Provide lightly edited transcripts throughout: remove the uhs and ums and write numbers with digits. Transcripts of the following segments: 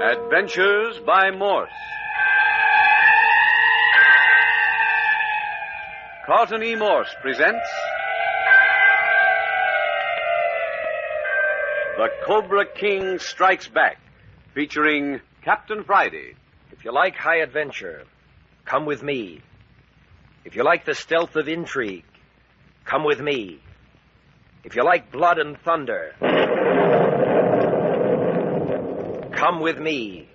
Adventures by Morse. Carlton E. Morse presents The Cobra King Strikes Back, featuring Captain Friday. If you like high adventure, come with me. If you like the stealth of intrigue, come with me. If you like blood and thunder, come with me.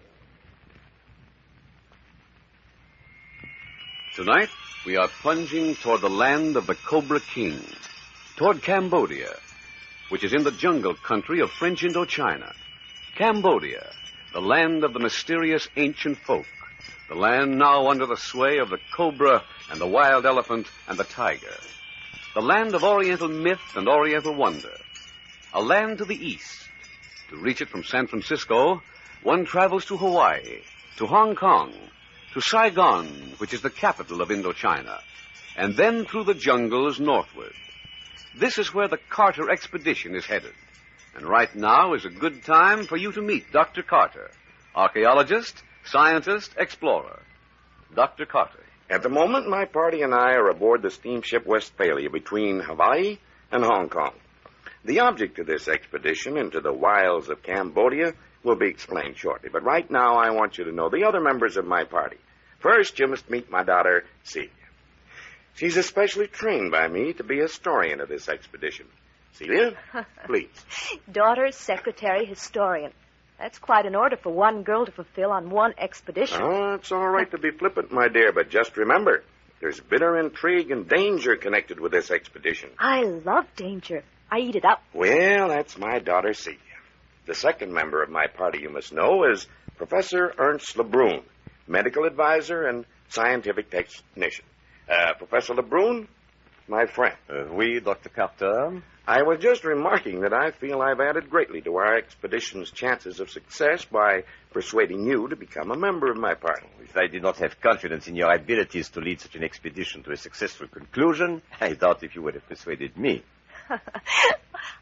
Tonight, we are plunging toward the land of the Cobra King, toward Cambodia, which is in the jungle country of French Indochina. Cambodia, the land of the mysterious ancient folk, the land now under the sway of the cobra and the wild elephant and the tiger, the land of Oriental myth and Oriental wonder, a land to the east. To reach it from San Francisco, one travels to Hawaii, to Hong Kong, to Saigon, which is the capital of Indochina, and then through the jungles northward. This is where the Carter expedition is headed. And right now is a good time for you to meet Dr. Carter, archaeologist, scientist, explorer. Dr. Carter. At the moment, my party and I are aboard the steamship Westphalia between Hawaii and Hong Kong. The object of this expedition into the wilds of Cambodia will be explained shortly. But right now, I want you to know the other members of my party. First, you must meet my daughter, Celia. She's especially trained by me to be a historian of this expedition. Celia, please. Daughter, secretary, historian. That's quite an order for one girl to fulfill on one expedition. Oh, it's all right to be flippant, my dear, but just remember, there's bitter intrigue and danger connected with this expedition. I love danger. I eat it up. Well, that's my daughter, Celia. The second member of my party, you must know, is Professor Ernst Lebrun, medical advisor and scientific technician. Professor Lebrun, my friend. Oui, Dr. Carter. I was just remarking that I feel I've added greatly to our expedition's chances of success by persuading you to become a member of my party. If I did not have confidence in your abilities to lead such an expedition to a successful conclusion, I doubt if you would have persuaded me.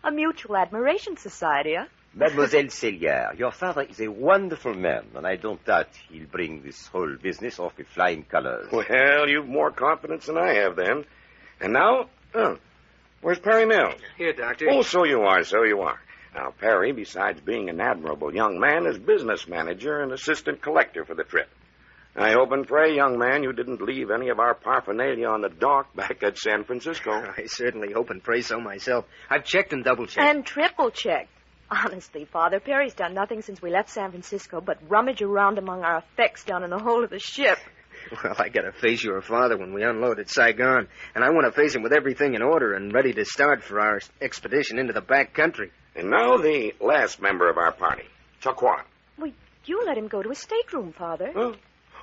A mutual admiration society, huh? Mademoiselle Celia, your father is a wonderful man, and I don't doubt he'll bring this whole business off with flying colors. Well, you've more confidence than I have, then. And now, where's Perry Mills? Here, Doctor. Oh, so you are. Now, Perry, besides being an admirable young man, is business manager and assistant collector for the trip. I hope and pray, young man, you didn't leave any of our paraphernalia on the dock back at San Francisco. I certainly hope and pray so myself. I've checked and double-checked. And triple-checked. Honestly, Father, Perry's done nothing since we left San Francisco but rummage around among our effects down in the hold of the ship. Well, I got to face your father when we unload at Saigon, and I want to face him with everything in order and ready to start for our expedition into the back country. And now the last member of our party, Taquan. Well, you let him go to his stateroom, Father. Oh,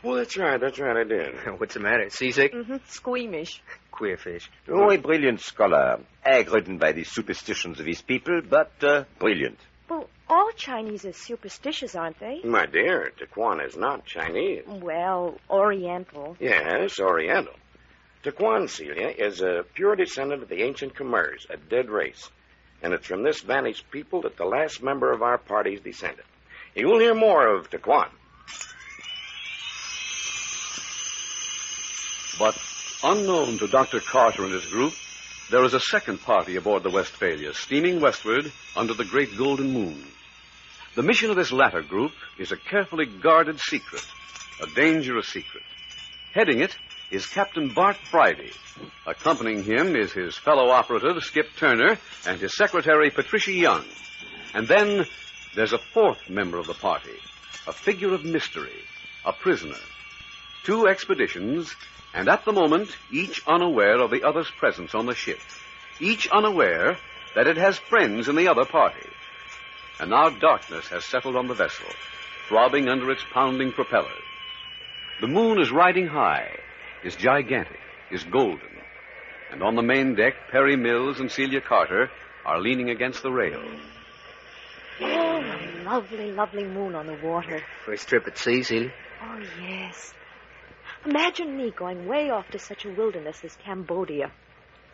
well, that's right, I did. What's the matter, seasick? Mm-hmm. Squeamish. Queer fish. Oh, a brilliant scholar, egg-ridden by the superstitions of his people, but brilliant. Well, all Chinese are superstitious, aren't they? My dear, Taquan is not Chinese. Well, Oriental. Yes, Oriental. Taquan, Celia, is a pure descendant of the ancient Khmers, a dead race. And it's from this vanished people that the last member of our party is descended. You'll hear more of Taquan. But unknown to Dr. Carter and his group, there is a second party aboard the Westphalia, steaming westward under the great golden moon. The mission of this latter group is a carefully guarded secret, a dangerous secret. Heading it is Captain Bart Friday. Accompanying him is his fellow operative, Skip Turner, and his secretary, Patricia Young. And then there's a fourth member of the party, a figure of mystery, a prisoner. Two expeditions, and at the moment, each unaware of the other's presence on the ship. Each unaware that it has friends in the other party. And now darkness has settled on the vessel, throbbing under its pounding propellers. The moon is riding high, is gigantic, is golden. And on the main deck, Perry Mills and Celia Carter are leaning against the rail. Oh, a lovely, lovely moon on the water. First trip at sea, Celia? Oh, yes. Imagine me going way off to such a wilderness as Cambodia.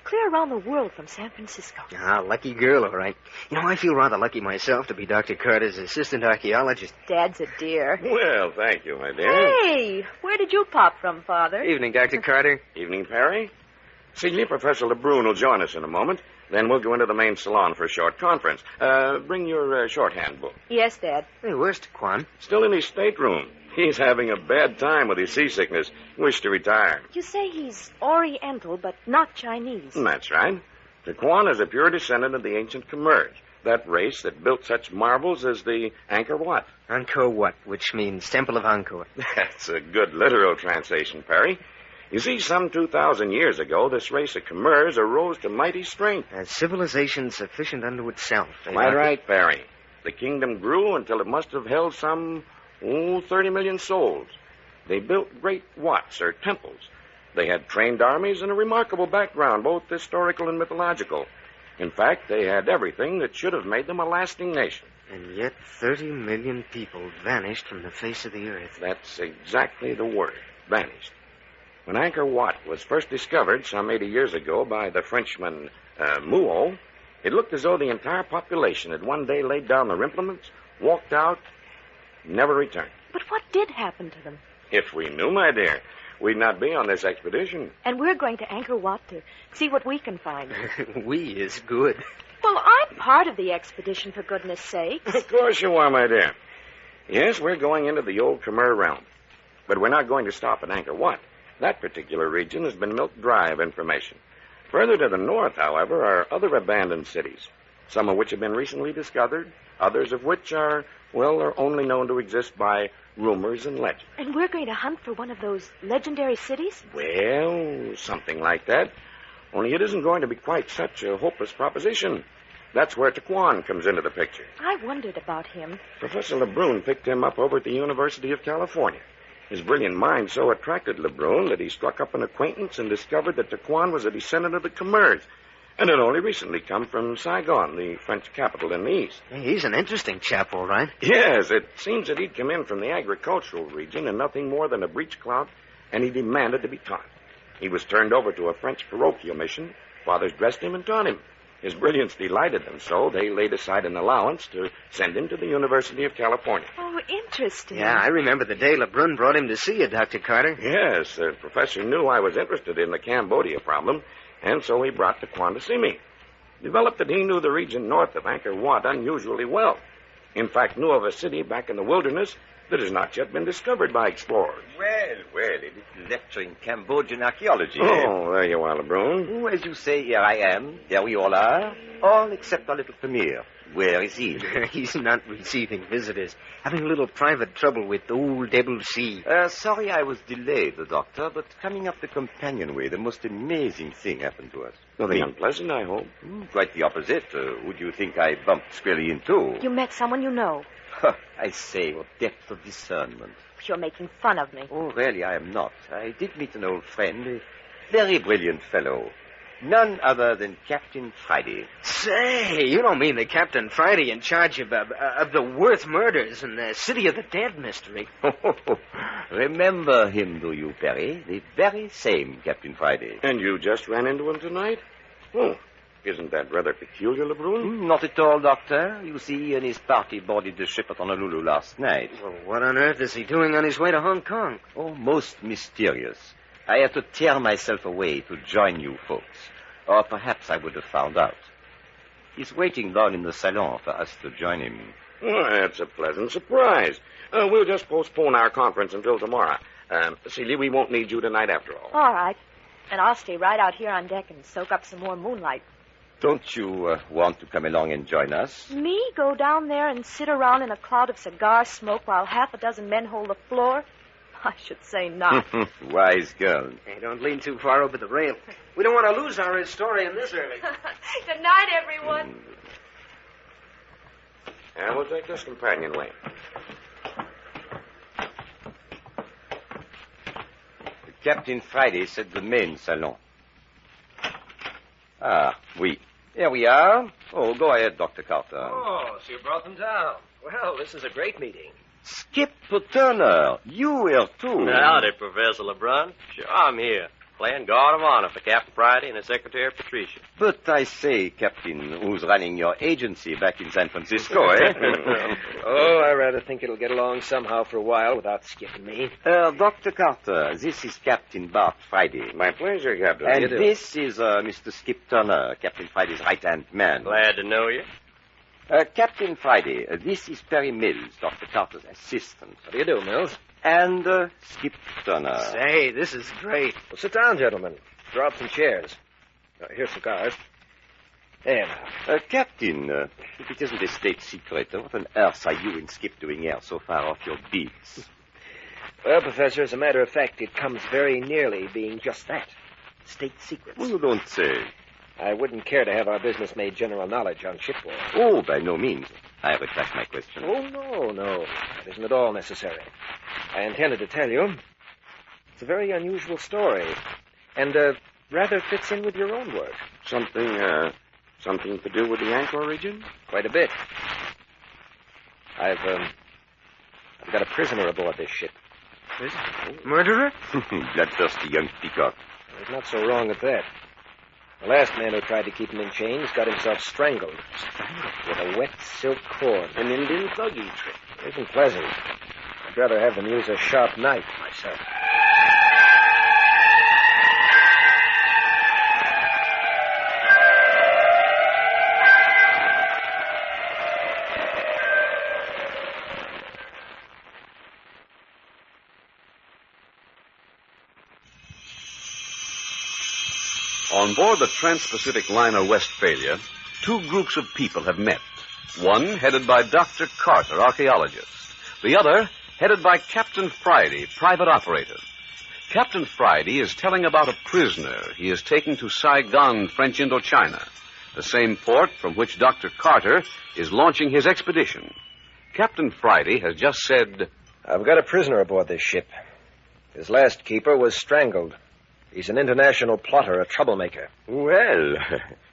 Clear around the world from San Francisco. Ah, lucky girl, all right. You know, I feel rather lucky myself to be Dr. Carter's assistant archaeologist. Dad's a dear. Well, thank you, my dear. Hey, where did you pop from, Father? Evening, Dr. Carter. Evening, Perry. See, Professor LeBrun will join us in a moment. Then we'll go into the main salon for a short conference. Bring your shorthand book. Yes, Dad. Hey, where's Taquan? Still in his stateroom. He's having a bad time with his seasickness. Wish to retire. You say he's Oriental, but not Chinese. That's right. Taquan is a pure descendant of the ancient Khmers, that race that built such marvels as the Ankar what? Angkor Wat, which means Temple of Angkor. That's a good literal translation, Perry. You see, some 2,000 years ago, this race of Khmers arose to mighty strength. A civilization sufficient unto itself. Quite right, Perry. The kingdom grew until it must have held some, 30 million souls. They built great wats, or temples. They had trained armies and a remarkable background, both historical and mythological. In fact, they had everything that should have made them a lasting nation. And yet 30 million people vanished from the face of the earth. That's exactly the word, vanished. When Angkor Wat was first discovered some 80 years ago by the Frenchman Muot, it looked as though the entire population had one day laid down their implements, walked out, never returned. But what did happen to them? If we knew, my dear, we'd not be on this expedition. And we're going to Angkor Wat to see what we can find. We is good. Well, I'm part of the expedition, for goodness sake. Of course you are, my dear. Yes, we're going into the old Khmer realm. But we're not going to stop at Angkor Wat. That particular region has been milked dry of information. Further to the north, however, are other abandoned cities, some of which have been recently discovered, others of which are only known to exist by rumors and legends. And we're going to hunt for one of those legendary cities? Well, something like that. Only it isn't going to be quite such a hopeless proposition. That's where Taquan comes into the picture. I wondered about him. Professor LeBrun picked him up over at the University of California. His brilliant mind so attracted LeBrun that he struck up an acquaintance and discovered that Taquan was a descendant of the Khmers, and had only recently come from Saigon, the French capital in the east. Hey, he's an interesting chap, all right. Yes, it seems that he'd come in from the agricultural region and nothing more than a breech clout, and he demanded to be taught. He was turned over to a French parochial mission. Fathers dressed him and taught him. His brilliance delighted them, so they laid aside an allowance to send him to the University of California. Oh, interesting. Yeah, I remember the day LeBrun brought him to see you, Dr. Carter. Yes, the professor knew I was interested in the Cambodia problem, and so he brought Taquan to see me. Developed that he knew the region north of Angkor Wat unusually well. In fact, knew of a city back in the wilderness that has not yet been discovered by explorers. Well, a little lecture in Cambodian archaeology. Oh, there you are, LeBrun. Oh, as you say, here I am. There we all are. All except our little premier. Where is he? He's not receiving visitors. Having a little private trouble with old Devil Sea. Sorry I was delayed, the doctor, but coming up the companionway, the most amazing thing happened to us. Nothing unpleasant, I hope. Quite the opposite. Who do you think I bumped squarely into? You met someone you know. I say, what depth of discernment. You're making fun of me. Oh, really, I am not. I did meet an old friend, a very brilliant fellow. None other than Captain Friday. Say, you don't mean the Captain Friday in charge of the Worth murders and the City of the Dead mystery. Remember him, do you, Perry? The very same Captain Friday. And you just ran into him tonight? Oh, isn't that rather peculiar, LeBrun? Not at all, Doctor. You see, he and his party boarded the ship at Honolulu last night. Well, what on earth is he doing on his way to Hong Kong? Oh, most mysterious. I had to tear myself away to join you folks. Or perhaps I would have found out. He's waiting down in the salon for us to join him. Well, that's a pleasant surprise. We'll just postpone our conference until tomorrow. Celia, we won't need you tonight after all. All right. And I'll stay right out here on deck and soak up some more moonlight. Don't you want to come along and join us? Me go down there and sit around in a cloud of cigar smoke while half a dozen men hold the floor? I should say not. Wise girl. Hey, don't lean too far over the rail. We don't want to lose our historian this early. Good night, everyone. And we'll take this companionway. Captain Friday said the main salon. Ah, oui. Here we are. Oh, go ahead, Dr. Carter. Oh, so you brought them down. Well, this is a great meeting. Skip Turner, you here too. Howdy, Professor LeBrun. Sure, I'm here. playing guard of honor for Captain Friday and his secretary, Patricia. But I say, Captain, who's running your agency back in San Francisco, eh? Oh, I rather think it'll get along somehow for a while without skipping me. Dr. Carter, this is Captain Bart Friday. My pleasure, Captain. And this is Mr. Skip Turner, Captain Friday's right-hand man. Glad to know you. Captain Friday, this is Perry Mills, Dr. Carter's assistant. How do you do, Mills? And Skip Turner. Say, this is great. Well, sit down, gentlemen. Draw up some chairs. Here's cigars. There. Captain, if it isn't a state secret, what on earth are you and Skip doing here so far off your beats? Well, Professor, as a matter of fact, it comes very nearly being just that. State secrets. Well, you don't say. I wouldn't care to have our business made general knowledge on shipboard. Oh, by no means. I retract my question. Oh, no. That isn't at all necessary. I intended to tell you. It's a very unusual story. And, rather fits in with your own work. Something to do with the Ankar region? Quite a bit. I've got a prisoner aboard this ship. Prisoner? Murderer? Bloodthirsty young peacock. He's not so wrong at that. The last man who tried to keep him in chains got himself strangled. Strangled? With a wet silk cord. An Indian thugging trick. It isn't pleasant. I'd rather have them use a sharp knife myself. On board the Trans-Pacific liner Westphalia, two groups of people have met. One headed by Dr. Carter, archaeologist. The other headed by Captain Friday, private operator. Captain Friday is telling about a prisoner he is taking to Saigon, French Indochina, the same port from which Dr. Carter is launching his expedition. Captain Friday has just said, I've got a prisoner aboard this ship. His last keeper was strangled. He's an international plotter, a troublemaker. Well,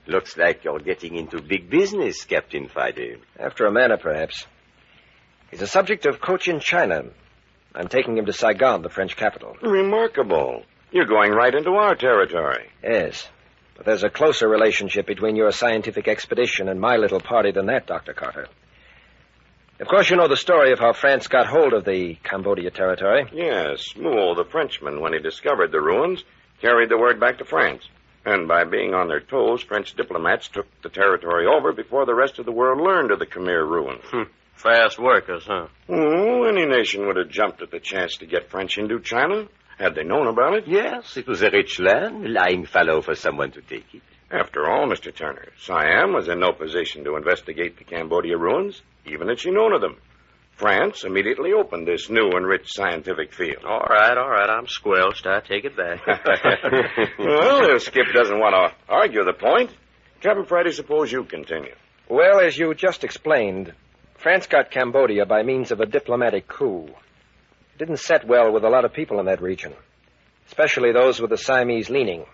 looks like you're getting into big business, Captain Friday. After a manner, perhaps. He's a subject of Cochin China. I'm taking him to Saigon, the French capital. Remarkable. You're going right into our territory. Yes. But there's a closer relationship between your scientific expedition and my little party than that, Dr. Carter. Of course, you know the story of how France got hold of the Cambodia territory. Yes, Moole, the Frenchman, when he discovered the ruins, carried the word back to France. And by being on their toes, French diplomats took the territory over before the rest of the world learned of the Khmer ruins. Fast workers, huh? Oh, any nation would have jumped at the chance to get French Indochina, had they known about it. Yes, it was a rich land, lying fallow for someone to take it. After all, Mr. Turner, Siam was in no position to investigate the Cambodia ruins, even had she known of them. France immediately opened this new and rich scientific field. All right, I'm squelched. I take it back. Well, if Skip doesn't want to argue the point, Captain Friday, suppose you continue. Well, as you just explained, France got Cambodia by means of a diplomatic coup. It didn't set well with a lot of people in that region, especially those with the Siamese leaning.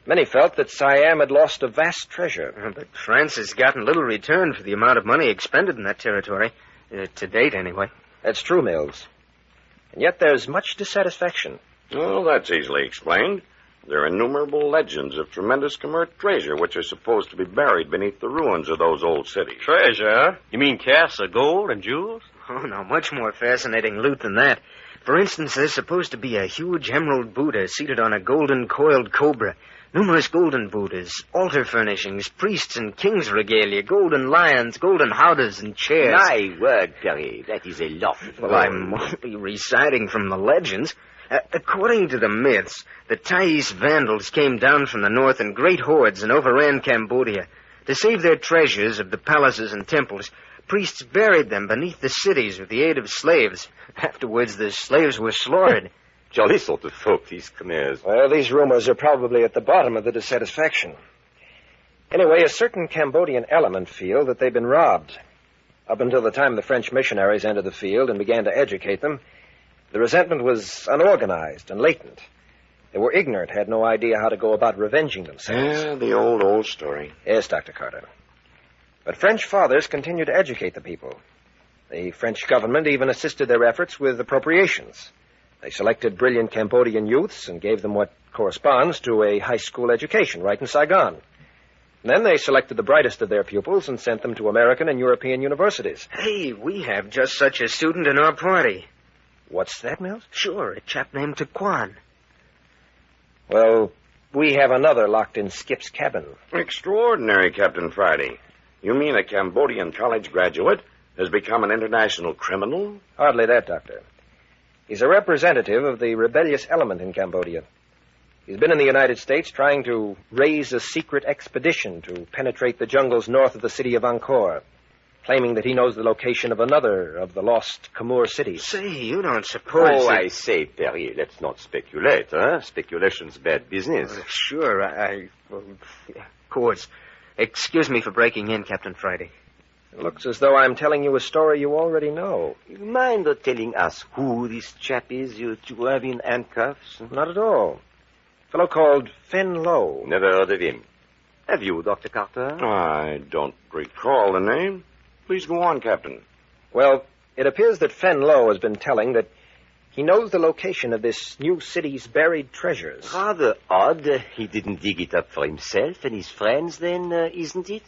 Many felt that Siam had lost a vast treasure. But France has gotten little return for the amount of money expended in that territory. To date, anyway. That's true, Mills. And yet there's much dissatisfaction. Well, that's easily explained. There are innumerable legends of tremendous Khmer treasure which are supposed to be buried beneath the ruins of those old cities. Treasure, huh? You mean casts of gold and jewels? Oh, no, much more fascinating loot than that. For instance, there's supposed to be a huge emerald Buddha seated on a golden coiled cobra. Numerous golden Buddhas, altar furnishings, priests and king's regalia, golden lions, golden howdahs, and chairs. My word, Perry, that is a lot. Well, I'm only reciting from the legends. According to the myths, the Thais Vandals came down from the north in great hordes and overran Cambodia. To save their treasures of the palaces and temples, priests buried them beneath the cities with the aid of slaves. Afterwards, the slaves were slaughtered. Jolly sort of folk, these Khmers. Well, these rumors are probably at the bottom of the dissatisfaction. Anyway, a certain Cambodian element feel that they've been robbed. Up until the time the French missionaries entered the field and began to educate them, the resentment was unorganized and latent. They were ignorant, had no idea how to go about revenging themselves. Yeah, the old story. Yes, Dr. Carter. But French fathers continued to educate the people. The French government even assisted their efforts with appropriations. They selected brilliant Cambodian youths and gave them what corresponds to a high school education right in Saigon. And then they selected the brightest of their pupils and sent them to American and European universities. Hey, we have just such a student in our party. What's that, Mills? Sure, a chap named Taquan. Well, we have another locked in Skip's cabin. Extraordinary, Captain Friday. You mean a Cambodian college graduate has become an international criminal? Hardly that, Doctor. He's a representative of the rebellious element in Cambodia. He's been in the United States trying to raise a secret expedition to penetrate the jungles north of the city of Ankar, claiming that he knows the location of another of the lost Khmer cities. Say, you don't suppose... I say, Perry, let's not speculate, huh? Speculation's bad business. Sure, well, of course. Excuse me for breaking in, Captain Friday. It looks as though I'm telling you a story you already know. You mind telling us who this chap is you have in handcuffs? Not at all. A fellow called Fen Lo. Never heard of him. Have you, Dr. Carter? I don't recall the name. Please go on, Captain. Well, it appears that Fen Lo has been telling that he knows the location of this new city's buried treasures. Rather odd. He didn't dig it up for himself and his friends, then, isn't it?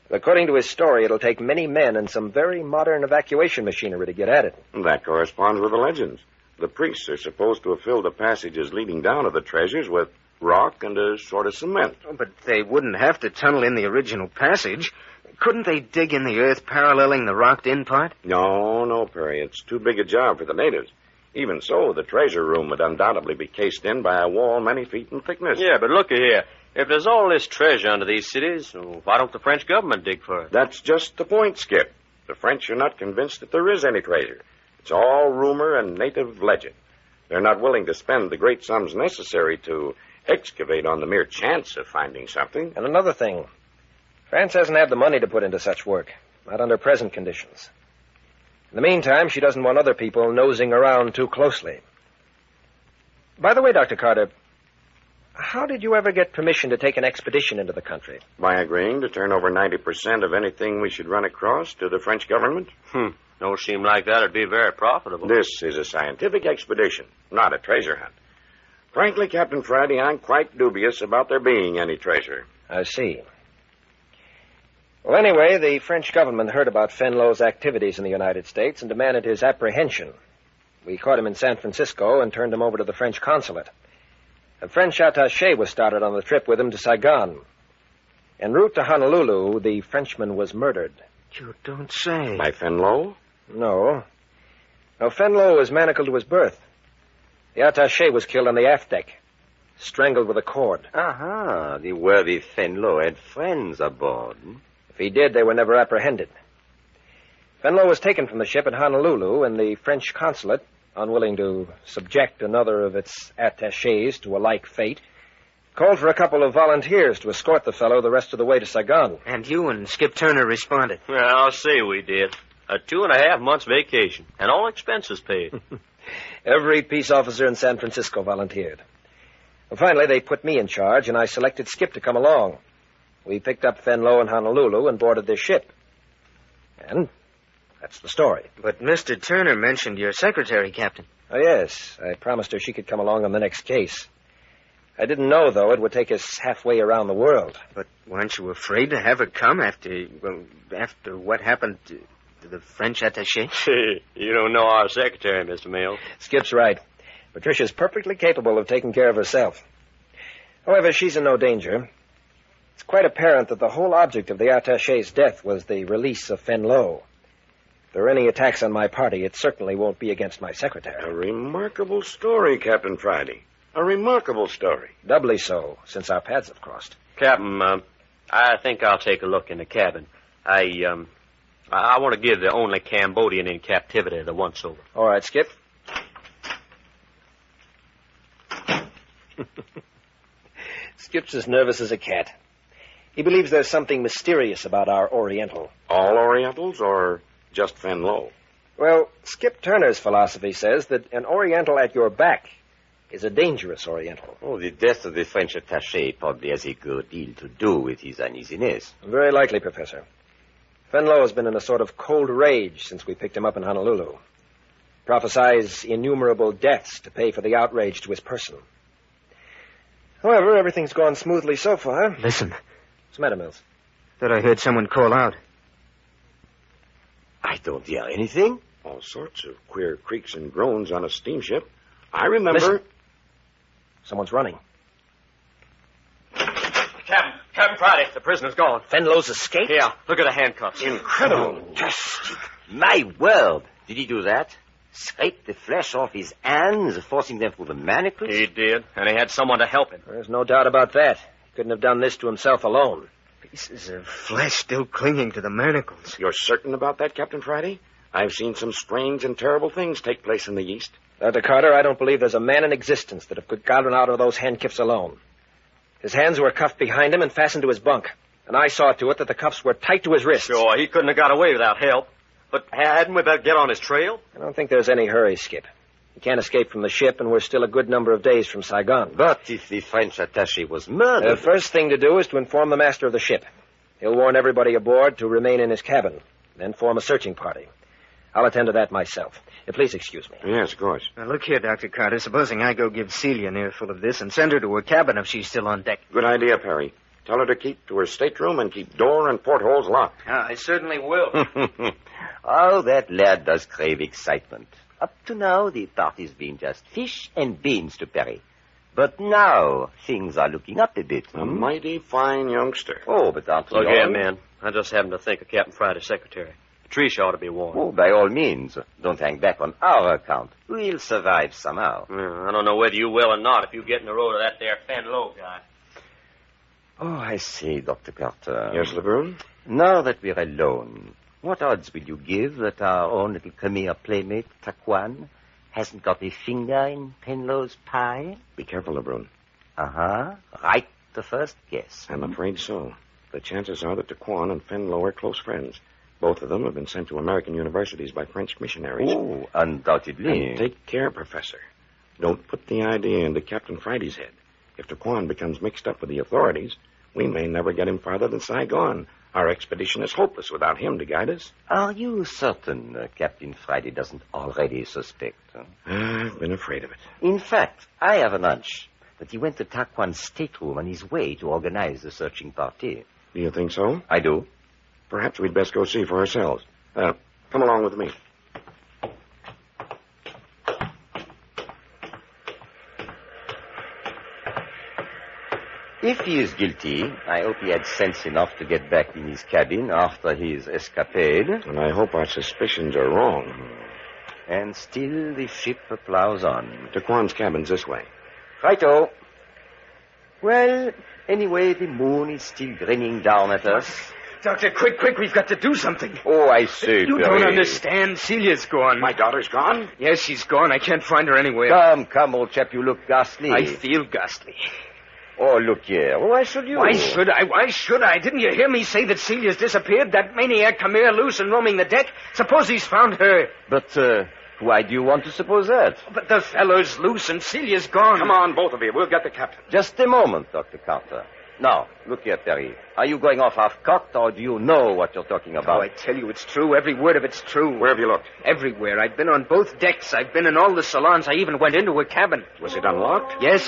According to his story, it'll take many men and some very modern evacuation machinery to get at it. That corresponds with the legends. The priests are supposed to have filled the passages leading down to the treasures with rock and a sort of cement. Oh, but they wouldn't have to tunnel in the original passage. Couldn't they dig in the earth paralleling the rocked-in part? No, Perry. It's too big a job for the natives. Even so, the treasure room would undoubtedly be cased in by a wall many feet in thickness. Yeah, but look here. If there's all this treasure under these cities, why don't the French government dig for it? That's just the point, Skip. The French are not convinced that there is any treasure. It's all rumor and native legend. They're not willing to spend the great sums necessary to excavate on the mere chance of finding something. And another thing, France hasn't had the money to put into such work, not under present conditions. In the meantime, she doesn't want other people nosing around too closely. By the way, Dr. Carter, how did you ever get permission to take an expedition into the country? By agreeing to turn over 90% of anything we should run across to the French government. Don't seem like that'd be very profitable. This is a scientific expedition, not a treasure hunt. Frankly, Captain Friday, I'm quite dubious about there being any treasure. I see. Well, anyway, the French government heard about Fen Lo's activities in the United States and demanded his apprehension. We caught him in San Francisco and turned him over to the French consulate. A French attaché was started on the trip with him to Saigon. En route to Honolulu, the Frenchman was murdered. You don't say. By Fen Lo? No. No, Fen Lo was manacled to his berth. The attaché was killed on the aft deck, strangled with a cord. Aha, the worthy Fen Lo had friends aboard. If he did, they were never apprehended. Fen Lo was taken from the ship at Honolulu, and the French consulate, unwilling to subject another of its attachés to a like fate, called for a couple of volunteers to escort the fellow the rest of the way to Saigon. And you and Skip Turner responded. Well, I'll say we did. A 2.5 months vacation, and all expenses paid. Every peace officer in San Francisco volunteered. Well, finally, they put me in charge, and I selected Skip to come along. We picked up Fen Lo in Honolulu and boarded their ship. And that's the story. But Mr. Turner mentioned your secretary, Captain. Oh, yes. I promised her she could come along on the next case. I didn't know, though, it would take us halfway around the world. But weren't you afraid to have her come after what happened to the French attaché? You don't know our secretary, Mr. Mills. Skip's right. Patricia's perfectly capable of taking care of herself. However, she's in no danger. It's quite apparent that the whole object of the attaché's death was the release of Fen Lo. If there are any attacks on my party, it certainly won't be against my secretary. A remarkable story, Captain Friday. A remarkable story. Doubly so, since our paths have crossed. Captain, I think I'll take a look in the cabin. I want to give the only Cambodian in captivity the once-over. All right, Skip. Skip's as nervous as a cat. He believes there's something mysterious about our Oriental. All Orientals or just Fen Lo? Well, Skip Turner's philosophy says that an Oriental at your back is a dangerous Oriental. Oh, the death of the French attaché probably has a good deal to do with his uneasiness. Very likely, Professor. Fen Lo has been in a sort of cold rage since we picked him up in Honolulu. prophesies innumerable deaths to pay for the outrage to his person. However, everything's gone smoothly so far. Listen. What's the matter, Mills? Thought I heard someone call out. I don't hear anything. All sorts of queer creaks and groans on a steamship. I remember... Listen. Someone's running. Captain Friday, the prisoner's gone. Fenlow's escaped? Yeah, look at the handcuffs. Incredible. My word. Did he do that? Scrape the flesh off his hands, forcing them through the manacles? He did, and he had someone to help him. There's no doubt about that. He couldn't have done this to himself alone. Pieces of flesh still clinging to the manacles. You're certain about that, Captain Friday? I've seen some strange and terrible things take place in the East. Dr. Carter, I don't believe there's a man in existence that could have gotten out of those handcuffs alone. His hands were cuffed behind him and fastened to his bunk. And I saw to it that the cuffs were tight to his wrists. Sure, he couldn't have got away without help. But hadn't we better get on his trail? I don't think there's any hurry, Skip. He can't escape from the ship, and we're still a good number of days from Saigon. But if the French attaché was murdered... The first thing to do is to inform the master of the ship. He'll warn everybody aboard to remain in his cabin, then form a searching party. I'll attend to that myself. Please excuse me. Yes, of course. Now, look here, Dr. Carter. Supposing I go give Celia an earful of this and send her to her cabin if she's still on deck. Good idea, Perry. Tell her to keep to her stateroom and keep door and portholes locked. I certainly will. Oh, that lad does crave excitement. Up to now, the party's been just fish and beans to Perry. But now, things are looking up a bit. A mighty fine youngster. Oh, but aren't we Look all... here, man. I just happened to think of Captain Friday's secretary. Patricia ought to be warned. Oh, by all means. Don't hang back on our account. We'll survive somehow. I don't know whether you will or not if you get in the road of that there Fenlow guy. Oh, I say, Dr. Carter. Yes, LeBrun? Now that we're alone, what odds will you give that our own little Khmer playmate, Taquan, hasn't got a finger in Penlow's pie? Be careful, LeBrun. Uh-huh. Right the first guess. I'm afraid so. The chances are that Taquan and Fenlow are close friends. Both of them have been sent to American universities by French missionaries. Oh, undoubtedly. And take care, Professor. Don't put the idea into Captain Friday's head. If Taquan becomes mixed up with the authorities, we may never get him farther than Saigon. Our expedition is hopeless without him to guide us. Are you certain Captain Friday doesn't already suspect? I've been afraid of it. In fact, I have an hunch that he went to Taquan's stateroom on his way to organize the searching party. Do you think so? I do. Perhaps we'd best go see for ourselves. Come along with me. If he is guilty, I hope he had sense enough to get back in his cabin after his escapade. And I hope our suspicions are wrong. And still the ship plows on. Taquan's cabin's this way. Righto. Well, anyway, the moon is still grinning down at us. Doctor, quick, we've got to do something. Oh, I say, You Perry. don't understand. Celia's gone. My daughter's gone? Yes, she's gone. I can't find her anywhere. Come, old chap, you look ghastly. I feel ghastly. Oh, look here. Why should you? Why should I? Didn't you hear me say that Celia's disappeared? That maniac come here loose and roaming the deck? Suppose he's found her. But, why do you want to suppose that? But the fellow's loose and Celia's gone. Come on, both of you. We'll get the captain. Just a moment, Dr. Carter. Now, look here, Perry. Are you going off half-cocked, or do you know what you're talking about? Oh, I tell you, it's true. Every word of it's true. Where have you looked? Everywhere. I've been on both decks. I've been in all the salons. I even went into her cabin. Was it unlocked? Yes,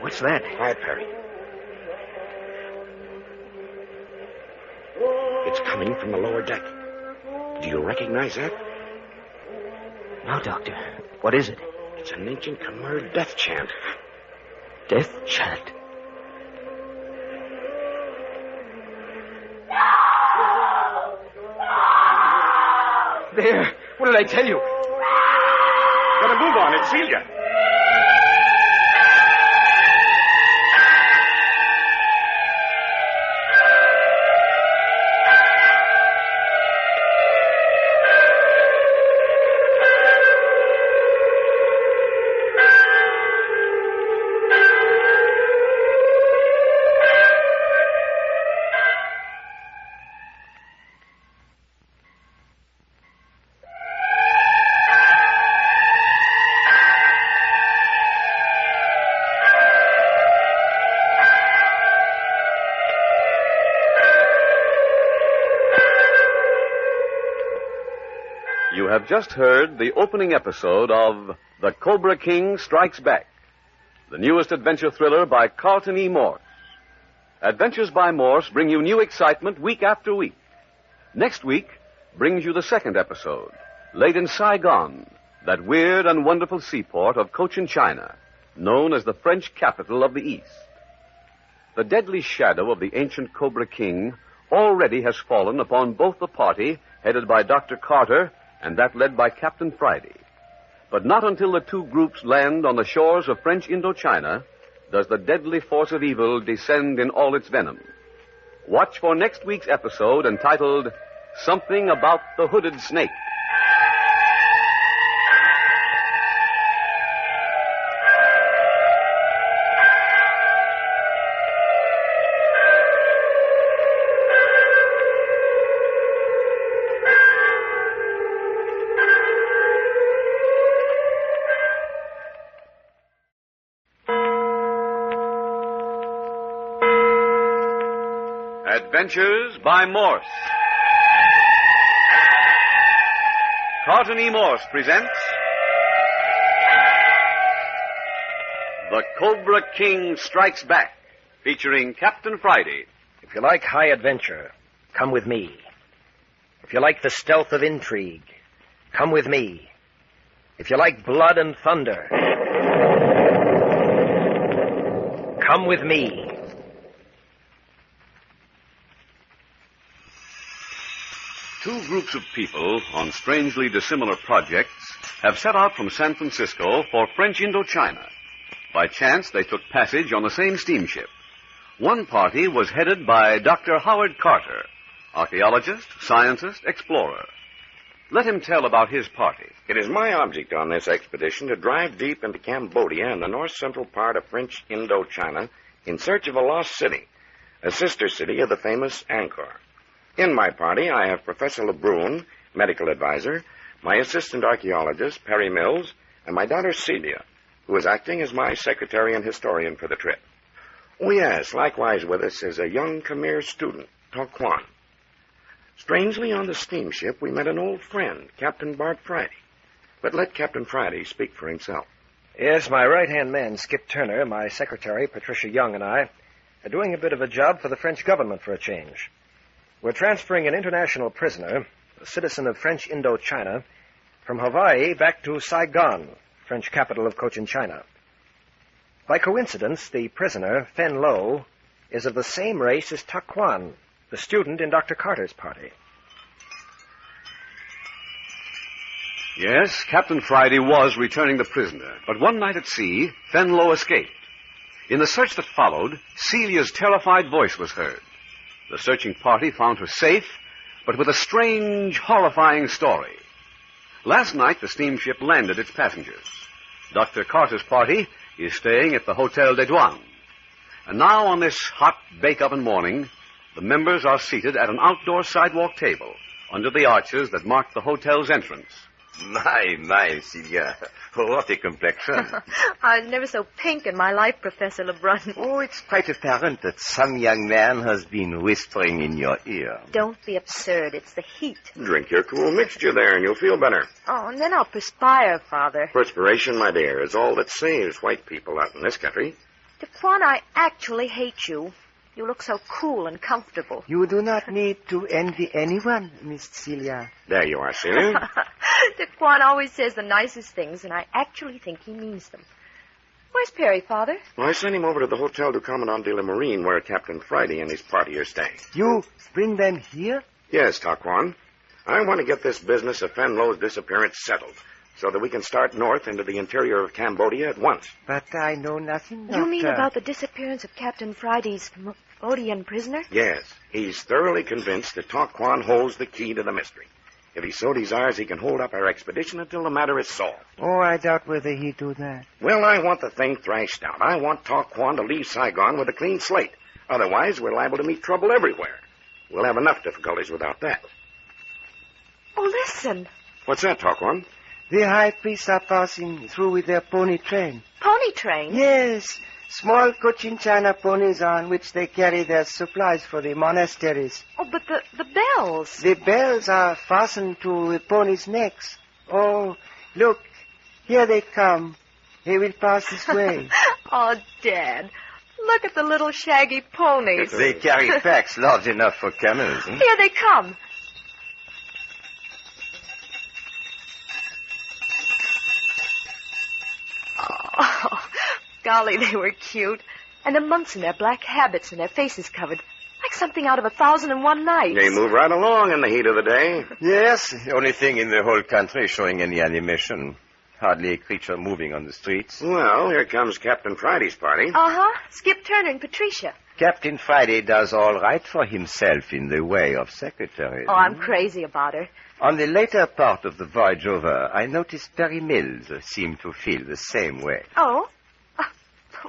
What's that? Quiet, Perry. It's coming from the lower deck. Do you recognize that? No, Doctor. What is it? It's an ancient Khmer death chant. Death chant. There. What did I tell you? Gotta move on. It's Celia. have just heard the opening episode of The Cobra King Strikes Back, the newest adventure thriller by Carlton E. Morse. Adventures by Morse bring you new excitement week after week. Next week brings you the second episode, laid in Saigon, that weird and wonderful seaport of Cochin China, known as the French capital of the East. The deadly shadow of the ancient Cobra King already has fallen upon both the party headed by Dr. Carter and that led by Captain Friday. But not until the two groups land on the shores of French Indochina does the deadly force of evil descend in all its venom. Watch for next week's episode entitled Something About the Hooded Snake. Adventures by Morse. Carlton E. Morse presents The Cobra King Strikes Back, featuring Captain Friday. If you like high adventure, come with me. If you like the stealth of intrigue, come with me. If you like blood and thunder, come with me. Two groups of people on strangely dissimilar projects have set out from San Francisco for French Indochina. By chance, they took passage on the same steamship. One party was headed by Dr. Howard Carter, archaeologist, scientist, explorer. Let him tell about his party. It is my object on this expedition to drive deep into Cambodia and the north-central part of French Indochina in search of a lost city, a sister city of the famous Ankar. In my party, I have Professor Lebrun, medical advisor, my assistant archaeologist, Perry Mills, and my daughter Celia, who is acting as my secretary and historian for the trip. Oh, yes, likewise with us is a young Khmer student, Tok Kwan. Strangely, on the steamship, we met an old friend, Captain Bart Friday. But let Captain Friday speak for himself. Yes, my right-hand man, Skip Turner, my secretary, Patricia Young, and I are doing a bit of a job for the French government for a change. We're transferring an international prisoner, a citizen of French Indochina, from Hawaii back to Saigon, French capital of Cochin China. By coincidence, the prisoner, Fen Lo, is of the same race as Tak Kwan, the student in Dr. Carter's party. Yes, Captain Friday was returning the prisoner, but one night at sea, Fen Lo escaped. In the search that followed, Celia's terrified voice was heard. The searching party found her safe, but with a strange, horrifying story. Last night, the steamship landed its passengers. Dr. Carter's party is staying at the Hotel des Douanes. And now, on this hot bake-oven morning, the members are seated at an outdoor sidewalk table under the arches that mark the hotel's entrance. My, Celia. What a complexion. I was never so pink in my life, Professor Lebrun. Oh, it's quite apparent that some young man has been whispering in your ear. Don't be absurd. It's the heat. Drink your cool mixture there and you'll feel better. Oh, and then I'll perspire, Father. Perspiration, my dear, is all that saves white people out in this country. Daquan, I actually hate you. You look so cool and comfortable. You do not need to envy anyone, Miss Celia. There you are, Celia. Daquan always says the nicest things, and I actually think he means them. Where's Perry, Father? Well, I sent him over to the Hotel du Commandant de la Marine, where Captain Friday and his party are staying. You bring them here? Yes, Tak Kwan. I want to get this business of Fen Lo's disappearance settled, so that we can start north into the interior of Cambodia at once. But I know nothing, Doctor. You mean about the disappearance of Captain Friday's Cambodian prisoner? Yes. He's thoroughly convinced that Tak Kwan holds the key to the mystery. If he so desires, he can hold up our expedition until the matter is solved. Oh, I doubt whether he'd do that. Well, I want the thing thrashed out. I want Tak Kwan to leave Saigon with a clean slate. Otherwise, we're liable to meet trouble everywhere. We'll have enough difficulties without that. Oh, listen. What's that, Tak Kwan? The high priests are passing through with their pony train. Pony train? Yes. Small Cochin China ponies on which they carry their supplies for the monasteries. Oh, but the bells. The bells are fastened to the ponies' necks. Oh, look. Here they come. They will pass this way. Oh, Dad. Look at the little shaggy ponies. They carry packs large enough for camels. Eh? Here they come. Oh, golly, they were cute. And the monks in their black habits and their faces covered, like something out of 1,001 Nights. They move right along in the heat of the day. Yes, the only thing in the whole country showing any animation. Hardly a creature moving on the streets. Well, here comes Captain Friday's party. Uh-huh. Skip Turner and Patricia. Captain Friday does all right for himself in the way of secretaries. Oh, I'm crazy about her. On the later part of the voyage over, I noticed Perry Mills seemed to feel the same way. Oh?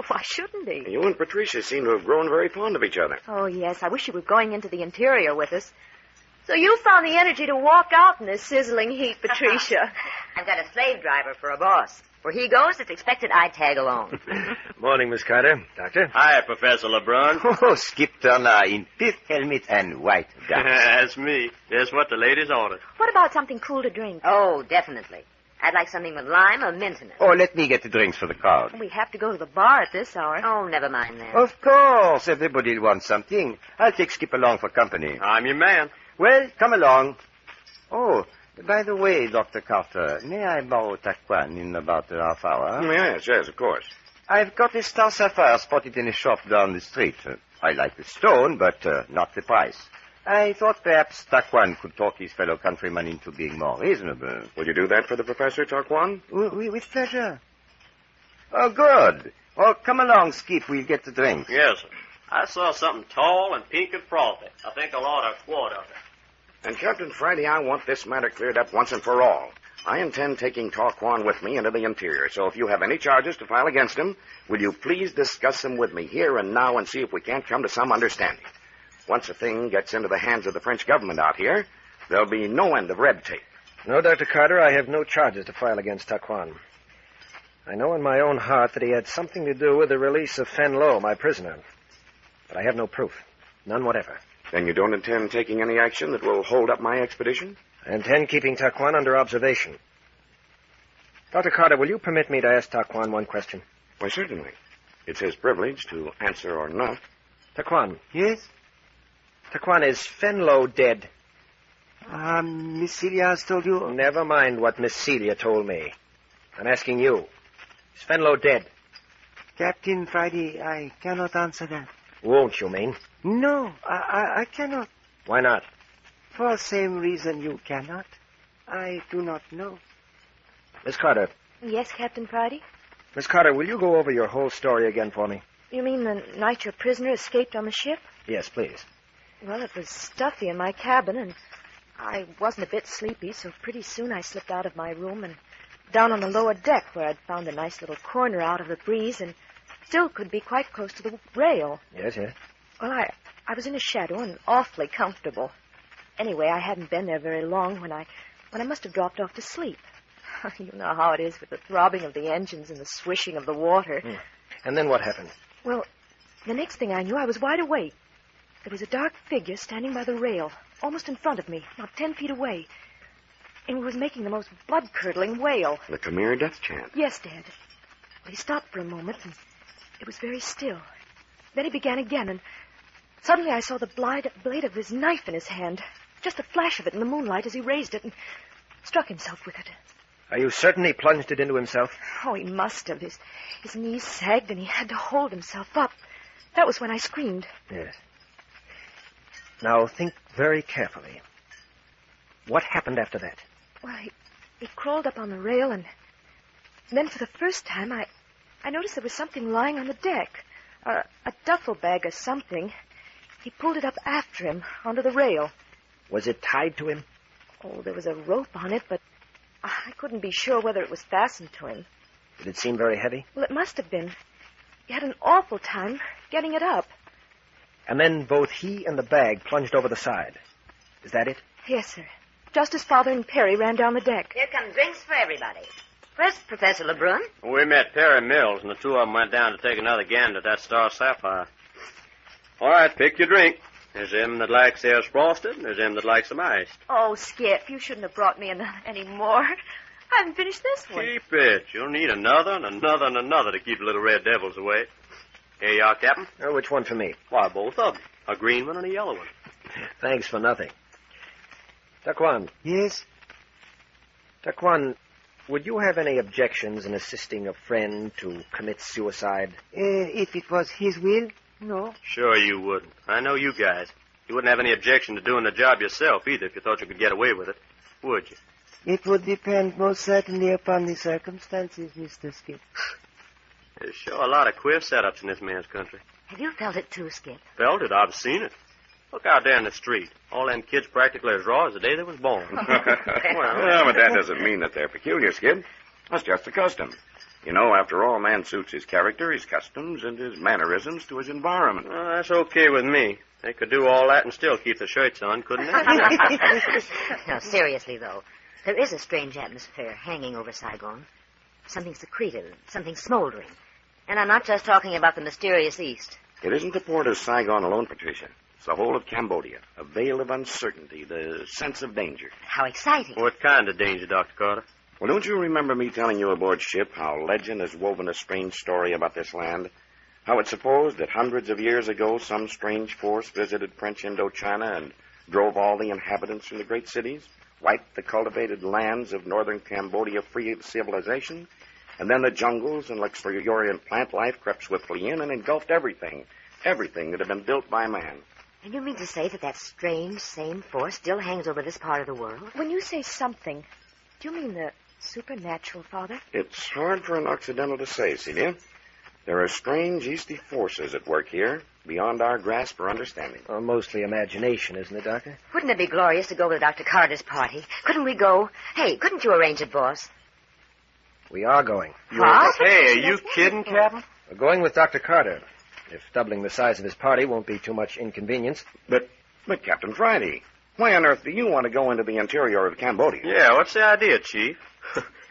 Why shouldn't he? You and Patricia seem to have grown very fond of each other. Oh, yes. I wish you were going into the interior with us. So you found the energy to walk out in this sizzling heat, Patricia. I've got a slave driver for a boss. Where he goes, it's expected I tag along. Morning, Miss Carter. Doctor? Hi, Professor LeBron. Oh, Skip Turner in pith helmet and white ducks. That's me. Just what the ladies ordered. What about something cool to drink? Oh, definitely. I'd like something with lime or mint in it. Oh, let me get the drinks for the crowd. We have to go to the bar at this hour. Oh, never mind that. Of course, everybody wants something. I'll take Skip along for company. I'm your man. Well, come along. Oh, by the way, Dr. Carter, may I borrow Taquan in about a half hour? Yes, of course. I've got a star sapphire spotted in a shop down the street. I like the stone, but not the price. I thought perhaps Taquan could talk his fellow countryman into being more reasonable. Will you do that for the professor, Taquan? With pleasure. Oh, good. Oh, come along, Skip. We'll get the drinks. Yes, sir. I saw something tall and pink and frothy. I think I'll order a quart of it. And Captain Friday, I want this matter cleared up once and for all. I intend taking Taquan with me into the interior, so if you have any charges to file against him, will you please discuss them with me here and now and see if we can't come to some understanding. Once a thing gets into the hands of the French government out here, there'll be no end of red tape. No, Dr. Carter, I have no charges to file against Taquan. I know in my own heart that he had something to do with the release of Fenlo, my prisoner. But I have no proof. None whatever. Then you don't intend taking any action that will hold up my expedition? I intend keeping Taquan under observation. Dr. Carter, will you permit me to ask Taquan one question? Why, certainly. It's his privilege to answer or not. Taquan. Yes? Taquan, is Fenlo dead? Miss Celia has told you? Never mind what Miss Celia told me. I'm asking you. Is Fenlo dead? Captain Friday, I cannot answer that. Won't you mean? No, I cannot. Why not? For the same reason you cannot. I do not know. Miss Carter. Yes, Captain Friday? Miss Carter, will you go over your whole story again for me? You mean the night your prisoner escaped on the ship? Yes, please. Well, it was stuffy in my cabin, and I wasn't a bit sleepy, so pretty soon I slipped out of my room and down on the lower deck where I'd found a nice little corner out of the breeze and still could be quite close to the rail. Yes. Well, I was in a shadow and awfully comfortable. Anyway, I hadn't been there very long when I must have dropped off to sleep. You know how it is with the throbbing of the engines and the swishing of the water. And then what happened? Well, the next thing I knew, I was wide awake. There was a dark figure standing by the rail, almost in front of me, not 10 feet away. And he was making the most blood-curdling wail. The Khmer death chant. Yes, Dad. Well, he stopped for a moment, and it was very still. Then he began again, and suddenly I saw the blade of his knife in his hand. Just a flash of it in the moonlight as he raised it and struck himself with it. Are you certain he plunged it into himself? Oh, he must have. His knees sagged, and he had to hold himself up. That was when I screamed. Yes. Now, think very carefully. What happened after that? Well, he crawled up on the rail, and then for the first time, I noticed there was something lying on the deck. A duffel bag or something. He pulled it up after him, onto the rail. Was it tied to him? Oh, there was a rope on it, but I couldn't be sure whether it was fastened to him. Did it seem very heavy? Well, it must have been. He had an awful time getting it up. And then both he and the bag plunged over the side. Is that it? Yes, sir. Just as Father and Perry ran down the deck. Here come drinks for everybody. First, Professor Lebrun. We met Perry Mills, and the two of them went down to take another gander at that Star Sapphire. All right, pick your drink. There's them that likes theirs frosted, and there's them that likes them iced. Oh, Skip, you shouldn't have brought me any more. I haven't finished this one. Keep it. You'll need another and another and another to keep the little red devils away. Here you are, Captain. Oh, which one for me? Why, both of them. A green one and a yellow one. Thanks for nothing. Taquan. Yes? Taquan, would you have any objections in assisting a friend to commit suicide? If it was his will, no. Sure you wouldn't. I know you guys. You wouldn't have any objection to doing the job yourself either if you thought you could get away with it, would you? It would depend most certainly upon the circumstances, Mr. Skip. There's sure a lot of queer setups in this man's country. Have you felt it too, Skip? Felt it? I've seen it. Look out there in the street. All them kids practically as raw as the day they was born. Well, but that doesn't mean that they're peculiar, Skid. That's just the custom. You know, after all, man suits his character, his customs, and his mannerisms to his environment. Well, that's okay with me. They could do all that and still keep the shirts on, couldn't they? No, seriously, though. There is a strange atmosphere hanging over Saigon. Something secretive, something smoldering. And I'm not just talking about the mysterious East. It isn't the port of Saigon alone, Patricia. It's the whole of Cambodia. A veil of uncertainty, the sense of danger. How exciting. What kind of danger, Dr. Carter? Well, don't you remember me telling you aboard ship how legend has woven a strange story about this land? How it's supposed that hundreds of years ago some strange force visited French Indochina and drove all the inhabitants from the great cities, wiped the cultivated lands of northern Cambodia free of civilization, and then the jungles and luxuriant plant life crept swiftly in and engulfed everything that had been built by man. And you mean to say that strange, same force still hangs over this part of the world? When you say something, do you mean the supernatural, Father? It's hard for an Occidental to say, Celia. There are strange Easty forces at work here, beyond our grasp or understanding. Well, mostly imagination, isn't it, Doctor? Wouldn't it be glorious to go to Dr. Carter's party? Couldn't we go? Hey, couldn't you arrange it, boss? We are going. What? Hey, are you kidding, Captain? We're going with Dr. Carter. If doubling the size of his party won't be too much inconvenience. But Captain Friday, why on earth do you want to go into the interior of Cambodia? Yeah, what's the idea, Chief?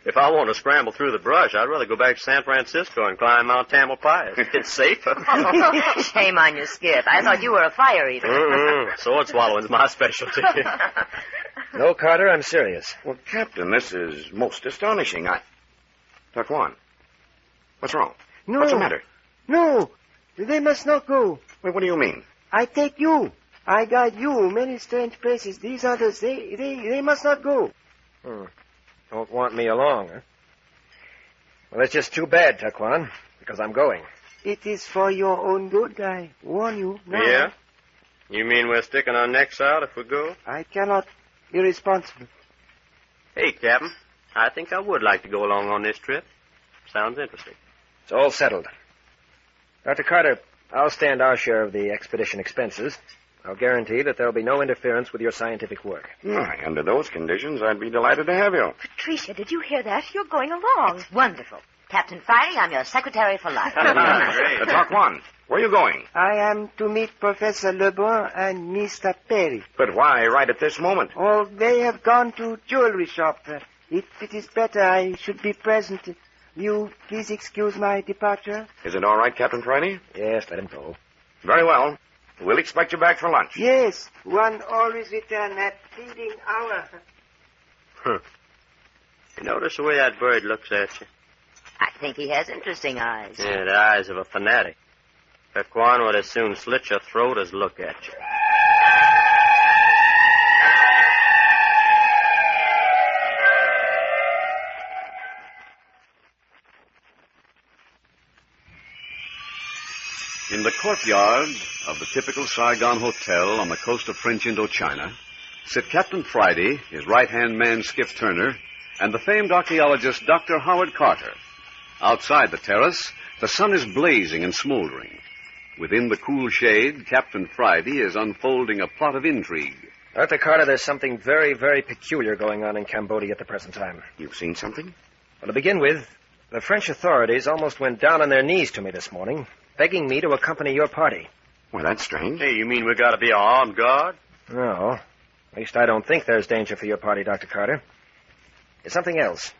If I want to scramble through the brush, I'd rather go back to San Francisco and climb Mount Tamalpais. It's safer. Shame on you, Skip. I thought you were a fire eater. Sword swallowing's my specialty. No, Carter, I'm serious. Well, Captain, this is most astonishing. Taquan, what's wrong? No. What's the matter? No. They must not go. Wait, what do you mean? I take you. I guide you many strange places. These others, they must not go. Don't want me along, huh? Well, it's just too bad, Taquan, because I'm going. It is for your own good, I warn you. No. Yeah? You mean we're sticking our necks out if we go? I cannot be responsible. Hey, Captain, I think I would like to go along on this trip. Sounds interesting. It's all settled. Dr. Carter, I'll stand our share of the expedition expenses. I'll guarantee that there'll be no interference with your scientific work. Why, under those conditions, I'd be delighted to have you. Patricia, did you hear that? You're going along. It's wonderful. Captain Friday, I'm your secretary for life. Taquan, where are you going? I am to meet Professor Lebrun and Mr. Perry. But why right at this moment? Oh, they have gone to jewelry shop. If it is better, I should be present. You please excuse my departure? Is it all right, Captain Friday? Yes, let him go. Very well. We'll expect you back for lunch. Yes, one always return at feeding hour. You notice the way that bird looks at you? I think he has interesting eyes. Yeah, the eyes of a fanatic. Taquan would as soon slit your throat as look at you. In the courtyard of the typical Saigon hotel on the coast of French Indochina sit Captain Friday, his right-hand man Skip Turner, and the famed archaeologist Dr. Howard Carter. Outside the terrace, the sun is blazing and smoldering. Within the cool shade, Captain Friday is unfolding a plot of intrigue. Dr. Carter, there's something very, very peculiar going on in Cambodia at the present time. You've seen something? Well, to begin with, the French authorities almost went down on their knees to me this morning, begging me to accompany your party. Well, that's strange. Hey, you mean we gotta be armed guard? No. At least I don't think there's danger for your party, Dr. Carter. It's something else.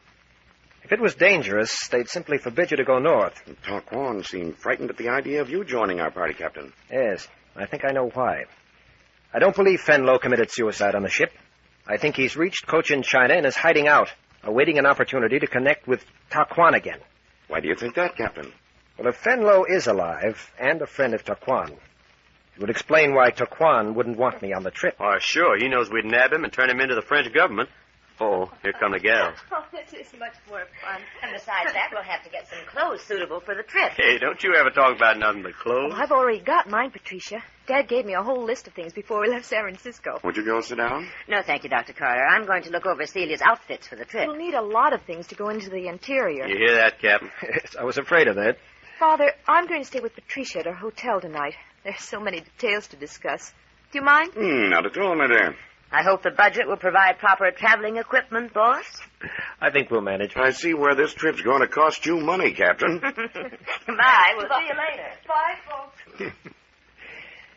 If it was dangerous, they'd simply forbid you to go north. Taquan seemed frightened at the idea of you joining our party, Captain. Yes, I think I know why. I don't believe Fenlo committed suicide on the ship. I think he's reached Cochin China and is hiding out. awaiting an opportunity to connect with Taquan again. Why do you think that, Captain? Well, if Fenlo is alive and a friend of Taquan, it would explain why Taquan wouldn't want me on the trip. Oh, sure. He knows we'd nab him and turn him into the French government. Oh, here come the gals. Oh, this is much more fun. And besides that, we'll have to get some clothes suitable for the trip. Hey, don't you ever talk about nothing but clothes. Well, I've already got mine, Patricia. Dad gave me a whole list of things before we left San Francisco. Would you girls sit down? No, thank you, Dr. Carter. I'm going to look over Celia's outfits for the trip. We'll need a lot of things to go into the interior. You hear that, Captain? Yes, I was afraid of that. Father, I'm going to stay with Patricia at her hotel tonight. There's so many details to discuss. Do you mind? Not at all, my dear. I hope the budget will provide proper traveling equipment, boss. I think we'll manage. I see where this trip's going to cost you money, Captain. Goodbye. We'll see you later. Bye, folks.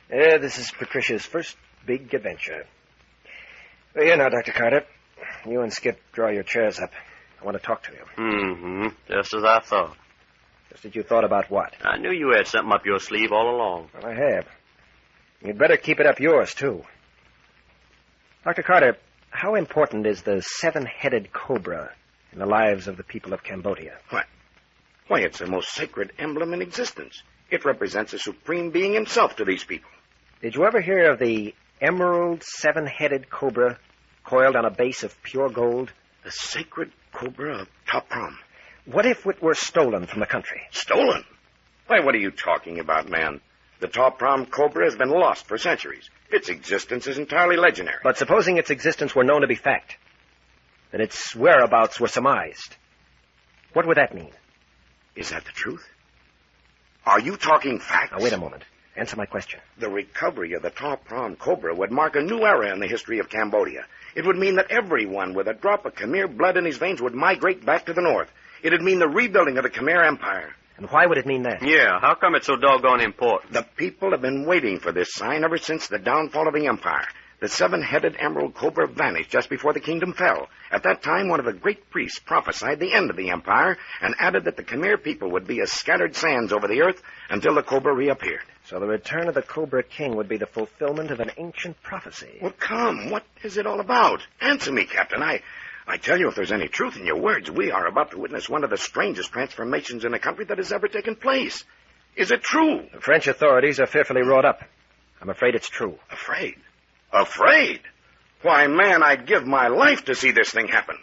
This is Patricia's first big adventure. Well, here now, Dr. Carter. You and Skip draw your chairs up. I want to talk to you. Mm-hmm. Just as I thought. Just as you thought about what? I knew you had something up your sleeve all along. Well, I have. You'd better keep it up yours, too. Dr. Carter, how important is the seven-headed cobra in the lives of the people of Cambodia? Why, it's the most sacred emblem in existence. It represents the Supreme Being himself to these people. Did you ever hear of the emerald seven-headed cobra coiled on a base of pure gold? The sacred cobra of Top Prom. What if it were stolen from the country? Stolen? Why, what are you talking about, man? The Top Prom cobra has been lost for centuries. Its existence is entirely legendary. But supposing its existence were known to be fact, that its whereabouts were surmised, what would that mean? Is that the truth? Are you talking facts? Now, wait a moment. Answer my question. The recovery of the Top Prom cobra would mark a new era in the history of Cambodia. It would mean that everyone with a drop of Khmer blood in his veins would migrate back to the north. It would mean the rebuilding of the Khmer Empire. And why would it mean that? Yeah, how come it's so doggone important? The people have been waiting for this sign ever since the downfall of the empire. The seven-headed emerald cobra vanished just before the kingdom fell. At that time, one of the great priests prophesied the end of the empire and added that the Khmer people would be as scattered sands over the earth until the cobra reappeared. So the return of the Cobra King would be the fulfillment of an ancient prophecy. Well, come, what is it all about? Answer me, Captain. I tell you, if there's any truth in your words, we are about to witness one of the strangest transformations in a country that has ever taken place. Is it true? The French authorities are fearfully wrought up. I'm afraid it's true. Afraid? Afraid? Why, man, I'd give my life to see this thing happen.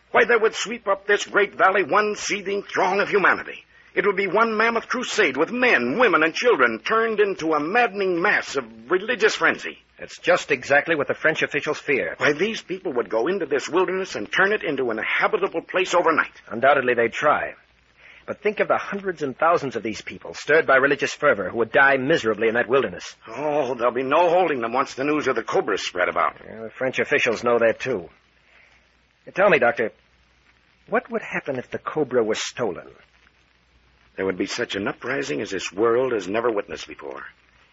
Why, there would sweep up this great valley one seething throng of humanity. It would be one mammoth crusade with men, women, and children turned into a maddening mass of religious frenzy. It's just exactly what the French officials fear. Why, these people would go into this wilderness and turn it into an habitable place overnight. Undoubtedly they'd try. But think of the hundreds and thousands of these people, stirred by religious fervor, who would die miserably in that wilderness. Oh, there'll be no holding them once the news of the cobras spread about. Yeah, the French officials know that, too. Tell me, Doctor, what would happen if the cobra was stolen? There would be such an uprising as this world has never witnessed before.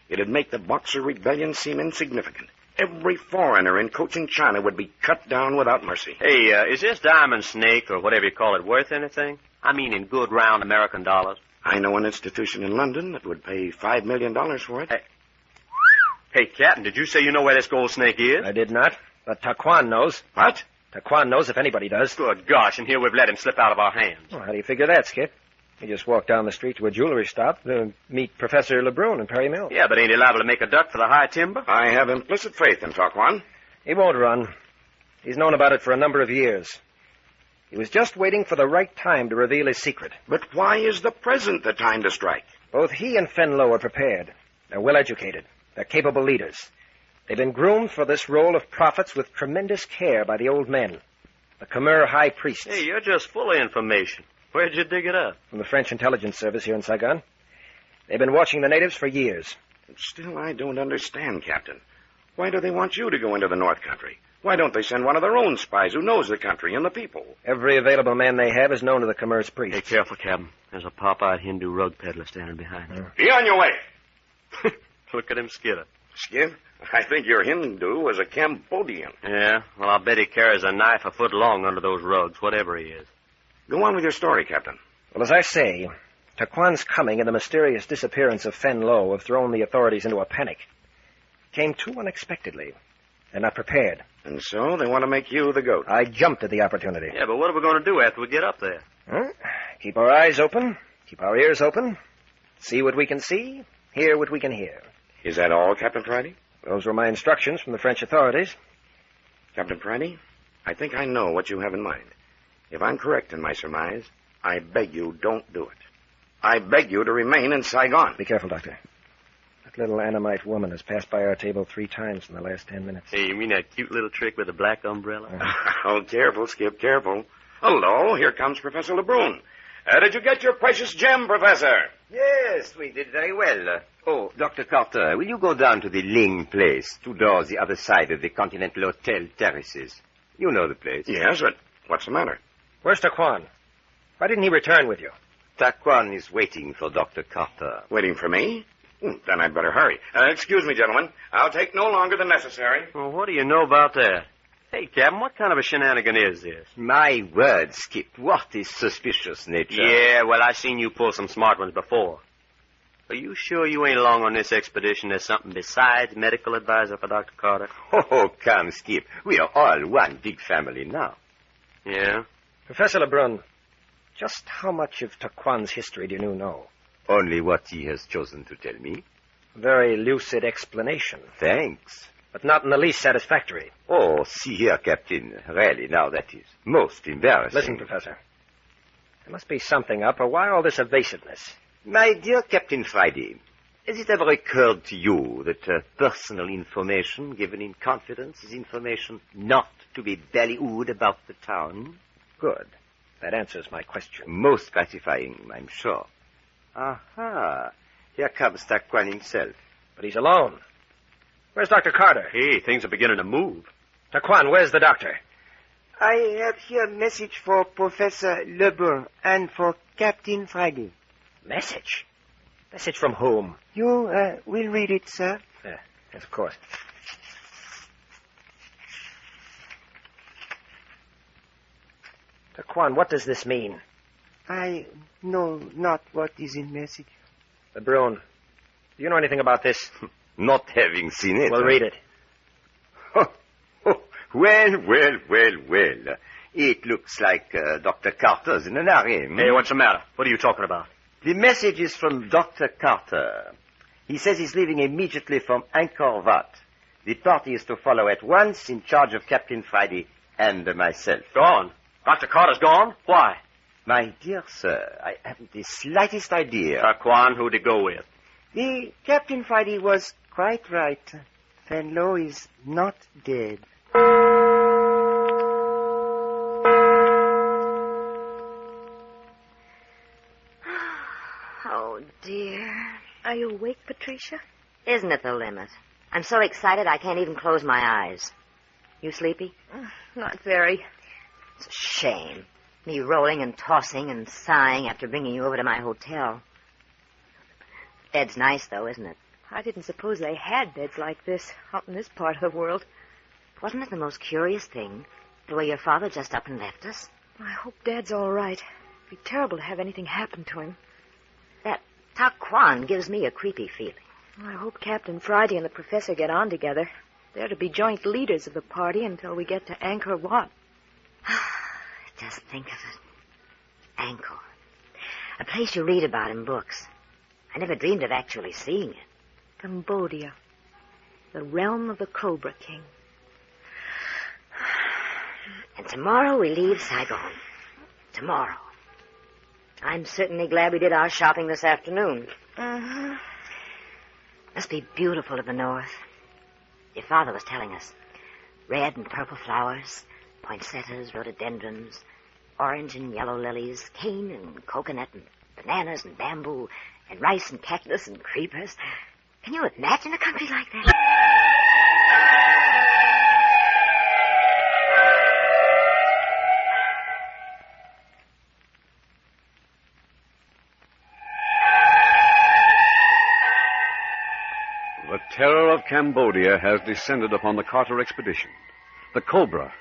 It'd make the Boxer Rebellion seem insignificant. Every foreigner in Cochin China would be cut down without mercy. Hey, is this diamond snake, or whatever you call it, worth anything? I mean in good round American dollars. I know an institution in London that would pay $5 million for it. Hey, Captain, did you say you know where this gold snake is? I did not, but Taquan knows. What? Taquan knows if anybody does. Good gosh, and here we've let him slip out of our hands. Well, how do you figure that, Skip? He just walked down the street to a jewelry shop to meet Professor LeBrun in Perry Mill. Yeah, but ain't he liable to make a duck for the high timber? I have implicit faith in Taquan. He won't run. He's known about it for a number of years. He was just waiting for the right time to reveal his secret. But why is the present the time to strike? Both he and Fenlo are prepared. They're well-educated. They're capable leaders. They've been groomed for this role of prophets with tremendous care by the old men, the Khmer high priests. Hey, you're just full of information. Where'd you dig it up? From the French intelligence service here in Saigon. They've been watching the natives for years. Still, I don't understand, Captain. Why do they want you to go into the North Country? Why don't they send one of their own spies who knows the country and the people? Every available man they have is known to the Khmer's priests. Hey, careful, Captain. There's a pop-eyed Hindu rug peddler standing behind you. Be on your way. Look at him skitter. Skip, I think your Hindu was a Cambodian. Yeah, well, I'll bet he carries a knife a foot long under those rugs, whatever he is. Go on with your story, Captain. Well, as I say, Taquan's coming and the mysterious disappearance of Fenlo have thrown the authorities into a panic. It came too unexpectedly. They're not prepared. And so they want to make you the goat. I jumped at the opportunity. Yeah, but what are we going to do after we get up there? Huh? Keep our eyes open, keep our ears open, see what we can see, hear what we can hear. Is that all, Captain Friday? Those were my instructions from the French authorities. Captain Friday, I think I know what you have in mind. If I'm correct in my surmise, I beg you, don't do it. I beg you to remain in Saigon. Be careful, Doctor. That little Annamite woman has passed by our table 3 times in the last 10 minutes. Hey, you mean that cute little trick with the black umbrella? Oh, careful, Skip, careful. Hello, here comes Professor Lebrun. Did you get your precious gem, Professor? Yes, we did very well. Oh, Dr. Carter, will you go down to the Ling place, 2 doors the other side of the Continental Hotel terraces? You know the place. Yes, but what's the matter? Where's Taquan? Why didn't he return with you? Taquan is waiting for Dr. Carter. Waiting for me? Then I'd better hurry. Excuse me, gentlemen. I'll take no longer than necessary. Well, what do you know about that? Hey, Captain, what kind of a shenanigan is this? My word, Skip, what is suspicious nature? Yeah, well, I seen you pull some smart ones before. Are you sure you ain't along on this expedition? There's something besides medical advisor for Dr. Carter? Oh, come, Skip. We are all one big family now. Yeah? Professor Lebrun, just how much of Taquan's history do you know? Only what he has chosen to tell me. Very lucid explanation. Thanks. But not in the least satisfactory. Oh, see here, Captain. Really, now that is most embarrassing. Listen, Professor. There must be something up, or why all this evasiveness? My dear Captain Friday, has it ever occurred to you that personal information given in confidence is information not to be ballyhooed about the town? Good. That answers my question. Most gratifying, I'm sure. Aha. Here comes Taquan himself. But he's alone. Where's Dr. Carter? Hey, things are beginning to move. Taquan, where's the doctor? I have here a message for Professor Lebrun and for Captain Friday. Message? Message from whom? You will read it, sir. Yes, of course. Taquan, what does this mean? I know not what is in message. Lebrun, do you know anything about this? Not having seen it. Well, read it. Well. It looks like Dr. Carter's in an hurry. Hey, what's the matter? What are you talking about? The message is from Dr. Carter. He says he's leaving immediately from Ankar. The party is to follow at once in charge of Captain Friday and myself. Gone? Dr. Carter's gone? Why? My dear sir, I haven't the slightest idea. Taquan, who'd he go with? The Captain Friday was quite right. Fenlo is not dead. Oh, dear. Are you awake, Patricia? Isn't it the limit? I'm so excited I can't even close my eyes. You sleepy? Not very. It's a shame. Me rolling and tossing and sighing after bringing you over to my hotel. Bed's nice, though, isn't it? I didn't suppose they had beds like this out in this part of the world. Wasn't it the most curious thing, the way your father just up and left us? I hope Dad's all right. It'd be terrible to have anything happen to him. That Taquan gives me a creepy feeling. I hope Captain Friday and the professor get on together. They're to be joint leaders of the party until we get to Ankar Wat. Just think of it. Ankar. A place you read about in books. I never dreamed of actually seeing it. Cambodia. The realm of the Cobra King. And tomorrow we leave Saigon. Tomorrow. I'm certainly glad we did our shopping this afternoon. Uh-huh. Must be beautiful to the north. Your father was telling us. Red and purple flowers, poinsettias, rhododendrons, orange and yellow lilies, cane and coconut and bananas and bamboo, and rice and cactus and creepers. Can you imagine a country like that? The terror of Cambodia has descended upon the Carter expedition. The Cobra,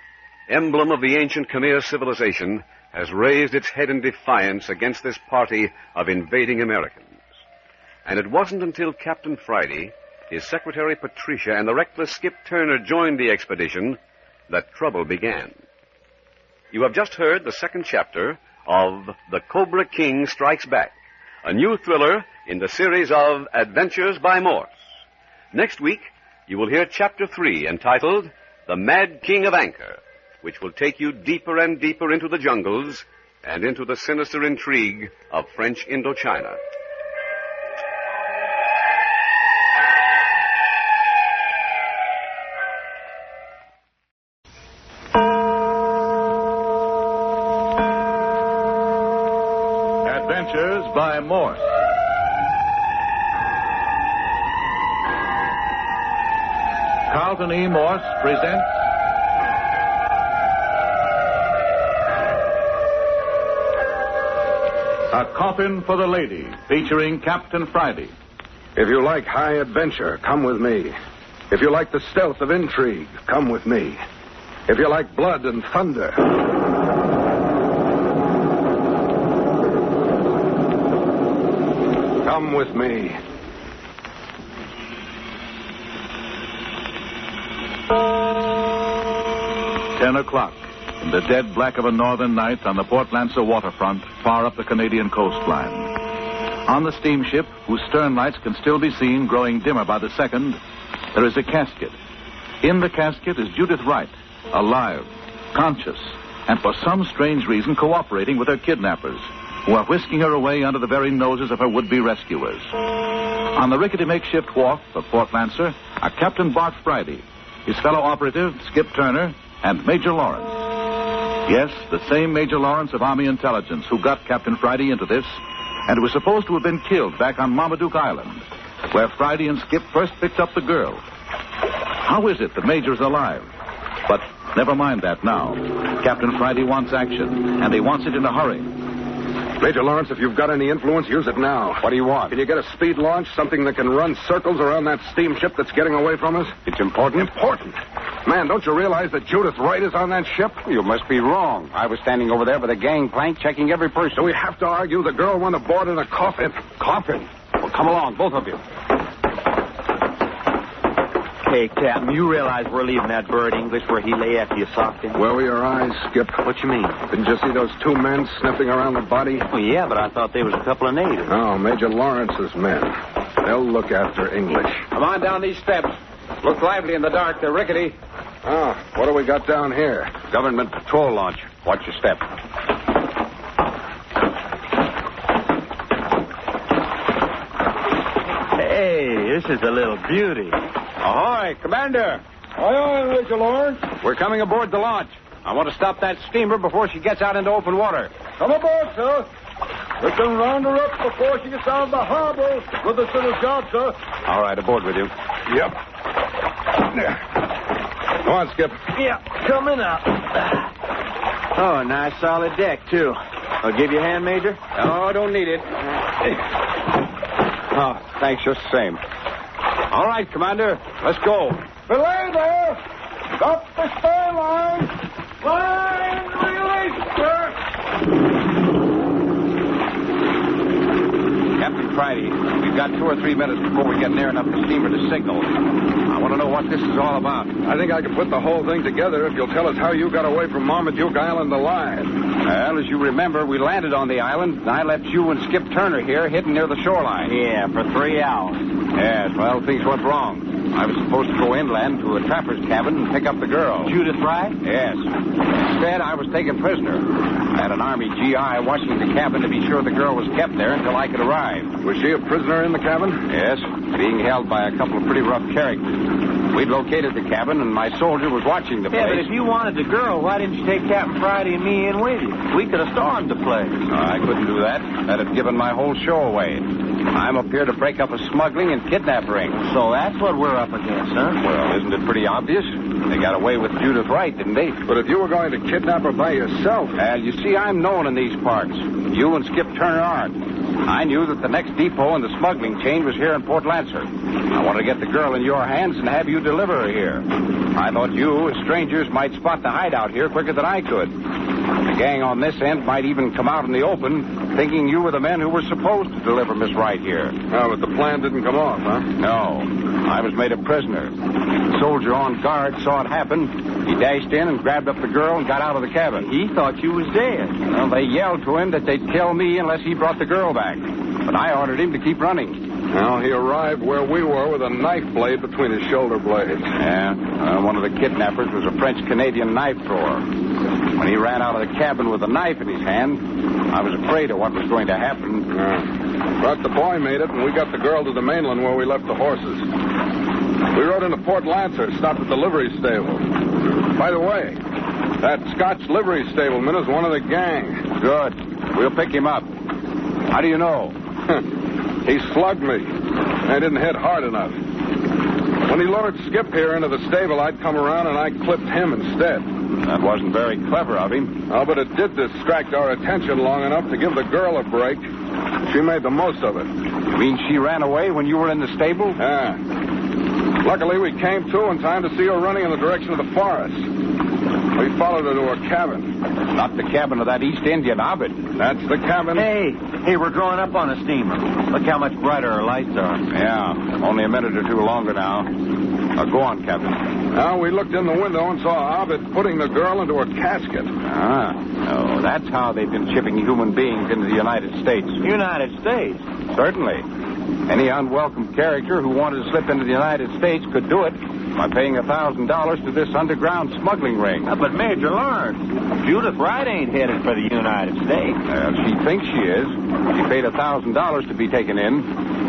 emblem of the ancient Khmer civilization, has raised its head in defiance against this party of invading Americans. And it wasn't until Captain Friday, his secretary Patricia, and the reckless Skip Turner joined the expedition that trouble began. You have just heard the second chapter of The Cobra King Strikes Back, a new thriller in the series of Adventures by Morse. Next week, you will hear Chapter 3, entitled The Mad King of Ankar, which will take you deeper and deeper into the jungles and into the sinister intrigue of French Indochina. Adventures by Morse. Carlton E. Morse presents A Coffin for the Lady, featuring Captain Friday. If you like high adventure, come with me. If you like the stealth of intrigue, come with me. If you like blood and thunder, come with me. $10 in the dead black of a northern night on the Port Lancer waterfront, far up the Canadian coastline. On the steamship, whose stern lights can still be seen growing dimmer by the second, there is a casket. In the casket is Judith Wright, alive, conscious, and for some strange reason cooperating with her kidnappers, who are whisking her away under the very noses of her would-be rescuers. On the rickety makeshift wharf of Port Lancer are Captain Bart Friday, his fellow operative, Skip Turner, and Major Lawrence. Yes, the same Major Lawrence of Army Intelligence who got Captain Friday into this and was supposed to have been killed back on Marmaduke Island, where Friday and Skip first picked up the girl. How is it the Major is alive? But never mind that now. Captain Friday wants action, and he wants it in a hurry. Major Lawrence, if you've got any influence, use it now. What do you want? Can you get a speed launch, something that can run circles around that steamship that's getting away from us? It's important? Important? Man, don't you realize that Judith Wright is on that ship? You must be wrong. I was standing over there by the gangplank checking every person. So we have to argue the girl went aboard in a coffin. Coffin? Well, come along, both of you. Hey, Captain, you realize we're leaving that bird English where he lay after you socked him? Where were your eyes, Skip? What you mean? Didn't you see those two men sniffing around the body? Oh, yeah, but I thought they was a couple of natives. No, Major Lawrence's men. They'll look after English. Come on down these steps. Look lively in the dark. They're rickety. Oh, what do we got down here? Government patrol launch. Watch your step. Hey, this is a little beauty. Ahoy, Commander. Aye, aye, Major Lawrence. We're coming aboard the launch. I want to stop that steamer before she gets out into open water. Come aboard, sir. We can round her up before she gets out of the harbor with this little job, sir. All right, aboard with you. Yep. There. Come on, Skip. Yeah, coming up. Oh, nice solid deck, too. I'll give you a hand, Major? Oh, don't need it. Oh, thanks just the same. All right, Commander. Let's go. Belay there. Stop the stern line. Line release, sir. Captain Friday, we've got 2 or 3 minutes before we get near enough to steamer to signal. I want to know what this is all about. I think I can put the whole thing together if you'll tell us how you got away from Marmaduke Island alive. Well, as you remember, we landed on the island, and I left you and Skip Turner here hidden near the shoreline. Yeah, for 3 hours. Yes, well, things went wrong. I was supposed to go inland to a trapper's cabin and pick up the girl. Judith Wright? Yes. Instead, I was taken prisoner. I had an Army GI watching the cabin to be sure the girl was kept there until I could arrive. Was she a prisoner in the cabin? Yes, being held by a couple of pretty rough characters. We'd located the cabin, and my soldier was watching the place. Yeah, but if you wanted the girl, why didn't you take Captain Friday and me in with you? We could have stormed the place. I couldn't do that. That'd have given my whole show away. I'm up here to break up a smuggling and kidnap ring. So that's what we're up against, huh? Well, isn't it pretty obvious? They got away with Judith Wright, didn't they? But if you were going to kidnap her by yourself... Well, you see, I'm known in these parts. You and Skip Turner aren't. I knew that the next depot in the smuggling chain was here in Port Lancer. I wanted to get the girl in your hands and have you deliver her here. I thought you, as strangers, might spot the hideout here quicker than I could. The gang on this end might even come out in the open, thinking you were the men who were supposed to deliver Miss Wright here. Oh, but the plan didn't come off, huh? No. I was made a prisoner. The soldier on guard saw it happen. He dashed in and grabbed up the girl and got out of the cabin. He thought you was dead. Well, they yelled to him that they'd kill me unless he brought the girl back. But I ordered him to keep running. Now, he arrived where we were with a knife blade between his shoulder blades. Yeah, one of the kidnappers was a French-Canadian knife thrower. When he ran out of the cabin with a knife in his hand, I was afraid of what was going to happen. But the boy made it, and we got the girl to the mainland where we left the horses. We rode into Port Lancer, stopped at the livery stable. By the way, that Scotch livery stableman is one of the gang. Good. We'll pick him up. How do you know? He slugged me. I didn't hit hard enough. When he lowered Skip here into the stable, I'd come around and I clipped him instead. That wasn't very clever of him. Oh, but it did distract our attention long enough to give the girl a break. She made the most of it. You mean she ran away when you were in the stable? Yeah. Luckily, we came to in time to see her running in the direction of the forest. We followed her to her cabin. Not the cabin of that East Indian Ovid. That's the cabin. Hey, we're drawing up on a steamer. Look how much brighter our lights are. Yeah, only a minute or two longer now. Go on, Captain. Now, we looked in the window and saw Ovid putting the girl into her casket. Oh, that's how they've been shipping human beings into the United States. United States? Certainly. Any unwelcome character who wanted to slip into the United States could do it by paying $1,000 to this underground smuggling ring. But Major Lawrence, Judith Wright ain't headed for the United States. She thinks she is. She paid $1,000 to be taken in.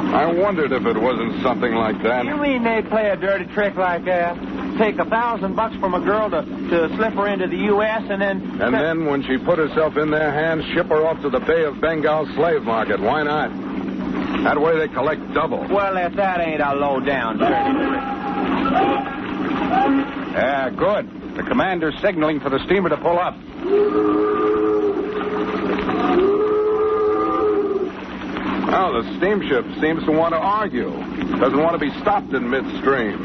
I wondered if it wasn't something like that. You mean they'd play a dirty trick like that? Take $1,000 from a girl to slip her into the U.S. and then... And then when she put herself in their hands, ship her off to the Bay of Bengal slave market. Why not? That way they collect double. Well, if that ain't a low-down dirty trick. Yeah, good. The commander's signaling for the steamer to pull up. Now, the steamship seems to want to argue. Doesn't want to be stopped in midstream.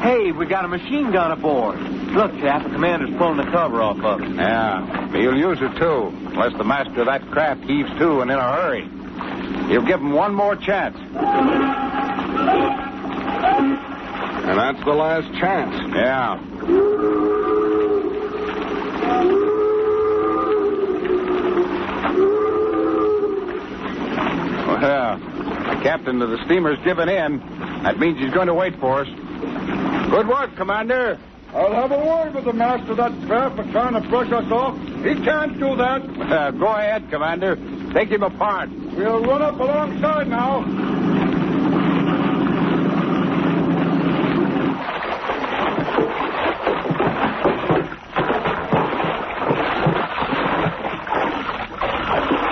Hey, we got a machine gun aboard. Look, Cap, the commander's pulling the cover off of it. Yeah, he'll use it, too, unless the master of that craft heaves to and in a hurry. He'll give him one more chance. And that's the last chance. Yeah. Well, the captain of the steamer's given in. That means he's going to wait for us. Good work, Commander. I'll have a word with the master of that craft for trying to brush us off. He can't do that. Go ahead, Commander. Take him apart. We'll run up alongside now.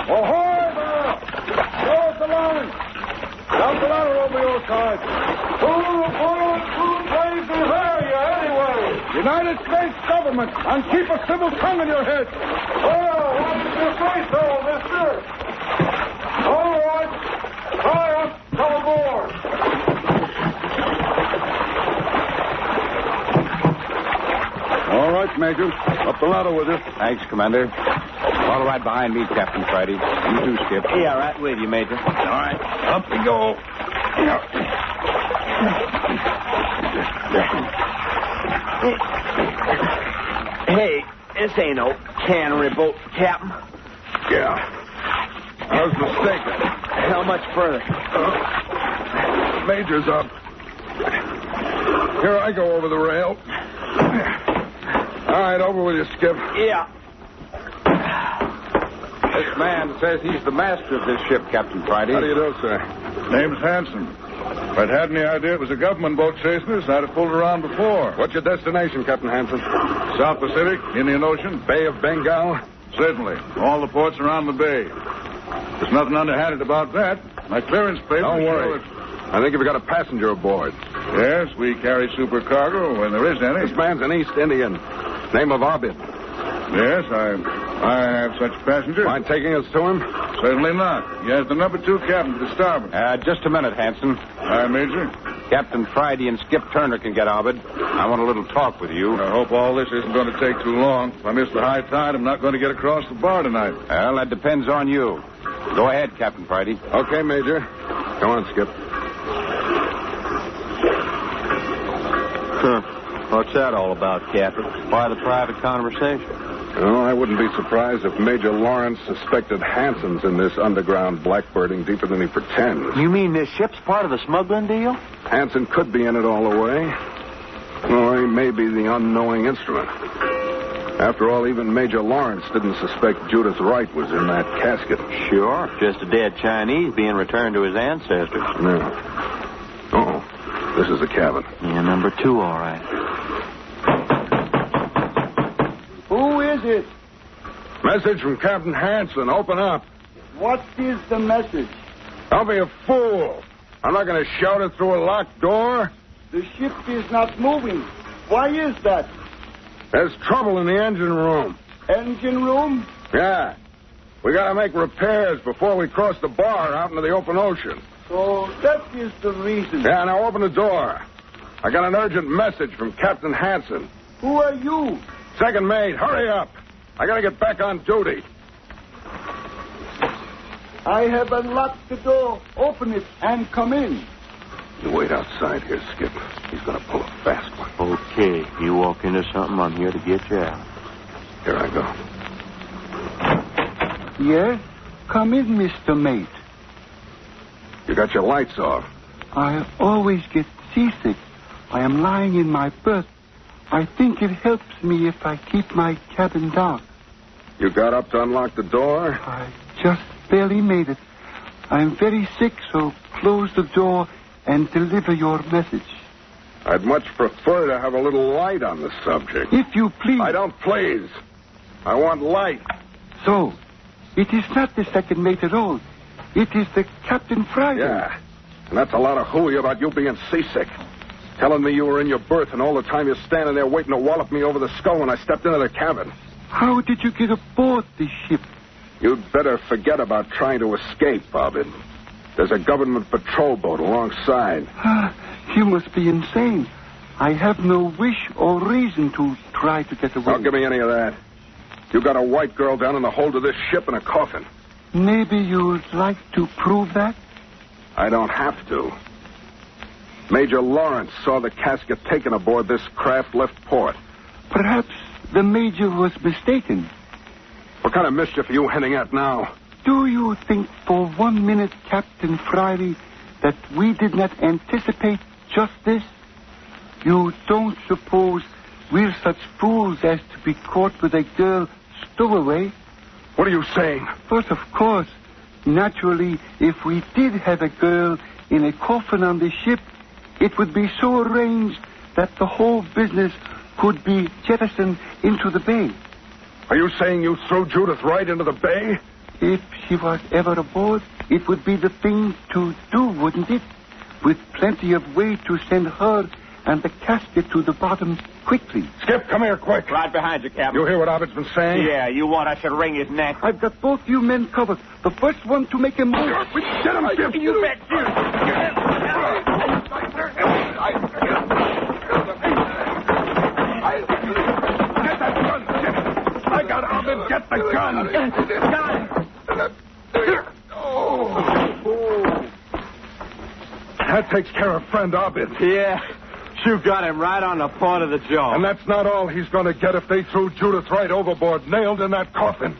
Ahoy there! Throw us the line. Down the ladder over your side. Who plays the hair you anyway? United States government, and keep a civil tongue in your head. Well, what did you say so, mister? All right. Try us. Come aboard. All right, Major. Up the ladder with you. Thanks, Commander. Follow right behind me, Captain Friday. You too, Skip. Yeah, right with you, Major. All right. Up we go. Hey, this ain't no cannery boat, Captain. Yeah. I was mistaken. How much further? Major's up. Here I go over the rail. All right, over with you, Skip. Yeah. This man says he's the master of this ship, Captain Friday. How do you do, sir? Name's Hanson. If I'd had any idea it was a government boat chasing us, I'd have pulled around before. What's your destination, Captain Hanson? South Pacific, Indian Ocean. Bay of Bengal? Certainly. All the ports around the bay. There's nothing underhanded about that. My clearance papers... Don't worry. I think you've got a passenger aboard. Yes, we carry supercargo when there is any. This man's an East Indian. Name of Abid. Yes, I have such a passenger. Mind taking us to him? Certainly not. He has the number 2 cabin to the starboard. Just a minute, Hanson. Aye, Major. Captain Friday and Skip Turner can get Abid. I want a little talk with you. I hope all this isn't going to take too long. If I miss the high tide, I'm not going to get across the bar tonight. Well, that depends on you. Go ahead, Captain Friday. Okay, Major. Go on, Skip. What's that all about, Captain? Why the private conversation? Oh, I wouldn't be surprised if Major Lawrence suspected Hanson's in this underground blackbirding deeper than he pretends. You mean this ship's part of the smuggling deal? Hanson could be in it all the way. Or he may be the unknowing instrument. After all, even Major Lawrence didn't suspect Judith Wright was in that casket. Sure. Just a dead Chinese being returned to his ancestors. No. Oh, this is the cabin. Yeah, number 2, all right. Who is it? Message from Captain Hanson. Open up. What is the message? Don't be a fool. I'm not going to shout it through a locked door. The ship is not moving. Why is that? There's trouble in the engine room. Engine room? Yeah. We got to make repairs before we cross the bar out into the open ocean. So that is the reason. Yeah, now open the door. I got an urgent message from Captain Hanson. Who are you? Second mate, hurry up. I got to get back on duty. I have unlocked the door. Open it and come in. You wait outside here, Skip. He's going to pull a fast one. Okay. You walk into something, I'm here to get you out. Here I go. Yes? Come in, Mr. Mate. You got your lights off. I always get seasick. I am lying in my berth. I think it helps me if I keep my cabin dark. You got up to unlock the door? I just barely made it. I'm very sick, so close the door and deliver your message. I'd much prefer to have a little light on the subject. If you please. I don't please. I want light. So, it is not the second mate at all. It is the Captain Friday. Yeah, and that's a lot of hooey about you being seasick. Telling me you were in your berth and all the time you're standing there waiting to wallop me over the skull when I stepped into the cabin. How did you get aboard this ship? You'd better forget about trying to escape, Bobbin. There's a government patrol boat alongside. You must be insane. I have no wish or reason to try to get away. Don't give me any of that. You got a white girl down in the hold of this ship in a coffin. Maybe you'd like to prove that? I don't have to. Major Lawrence saw the casket taken aboard this craft left port. Perhaps the Major was mistaken. What kind of mischief are you hinting at now? Do you think for 1 minute, Captain Friday, that we did not anticipate just this? You don't suppose we're such fools as to be caught with a girl stowaway? What are you saying? But of course. Naturally, if we did have a girl in a coffin on the ship, it would be so arranged that the whole business could be jettisoned into the bay. Are you saying you threw Judith Wright into the bay? If she was ever aboard, it would be the thing to do, wouldn't it? With plenty of way to send her and the casket to the bottom quickly. Skip, come here quick. Right behind you, Captain. You hear what Abbott's been saying? Yeah, you want I should wring his neck? I've got both you men covered. The first one to make a move. Get him, Skip. You bet you. I got Abbott. Get the gun. That takes care of friend Abbott. Yeah. You got him right on the point of the jaw. And that's not all he's going to get if they threw Judith Wright overboard, nailed in that coffin.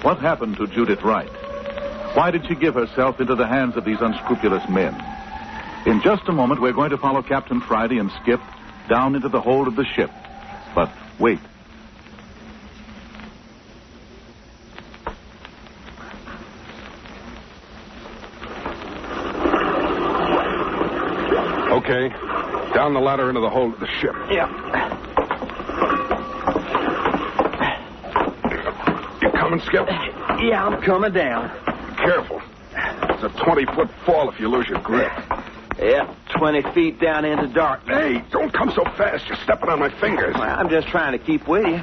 What happened to Judith Wright? Why did she give herself into the hands of these unscrupulous men? In just a moment, we're going to follow Captain Friday and Skip down into the hold of the ship. But wait. Okay. Down the ladder into the hold of the ship. Yeah. You coming, Skip? Yeah, I'm coming down. Careful. It's a 20-foot fall if you lose your grip. Yeah, 20 feet down into darkness. Hey, don't come so fast. You're stepping on my fingers. Well, I'm just trying to keep with you.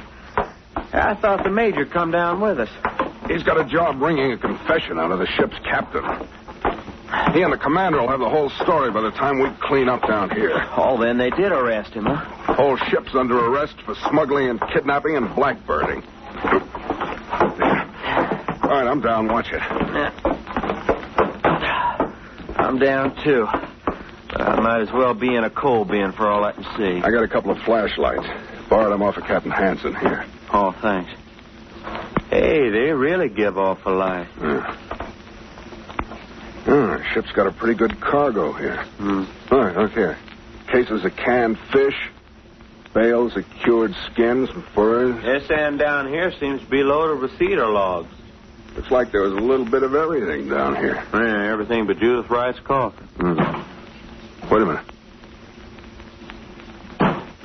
I thought the Major come down with us. He's got a job wringing a confession out of the ship's captain. He and the commander will have the whole story by the time we clean up down here. Oh, then they did arrest him, huh? The whole ship's under arrest for smuggling and kidnapping and blackbirding. All right, I'm down. Watch it. Yeah. I'm down, too. But I might as well be in a coal bin for all I can see. I got a couple of flashlights. Borrowed them off of Captain Hansen here. Oh, thanks. Hey, they really give off a light. Yeah. The ship's got a pretty good cargo here. All right, look here. Cases of canned fish, bales of cured skins and furs. This end down here seems to be loaded with cedar logs. Looks like there was a little bit of everything down here. Yeah, everything but Judith Wright's coffin. Wait a minute.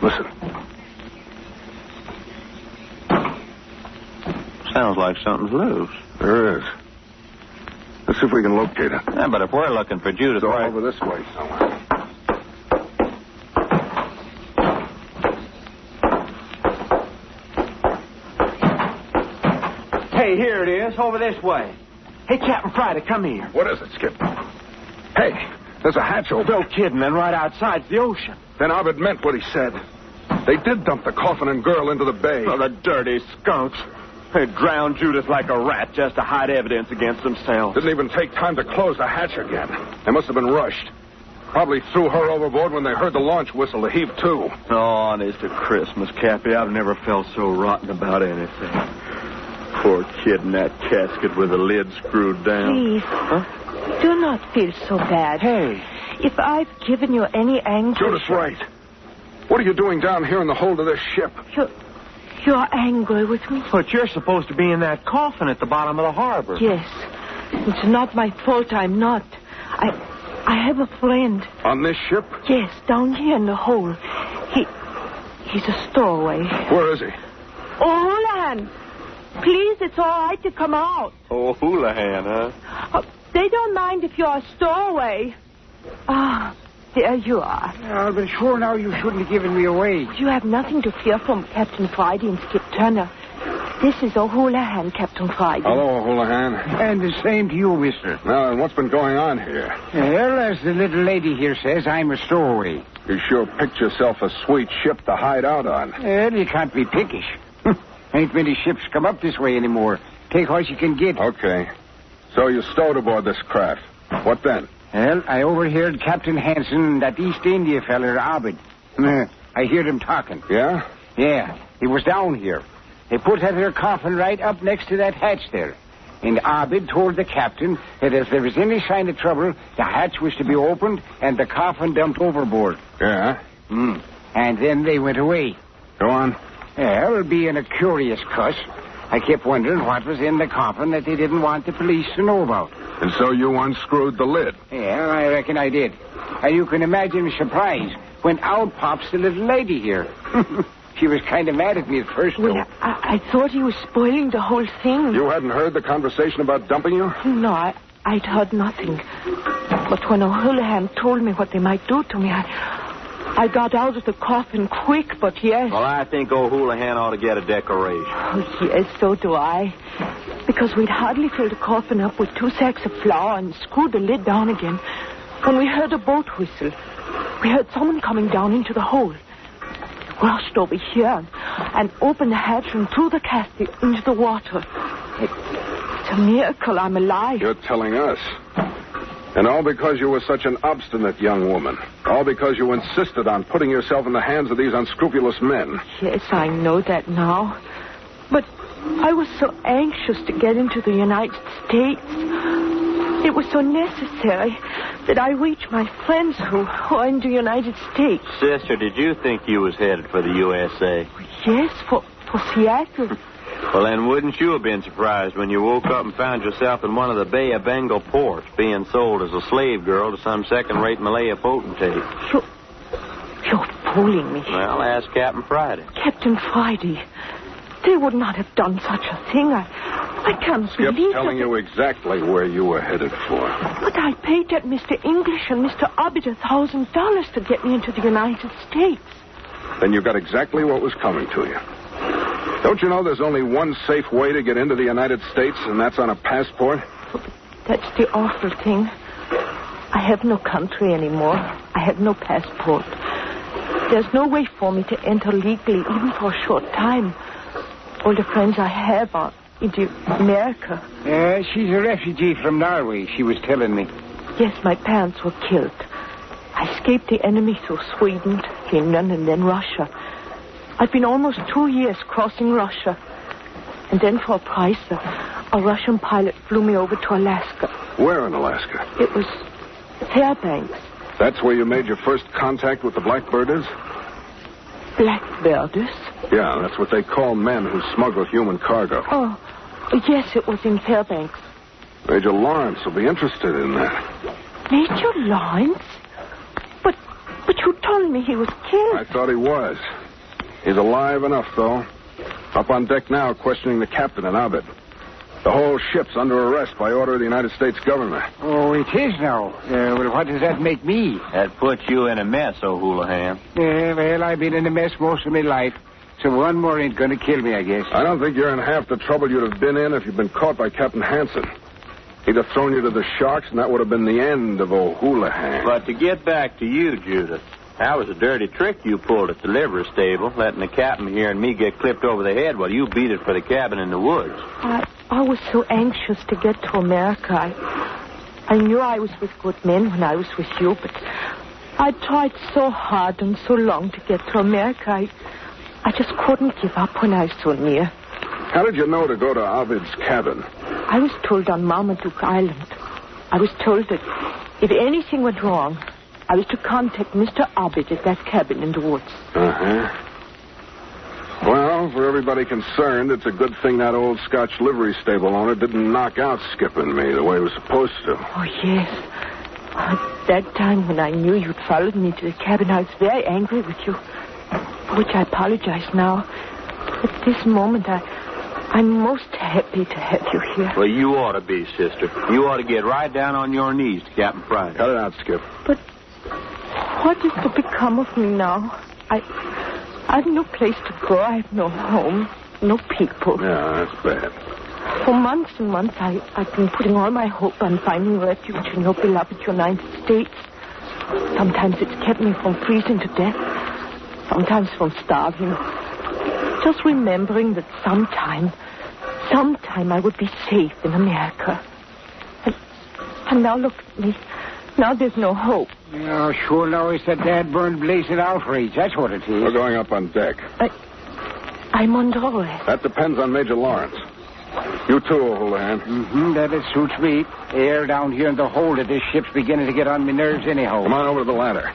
Listen. Sounds like something's loose. There is. Let's see if we can locate it. Yeah, but if we're looking for Judith Wright... Wright... over this way somewhere. Hey, here it is, over this way. Hey, Captain Friday, come here. What is it, Skip? Hey, there's a hatch open. No kidding, and right outside's the ocean. Then Ovid meant what he said. They did dump the coffin and girl into the bay. Oh, the dirty skunks. They drowned Judith like a rat just to hide evidence against themselves. Didn't even take time to close the hatch again. They must have been rushed. Probably threw her overboard when they heard the launch whistle to heave to. Oh, honest to Christmas, Cappy, I've never felt so rotten about anything. Poor kid in that casket with the lid screwed down. Please, do not feel so bad. Hey. If I've given you any anguish... Judith Wright, what are you doing down here in the hold of this ship? You're angry with me? But you're supposed to be in that coffin at the bottom of the harbor. Yes. It's not my fault I'm not. I have a friend. On this ship? Yes, down here in the hole. He's a stowaway. Where is he? Oh, Houlihan! Please, it's all right to come out. Oh, Houlihan, huh? They don't mind if you're a stowaway. Ah, there you are. I'll be sure now you shouldn't have given me away. You have nothing to fear from Captain Friday and Skip Turner. This is O'Houlihan, Captain Friday. Hello, Houlihan. And the same to you, mister. Now, what's been going on here? Well, as the little lady here says, I'm a stowaway. You sure picked yourself a sweet ship to hide out on. Well, you can't be pickish. Ain't many ships come up this way anymore. Take what you can get. Okay. So you stowed aboard this craft. What then? Well, I overheard Captain Hansen and that East India feller, Ovid. I heard him talking. Yeah? Yeah. He was down here. They put that there coffin right up next to that hatch there. And Ovid told the captain that if there was any sign of trouble, the hatch was to be opened and the coffin dumped overboard. Yeah? And then they went away. Go on. Well, being a curious cuss, I kept wondering what was in the coffin that they didn't want the police to know about. And so you unscrewed the lid? Yeah, I reckon I did. And you can imagine my surprise when out pops the little lady here. She was kind of mad at me at first, though. Well, I thought he was spoiling the whole thing. You hadn't heard the conversation about dumping you? No, I'd heard nothing. But when O'Houlihan told me what they might do to me, I got out of the coffin quick, but yes. Well, I think O'Houlihan ought to get a decoration. Oh, yes, so do I. Because we'd hardly filled the coffin up with 2 sacks of flour and screwed the lid down again when we heard a boat whistle. We heard someone coming down into the hold. They rushed over here and opened the hatch and threw the casket into the water. It's a miracle I'm alive. You're telling us. And all because you were such an obstinate young woman. All because you insisted on putting yourself in the hands of these unscrupulous men. Yes, I know that now. But I was so anxious to get into the United States. It was so necessary that I reach my friends who are in the United States. Sister, did you think you was headed for the USA? Yes, for Seattle. Well, then wouldn't you have been surprised when you woke up and found yourself in one of the Bay of Bengal ports being sold as a slave girl to some second-rate Malaya potentate? You're fooling me. Well, ask Captain Friday. Captain Friday. They would not have done such a thing. I can't Skip's believe telling you exactly where you were headed for. But I paid that Mr. English and Mr. Obbit $1,000 to get me into the United States. Then you got exactly what was coming to you. Don't you know there's only one safe way to get into the United States, and that's on a passport? That's the awful thing. I have no country anymore. I have no passport. There's no way for me to enter legally, even for a short time. All the friends I have are in America. She's a refugee from Norway, she was telling me. Yes, my parents were killed. I escaped the enemy through Sweden, Finland, and then Russia. I've been almost 2 years crossing Russia. And then for a price, a Russian pilot flew me over to Alaska. Where in Alaska? It was Fairbanks. That's where you made your first contact with the Blackbirders? Blackbirders? Yeah, that's what they call men who smuggle human cargo. Oh, yes, it was in Fairbanks. Major Lawrence will be interested in that. Major Lawrence? But you told me he was killed. I thought he was. He's alive enough, though. Up on deck now, questioning the captain and Abed. The whole ship's under arrest by order of the United States government. Oh, it is now. Well, what does that make me? That puts you in a mess, O'Houlihan. Well, I've been in a mess most of my life. So one more ain't going to kill me, I guess. I don't think you're in half the trouble you'd have been in if you'd been caught by Captain Hansen. He'd have thrown you to the sharks, and that would have been the end of O'Houlihan. But to get back to you, Judith, that was a dirty trick you pulled at the livery stable, letting the captain here and me get clipped over the head while you beat it for the cabin in the woods. I was so anxious to get to America. I knew I was with good men when I was with you, but I tried so hard and so long to get to America. I just couldn't give up when I was so near. How did you know to go to Ovid's cabin? I was told on Marmaduke Island. I was told that if anything went wrong, I was to contact Mr. Ovid at that cabin in the woods. Uh-huh. Well, for everybody concerned, it's a good thing that old Scotch livery stable owner didn't knock out Skip and me the way he was supposed to. Oh, yes. At that time when I knew you'd followed me to the cabin, I was very angry with you, for which I apologize now. At this moment, I'm most happy to have you here. Well, you ought to be, sister. You ought to get right down on your knees to Captain Price. Cut it out, Skip. But what is to become of me now? I've no place to go. I have no home, no people. Yeah, that's bad. For months and months, I've been putting all my hope on finding refuge in your beloved United States. Sometimes it's kept me from freezing to death. Sometimes from starving. Just remembering that sometime I would be safe in America. And now look at me. Now there's no hope. Yeah, sure now it's a dad-burned blazing outrage. That's what it is. We're going up on deck. I'm under arrest. That depends on Major Lawrence. You too, O'Houlihan. Mm-hmm, that it suits me. Air down here in the hold of this ship's beginning to get on my nerves anyhow. Come on over to the ladder.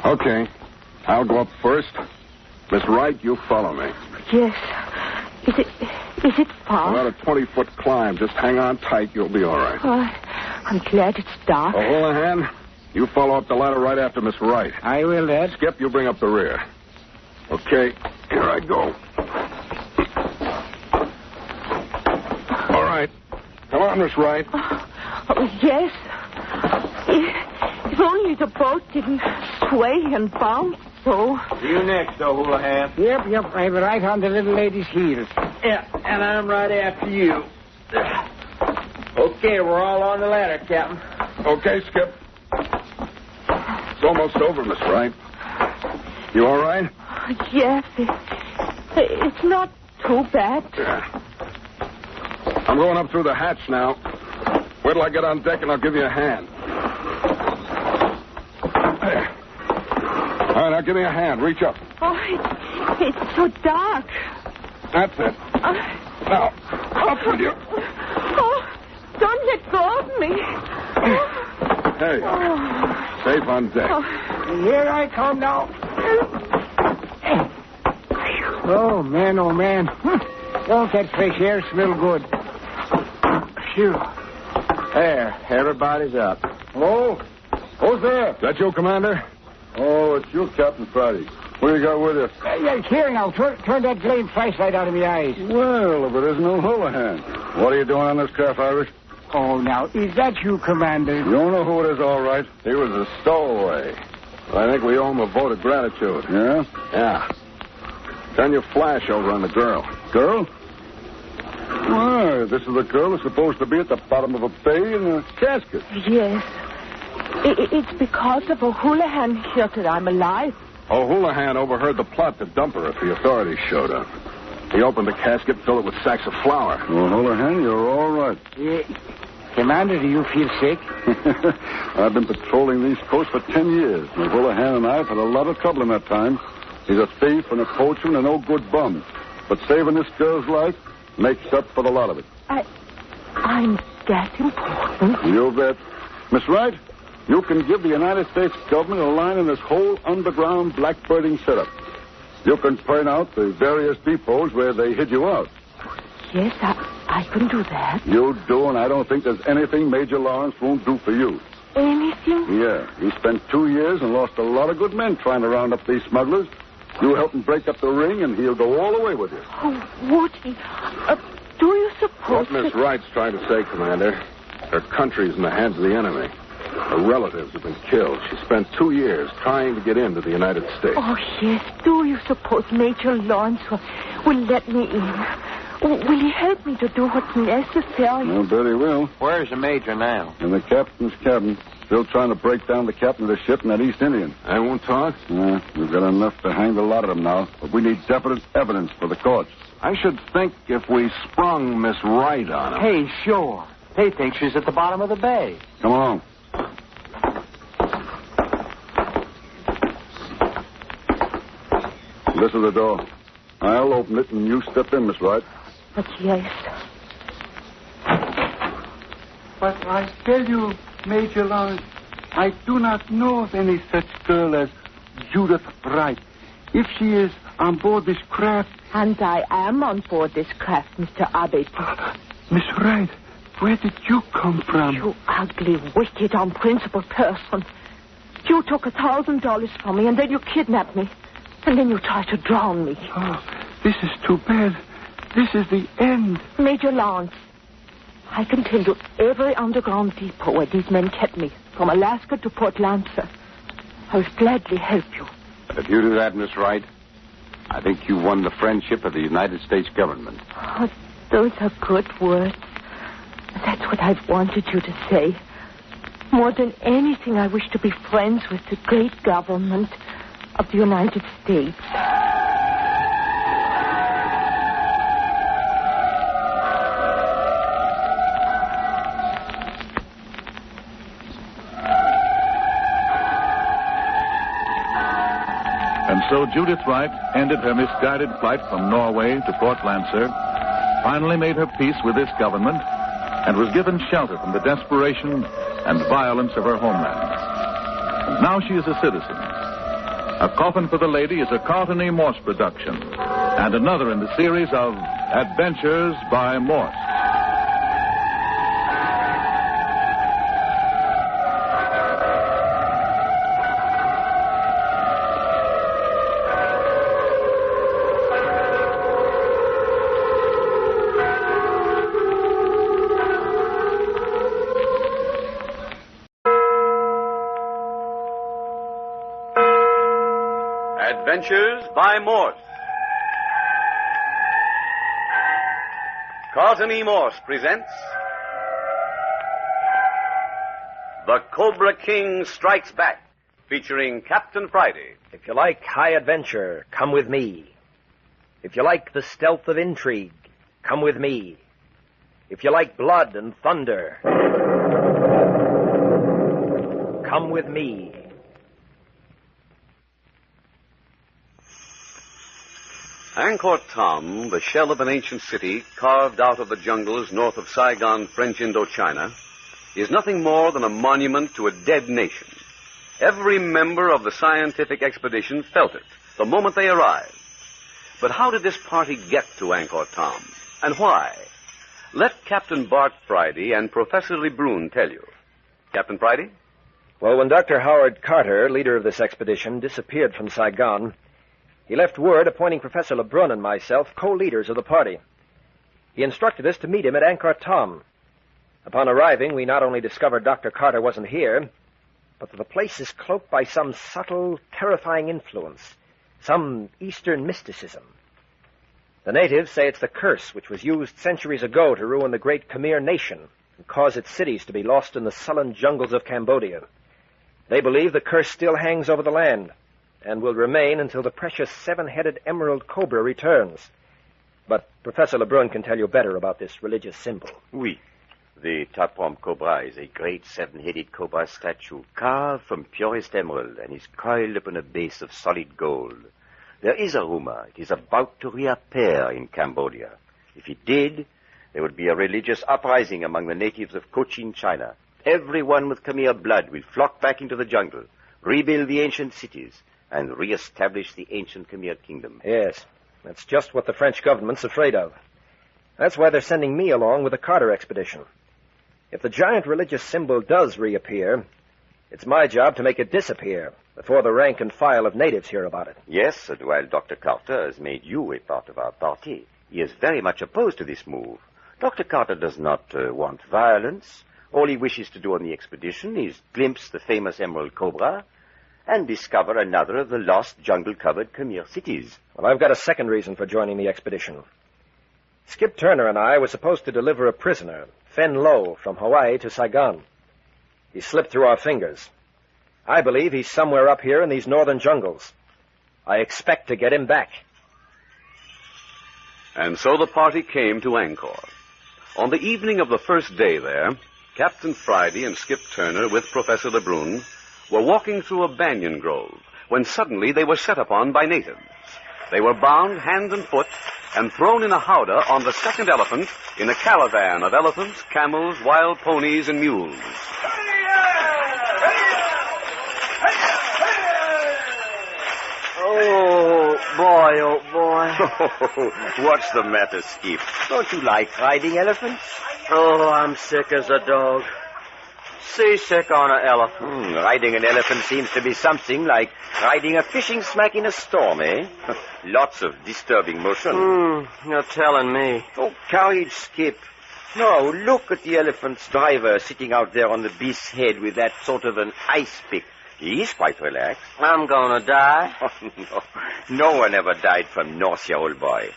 Okay. I'll go up first. Miss Wright, you follow me. Yes. Is it far? About a 20-foot climb. Just hang on tight. You'll be all right. I'm glad it's dark. O'Houlihan, you follow up the ladder right after Miss Wright. I will, Dad. Skip, you bring up the rear. Okay, here I go. All right. Come on, Miss Wright. Oh, yes. If only the boat didn't sway and bounce so. You next, O'Houlihan. Yep. I'm right on the little lady's heels. Yeah, and I'm right after you. Okay, we're all on the ladder, Captain. Okay, Skip. It's almost over, Miss Wright. You all right? Yes. It's not too bad. Yeah. I'm going up through the hatch now. Wait till I get on deck and I'll give you a hand. There. All right, now give me a hand. Reach up. Oh, it's so dark. That's it. Now, up with you. Oh, don't let go of me. There you are. Safe on deck. Here I come now. Oh, man. Don't that fresh air smell good? Phew. There, everybody's up. Oh, who's there? Is that you, Commander? Oh, it's you, Captain Friday. What do you got with you? Here now. Turn that blame flashlight out of my eyes. Well, if it isn't O'Houlihan. What are you doing on this craft, Irish? Oh, now, is that you, Commander? You know who it is, all right. He was a stowaway. I think we owe him a vote of gratitude. Yeah? Yeah. Turn your flash over on the girl. Girl? Why, this is the girl who's supposed to be at the bottom of a bay in a casket. Yes. It's because of O'Houlihan here that I'm alive. O'Houlihan overheard the plot to dump her if the authorities showed up. He opened the casket, filled it with sacks of flour. O'Houlihan, you're all right. Commander, do you feel sick? I've been patrolling these coasts for 10 years. O'Houlihan and I have had a lot of trouble in that time. He's a thief and a poacher and a no-good bum. But saving this girl's life makes up for the lot of it. I'm that important? You bet. Miss Wright, you can give the United States government a line in this whole underground blackbirding setup. You can point out the various depots where they hid you out. Yes, I can do that. You do, and I don't think there's anything Major Lawrence won't do for you. Anything? Yeah. He spent 2 years and lost a lot of good men trying to round up these smugglers. You help him break up the ring, and he'll go all the way with you. Oh, would he? Do you suppose... What Miss Wright's trying to say, Commander, her country's in the hands of the enemy. Her relatives have been killed. She spent 2 years trying to get into the United States. Oh, yes. Do you suppose Major Lawrence will let me in? Will he help me to do what's necessary? I bet he will. Where's the Major now? In the captain's cabin. Still trying to break down the captain of the ship in that East Indian. I won't talk? We've got enough to hang the lot of them now. But we need definite evidence for the courts. I should think if we sprung Miss Wright on him. Hey, sure. They think she's at the bottom of the bay. Come along. This is the door. I'll open it and you step in, Miss Wright. But yes. But I tell you, Major Lawrence, I do not know of any such girl as Judith Wright. If she is on board this craft... And I am on board this craft, Mr. Abbott. Miss Wright, where did you come from? You ugly, wicked, unprincipled person. You took $1,000 from me, and then you kidnapped me. And then you tried to drown me. Oh, this is too bad. This is the end. Major Lawrence, I can tell you every underground depot where these men kept me, from Alaska to Port Lancer. I would gladly help you. If you do that, Miss Wright, I think you won the friendship of the United States government. Oh, those are good words. That's what I've wanted you to say. More than anything, I wish to be friends with the great government of the United States. And so Judith Wright ended her misguided flight from Norway to Port Lancer, finally made her peace with this government, and was given shelter from the desperation and violence of her homeland. Now she is a citizen. A Coffin for the Lady is a Carlton E. Morse production, and another in the series of Adventures by Morse. Adventures by Morse. Carlton E. Morse presents The Cobra King Strikes Back, featuring Captain Friday. If you like high adventure, come with me. If you like the stealth of intrigue, come with me. If you like blood and thunder, come with me. Ankar Tom, the shell of an ancient city carved out of the jungles north of Saigon, French Indochina, is nothing more than a monument to a dead nation. Every member of the scientific expedition felt it the moment they arrived. But how did this party get to Ankar Tom, and why? Let Captain Bart Friday and Professor LeBrun tell you. Captain Friday? Well, when Dr. Howard Carter, leader of this expedition, disappeared from Saigon, he left word appointing Professor LeBrun and myself co-leaders of the party. He instructed us to meet him at Ankar Tom. Upon arriving, we not only discovered Dr. Carter wasn't here, but that the place is cloaked by some subtle, terrifying influence, some Eastern mysticism. The natives say it's the curse which was used centuries ago to ruin the great Khmer nation and cause its cities to be lost in the sullen jungles of Cambodia. They believe the curse still hangs over the land and will remain until the precious seven-headed emerald cobra returns. But Professor Lebrun can tell you better about this religious symbol. Oui. The Taprom cobra is a great seven-headed cobra statue carved from purest emerald and is coiled upon a base of solid gold. There is a rumor it is about to reappear in Cambodia. If it did, there would be a religious uprising among the natives of Cochin, China. Everyone with Khmer blood will flock back into the jungle, rebuild the ancient cities, and re-establish the ancient Khmer kingdom. Yes, that's just what the French government's afraid of. That's why they're sending me along with the Carter expedition. If the giant religious symbol does reappear, it's my job to make it disappear before the rank and file of natives hear about it. Yes, and while Dr. Carter has made you a part of our party, he is very much opposed to this move. Dr. Carter does not want violence. All he wishes to do on the expedition is glimpse the famous Emerald Cobra and discover another of the lost jungle-covered Khmer cities. Well, I've got a second reason for joining the expedition. Skip Turner and I were supposed to deliver a prisoner, Fen Lo, from Hawaii to Saigon. He slipped through our fingers. I believe he's somewhere up here in these northern jungles. I expect to get him back. And so the party came to Ankar. On the evening of the first day there, Captain Friday and Skip Turner with Professor Lebrun were walking through a banyan grove when suddenly they were set upon by natives. They were bound hand and foot and thrown in a howdah on the second elephant in a caravan of elephants, camels, wild ponies, and mules. Oh, boy. What's the matter, Skip? Don't you like riding elephants? Oh, I'm sick as a dog. Seasick on an elephant. Riding an elephant seems to be something like riding a fishing smack in a storm, eh? Lots of disturbing motion. You're telling me. Oh, courage, Skip. No, look at the elephant's driver sitting out there on the beast's head with that sort of an ice pick. He's quite relaxed. I'm gonna die. Oh, no one ever died from nausea, old boy.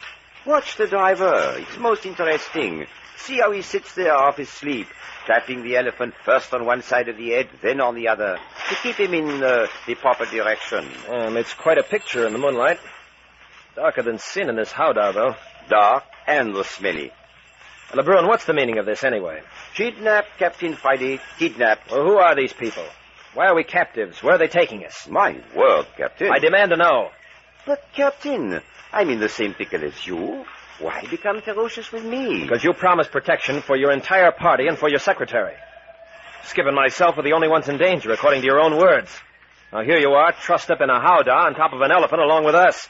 Watch the driver. It's most interesting. See how he sits there half asleep, tapping the elephant first on one side of the head, then on the other, to keep him in the proper direction. It's quite a picture in the moonlight. Darker than sin in this howdah, though. Dark and the smelly. Lebrun, what's the meaning of this, anyway? Kidnapped, Captain Friday. Kidnapped. Well, who are these people? Why are we captives? Where are they taking us? My word, Captain. I demand to know. But, Captain, I'm in the same pickle as you. Why become ferocious with me? Because you promised protection for your entire party and for your secretary. Skip and myself are the only ones in danger, according to your own words. Now, here you are, trussed up in a howdah on top of an elephant along with us.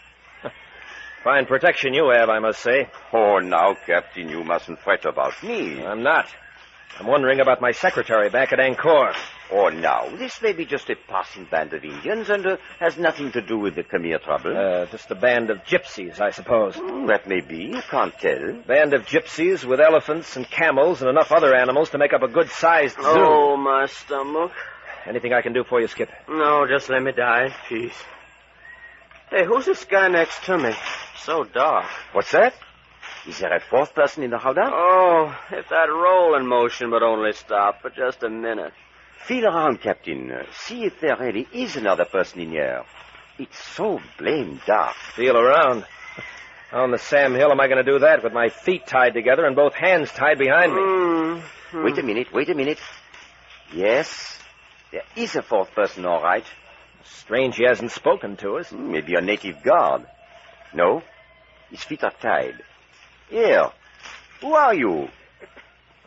Fine protection you have, I must say. Oh, now, Captain, you mustn't fret about me. I'm not. I'm wondering about my secretary back at Ankar. Oh, now, this may be just a passing band of Indians and has nothing to do with the Khmer trouble. Just a band of gypsies, I suppose. That may be. You can't tell. Band of gypsies with elephants and camels and enough other animals to make up a good-sized zoo. Oh, my stomach. Anything I can do for you, Skip? No, just let me die in peace. Hey, who's this guy next to me? So dark. What's that? Is there a fourth person in the howdah? Oh, if that rolling motion would only stop for just a minute. Feel around, Captain. See if there really is another person in here. It's so blamed dark. Feel around? How on the Sam Hill am I going to do that with my feet tied together and both hands tied behind me? Mm-hmm. Wait a minute. Yes, there is a fourth person, all right. Strange he hasn't spoken to us. Maybe a native guard. No, his feet are tied. Here. Who are you?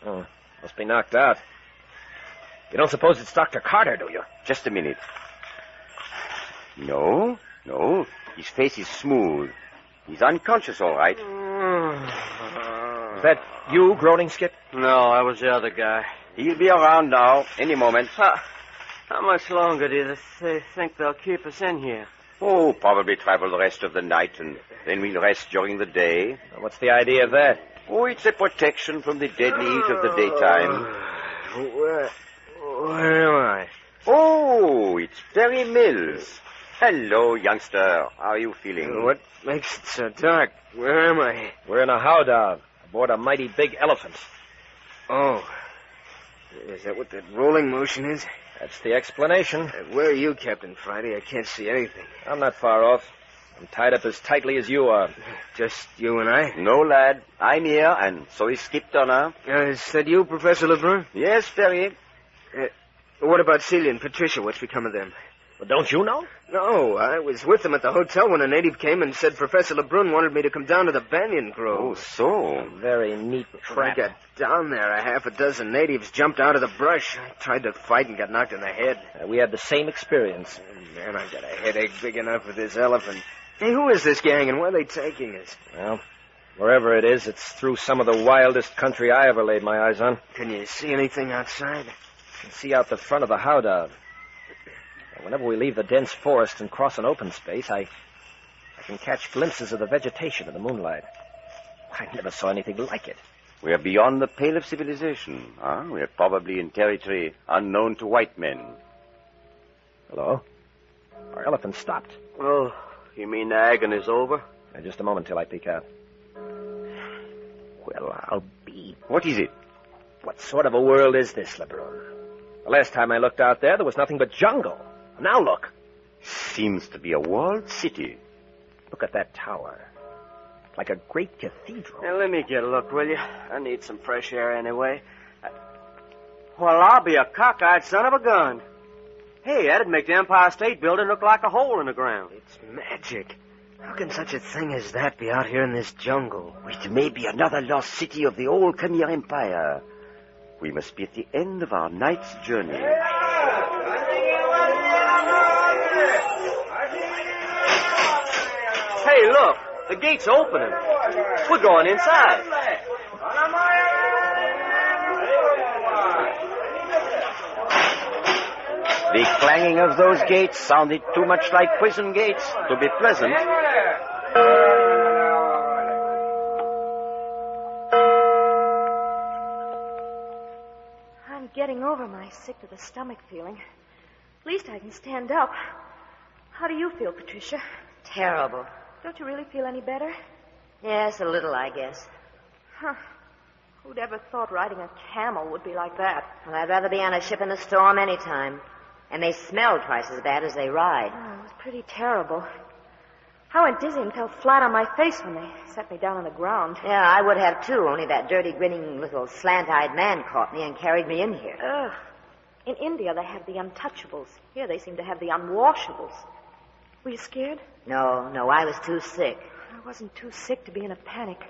Oh, must be knocked out. You don't suppose it's Dr. Carter, do you? Just a minute. No. His face is smooth. He's unconscious, all right. Is that you groaning, Skip? No, I was the other guy. He'll be around now, any moment. How much longer do they think they'll keep us in here? Oh, probably travel the rest of the night, and then we'll rest during the day. Well, what's the idea of that? Oh, it's a protection from the deadly heat of the daytime. Where am I? Oh, it's Perry Mills. Hello, youngster. How are you feeling? What makes it so dark? Where am I? We're in a howdah aboard a mighty big elephant. Oh. Is that what that rolling motion is? That's the explanation. Where are you, Captain Friday? I can't see anything. I'm not far off. I'm tied up as tightly as you are. Just you and I? No, lad. I'm here, and so is Skip Donner. Is that you, Professor Lebrun? Yes, Perry. What about Celia and Patricia? What's become of them? Well, don't you know? No, I was with them at the hotel when a native came and said Professor Lebrun wanted me to come down to the banyan grove. Oh, so? Very neat trap. When I got down there, a half a dozen natives jumped out of the brush. I tried to fight and got knocked in the head. We had the same experience. Oh, man, I got a headache big enough for this elephant. Hey, who is this gang and where are they taking us? Well, wherever it is, it's through some of the wildest country I ever laid my eyes on. Can you see anything outside? I can see out the front of the howdah. Whenever we leave the dense forest and cross an open space, I can catch glimpses of the vegetation in the moonlight. I never saw anything like it. We're beyond the pale of civilization, huh? We're probably in territory unknown to white men. Hello? Our elephant stopped. Oh, you mean the agony's over? Just a moment till I peek out. Well, I'll be... What is it? What sort of a world is this, Lebrun? The last time I looked out there was nothing but jungle. Now look. Seems to be a walled city. Look at that tower. Like a great cathedral. Now, let me get a look, will you? I need some fresh air anyway. Well, I'll be a cockeyed son of a gun. Hey, that'd make the Empire State Building look like a hole in the ground. It's magic. How can such a thing as that be out here in this jungle? It may be another lost city of the old Khmer Empire. We must be at the end of our night's journey. Hey, look. The gate's opening. We're going inside. The clanging of those gates sounded too much like prison gates to be pleasant. I'm getting over my sick-to-the-stomach feeling. At least I can stand up. How do you feel, Patricia? Terrible. Don't you really feel any better? Yes, a little, I guess. Huh. Who'd ever thought riding a camel would be like that? Well, I'd rather be on a ship in a storm any time. And they smell twice as bad as they ride. Oh, it was pretty terrible. I went dizzy and fell flat on my face when they set me down on the ground. Yeah, I would have too, only that dirty, grinning little slant-eyed man caught me and carried me in here. Ugh. In India, they have the untouchables. Here, they seem to have the unwashables. Were you scared? No, I was too sick. I wasn't too sick to be in a panic.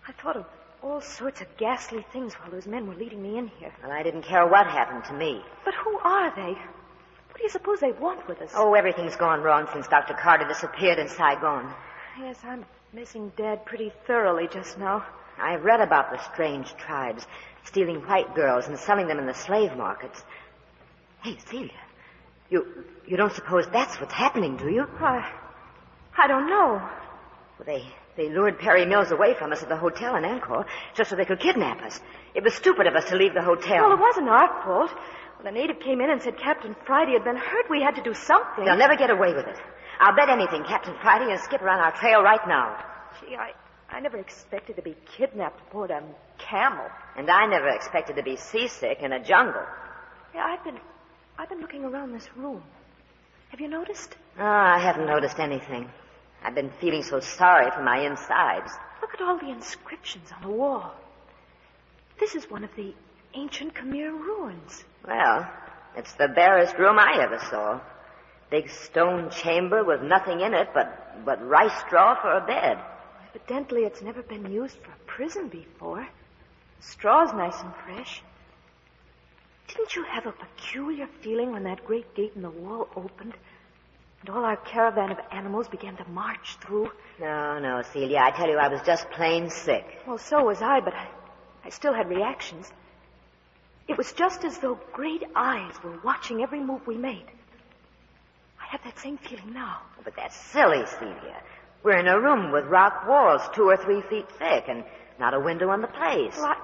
I thought of all sorts of ghastly things while those men were leading me in here. Well, I didn't care what happened to me. But who are they? What do you suppose they want with us? Oh, everything's gone wrong since Dr. Carter disappeared in Saigon. Yes, I'm missing Dad pretty thoroughly just now. I've read about the strange tribes stealing white girls and selling them in the slave markets. Hey, Celia, you don't suppose that's what's happening, do you? I don't know. Well, they lured Perry Mills away from us at the hotel in Ankar just so they could kidnap us. It was stupid of us to leave the hotel. Well, it wasn't our fault. When a native came in and said Captain Friday had been hurt, we had to do something. They'll never get away with it. I'll bet anything Captain Friday and Skip are on our trail right now. Gee, I never expected to be kidnapped aboard a camel. And I never expected to be seasick in a jungle. Yeah, I've been looking around this room. Have you noticed? Oh, I haven't noticed anything. I've been feeling so sorry for my insides. Look at all the inscriptions on the wall. This is one of the ancient Khmer ruins. Well, it's the barest room I ever saw. Big stone chamber with nothing in it but rice straw for a bed. Evidently, it's never been used for a prison before. Straw's nice and fresh. Didn't you have a peculiar feeling when that great gate in the wall opened and all our caravan of animals began to march through? No, Celia. I tell you, I was just plain sick. Well, so was I, but I still had reactions. It was just as though great eyes were watching every move we made. I have that same feeling now. But that's silly, Celia. We're in a room with rock walls 2 or 3 feet thick, and Not a window on the place. Well,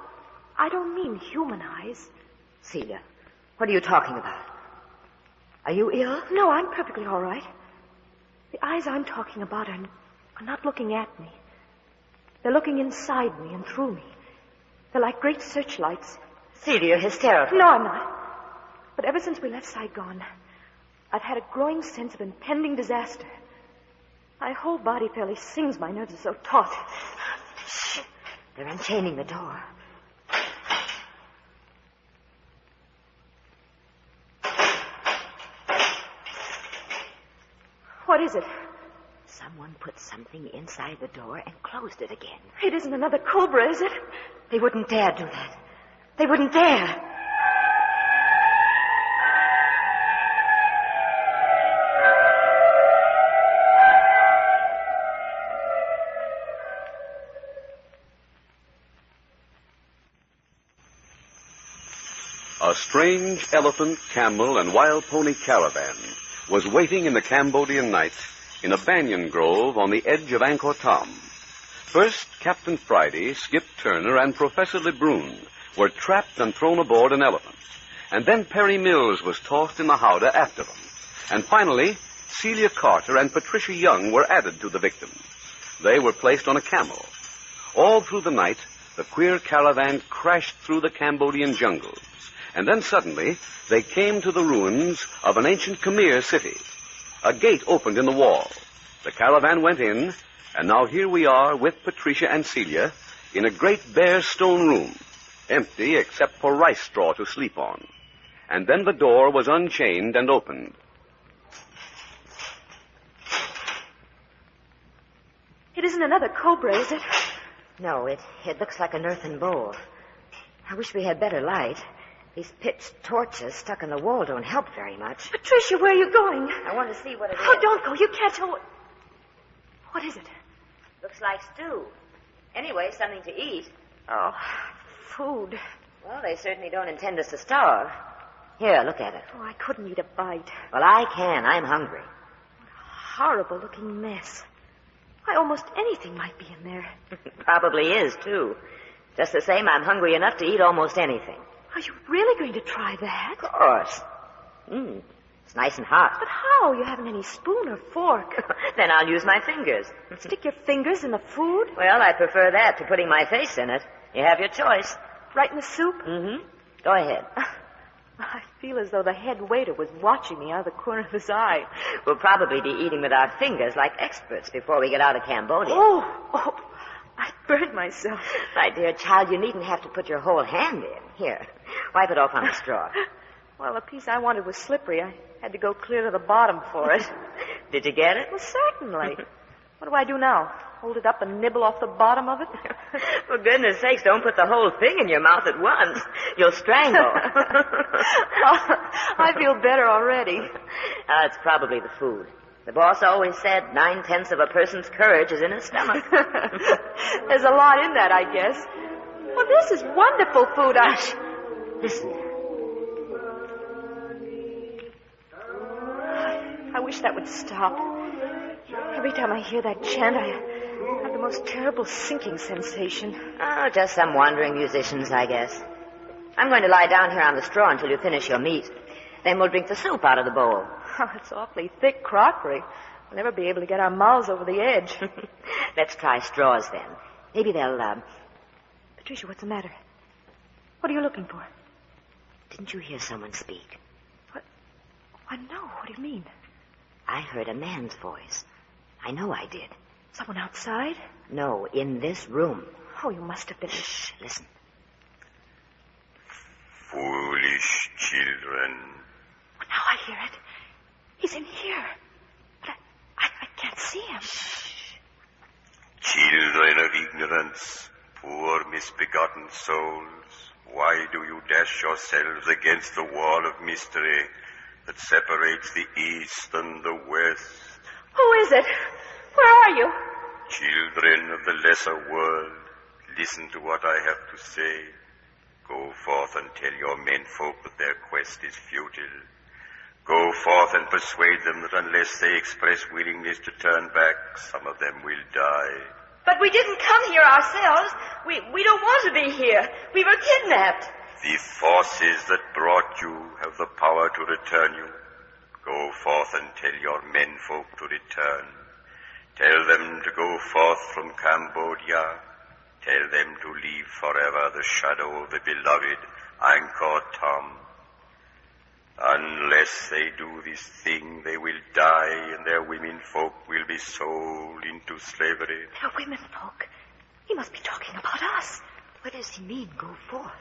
I don't mean human eyes. Celia, what are you talking about? Are you ill? No, I'm perfectly all right. The eyes I'm talking about are not looking at me. They're looking inside me and through me. They're like great searchlights. Celia, you're hysterical. No, I'm not. But ever since we left Saigon, I've had a growing sense of impending disaster. My whole body fairly sings. My nerves are so taut. Shh. They're unchaining the door. What is it? Someone put something inside the door and closed it again. It isn't another cobra, is it? They wouldn't dare do that. They wouldn't dare. A strange elephant, camel, and wild pony caravan was waiting in the Cambodian night in a banyan grove on the edge of Ankar. First, Captain Friday, Skip Turner, and Professor Lebrun were trapped and thrown aboard an elephant. And then Perry Mills was tossed in the howdah after them. And finally, Celia Carter and Patricia Young were added to the victims. They were placed on a camel. All through the night, the queer caravan crashed through the Cambodian jungles. And then suddenly, they came to the ruins of an ancient Khmer city. A gate opened in the wall. The caravan went in, and now here we are with Patricia and Celia in a great bare stone room, empty except for rice straw to sleep on. And then the door was unchained and opened. It isn't another cobra, is it? No, it looks like an earthen bowl. I wish we had better light. These pitch torches stuck in the wall don't help very much. Patricia, where are you going? I want to see what it is. Oh, don't go. You can't tell what is it? Looks like stew. Anyway, something to eat. Oh, food. Well, they certainly don't intend us to starve. Here, look at it. Oh, I couldn't eat a bite. Well, I can. I'm hungry. What a horrible-looking mess. Why, almost anything might be in there. Probably is, too. Just the same, I'm hungry enough to eat almost anything. Are you really going to try that? Of course. It's nice and hot. But how? You haven't any spoon or fork. Then I'll use my fingers. Stick your fingers in the food? Well, I prefer that to putting my face in it. You have your choice. Right in the soup? Mm-hmm. Go ahead. I feel as though the head waiter was watching me out of the corner of his eye. We'll probably be eating with our fingers like experts before we get out of Cambodia. Oh, I burned myself. My dear child, you needn't have to put your whole hand in. Here, wipe it off on the straw. Well, the piece I wanted was slippery. I had to go clear to the bottom for it. Did you get it? Well, certainly. What do I do now? Hold it up and nibble off the bottom of it? For goodness sakes, don't put the whole thing in your mouth at once. You'll strangle. I feel better already. It's probably the food. The boss always said 9/10 of a person's courage is in his stomach. There's a lot in that, I guess. Well, this is wonderful food. Listen. I wish that would stop. Every time I hear that chant, I have the most terrible sinking sensation. Oh, just some wandering musicians, I guess. I'm going to lie down here on the straw until you finish your meat. Then we'll drink the soup out of the bowl. Oh, it's awfully thick crockery. We'll never be able to get our mouths over the edge. Let's try straws, then. Maybe they'll, Patricia, what's the matter? What are you looking for? Didn't you hear someone speak? What? Why, no. What do you mean? I heard a man's voice. I know I did. Someone outside? No, in this room. Oh, you must have been... Shh, listen. Foolish children. Well, now I hear it. He's in here. But I can't see him. Shh. Children of ignorance, poor misbegotten souls, why do you dash yourselves against the wall of mystery that separates the east and the west? Who is it? Where are you? Children of the lesser world, listen to what I have to say. Go forth and tell your menfolk that their quest is futile. Go forth and persuade them that unless they express willingness to turn back, some of them will die. But we didn't come here ourselves. We don't want to be here. We were kidnapped. The forces that brought you have the power to return you. Go forth and tell your menfolk to return. Tell them to go forth from Cambodia. Tell them to leave forever the shadow of the beloved Ankar Tom. Unless they do this thing, they will die, and their womenfolk will be sold into slavery. Their womenfolk? He must be talking about us. What does he mean, go forth?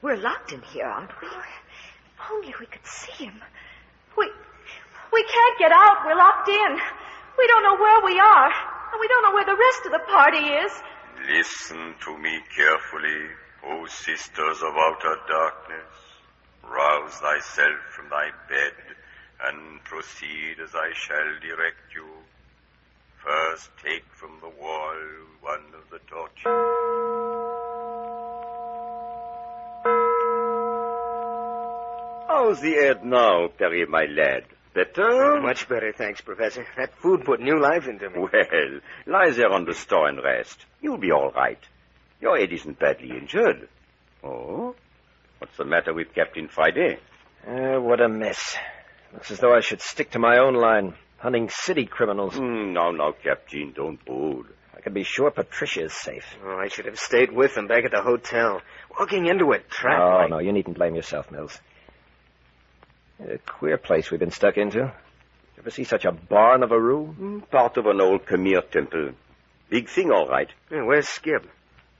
We're locked in here, aren't we? If only we could see him. We can't get out. We're locked in. We don't know where we are, and we don't know where the rest of the party is. Listen to me carefully, O sisters of outer darkness. Rouse thyself from thy bed, and proceed as I shall direct you. First take from the wall one of the torches. How's the head now, Perry, my lad? Better? Much better, thanks, Professor. That food put new life into me. Well, lie there on the store and rest. You'll be all right. Your head isn't badly injured. Oh? What's the matter with Captain Friday? What a mess. Looks as though I should stick to my own line, hunting city criminals. Now, Captain, don't brood. I can be sure Patricia is safe. Oh, I should have stayed with them back at the hotel. Walking into a trap No, you needn't blame yourself, Mills. A queer place we've been stuck into. Did you ever see such a barn of a room? Part of an old Khmer temple. Big thing, all right. Yeah, where's Skip?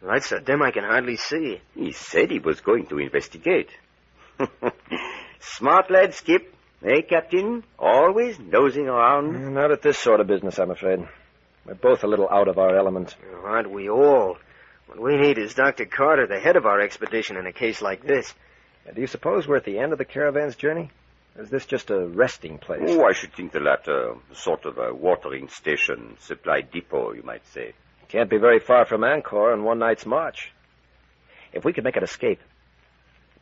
The lights so dim I can hardly see. He said he was going to investigate. Smart lad, Skip. Eh, Captain? Always nosing around. Not at this sort of business, I'm afraid. We're both a little out of our element. Oh, aren't we all? What we need is Dr. Carter, the head of our expedition, in a case like this. Do you suppose we're at the end of the caravan's journey? Or is this just a resting place? Oh, I should think the latter. Sort of a watering station, supply depot, you might say. Can't be very far from Ankar in one night's march. If we could make an escape.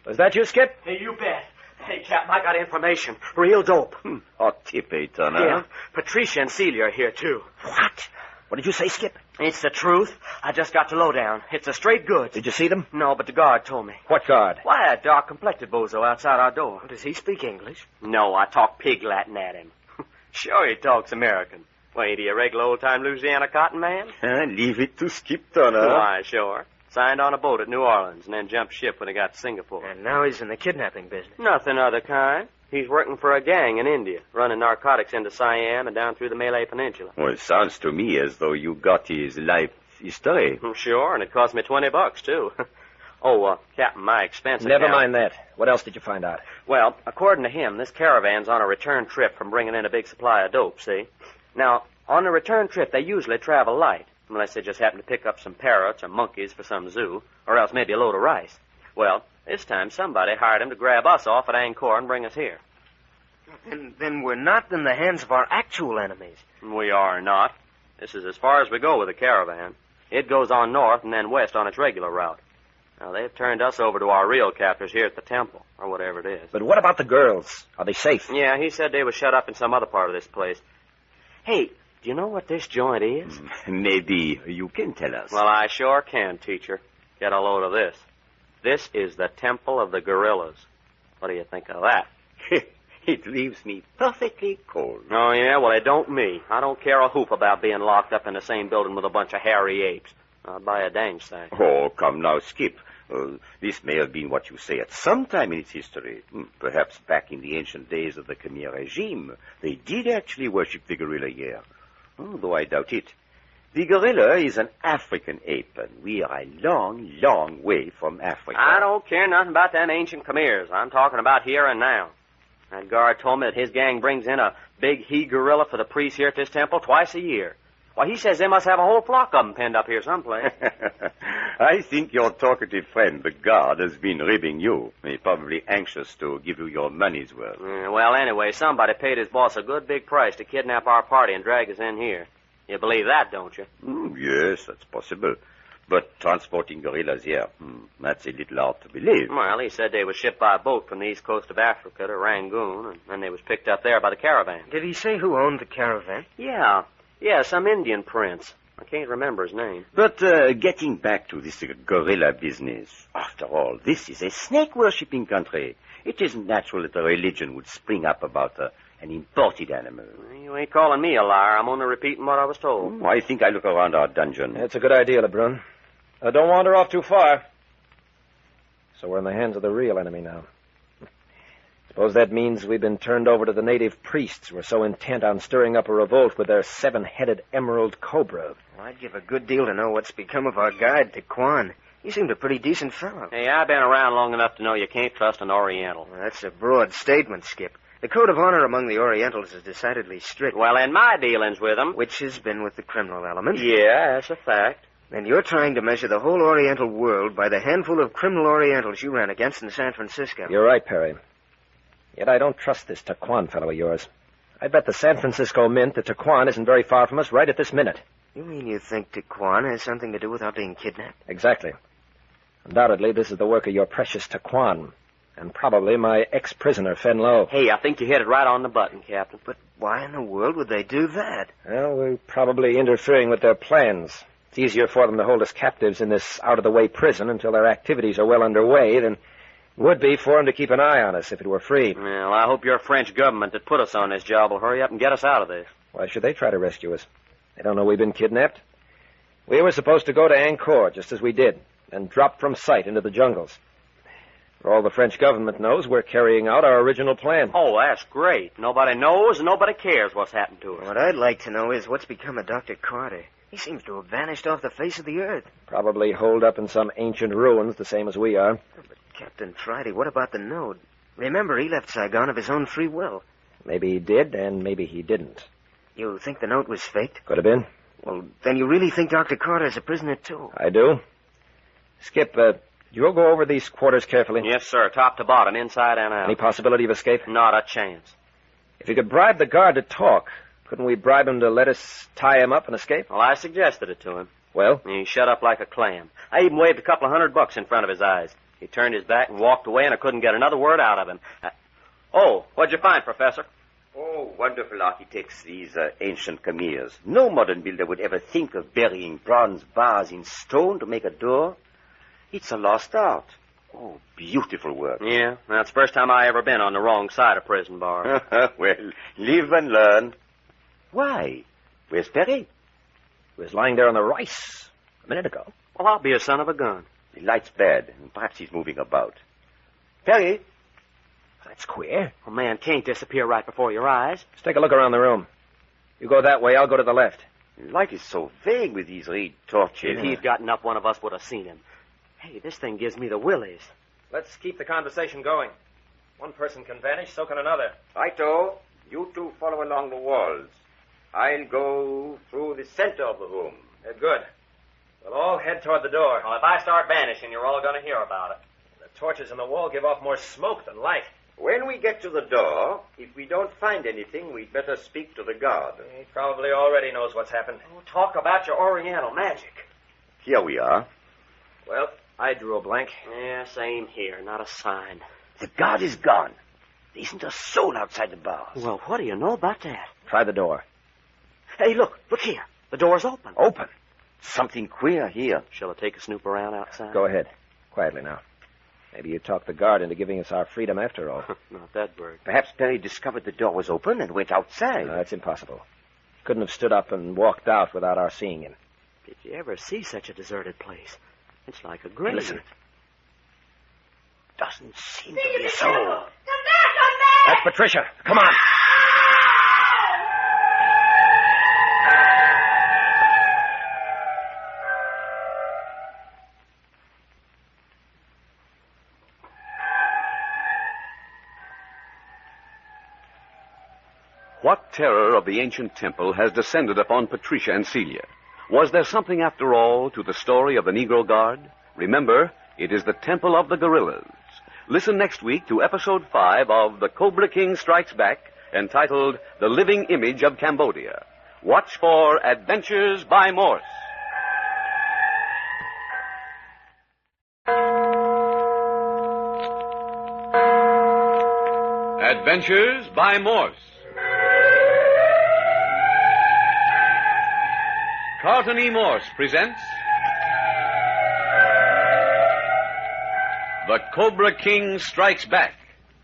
Was that you, Skip? Hey, you bet. Hey, Captain, I got information. Real dope. Hot tip, eh, Turner? Yeah. Patricia and Celia are here, too. What? What did you say, Skip? It's the truth. I just got the lowdown. It's a straight goods. Did you see them? No, but the guard told me. What guard? Why, that dark-complected bozo outside our door. Does he speak English? No, I talk pig Latin at him. Sure he talks American. Well, ain't he a regular old-time Louisiana cotton man? Leave it to Skip, Turner. Why, sure. Signed on a boat at New Orleans and then jumped ship when he got to Singapore. And now he's in the kidnapping business. Nothing other kind. He's working for a gang in India, running narcotics into Siam and down through the Malay Peninsula. Well, it sounds to me as though you got his life history. Sure, and it cost me $20, too. Captain, my expense Never account. mind that. What else did you find out? Well, according to him, this caravan's on a return trip from bringing in a big supply of dope, see? Now, on a return trip, they usually travel light, unless they just happen to pick up some parrots or monkeys for some zoo, or else maybe a load of rice. Well, this time somebody hired him to grab us off at Ankar and bring us here. Then we're not in the hands of our actual enemies. We are not. This is as far as we go with the caravan. It goes on north and then west on its regular route. Now, they've turned us over to our real captors here at the temple, or whatever it is. But what about the girls? Are they safe? Yeah, he said they were shut up in some other part of this place. Hey, do you know what this joint is? Maybe you can tell us. Well, I sure can, teacher. Get a load of this. This is the Temple of the Gorillas. What do you think of that? It leaves me perfectly cold. Oh, yeah? Well, it don't me. I don't care a hoop about being locked up in the same building with a bunch of hairy apes. I'd buy a dang sight. Oh, come now, Skip. This may have been what you say at some time in its history. Perhaps back in the ancient days of the Khmer regime, they did actually worship the gorilla here. Though I doubt it. The gorilla is an African ape, and we are a long, long way from Africa. I don't care nothing about them ancient Khmers. I'm talking about here and now. That guard told me that his gang brings in a big he-gorilla for the priests here at this temple twice a year. Why, he says they must have a whole flock of them penned up here someplace. I think your talkative friend, the guard, has been ribbing you. He's probably anxious to give you your money's worth. Well, anyway, somebody paid his boss a good big price to kidnap our party and drag us in here. You believe that, don't you? Yes, that's possible. But transporting gorillas here, that's a little hard to believe. Well, he said they were shipped by a boat from the east coast of Africa to Rangoon, and then they was picked up there by the caravan. Did he say who owned the caravan? Yeah, some Indian prince. I can't remember his name. But getting back to this gorilla business, after all, this is a snake-worshipping country. It isn't natural that a religion would spring up about an imported animal. You ain't calling me a liar. I'm only repeating what I was told. I think I look around our dungeon. That's a good idea, Lebrun. Don't wander off too far. So we're in the hands of the real enemy now. Suppose that means we've been turned over to the native priests who are so intent on stirring up a revolt with their 7-headed emerald cobra. Well, I'd give a good deal to know what's become of our guide, Tequan. He seemed a pretty decent fellow. Hey, I've been around long enough to know you can't trust an Oriental. Well, that's a broad statement, Skip. The code of honor among the Orientals is decidedly strict. Well, in my dealings with them... Which has been with the criminal element. Yeah, that's a fact. And you're trying to measure the whole Oriental world by the handful of criminal Orientals you ran against in San Francisco. You're right, Perry. Yet I don't trust this Tequan fellow of yours. I bet the San Francisco Mint that Tequan isn't very far from us right at this minute. You mean you think Tequan has something to do with our being kidnapped? Exactly. Undoubtedly, this is the work of your precious Tequan, and probably my ex-prisoner, Fenlow. Hey, I think you hit it right on the button, Captain. But why in the world would they do that? Well, we're probably interfering with their plans. It's easier for them to hold us captives in this out-of-the-way prison until their activities are well underway than it would be for them to keep an eye on us if it were free. Well, I hope your French government that put us on this job will hurry up and get us out of this. Why should they try to rescue us? They don't know we've been kidnapped. We were supposed to go to Ankar, just as we did, and drop from sight into the jungles. For all the French government knows, we're carrying out our original plan. Oh, that's great. Nobody knows and nobody cares what's happened to us. What I'd like to know is what's become of Dr. Carter. He seems to have vanished off the face of the earth. Probably holed up in some ancient ruins, the same as we are. But Captain Friday, what about the Node? Remember, he left Saigon of his own free will. Maybe he did, and maybe he didn't. You think the note was faked? Could have been. Well, then you really think Dr. Carter's a prisoner, too? I do. Skip, you'll go over these quarters carefully? Yes, sir. Top to bottom, inside and out. Any possibility of escape? Not a chance. If you could bribe the guard to talk, couldn't we bribe him to let us tie him up and escape? Well, I suggested it to him. Well? He shut up like a clam. I even waved a couple of $100 in front of his eyes. He turned his back and walked away, and I couldn't get another word out of him. Oh, what'd you find, Professor? Oh, wonderful architects, these ancient Khmers. No modern builder would ever think of burying bronze bars in stone to make a door. It's a lost art. Oh, beautiful work. Yeah, that's the first time I ever been on the wrong side of prison bars. Well, live and learn. Why? Where's Perry? He was lying there on the rice a minute ago. Well, I'll be a son of a gun. The light's bad, and perhaps he's moving about. Perry? That's queer. A man can't disappear right before your eyes. Let's take a look around the room. You go that way, I'll go to the left. The light is so vague with these reed torches. If he'd gotten up, one of us would have seen him. Hey, this thing gives me the willies. Let's keep the conversation going. One person can vanish, so can another. Righto. You two follow along the walls. I'll go through the center of the room. Good. We'll all head toward the door. Well, if I start vanishing, you're all going to hear about it. The torches on the wall give off more smoke than light. When we get to the door, if we don't find anything, we'd better speak to the guard. He probably already knows what's happened. Oh, talk about your Oriental magic. Here we are. Well, I drew a blank. Yeah, same here. Not a sign. The guard is gone. There isn't a soul outside the bars. Well, what do you know about that? Try the door. Hey, look here. The door's open. Open? Something queer here. Shall I take a snoop around outside? Go ahead. Quietly now. Maybe you talked the guard into giving us our freedom after all. Not that bird. Perhaps Perry discovered the door was open and went outside. No, that's impossible. Couldn't have stood up and walked out without our seeing him. Did you ever see such a deserted place? It's like a grave. Hey, listen. Doesn't seem to be a soul. Come back! That's Patricia. Come on. What terror of the ancient temple has descended upon Patricia and Celia? Was there something, after all, to the story of the Negro Guard? Remember, it is the Temple of the Gorillas. Listen next week to Episode 5 of The Cobra King Strikes Back, entitled The Living Image of Cambodia. Watch for Adventures by Morse. Adventures by Morse. Carlton E. Morse presents The Cobra King Strikes Back,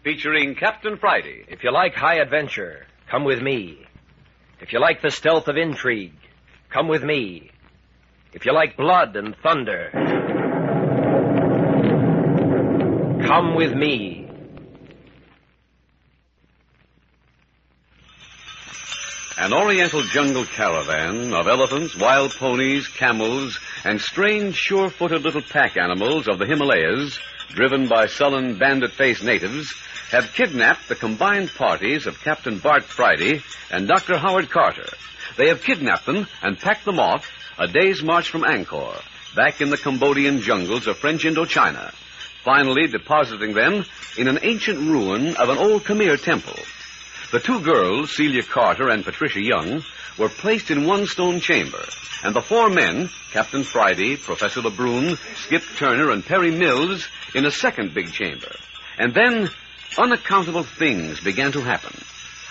featuring Captain Friday. If you like high adventure, come with me. If you like the stealth of intrigue, come with me. If you like blood and thunder, come with me. An oriental jungle caravan of elephants, wild ponies, camels, and strange, sure-footed little pack animals of the Himalayas, driven by sullen, bandit-faced natives, have kidnapped the combined parties of Captain Bart Friday and Dr. Howard Carter. They have kidnapped them and packed them off a day's march from Ankar, back in the Cambodian jungles of French Indochina, finally depositing them in an ancient ruin of an old Khmer temple. The two girls, Celia Carter and Patricia Young, were placed in one stone chamber, and the four men, Captain Friday, Professor Lebrun, Skip Turner, and Perry Mills, in a second big chamber. And then unaccountable things began to happen.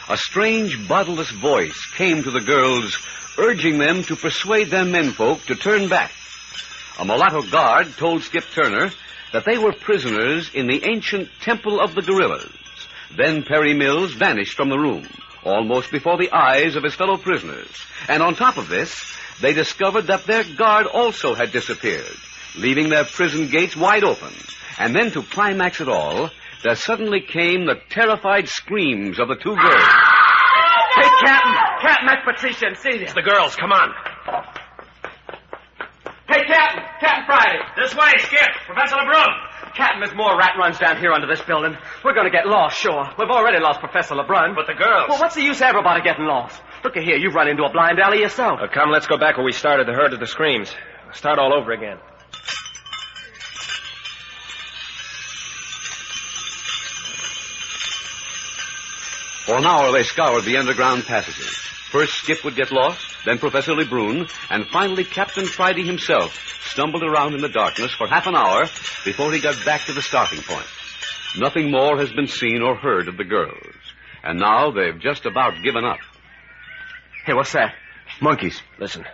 A strange, bodiless voice came to the girls, urging them to persuade their menfolk to turn back. A mulatto guard told Skip Turner that they were prisoners in the ancient Temple of the Gorillas. Then Perry Mills vanished from the room, almost before the eyes of his fellow prisoners. And on top of this, they discovered that their guard also had disappeared, leaving their prison gates wide open. And then to climax it all, there suddenly came the terrified screams of the two girls. Hey, Captain! Captain, that's Patricia and Celia. It's the girls, come on. Hey, Captain! Captain Friday! This way, Skip! Professor Lebrun! Captain, there's more rat runs down here under this building. We're going to get lost, sure. We've already lost Professor Lebrun. But the girls... Well, what's the use of everybody getting lost? Look at here, you've run into a blind alley yourself. Come, let's go back where we started, the herd of the screams. Start all over again. For an hour, they scoured the underground passages. First, Skip would get lost, then Professor Lebrun, and finally Captain Friday himself stumbled around in the darkness for half an hour before he got back to the starting point. Nothing more has been seen or heard of the girls, and now they've just about given up. Hey, what's that? Monkeys. Listen.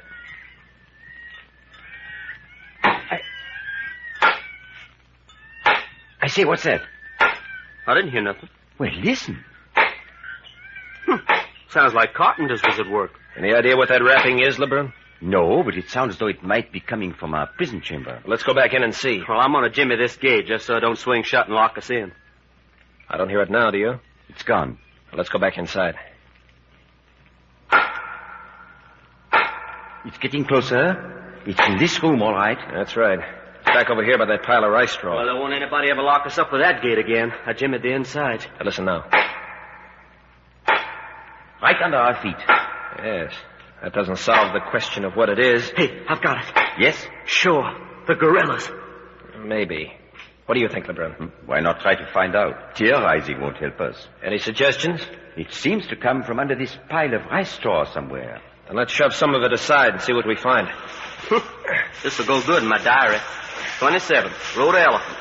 I say, what's that? I didn't hear nothing. Well, listen. Sounds like carpenters was at work. Any idea what that rapping is, Lebrun? No, but it sounds as though it might be coming from our prison chamber. Let's go back in and see. Well, I'm going to jimmy this gate just so it don't swing shut and lock us in. I don't hear it now, do you? It's gone. Well, let's go back inside. It's getting closer. It's in this room, all right. That's right. It's back over here by that pile of rice straw. Well, there won't anybody ever lock us up with that gate again. I jimmied the inside. Now, listen now. Right under our feet. Yes. That doesn't solve the question of what it is. Hey, I've got it. Yes? Sure. The gorillas. Maybe. What do you think, Lebrun? Why not try to find out? Theorizing won't help us. Any suggestions? It seems to come from under this pile of rice straw somewhere. Then let's shove some of it aside and see what we find. This will go good in my diary. 27. Rode an elephant.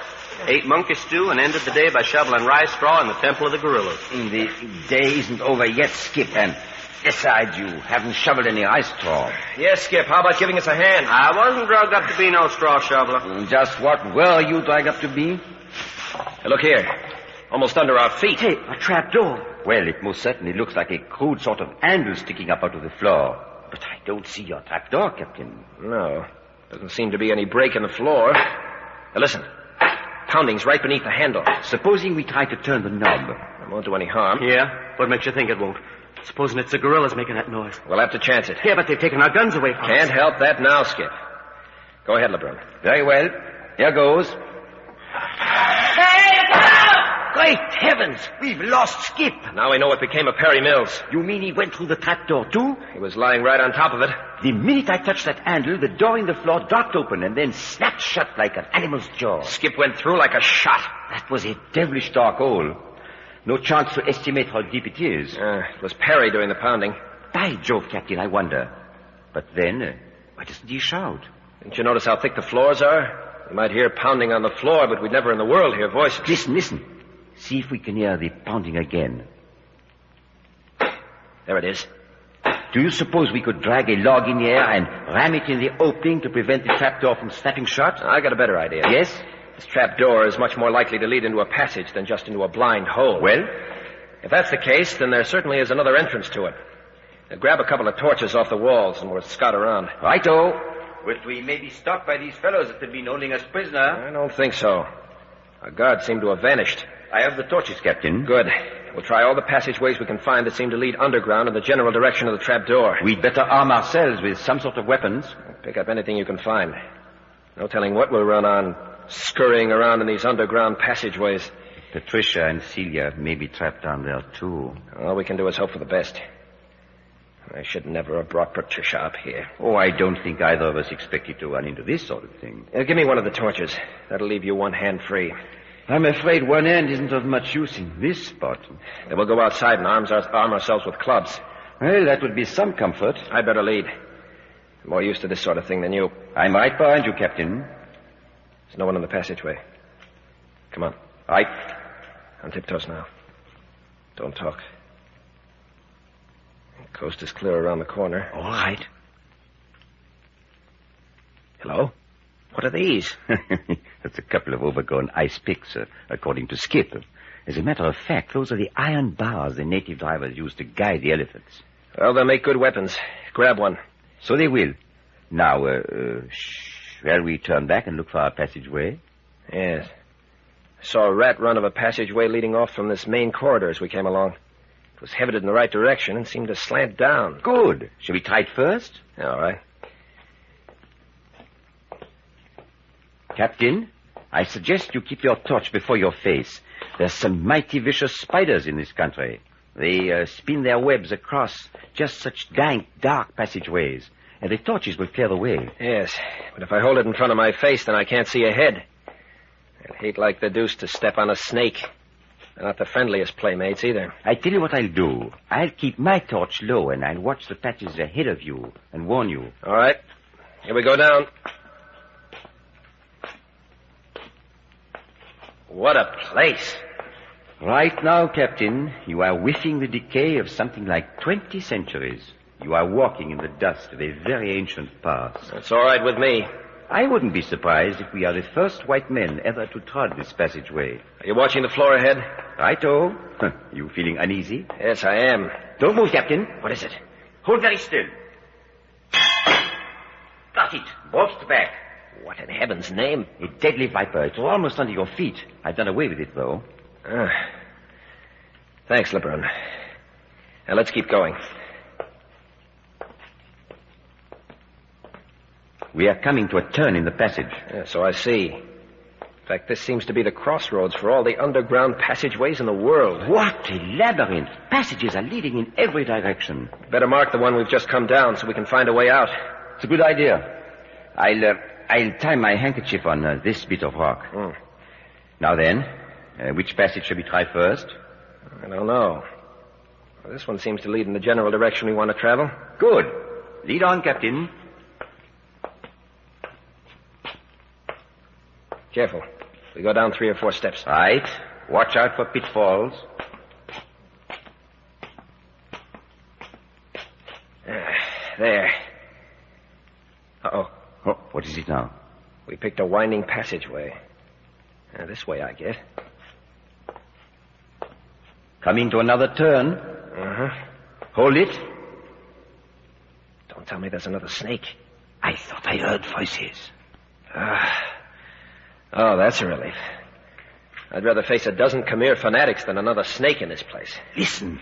Ate monkey stew and ended the day by shoveling rice straw in the Temple of the Gorillas. The day isn't over yet, Skip, and besides, you haven't shoveled any rice straw. Yes, Skip, how about giving us a hand? I wasn't drugged up to be no straw shoveler. Just what were you dragged up to be? Hey, look here. Almost under our feet. Hey, a trap door. Well, it most certainly looks like a crude sort of handle sticking up out of the floor. But I don't see your trap door, Captain. No. Doesn't seem to be any break in the floor. Now, listen. Pounding's right beneath the handle. Supposing we try to turn the knob. It won't do any harm. Yeah? What makes you think it won't? Supposing it's the gorillas making that noise. We'll have to chance it. Yeah, but they've taken our guns away from us. Can't help that now, Skip. Go ahead, Lebrun. Very well. Here goes. Hey, look out! Great heavens! We've lost Skip. Now we know what became of Perry Mills. You mean he went through the trapdoor, too? He was lying right on top of it. The minute I touched that handle, the door in the floor darted open and then snapped shut like an animal's jaw. Skip went through like a shot. That was a devilish dark hole. No chance to estimate how deep it is. It was Perry doing the pounding. By Jove, Captain, I wonder. But then, why doesn't he shout? Didn't you notice how thick the floors are? We might hear pounding on the floor, but we'd never in the world hear voices. Listen. See if we can hear the pounding again. There it is. Do you suppose we could drag a log in the air and ram it in the opening to prevent the trapdoor from snapping shut? I got a better idea. Yes? This trapdoor is much more likely to lead into a passage than just into a blind hole. Well? If that's the case, then there certainly is another entrance to it. Now, grab a couple of torches off the walls and we'll scout around. Righto. But we may be stopped by these fellows that have been holding us prisoner. I don't think so. Our guards seem to have vanished. I have the torches, Captain. Good. We'll try all the passageways we can find that seem to lead underground in the general direction of the trapdoor. We'd better arm ourselves with some sort of weapons. Pick up anything you can find. No telling what we'll run on, scurrying around in these underground passageways. Patricia and Celia may be trapped down there, too. All we can do is hope for the best. I should never have brought Patricia up here. Oh, I don't think either of us expected to run into this sort of thing. Give me one of the torches. That'll leave you one hand free. I'm afraid one end isn't of much use in this spot. Then we'll go outside and arm ourselves with clubs. Well, that would be some comfort. I'd better lead. I'm more used to this sort of thing than you. I'm right behind you, Captain. There's no one in the passageway. Come on. Right. On tiptoes now. Don't talk. The coast is clear around the corner. All right. Hello? What are these? That's a couple of overgrown ice picks, according to Skip. As a matter of fact, those are the iron bars the native drivers use to guide the elephants. Well, they'll make good weapons. Grab one. So they will. Now, shall we turn back and look for our passageway? Yes. I saw a rat run of a passageway leading off from this main corridor as we came along. It was headed in the right direction and seemed to slant down. Good. Shall we try it first? All right. Captain, I suggest you keep your torch before your face. There's some mighty vicious spiders in this country. They spin their webs across just such dank, dark passageways, and the torches will clear the way. Yes, but if I hold it in front of my face, then I can't see ahead. I'd hate like the deuce to step on a snake. They're not the friendliest playmates either. I tell you what I'll do. I'll keep my torch low, and I'll watch the patches ahead of you and warn you. All right. Here we go down. What a place. Right now, Captain, you are whiffing the decay of something like 20 centuries. You are walking in the dust of a very ancient past. That's all right with me. I wouldn't be surprised if we are the first white men ever to trod this passageway. Are you watching the floor ahead? Righto. You feeling uneasy? Yes, I am. Don't move, Captain. What is it? Hold very still. Got it. Bolted back. What in heaven's name? A deadly viper. It's almost under your feet. I've done away with it, though. Thanks, LeBrun. Now, let's keep going. We are coming to a turn in the passage. Yeah, so I see. In fact, this seems to be the crossroads for all the underground passageways in the world. What a labyrinth. Passages are leading in every direction. Better mark the one we've just come down so we can find a way out. It's a good idea. I'll tie my handkerchief on this bit of rock. Now then, which passage shall we try first? I don't know. Well, this one seems to lead in the general direction we want to travel. Good. Lead on, Captain. Careful. We go down 3 or 4 steps. Right. Watch out for pitfalls. There. Uh-oh. Oh, what is it now? We picked a winding passageway. This way, I get. Coming to another turn. Hold it. Don't tell me there's another snake. I thought I heard voices. Oh, that's a relief. I'd rather face a dozen Khmer fanatics than another snake in this place. Listen.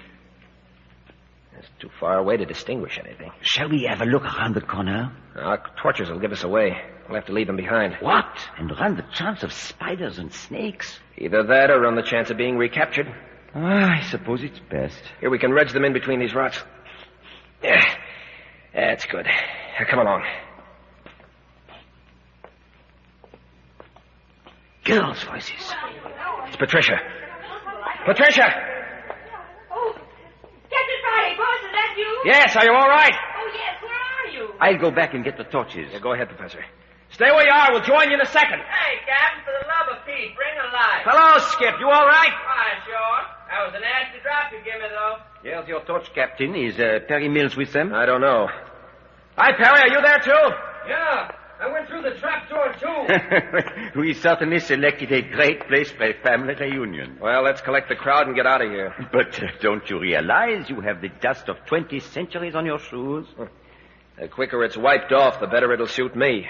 It's too far away to distinguish anything. Shall we have a look around the corner? Our torches will give us away. We'll have to leave them behind. What? And run the chance of spiders and snakes? Either that or run the chance of being recaptured. I suppose it's best. Here, we can wedge them in between these rocks. Yeah, that's good. Now, come along. Girls' voices. It's Patricia. Patricia! Oh, Captain Friday, boss, is that you? Yes, are you all right? Oh, yes, where are you? I'll go back and get the torches. Yeah, go ahead, Professor. Stay where you are. We'll join you in a second. Hey, Captain, for the love of Pete, bring a light. Hello, Skip. You all right? Fine, sure. That was a nasty drop you give me, though. Here's your torch, Captain. Is Perry Mills with them? I don't know. Hi, Perry. Are you there, too? Yeah. I went through the trap door, too. We certainly selected a great place for a family reunion. Well, let's collect the crowd and get out of here. But don't you realize you have the dust of 20 centuries on your shoes? The quicker it's wiped off, the better it'll suit me.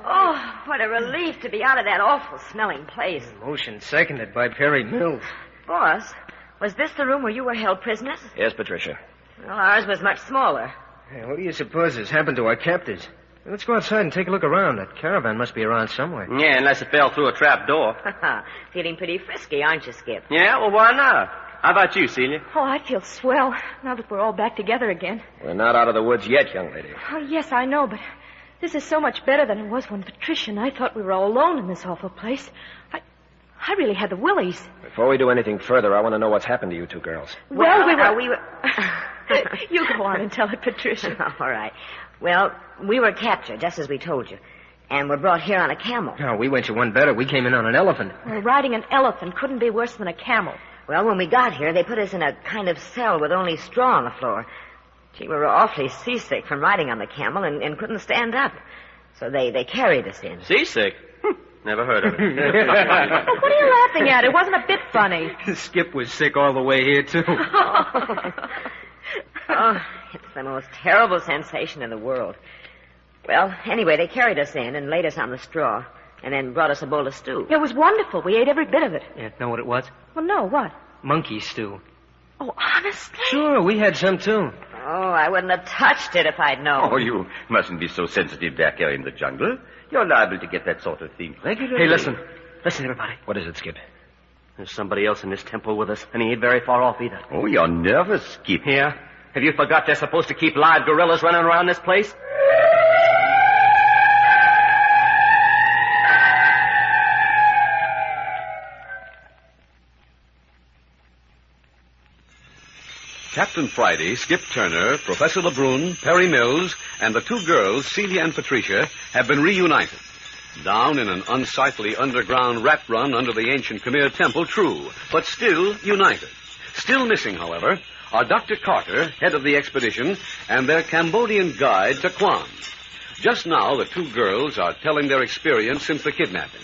Oh, what a relief to be out of that awful smelling place. Motion seconded by Perry Mills. Boss, was this the room where you were held prisoners? Yes, Patricia. Well, ours was much smaller. Hey, what do you suppose has happened to our captives? Let's go outside and take a look around. That caravan must be around somewhere. Yeah, unless it fell through a trap door. Feeling pretty frisky, aren't you, Skip? Yeah, well, why not? How about you, Celia? Oh, I feel swell now that we're all back together again. We're not out of the woods yet, young lady. Oh, yes, I know, but this is so much better than it was when Patricia and I thought we were all alone in this awful place. I really had the willies. Before we do anything further, I want to know what's happened to you two girls. Well, we were... You go on and tell it, Patricia. All right. Well, we were captured, just as we told you, and were brought here on a camel. No, we went you one better. We came in on an elephant. Well, riding an elephant couldn't be worse than a camel. Well, when we got here, they put us in a kind of cell with only straw on the floor. Gee, we were awfully seasick from riding on the camel and couldn't stand up. So they carried us in. Seasick? Never heard of it. Oh, what are you laughing at? It wasn't a bit funny. Skip was sick all the way here, too. Oh, it's the most terrible sensation in the world. Well, anyway, they carried us in and laid us on the straw and then brought us a bowl of stew. It was wonderful. We ate every bit of it. Yeah, know what it was? Well, no, what? Monkey stew. Oh, honestly? Sure, we had some, too. Oh, I wouldn't have touched it if I'd known. Oh, you mustn't be so sensitive back here in the jungle. You're liable to get that sort of thing regularly. Hey, listen. Listen, everybody. What is it, Skip? There's somebody else in this temple with us, and he ain't very far off either. Oh, you're nervous, Skip. Yeah? Have you forgot they're supposed to keep live gorillas running around this place? Captain Friday, Skip Turner, Professor LeBrun, Perry Mills, and the two girls, Celia and Patricia, have been reunited. Down in an unsightly underground rat run under the ancient Khmer temple, true, but still united. Still missing, however, are Dr. Carter, head of the expedition, and their Cambodian guide, Taquan. Just now, the two girls are telling their experience since the kidnapping.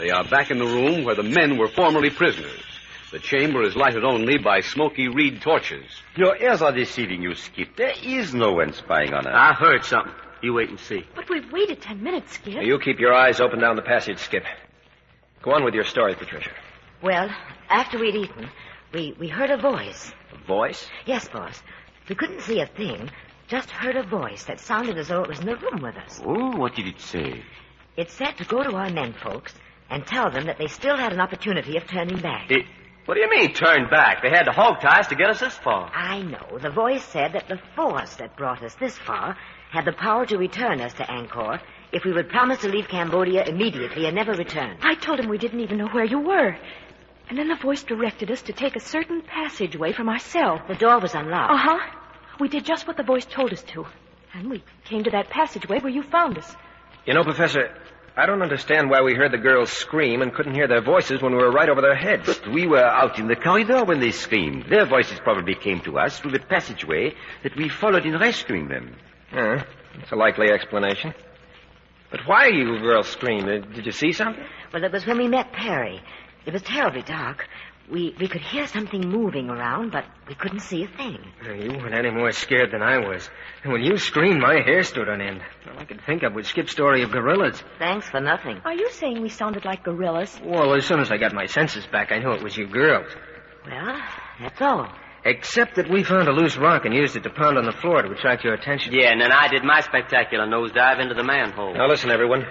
They are back in the room where the men were formerly prisoners. The chamber is lighted only by smoky reed torches. Your ears are deceiving you, Skip. There is no one spying on us. I heard something. You wait and see. But we've waited 10 minutes, Skip. Now, you keep your eyes open down the passage, Skip. Go on with your story, Patricia. Well, after we'd eaten, we heard a voice. A voice? Yes, boss. We couldn't see a thing, just heard a voice that sounded as though it was in the room with us. Oh, what did it say? It said to go to our men folks and tell them that they still had an opportunity of turning back. What do you mean, turn back? They had to hog ties to get us this far. I know. The voice said that the force that brought us this far had the power to return us to Ankar if we would promise to leave Cambodia immediately and never return. I told him we didn't even know where you were. And then the voice directed us to take a certain passageway from our cell. The door was unlocked. Uh-huh. We did just what the voice told us to. And we came to that passageway where you found us. You know, Professor, I don't understand why we heard the girls scream and couldn't hear their voices when we were right over their heads. But we were out in the corridor when they screamed. Their voices probably came to us through the passageway that we followed in rescuing them. That's a likely explanation. But why you girls screamed? Did you see something? Well, it was when we met Perry. It was terribly dark. We could hear something moving around, but we couldn't see a thing. You weren't any more scared than I was. And when you screamed, my hair stood on end. All I could think of was Skip's story of gorillas. Thanks for nothing. Are you saying we sounded like gorillas? Well, as soon as I got my senses back, I knew it was you girls. Well, that's all. Except that we found a loose rock and used it to pound on the floor to attract your attention. Yeah, and then I did my spectacular nosedive into the manhole. Now, listen, everyone.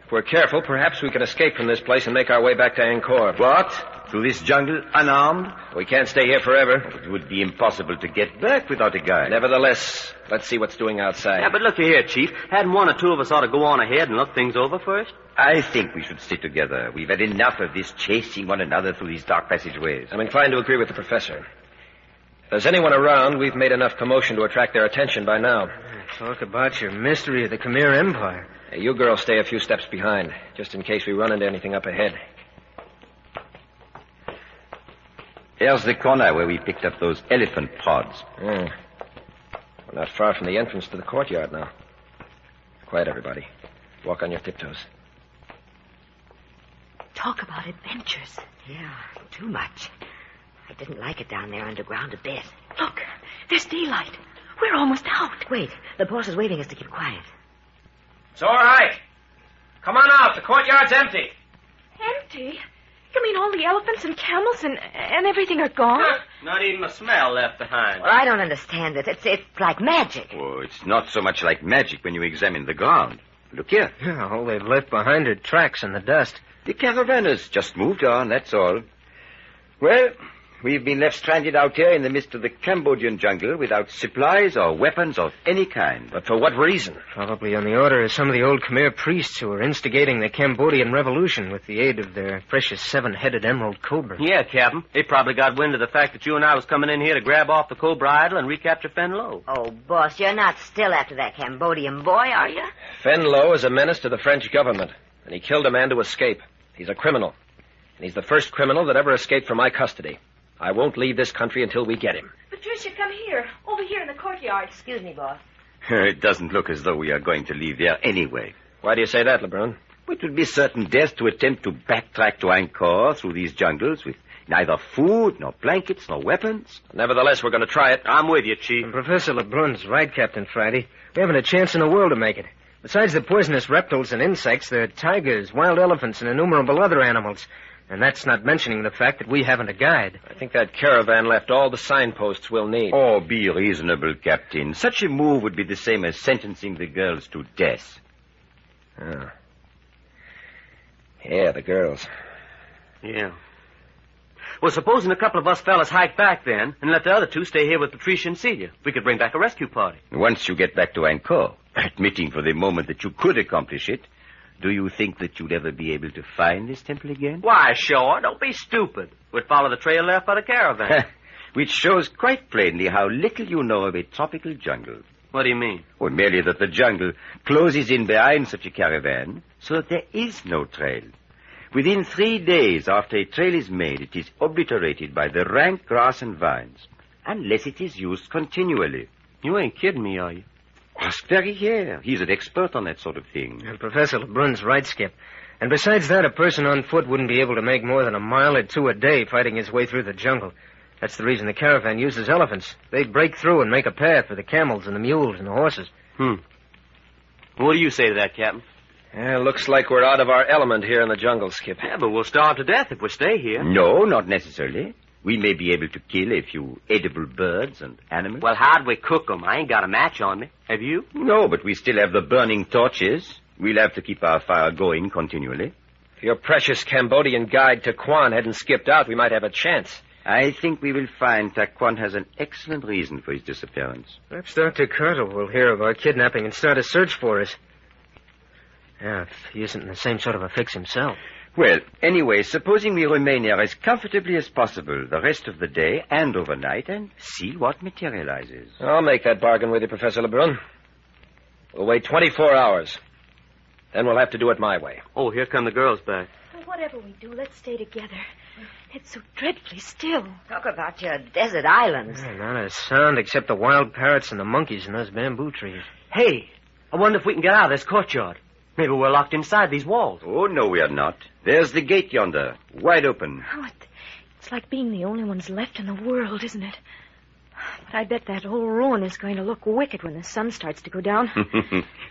If we're careful, perhaps we can escape from this place and make our way back to Ankar. What? Through this jungle, unarmed? We can't stay here forever. It would be impossible to get back without a guide. Nevertheless, let's see what's doing outside. Yeah, but look here, Chief. Hadn't one or two of us ought to go on ahead and look things over first? I think we should stay together. We've had enough of this chasing one another through these dark passageways. I'm inclined to agree with the professor. If there's anyone around, we've made enough commotion to attract their attention by now. Talk about your mystery of the Khmer Empire. Hey, you girls stay a few steps behind, just in case we run into anything up ahead. Here's the corner where we picked up those elephant pods. We're not far from the entrance to the courtyard now. Quiet, everybody. Walk on your tiptoes. Talk about adventures. Yeah, too much. I didn't like it down there underground a bit. Look, there's daylight. We're almost out. Wait, the boss is waving us to keep quiet. It's all right. Come on out. The courtyard's empty. Empty? You mean all the elephants and camels and everything are gone? Not even a smell left behind. Well, I don't understand it. It's like magic. Oh, it's not so much like magic when you examine the ground. Look here. Yeah, all they've left behind are tracks in the dust. The caravan has just moved on, that's all. Well, we've been left stranded out here in the midst of the Cambodian jungle without supplies or weapons of any kind. But for what reason? Probably on the order of some of the old Khmer priests who were instigating the Cambodian Revolution with the aid of their precious seven-headed emerald cobra. Yeah, Captain. They probably got wind of the fact that you and I was coming in here to grab off the Cobra idol and recapture Fenlo. Oh, boss, you're not still after that Cambodian boy, are you? Fenlo is a menace to the French government, and he killed a man to escape. He's a criminal, and he's the first criminal that ever escaped from my custody. I won't leave this country until we get him. Patricia, come here. Over here in the courtyard. Excuse me, boss. It doesn't look as though we are going to leave there anyway. Why do you say that, Lebrun? It would be certain death to attempt to backtrack to Ankar through these jungles with neither food, nor blankets, nor weapons. Nevertheless, we're going to try it. I'm with you, Chief. And Professor Lebrun's right, Captain Friday. We haven't a chance in the world to make it. Besides the poisonous reptiles and insects, there are tigers, wild elephants, and innumerable other animals. And that's not mentioning the fact that we haven't a guide. I think that caravan left all the signposts we'll need. Oh, be reasonable, Captain. Such a move would be the same as sentencing the girls to death. Oh. Yeah, the girls. Yeah. Well, supposing a couple of us fellas hike back then and let the other two stay here with Patricia and Celia. We could bring back a rescue party. Once you get back to Ankar, admitting for the moment that you could accomplish it, do you think that you'd ever be able to find this temple again? Why, sure. Don't be stupid. We'd follow the trail left by the caravan. Which shows quite plainly how little you know of a tropical jungle. What do you mean? Well, merely that the jungle closes in behind such a caravan so that there is no trail. Within 3 days after a trail is made, it is obliterated by the rank grass and vines, unless it is used continually. You ain't kidding me, are you? Ask Ferry here. He's an expert on that sort of thing. And Professor Lebrun's right, Skip. And besides that, a person on foot wouldn't be able to make more than a mile or two a day fighting his way through the jungle. That's the reason the caravan uses elephants. They'd break through and make a path for the camels and the mules and the horses. What do you say to that, Captain? Yeah, looks like we're out of our element here in the jungle, Skip. Yeah, but we'll starve to death if we stay here. No, not necessarily. We may be able to kill a few edible birds and animals. Well, how'd we cook them? I ain't got a match on me. Have you? No, but we still have the burning torches. We'll have to keep our fire going continually. If your precious Cambodian guide, Taquan, hadn't skipped out, we might have a chance. I think we will find Taquan has an excellent reason for his disappearance. Perhaps Dr. Carter will hear of our kidnapping and start a search for us. Yeah, if he isn't in the same sort of a fix himself. Well, anyway, supposing we remain here as comfortably as possible the rest of the day and overnight and see what materializes. I'll make that bargain with you, Professor Lebrun. We'll wait 24 hours. Then we'll have to do it my way. Oh, here come the girls back. Well, whatever we do, let's stay together. It's so dreadfully still. Talk about your desert islands. Yeah, not a sound except the wild parrots and the monkeys in those bamboo trees. Hey, I wonder if we can get out of this courtyard. Maybe we're locked inside these walls. Oh, no, we are not. There's the gate yonder, wide open. Oh, it's like being the only ones left in the world, isn't it? But I bet that whole ruin is going to look wicked when the sun starts to go down.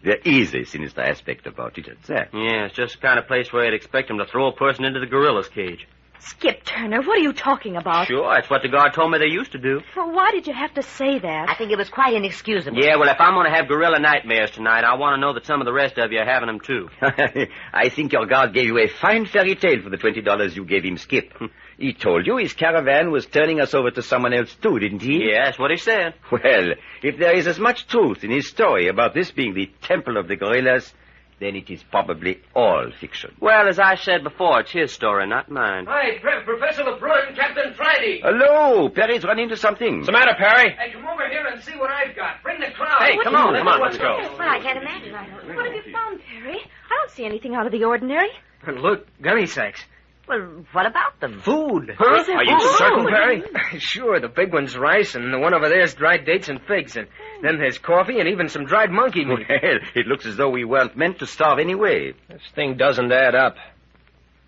There is a sinister aspect about it, that's that. Yeah, it's just the kind of place where I'd expect them to throw a person into the gorilla's cage. Skip Turner, what are you talking about? Sure, that's what the guard told me they used to do. Well, why did you have to say that? I think it was quite inexcusable. Yeah, well, if I'm going to have gorilla nightmares tonight, I want to know that some of the rest of you are having them, too. I think your guard gave you a fine fairy tale for the $20 you gave him, Skip. He told you his caravan was turning us over to someone else too, didn't he? Yeah, that's what he said. Well, if there is as much truth in his story about this being the temple of the gorillas, then it is probably all fiction. Well, as I said before, it's his story, not mine. Hi, Professor LeBrun, Captain Friday. Hello, Perry's run into something. What's the matter, Perry? Hey, come over here and see what I've got. Bring the crowd. Hey, come on, let's go. Well, I can't imagine. What have you found, Perry? I don't see anything out of the ordinary. Look, gunny sacks. Well, what about them? Food. Huh? Is there Are you food? certain, What Perry? do you Sure, the big one's rice, and the one over there's dried dates and figs, and then there's coffee and even some dried monkey meat. Well, it looks as though we weren't meant to starve anyway. This thing doesn't add up.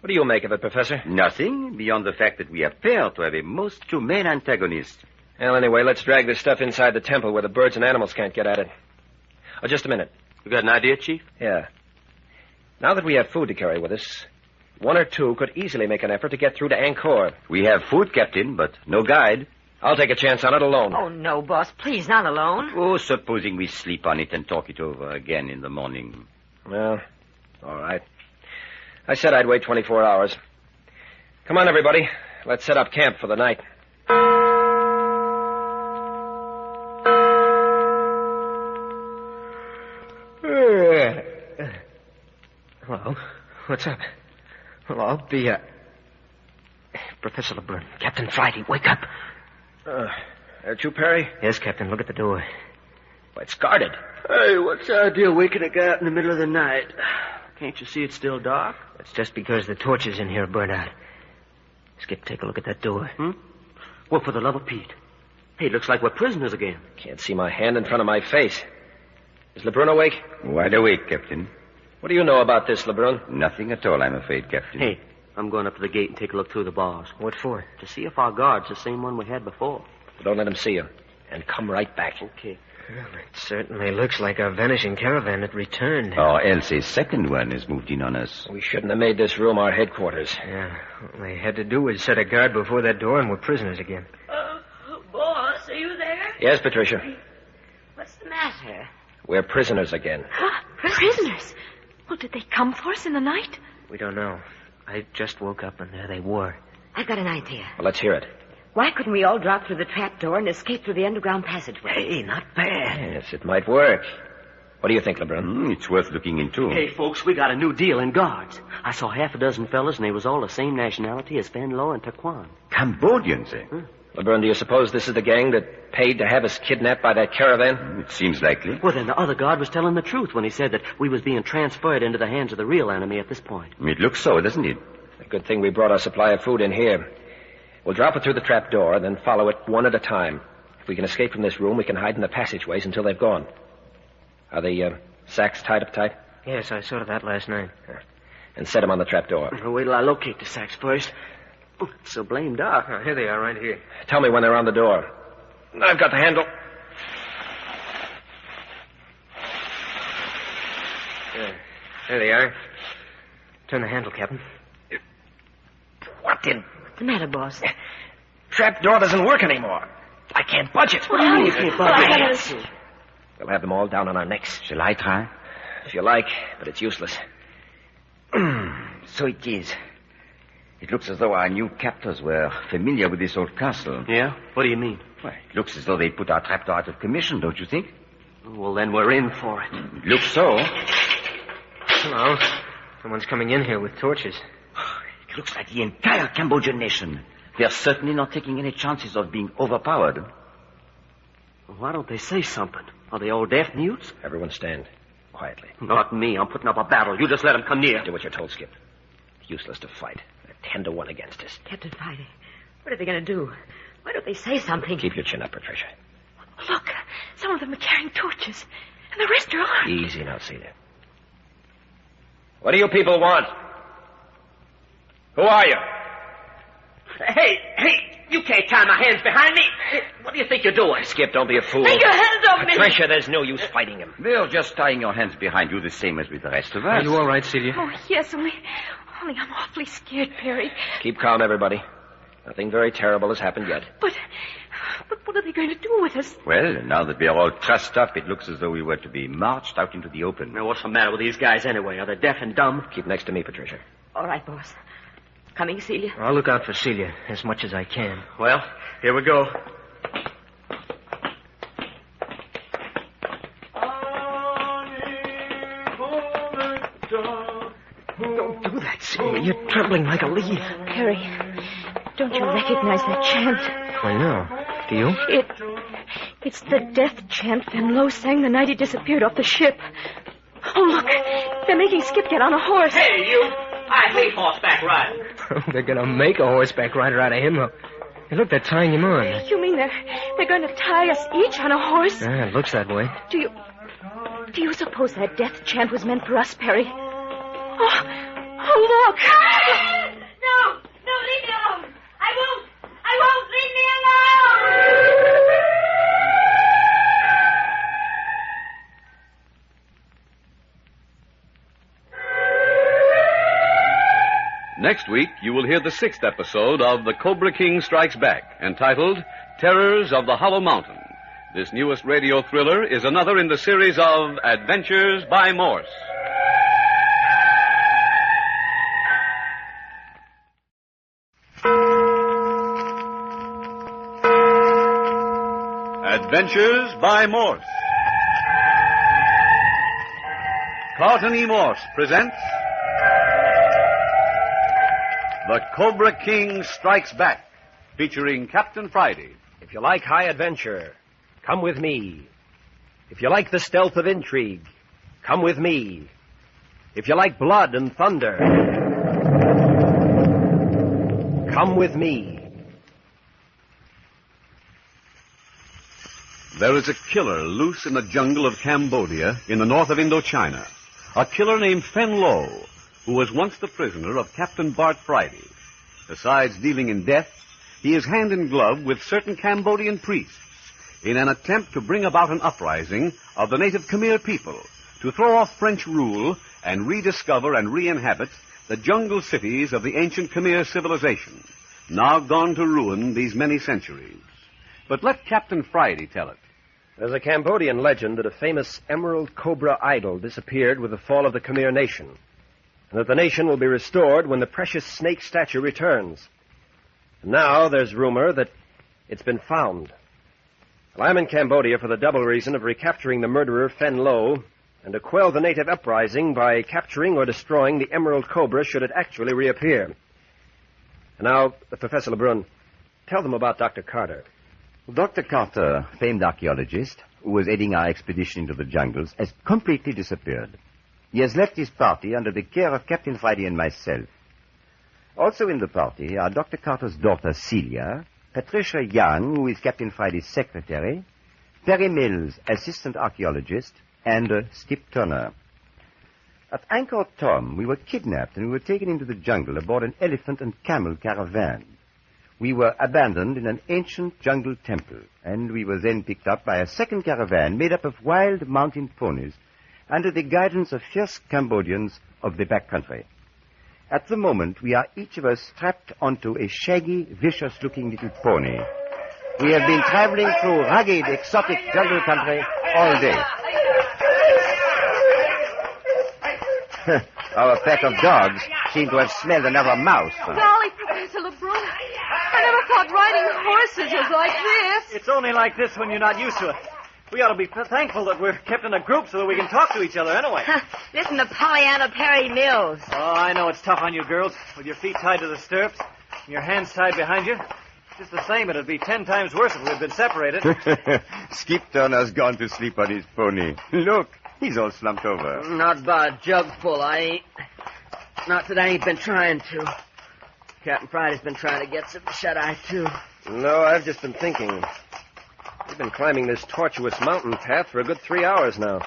What do you make of it, Professor? Nothing beyond the fact that we appear to have a most humane antagonist. Well, anyway, let's drag this stuff inside the temple where the birds and animals can't get at it. Oh, just a minute. You got an idea, Chief? Yeah. Now that we have food to carry with us, one or two could easily make an effort to get through to Ankar. We have food, Captain, but no guide. I'll take a chance on it alone. Oh, no, boss. Please, not alone. Oh, supposing we sleep on it and talk it over again in the morning. Well, all right. I said I'd wait 24 hours. Come on, everybody. Let's set up camp for the night. Hello. What's up? Hello, Professor LeBrun. Captain Friday, wake up. That you, Perry? Yes, Captain, look at the door. Well, it's guarded. Hey, what's the idea waking a guy up in the middle of the night? Can't you see it's still dark? It's just because the torches in here burn out. Skip, take a look at that door. Well, for the love of Pete. Hey, it looks like we're prisoners again. Can't see my hand in front of my face. Is LeBrun awake? Wide awake, Captain. What do you know about this, LeBrun? Nothing at all, I'm afraid, Captain. Hey, I'm going up to the gate and take a look through the bars. What for? To see if our guard's the same one we had before. But don't let him see you. And come right back. Okay. Well, it certainly looks like our vanishing caravan had returned. Or else a second one has moved in on us. We shouldn't have made this room our headquarters. Yeah, all they had to do was set a guard before that door and we're prisoners again. Boss, are you there? Yes, Patricia. What's the matter? We're prisoners again. Prisoners? Well, did they come for us in the night? We don't know. I just woke up and there they were. I've got an idea. Well, let's hear it. Why couldn't we all drop through the trap door and escape through the underground passageway? Hey, not bad. Yes, it might work. What do you think, LeBrun? It's worth looking into. Hey, folks, we got a new deal in guards. I saw half a dozen fellas, and they was all the same nationality as Fenlo and Taquan. Cambodians, eh? LeBrun, do you suppose this is the gang that paid to have us kidnapped by that caravan? It seems likely. Well, then the other guard was telling the truth when he said that we was being transferred into the hands of the real enemy at this point. It looks so, doesn't it? A good thing we brought our supply of food in here. We'll drop it through the trap door and then follow it one at a time. If we can escape from this room, we can hide in the passageways until they've gone. Are the sacks tied up tight? Yes, I saw that last night. And set them on the trap door. Wait till I locate the sacks first. Oh, it's so blame dark. Oh, here they are, right here. Tell me when they're on the door. I've got the handle. There they are. Turn the handle, Captain. What in? What's the matter, boss? Trap door doesn't work anymore. I can't budge it. What do you mean you can't budge it? We'll have them all down on our necks. Shall I try? If you like, but it's useless. So it is. It looks as though our new captors were familiar with this old castle. Yeah? What do you mean? Well, it looks as though they put our trapdoor out of commission, don't you think? Well, then we're in for it. It looks so. Hello. Someone's coming in here with torches. It looks like the entire Cambodian nation. They're certainly not taking any chances of being overpowered. Well, why don't they say something? Are they all deaf mutes? Everyone stand. Quietly. Not me. I'm putting up a battle. You just let them come near. Do what you're told, Skip. It's useless to fight. They're 10-1 against us. Captain Friday, what are they going to do? Why don't they say something? Keep your chin up, Patricia. Look, some of them are carrying torches, and the rest are armed. Easy now, Celia. What do you people want? Who are you? Hey, you can't tie my hands behind me. What do you think you're doing? Skip, don't be a fool. Take your hands off me. Patricia, there's no use fighting him. They're just tying your hands behind you the same as with the rest of us. Are you all right, Celia? Oh, yes, only I'm awfully scared, Perry. Keep calm, everybody. Nothing very terrible has happened yet. But what are they going to do with us? Well, now that we're all trussed up, it looks as though we were to be marched out into the open. Now, what's the matter with these guys anyway? Are they deaf and dumb? Keep next to me, Patricia. All right, boss. Coming, Celia. I'll look out for Celia as much as I can. Well, here we go. Don't do that, Celia. You're trembling like a leaf. Perry, don't you recognize that chant? I know. Do you? It's the death chant Van Lowe sang the night he disappeared off the ship. Oh, look. They're making Skip get on a horse. Hey, you. I hate horseback riding. They're going to make a horseback rider out of him. Hey, look, they're tying him on. You mean they're going to tie us each on a horse? Yeah, it looks that way. Do you suppose that death chant was meant for us, Perry? Oh, look. No, leave me alone. I won't, leave me alone. Next week, you will hear the 6th episode of The Cobra King Strikes Back, entitled Terrors of the Hollow Mountain. This newest radio thriller is another in the series of Adventures by Morse. Adventures by Morse. Carlton E. Morse presents The Cobra King Strikes Back, featuring Captain Friday. If you like high adventure, come with me. If you like the stealth of intrigue, come with me. If you like blood and thunder, come with me. There is a killer loose in the jungle of Cambodia in the north of Indochina. A killer named Fen Lo, who was once the prisoner of Captain Bart Friday. Besides dealing in death, he is hand in glove with certain Cambodian priests in an attempt to bring about an uprising of the native Khmer people, to throw off French rule and rediscover and re-inhabit the jungle cities of the ancient Khmer civilization, now gone to ruin these many centuries. But let Captain Friday tell it. There's a Cambodian legend that a famous emerald cobra idol disappeared with the fall of the Khmer nation, and that the nation will be restored when the precious snake statue returns. And now there's rumor that it's been found. Well, I'm in Cambodia for the double reason of recapturing the murderer Fen Lo and to quell the native uprising by capturing or destroying the emerald cobra should it actually reappear. And now, Professor Lebrun, tell them about Dr. Carter. Dr. Carter, famed archaeologist, who was aiding our expedition into the jungles, has completely disappeared. He has left his party under the care of Captain Friday and myself. Also in the party are Dr. Carter's daughter, Celia, Patricia Young, who is Captain Friday's secretary, Perry Mills, assistant archaeologist, and Skip Turner. At Ankar, Tom, we were kidnapped and we were taken into the jungle aboard an elephant and camel caravan. We were abandoned in an ancient jungle temple, and we were then picked up by a second caravan made up of wild mountain ponies under the guidance of fierce Cambodians of the backcountry. At the moment, we are each of us strapped onto a shaggy, vicious-looking little pony. We have been traveling through rugged, exotic jungle country all day. Our pack of dogs seem to have smelled another mouse. Golly, Professor Lebrun. I never thought riding horses was like this. It's only like this when you're not used to it. We ought to be thankful that we're kept in a group so that we can talk to each other anyway. Listen to Pollyanna Perry Mills. Oh, I know it's tough on you girls, with your feet tied to the stirrups and your hands tied behind you. Just the same, it'd be 10 times worse if we'd been separated. Skip Turner's gone to sleep on his pony. Look, he's all slumped over. Not by a jug full, I ain't. Not that I ain't been trying to. Captain Friday's been trying to get some shut-eye, too. No, I've just been thinking. We've been climbing this tortuous mountain path for a good 3 hours now.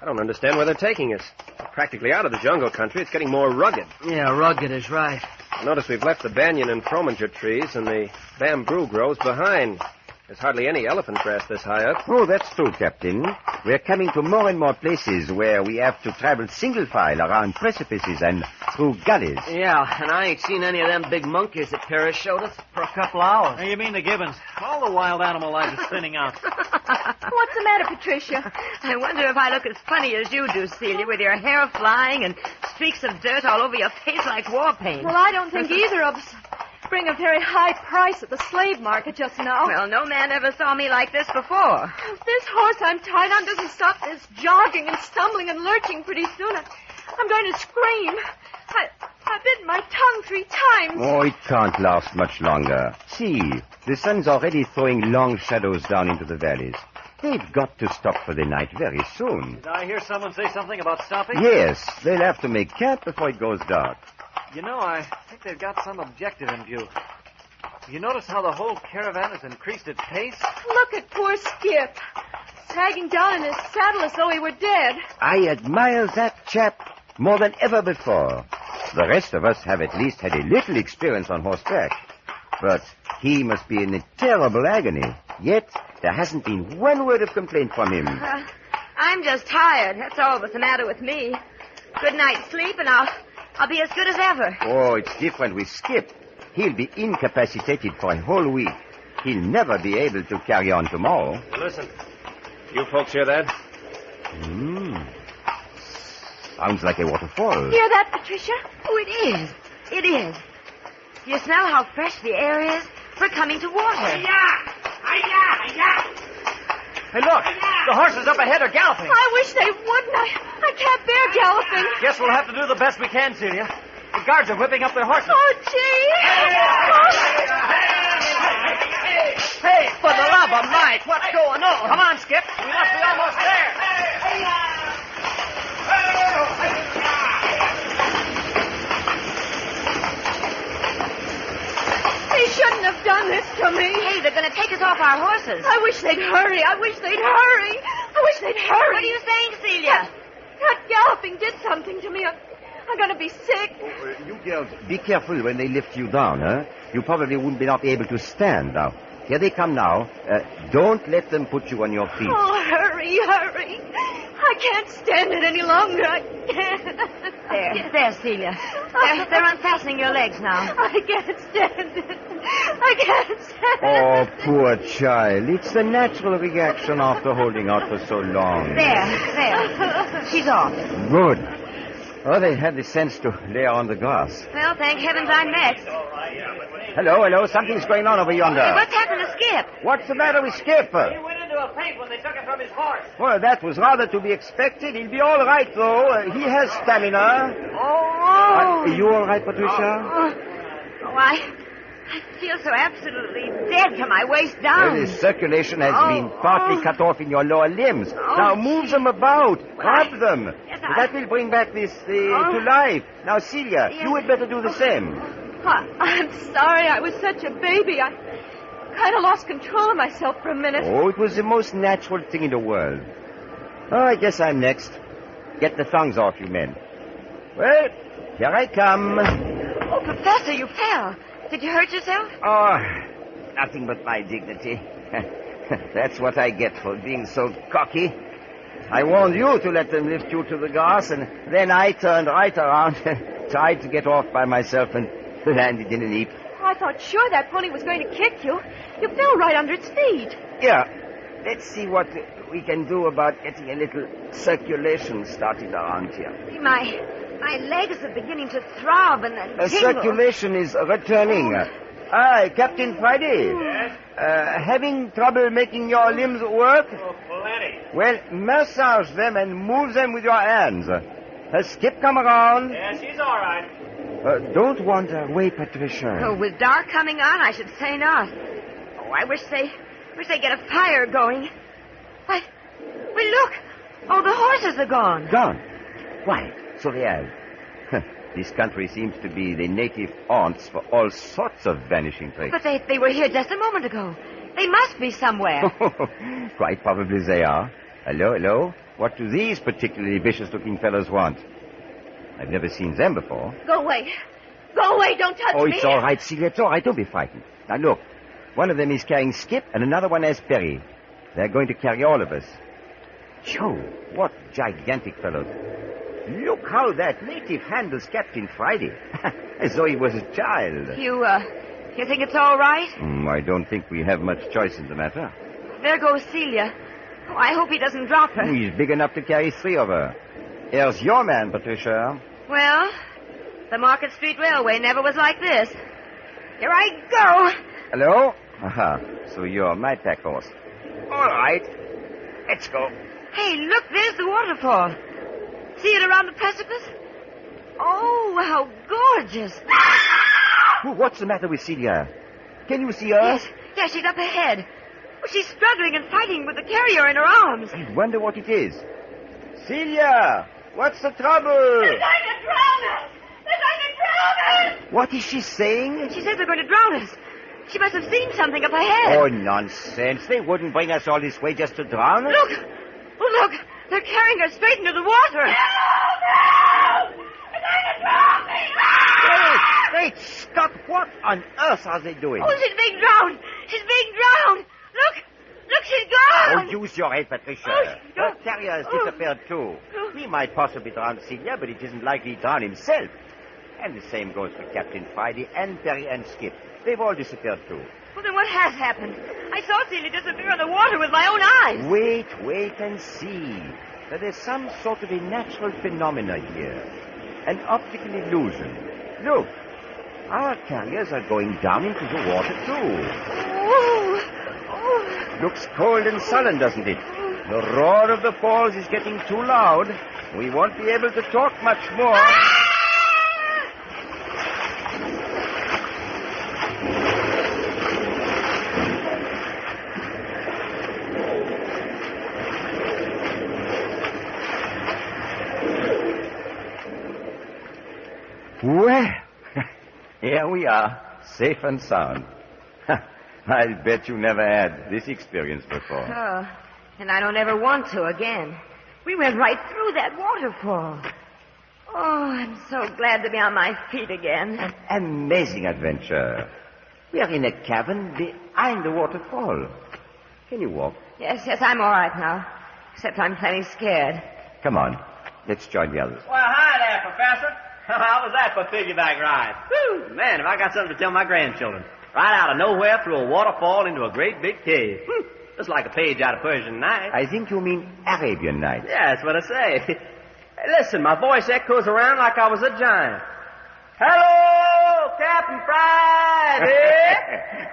I don't understand where they're taking us. We're practically out of the jungle country. It's getting more rugged. Yeah, rugged is right. Notice we've left the banyan and frominger trees and the bamboo groves behind. There's hardly any elephant grass this high up. Oh, that's true, Captain. We're coming to more and more places where we have to travel single file around precipices and through gullies. Yeah, and I ain't seen any of them big monkeys that Paris showed us for a couple hours. You mean the gibbons? All the wild animal life is thinning out. What's the matter, Patricia? I wonder if I look as funny as you do, Celia, with your hair flying and streaks of dirt all over your face like war paint. Well, I don't think either of us bring a very high price at the slave market just now. Well, no man ever saw me like this before. If this horse I'm tied on doesn't stop this jogging and stumbling and lurching pretty soon, I'm going to scream. I bit my tongue 3 times. Oh, it can't last much longer. See, the sun's already throwing long shadows down into the valleys. They've got to stop for the night very soon. Did I hear someone say something about stopping? Yes, they'll have to make camp before it goes dark. You know, I think they've got some objective in view. You notice how the whole caravan has increased its pace? Look at poor Skip, sagging down in his saddle as though he were dead. I admire that chap more than ever before. The rest of us have at least had a little experience on horseback. But he must be in a terrible agony. Yet, there hasn't been one word of complaint from him. I'm just tired. That's all that's the matter with me. Good night's sleep, and I'll be as good as ever. Oh, it's different with Skip. He'll be incapacitated for a whole week. He'll never be able to carry on tomorrow. Listen, you folks hear that? Sounds like a waterfall. Hear that, Patricia? Oh, it is. It is. Do you smell how fresh the air is? We're coming to water. Hey, look! The horses up ahead are galloping. I wish they wouldn't. I can't bear galloping. Guess we'll have to do the best we can, Celia. The guards are whipping up their horses. Oh, gee! Hey, for the love of Mike, what's going on? Come on, Skip. We must be almost there. They shouldn't have done this to me. Hey, they're going to take us off our horses. I wish they'd hurry. I wish they'd hurry. What are you saying, Celia? That galloping did something to me. I'm going to be sick. You girls, be careful when they lift you down, huh? You probably wouldn't be not able to stand now. Here they come now. Don't let them put you on your feet. Oh, hurry. I can't stand it any longer. I can't. There, Celia. They're unfastening your legs now. I can't stand it. Oh, poor child. It's the natural reaction after holding out for so long. There. She's off. Good. Oh, they had the sense to lay her on the grass. Well, thank heavens I'm next. Hello. Something's going on over yonder. Hey, what's happened to Skip? What's the matter with Skip? He went into a faint when they took him from his horse. Well, that was rather to be expected. He'll be all right, though. He has stamina. Oh. Are you all right, Patricia? I feel so absolutely dead from my waist down. Well, the circulation has been partly cut off in your lower limbs. Now move them about. Rub them. Yes, That will bring back this to life. Now, Celia, you had better do the same. I'm sorry I was such a baby. I kind of lost control of myself for a minute. Oh, it was the most natural thing in the world. Oh, I guess I'm next. Get the thongs off, you men. Well, here I come. Oh, Professor, you fell. Did you hurt yourself? Oh, nothing but my dignity. That's what I get for being so cocky. I warned you to let them lift you to the grass, and then I turned right around and tried to get off by myself and landed in a heap. I thought sure that pony was going to kick you. You fell right under its feet. Yeah. Let's see what we can do about getting a little circulation started around here. My legs are beginning to throb and tingle. Circulation is returning. Captain Friday. Yes? Having trouble making your limbs work? Oh, plenty. Well, massage them and move them with your hands. Has Skip come around? Yeah, she's all right. Don't wander away, Patricia. Oh, with dark coming on, I should say not. Oh, I wish they get a fire going. Well, look. Oh, the horses are gone. Gone? Why, so they have. This country seems to be the native haunts for all sorts of vanishing traits. But they were here just a moment ago. They must be somewhere. Quite probably they are. Hello? What do these particularly vicious-looking fellows want? I've never seen them before. Go away. Don't touch me. Oh, it's all right, Celia. It's all right. Don't be frightened. Now, look. One of them is carrying Skip, and another one has Perry. They're going to carry all of us. Joe, what gigantic fellows. Look how that native handles Captain Friday. As though he was a child. You think it's all right? I don't think we have much choice in the matter. There goes Celia. Oh, I hope he doesn't drop her. He's big enough to carry 3 of her. Here's your man, Patricia. Well, the Market Street Railway never was like this. Here I go. Hello? Aha. So you're my pack horse. All right. Let's go. Hey, look, there's the waterfall. See it around the precipice? Oh, how gorgeous. What's the matter with Celia? Can you see her? Yes, she's up ahead. Oh, she's struggling and fighting with the carrier in her arms. I wonder what it is. Celia! What's the trouble? They're going to drown us! They're going to drown us! What is she saying? She says they're going to drown us. She must have seen something up ahead. Oh, nonsense. They wouldn't bring us all this way just to drown us. Look! Oh, look! They're carrying her straight into the water. No! They're going to drown me! Wait, stop. What on earth are they doing? Oh, she's being drowned. She's being drowned. Look, she's gone. Oh, use your head, Patricia. Her carrier has disappeared, too. He might possibly drown Celia, but it isn't likely to drown himself. And the same goes for Captain Friday and Perry and Skip. They've all disappeared, too. Well, then what has happened? I saw Celia disappear in the water with my own eyes. Wait and see. There's some sort of a natural phenomena here. An optical illusion. Look, our carriers are going down into the water, too. Oh. Looks cold and sullen, doesn't it? The roar of the falls is getting too loud. We won't be able to talk much more. Well, here we are, safe and sound. I'll bet you never had this experience before. Oh, and I don't ever want to again. We went right through that waterfall. Oh, I'm so glad to be on my feet again. An amazing adventure. We are in a cavern behind the waterfall. Can you walk? Yes, I'm all right now. Except I'm plenty scared. Come on, let's join the others. Well, hi there, Professor. How was that for a piggyback ride? Whew, man, have I got something to tell my grandchildren. Right out of nowhere through a waterfall into a great big cave. Just like a page out of Persian Nights. I think you mean Arabian Nights. Yeah, that's what I say. Hey, listen, my voice echoes around like I was a giant. Hello, Captain Friday!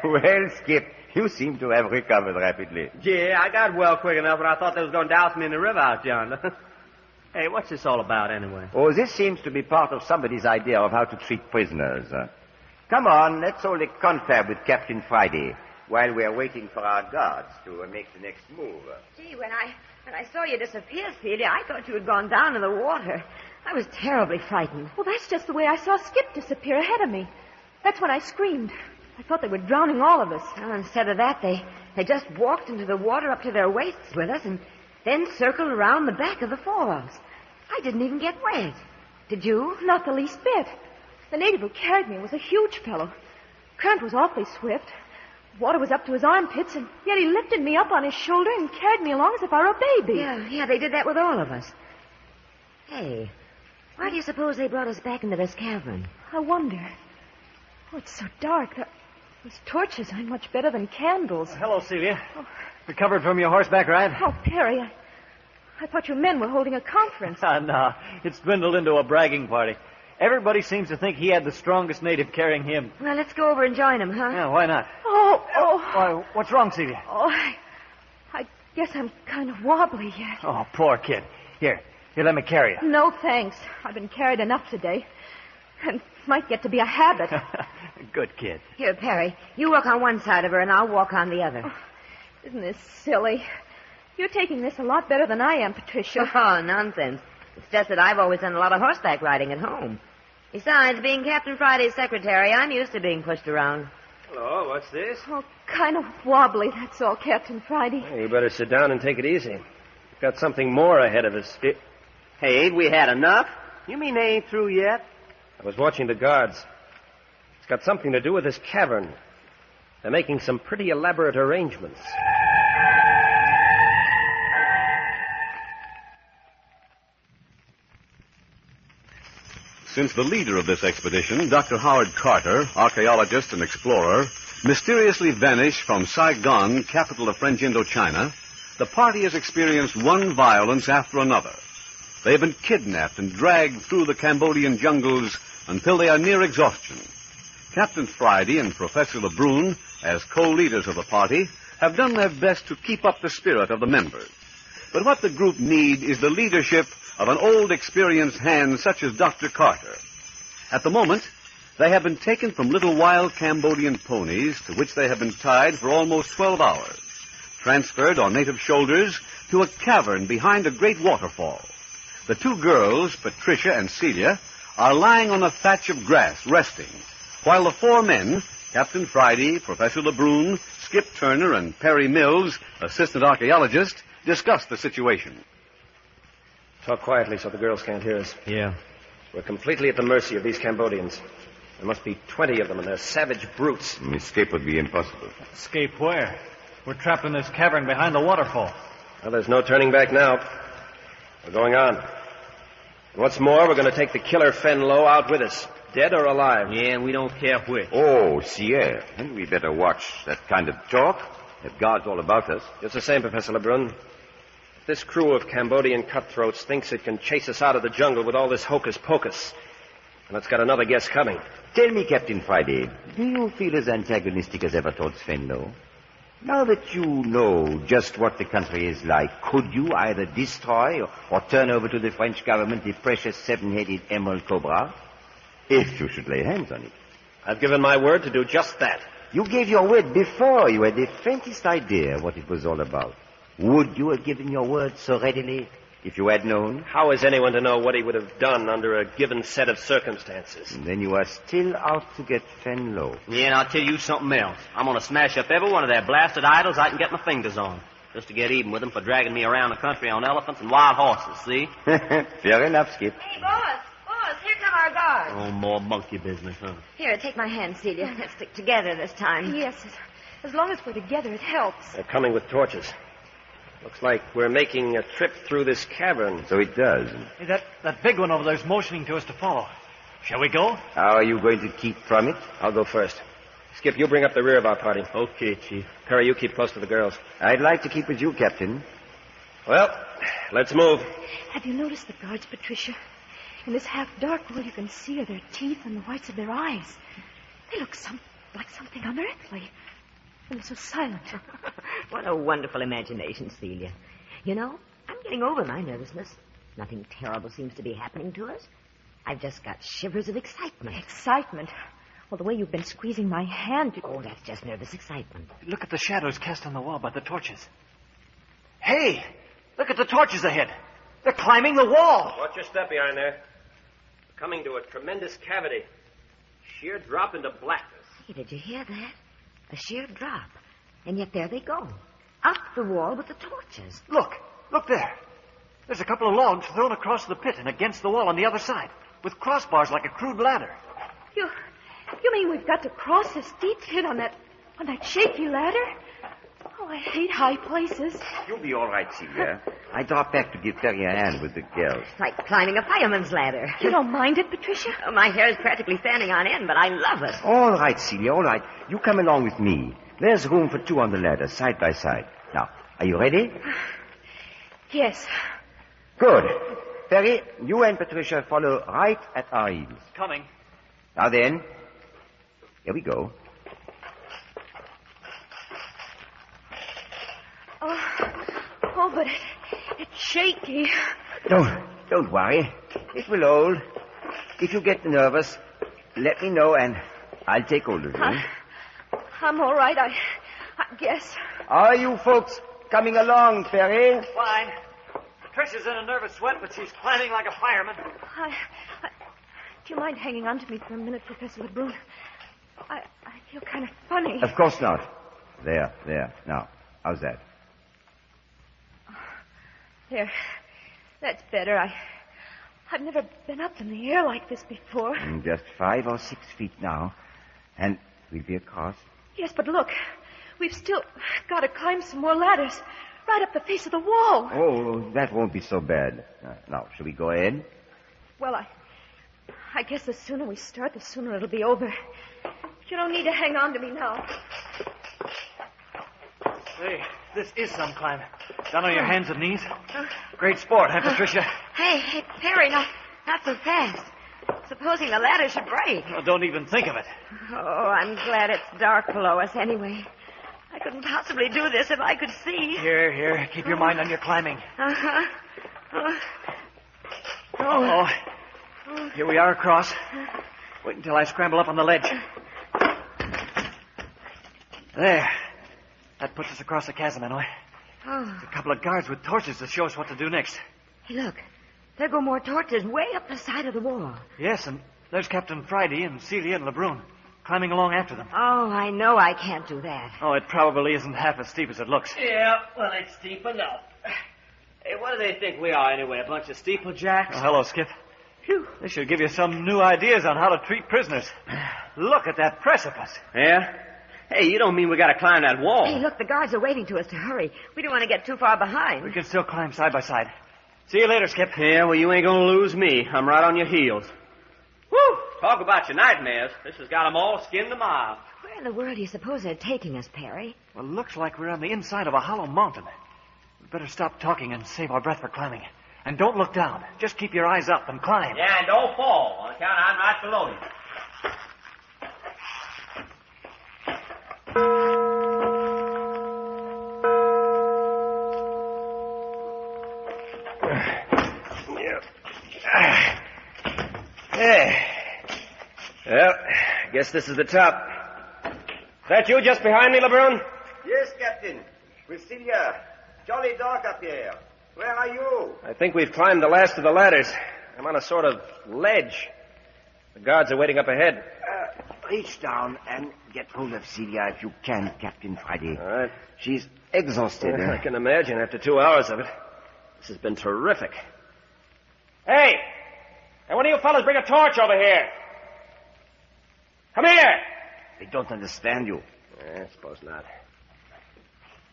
Well, Skip, you seem to have recovered rapidly. Yeah, I got well quick enough, but I thought they was going to douse me in the river out yonder. Hey, what's this all about, anyway? Oh, this seems to be part of somebody's idea of how to treat prisoners. Come on, let's hold a confab with Captain Friday while we're waiting for our guards to make the next move. Gee, when I saw you disappear, Celia, I thought you had gone down in the water. I was terribly frightened. Well, that's just the way I saw Skip disappear ahead of me. That's when I screamed. I thought they were drowning all of us. Well, instead of that, they just walked into the water up to their waists with us and then circled around the back of the falls. I didn't even get wet. Did you? Not the least bit. The native who carried me was a huge fellow. Current was awfully swift. Water was up to his armpits, and yet he lifted me up on his shoulder and carried me along as if I were a baby. Yeah, they did that with all of us. Hey, why do you suppose they brought us back into this cavern? I wonder. Oh, it's so dark. Those torches aren't much better than candles. Hello, Celia. Oh. Recovered from your horseback ride? Oh, Perry, I thought you men were holding a conference. No, it's dwindled into a bragging party. Everybody seems to think he had the strongest native carrying him. Well, let's go over and join him, huh? Yeah, why not? Oh. What's wrong, Celia? Oh, I guess I'm kind of wobbly yet. Oh, poor kid. Here, let me carry you. No, thanks. I've been carried enough today. And it might get to be a habit. Good kid. Here, Perry, you walk on one side of her and I'll walk on the other. Oh, isn't this silly? You're taking this a lot better than I am, Patricia. Oh, nonsense. It's just that I've always done a lot of horseback riding at home. Besides, being Captain Friday's secretary, I'm used to being pushed around. Hello, what's this? Oh, kind of wobbly, that's all, Captain Friday. Hey, you better sit down and take it easy. We've got something more ahead of us. Hey, ain't we had enough? You mean they ain't through yet? I was watching the guards. It's got something to do with this cavern. They're making some pretty elaborate arrangements. Since the leader of this expedition, Dr. Howard Carter, archaeologist and explorer, mysteriously vanished from Saigon, capital of French Indochina, the party has experienced one violence after another. They have been kidnapped and dragged through the Cambodian jungles until they are near exhaustion. Captain Friday and Professor Lebrun, as co-leaders of the party, have done their best to keep up the spirit of the members. But what the group need is the leadership of an old, experienced hand such as Dr. Carter. At the moment, they have been taken from little wild Cambodian ponies to which they have been tied for almost 12 hours, transferred on native shoulders to a cavern behind a great waterfall. The two girls, Patricia and Celia, are lying on a thatch of grass, resting, while the four men, Captain Friday, Professor Lebrun, Skip Turner, and Perry Mills, assistant archaeologist, discuss the situation. Talk quietly so the girls can't hear us. Yeah. We're completely at the mercy of these Cambodians. There must be 20 of them, and they're savage brutes. Escape would be impossible. Escape where? We're trapped in this cavern behind the waterfall. Well, there's no turning back now. We're going on. And what's more, we're going to take the killer Fenlo out with us, dead or alive. Yeah, and we don't care which. Oh, Sierra. Then we better watch that kind of talk. Have guards all about us. Just the same, Professor Lebrun. If this crew of Cambodian cutthroats thinks it can chase us out of the jungle with all this hocus-pocus, and it's got another guess coming. Tell me, Captain Friday, do you feel as antagonistic as ever towards Fenlo? Now that you know just what the country is like, could you either destroy or turn over to the French government the precious seven-headed emerald cobra? If you should lay hands on it. I've given my word to do just that. You gave your word before you had the faintest idea what it was all about. Would you have given your word so readily if you had known? How is anyone to know what he would have done under a given set of circumstances? And then you are still out to get Fenlo. Yeah, and I'll tell you something else. I'm going to smash up every one of their blasted idols I can get my fingers on, just to get even with them for dragging me around the country on elephants and wild horses, see? Fair enough, Skip. Hey, boss, here come our guards. Oh, more monkey business, huh? Here, take my hand, Celia. Let's stick together this time. Yes, as long as we're together, it helps. They're coming with torches. Looks like we're making a trip through this cavern. So it does. Hey, that big one over there's motioning to us to follow. Shall we go? How are you going to keep from it? I'll go first. Skip, you bring up the rear of our party. Okay, Chief. Perry, you keep close to the girls. I'd like to keep with you, Captain. Well, let's move. Have you noticed the guards, Patricia? In this half-dark all you can see are their teeth and the whites of their eyes. They look like something unearthly. And they're so silent. What a wonderful imagination, Celia. You know, I'm getting over my nervousness. Nothing terrible seems to be happening to us. I've just got shivers of excitement. Excitement? Well, the way you've been squeezing my hand... Oh, that's just nervous excitement. Look at the shadows cast on the wall by the torches. Hey, look at the torches ahead. They're climbing the wall. Watch your step behind there. Coming to a tremendous cavity. Sheer drop into blackness. Hey, did you hear that? A sheer drop. And yet there they go. Up the wall with the torches. Look there. There's a couple of logs thrown across the pit and against the wall on the other side, with crossbars like a crude ladder. You mean we've got to cross this deep pit on that shaky ladder? Oh, I hate high places. You'll be all right, Celia. I dropped back to give Perry a hand with the girls. It's like climbing a fireman's ladder. You don't mind it, Patricia? Oh, my hair is practically standing on end, but I love it. All right, Celia, all right. You come along with me. There's room for two on the ladder, side by side. Now, are you ready? Yes. Good. Perry, you and Patricia follow right at our heels. Coming. Now then, here we go. Oh, but it's shaky. Don't worry. It will hold. If you get nervous, let me know and I'll take hold of you. I'm all right, I guess. Are you folks coming along, Perry? Fine. Tricia's in a nervous sweat, but she's climbing like a fireman. Do you mind hanging on to me for a minute, Professor Lebrun? I feel kind of funny. Of course not. There. Now, how's that? There. That's better. I've never been up in the air like this before. Just 5 or 6 feet now. And we'll be across. Yes, but look. We've still got to climb some more ladders. Right up the face of the wall. Oh, that won't be so bad. Now, shall we go ahead? Well, I guess the sooner we start, the sooner it'll be over. You don't need to hang on to me now. Hey, this is some climb. Down on your hands and knees. Great sport, huh, Patricia? Hey, Perry, not so fast. Supposing the ladder should break. Oh, don't even think of it. Oh, I'm glad it's dark below us anyway. I couldn't possibly do this if I could see. Here. Keep your mind on your climbing. Uh-huh. Oh. Here we are across. Wait until I scramble up on the ledge. There. That puts us across the chasm, anyway. Oh. There's a couple of guards with torches to show us what to do next. Hey, look. There go more torches way up the side of the wall. Yes, and there's Captain Friday and Celia and LeBrun climbing along after them. Oh, I know I can't do that. Oh, it probably isn't half as steep as it looks. Yeah, well, it's steep enough. Hey, what do they think we are, anyway? A bunch of steeplejacks? Oh, hello, Skip. Phew, this should give you some new ideas on how to treat prisoners. Look at that precipice. Yeah? Hey, you don't mean we gotta climb that wall. Hey, look, the guards are waiting to us to hurry. We don't want to get too far behind. We can still climb side by side. See you later, Skip. Yeah, well, you ain't gonna lose me. I'm right on your heels. Whew! Talk about your nightmares. This has got 'em all skinned a mile. Where in the world do you suppose they're taking us, Perry? Well, looks like we're on the inside of a hollow mountain. We'd better stop talking and save our breath for climbing. And don't look down. Just keep your eyes up and climb. Yeah, and don't fall. On account I'm right below you. Well, guess this is the top. Is that you just behind me, LeBrun? Yes, Captain. With Celia. Jolly dark up here. Where are you? I think we've climbed the last of the ladders. I'm on a sort of ledge. The guards are waiting up ahead. Reach down and get hold of Celia if you can, Captain Friday. All right. She's exhausted. I can imagine after 2 hours of it. This has been terrific. Hey! Hey, one of you fellas bring a torch over here. Come here! They don't understand you. I suppose not.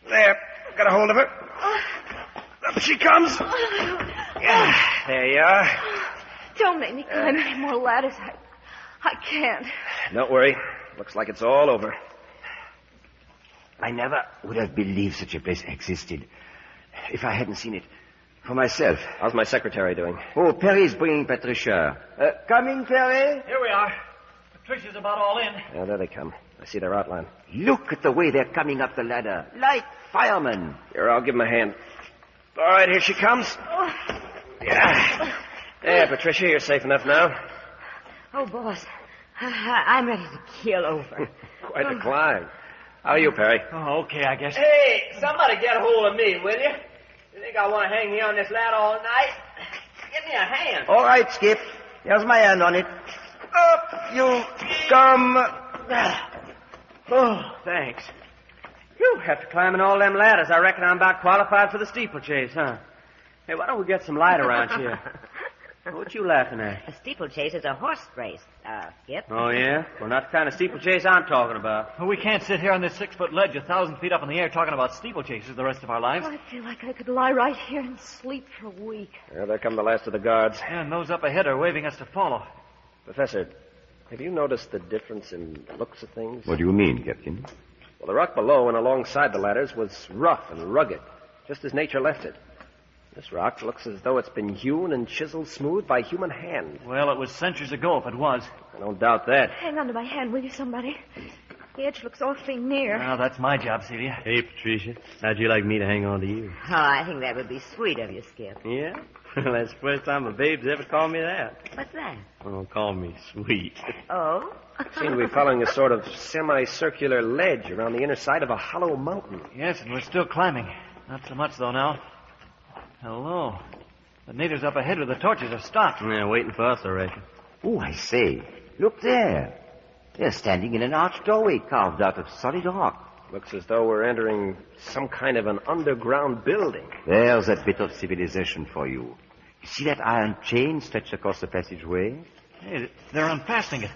There. Got a hold of her. Up she comes. There you are. Don't make me climb any more ladders. I can't. Don't worry. Looks like it's all over. I never would have believed such a place existed if I hadn't seen it for myself. How's my secretary doing? Oh, Perry's bringing Patricia. Coming, Perry? Here we are. Patricia's about all in. Yeah, there they come. I see their outline. Look at the way they're coming up the ladder. Like firemen. Here, I'll give them a hand. All right, here she comes. Oh. Yeah. There, Patricia, you're safe enough now. Oh, boss. I'm ready to keel over. Quite a climb. How are you, Perry? Oh, okay, I guess. Hey, somebody get a hold of me, will you? You think I want to hang here on this ladder all night? Give me a hand. All right, Skip. Here's my hand on it. Up you come. Oh, thanks. Whew, after climbing all them ladders, I reckon I'm about qualified for the steeplechase, huh? Hey, why don't we get some light around here? What you laughing at? A steeplechase is a horse race, Skip. Oh, yeah? Well, not the kind of steeplechase I'm talking about. Well, we can't sit here on this 6-foot ledge 1,000 feet up in the air talking about steeplechases the rest of our lives. Oh, I feel like I could lie right here and sleep for a week. Yeah, there come the last of the guards. And those up ahead are waving us to follow. Professor, have you noticed the difference in looks of things? What do you mean, Captain? Well, the rock below and alongside the ladders was rough and rugged, just as nature left it. This rock looks as though it's been hewn and chiseled smooth by human hand. Well, it was centuries ago if it was. I don't doubt that. Hang on to my hand, will you, somebody? The edge looks awfully near. Well, that's my job, Celia. Hey, Patricia. How'd you like me to hang on to you? Oh, I think that would be sweet of you, Skip. Yeah? Well, that's the first time a babe's ever called me that. What's that? Oh, call me sweet. Oh? Seem to be following a sort of semicircular ledge around the inner side of a hollow mountain. Yes, and we're still climbing. Not so much, though, now. Hello. The natives up ahead with the torches have stopped. Yeah, waiting for us, I reckon. Oh, I say. Look there. They're standing in an arched doorway carved out of solid rock. Looks as though we're entering some kind of an underground building. There's a bit of civilization for you. You see that iron chain stretched across the passageway? Hey, they're unfastening it.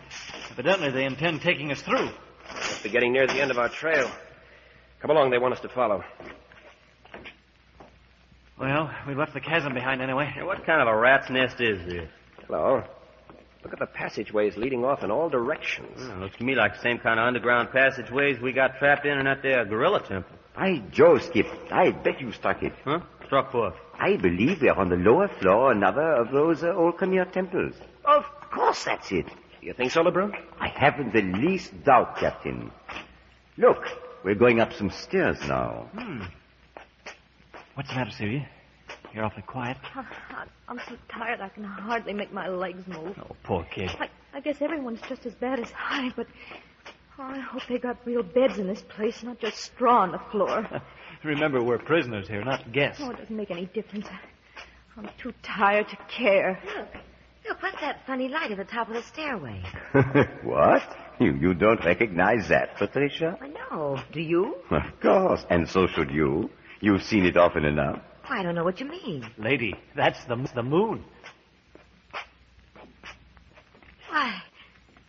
Evidently, they intend taking us through. Must be getting near the end of our trail. Come along, they want us to follow. Well, we left the chasm behind anyway. Hey, what kind of a rat's nest is this? Hello. Look at the passageways leading off in all directions. Looks to me like the same kind of underground passageways we got trapped in that there gorilla temple. By Joe, Skip, I bet you struck it. Huh? Struck what? I believe we are on the lower floor, another of those old Khmer temples. Of course that's it. You think so, LeBrun? I haven't the least doubt, Captain. Look, we're going up some stairs now. What's the matter, Celia? You're awfully quiet. I'm so tired I can hardly make my legs move. Oh, poor kid. I guess everyone's just as bad as I, but I hope they got real beds in this place, not just straw on the floor. Remember, we're prisoners here, not guests. Oh, it doesn't make any difference. I'm too tired to care. Look, what's that funny light at the top of the stairway? What? You don't recognize that, Patricia? No. Do you? Of course, and so should you. You've seen it often enough. I don't know what you mean. Lady, that's the moon. Why,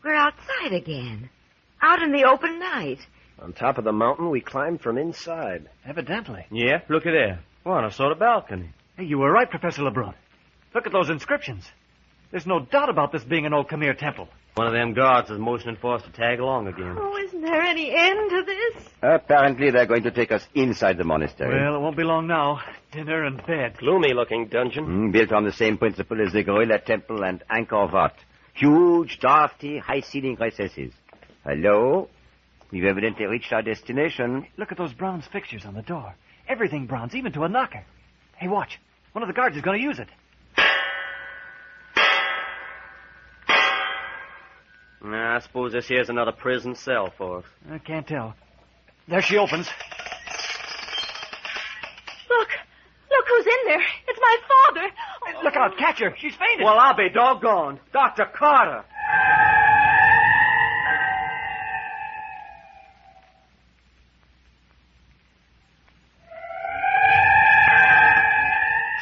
we're outside again. Out in the open night. On top of the mountain, we climbed from inside. Evidently. Yeah, look at there. On a sort of balcony. Hey, you were right, Professor LeBrun. Look at those inscriptions. There's no doubt about this being an old Khmer temple. One of them guards is motioning for us to tag along again. Oh, isn't there any end to this? Apparently, they're going to take us inside the monastery. Well, it won't be long now. Dinner and bed. Gloomy-looking dungeon. Built on the same principle as the Gorilla Temple and Ankar Wat. Huge, drafty, high-ceiling recesses. Hello? We've evidently reached our destination. Look at those bronze fixtures on the door. Everything bronze, even to a knocker. Hey, watch. One of the guards is going to use it. I suppose this here's another prison cell for us. I can't tell. There she opens. Look who's in there. It's my father. Hey, look out, catch her. She's fainted. Well, I'll be doggone. Dr. Carter.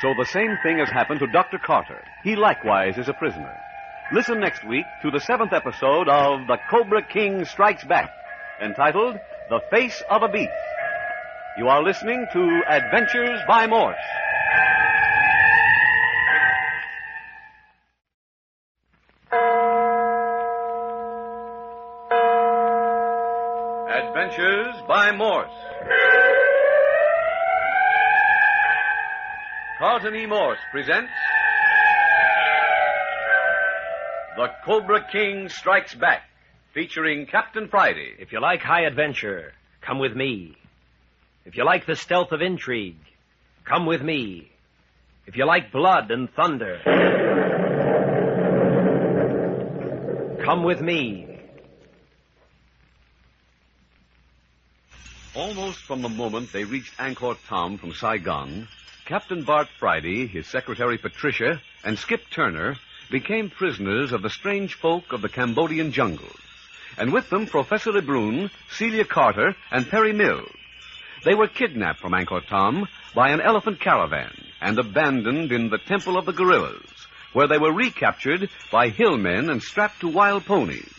So the same thing has happened to Dr. Carter. He likewise is a prisoner. Listen next week to the 7th episode of The Cobra King Strikes Back, entitled The Face of a Beast. You are listening to Adventures by Morse. Adventures by Morse. Carlton E. Morse presents The Cobra King Strikes Back, featuring Captain Friday. If you like high adventure, come with me. If you like the stealth of intrigue, come with me. If you like blood and thunder, come with me. Almost from the moment they reached Angkor Thom from Saigon, Captain Bart Friday, his secretary Patricia, and Skip Turner became prisoners of the strange folk of the Cambodian jungles, and with them Professor Lebrun, Celia Carter, and Perry Mills. They were kidnapped from Angkor Thom by an elephant caravan and abandoned in the Temple of the Gorillas, where they were recaptured by hillmen and strapped to wild ponies.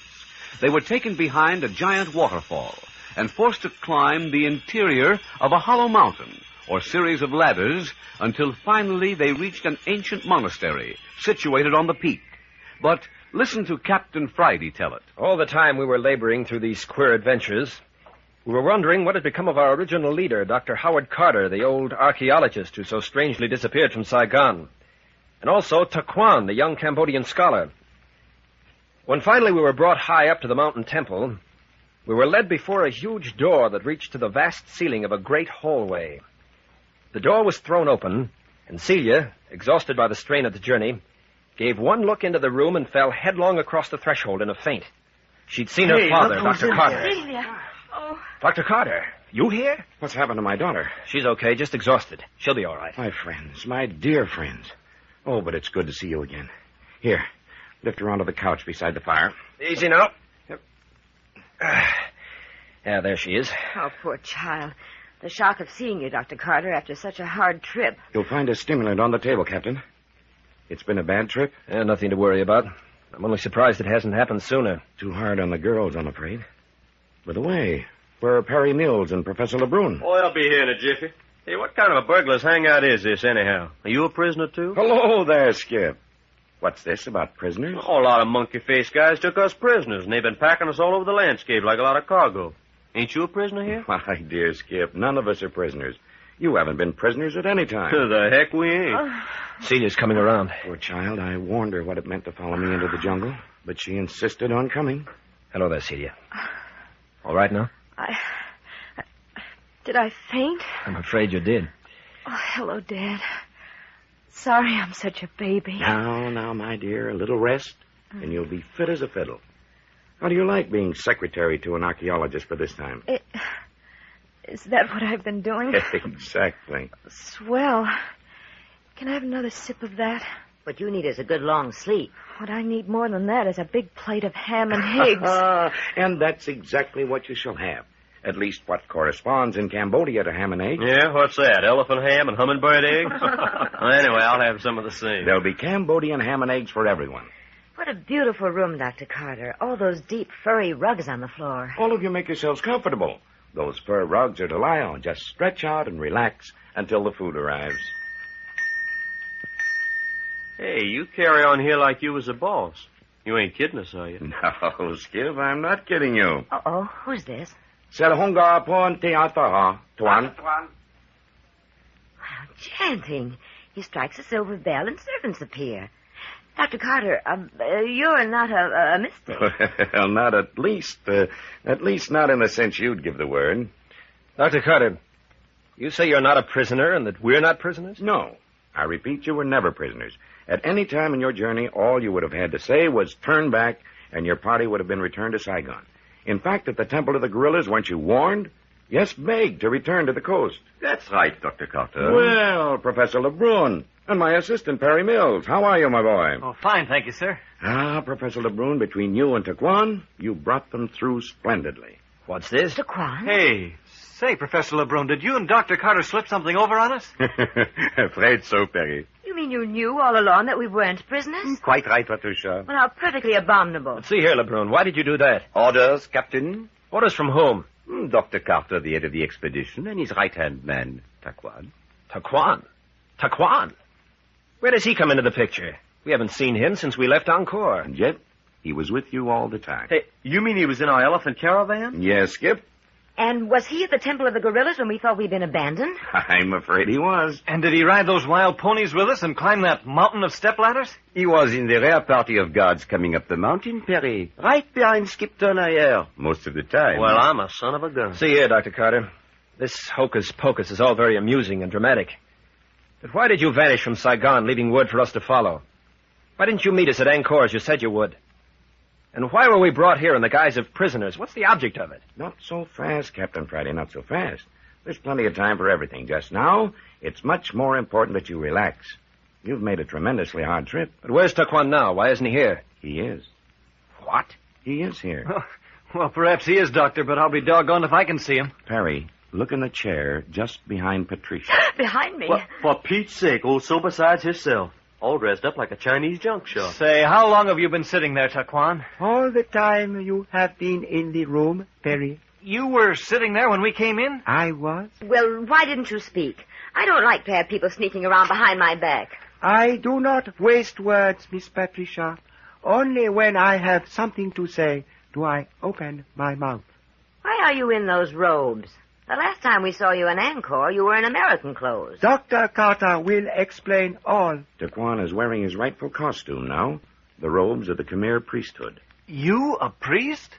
They were taken behind a giant waterfall and forced to climb the interior of a hollow mountain or series of ladders until finally they reached an ancient monastery situated on the peak. But listen to Captain Friday tell it. All the time we were laboring through these queer adventures, we were wondering what had become of our original leader, Dr. Howard Carter, the old archaeologist who so strangely disappeared from Saigon, and also Taquan, the young Cambodian scholar. When finally we were brought high up to the mountain temple, we were led before a huge door that reached to the vast ceiling of a great hallway. The door was thrown open, and Celia, exhausted by the strain of the journey, gave one look into the room and fell headlong across the threshold in a faint. She'd seen her father, Dr. Carter. Celia. Oh. Dr. Carter, you here? What's happened to my daughter? She's okay, just exhausted. She'll be all right. My friends, my dear friends. Oh, but it's good to see you again. Here, lift her onto the couch beside the fire. Easy now. Yep. Yeah, there she is. Oh, poor child. The shock of seeing you, Dr. Carter, after such a hard trip. You'll find a stimulant on the table, Captain. It's been a bad trip? Yeah, nothing to worry about. I'm only surprised it hasn't happened sooner. Too hard on the girls, I'm afraid. By the way, where are Perry Mills and Professor Lebrun? Oh, I'll be here in a jiffy. Hey, what kind of a burglar's hangout is this, anyhow? Are you a prisoner, too? Hello there, Skip. What's this about prisoners? A whole lot of monkey-faced guys took us prisoners, and they've been packing us all over the landscape like a lot of cargo. Ain't you a prisoner here? My dear Skip, none of us are prisoners. You haven't been prisoners at any time. The heck we ain't. Celia's coming around. Poor child, I warned her what it meant to follow me into the jungle, but she insisted on coming. Hello there, Celia. All right now? Did I faint? I'm afraid you did. Oh, hello, Dad. Sorry I'm such a baby. Now, my dear, a little rest, and you'll be fit as a fiddle. How do you like being secretary to an archaeologist for this time? Is that what I've been doing? Exactly. Swell. Can I have another sip of that? What you need is a good long sleep. What I need more than that is a big plate of ham and eggs. And that's exactly what you shall have. At least what corresponds in Cambodia to ham and eggs. Yeah, what's that? Elephant ham and hummingbird eggs? Anyway, I'll have some of the same. There'll be Cambodian ham and eggs for everyone. What a beautiful room, Dr. Carter. All those deep, furry rugs on the floor. All of you make yourselves comfortable. Those fur rugs are to lie on. Just stretch out and relax until the food arrives. Hey, you carry on here like you was a boss. You ain't kidding us, are you? No, Skip, I'm not kidding you. Uh-oh, who's this? Selhunga pon teataha, Tuan. Wow, chanting. He strikes a silver bell and servants appear. Dr. Carter, you're not a mystic. Well, not at least not in the sense you'd give the word. Dr. Carter, you say you're not a prisoner and that we're not prisoners? No. I repeat, you were never prisoners. At any time in your journey, all you would have had to say was turn back, and your party would have been returned to Saigon. In fact, at the Temple of the Gorillas, weren't you warned? Yes, begged to return to the coast. That's right, Dr. Carter. Well, Professor Lebrun, and my assistant, Perry Mills. How are you, my boy? Oh, fine, thank you, sir. Professor Lebrun, between you and Taquan, you brought them through splendidly. What's this? Taquan? Hey, say, Professor Lebrun, did you and Dr. Carter slip something over on us? Afraid so, Perry. You mean you knew all along that we weren't prisoners? Quite right, Watusha. Well, how perfectly abominable. Let's see here, Lebrun. Why did you do that? Orders, Captain. Orders from whom? Dr. Carter, the head of the expedition, and his right-hand man, Taquan. Taquan? Taquan? Where does he come into the picture? We haven't seen him since we left Ankar. And yet, he was with you all the time. Hey, you mean he was in our elephant caravan? Yes, Skip. And was he at the Temple of the Gorillas when we thought we'd been abandoned? I'm afraid he was. And did he ride those wild ponies with us and climb that mountain of stepladders? He was in the rear party of guards coming up the mountain, Perry. Right behind Skip Turner, most of the time. Well, I'm a son of a gun. See here, Dr. Carter. This hocus-pocus is all very amusing and dramatic. But why did you vanish from Saigon, leaving word for us to follow? Why didn't you meet us at Ankar as you said you would? And why were we brought here in the guise of prisoners? What's the object of it? Not so fast, Captain Friday, not so fast. There's plenty of time for everything. Just now, it's much more important that you relax. You've made a tremendously hard trip. But where's Taquan now? Why isn't he here? He is. What? He is here. Well, perhaps he is, Doctor, but I'll be doggone if I can see him. Perry, look in the chair just behind Patricia. Behind me? Well, for Pete's sake, so besides himself. All dressed up like a Chinese junk shop. Say, how long have you been sitting there, Taquan? All the time you have been in the room, Perry. You were sitting there when we came in? I was. Well, why didn't you speak? I don't like to have people sneaking around behind my back. I do not waste words, Miss Patricia. Only when I have something to say do I open my mouth. Why are you in those robes? The last time we saw you in Ankar, you were in American clothes. Dr. Carter will explain all. Taquan is wearing his rightful costume now. The robes of the Khmer priesthood. You, a priest?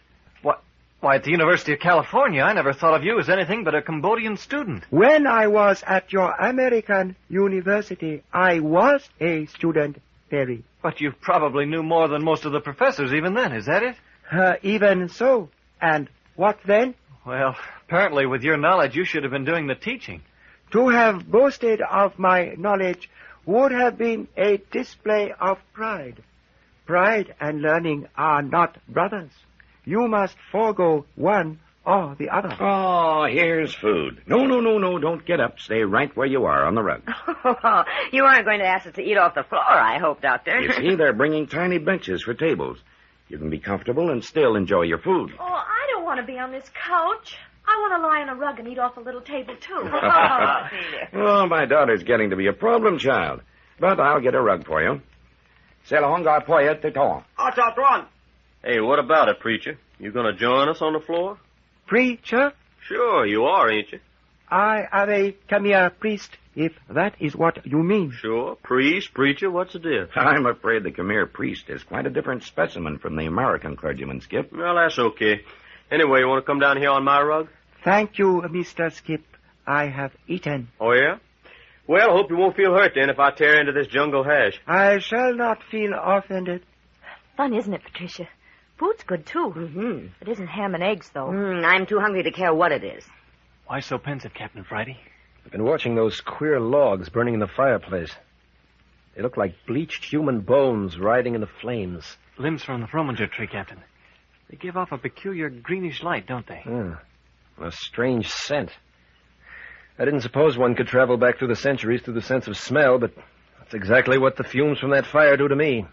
Why, at the University of California, I never thought of you as anything but a Cambodian student. When I was at your American university, I was a student, Perry. But you probably knew more than most of the professors even then, is that it? Even so. And what then? Well, apparently with your knowledge, you should have been doing the teaching. To have boasted of my knowledge would have been a display of pride. Pride and learning are not brothers. You must forego one or the other. Oh, here's food. No, don't get up. Stay right where you are on the rug. You aren't going to ask us to eat off the floor, I hope, Doctor. You see, they're bringing tiny benches for tables. You can be comfortable and still enjoy your food. Oh, I don't want to be on this couch. I want to lie on a rug and eat off a little table, too. Oh, my daughter's getting to be a problem child. But I'll get a rug for you. Hey, what about it, preacher? You going to join us on the floor? Preacher? Sure, you are, ain't you? I am a Khmer priest, if that is what you mean. Sure. Priest, preacher, what's the deal? I'm afraid the Khmer priest is quite a different specimen from the American clergyman, Skip. Well, that's okay. Anyway, you want to come down here on my rug? Thank you, Mr. Skip. I have eaten. Oh, yeah? Well, I hope you won't feel hurt then if I tear into this jungle hash. I shall not feel offended. Fun, isn't it, Patricia? Food's good, too. Mm-hmm. It isn't ham and eggs, though. I'm too hungry to care what it is. Why so pensive, Captain Friday? I've been watching those queer logs burning in the fireplace. They look like bleached human bones riding in the flames. Limbs from the Frominger tree, Captain. They give off a peculiar greenish light, don't they? Yeah. A strange scent. I didn't suppose one could travel back through the centuries through the sense of smell, but that's exactly what the fumes from that fire do to me.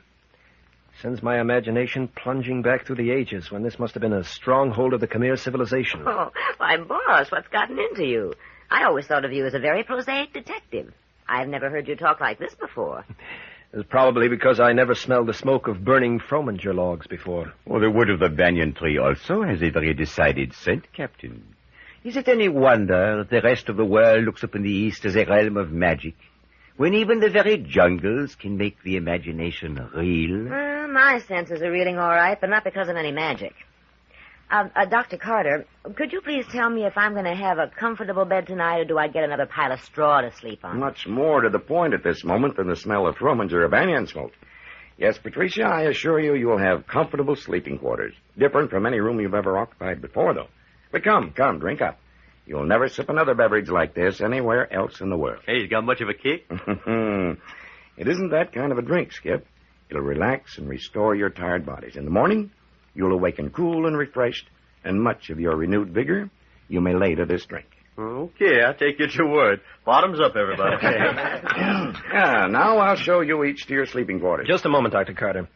Sends my imagination plunging back through the ages when this must have been a stronghold of the Khmer civilization. Oh, why, boss, what's gotten into you? I always thought of you as a very prosaic detective. I've never heard you talk like this before. It's probably because I never smelled the smoke of burning Frominger logs before. Well, the wood of the banyan tree also has a very decided scent, Captain. Is it any wonder that the rest of the world looks upon the East as a realm of magic, when even the very jungles can make the imagination reel? Well, my senses are reeling all right, but not because of any magic. Dr. Carter, could you please tell me if I'm going to have a comfortable bed tonight, or do I get another pile of straw to sleep on? Much more to the point at this moment than the smell of Frominger or banyan smoke. Yes, Patricia, I assure you you'll have comfortable sleeping quarters. Different from any room you've ever occupied before, though. But come, drink up. You'll never sip another beverage like this anywhere else in the world. Hey, you got much of a kick? It isn't that kind of a drink, Skip. It'll relax and restore your tired bodies. In the morning, you'll awaken cool and refreshed, and much of your renewed vigor you may lay to this drink. Okay, I'll take you at your word. Bottoms up, everybody. Now I'll show you each to your sleeping quarters. Just a moment, Dr. Carter.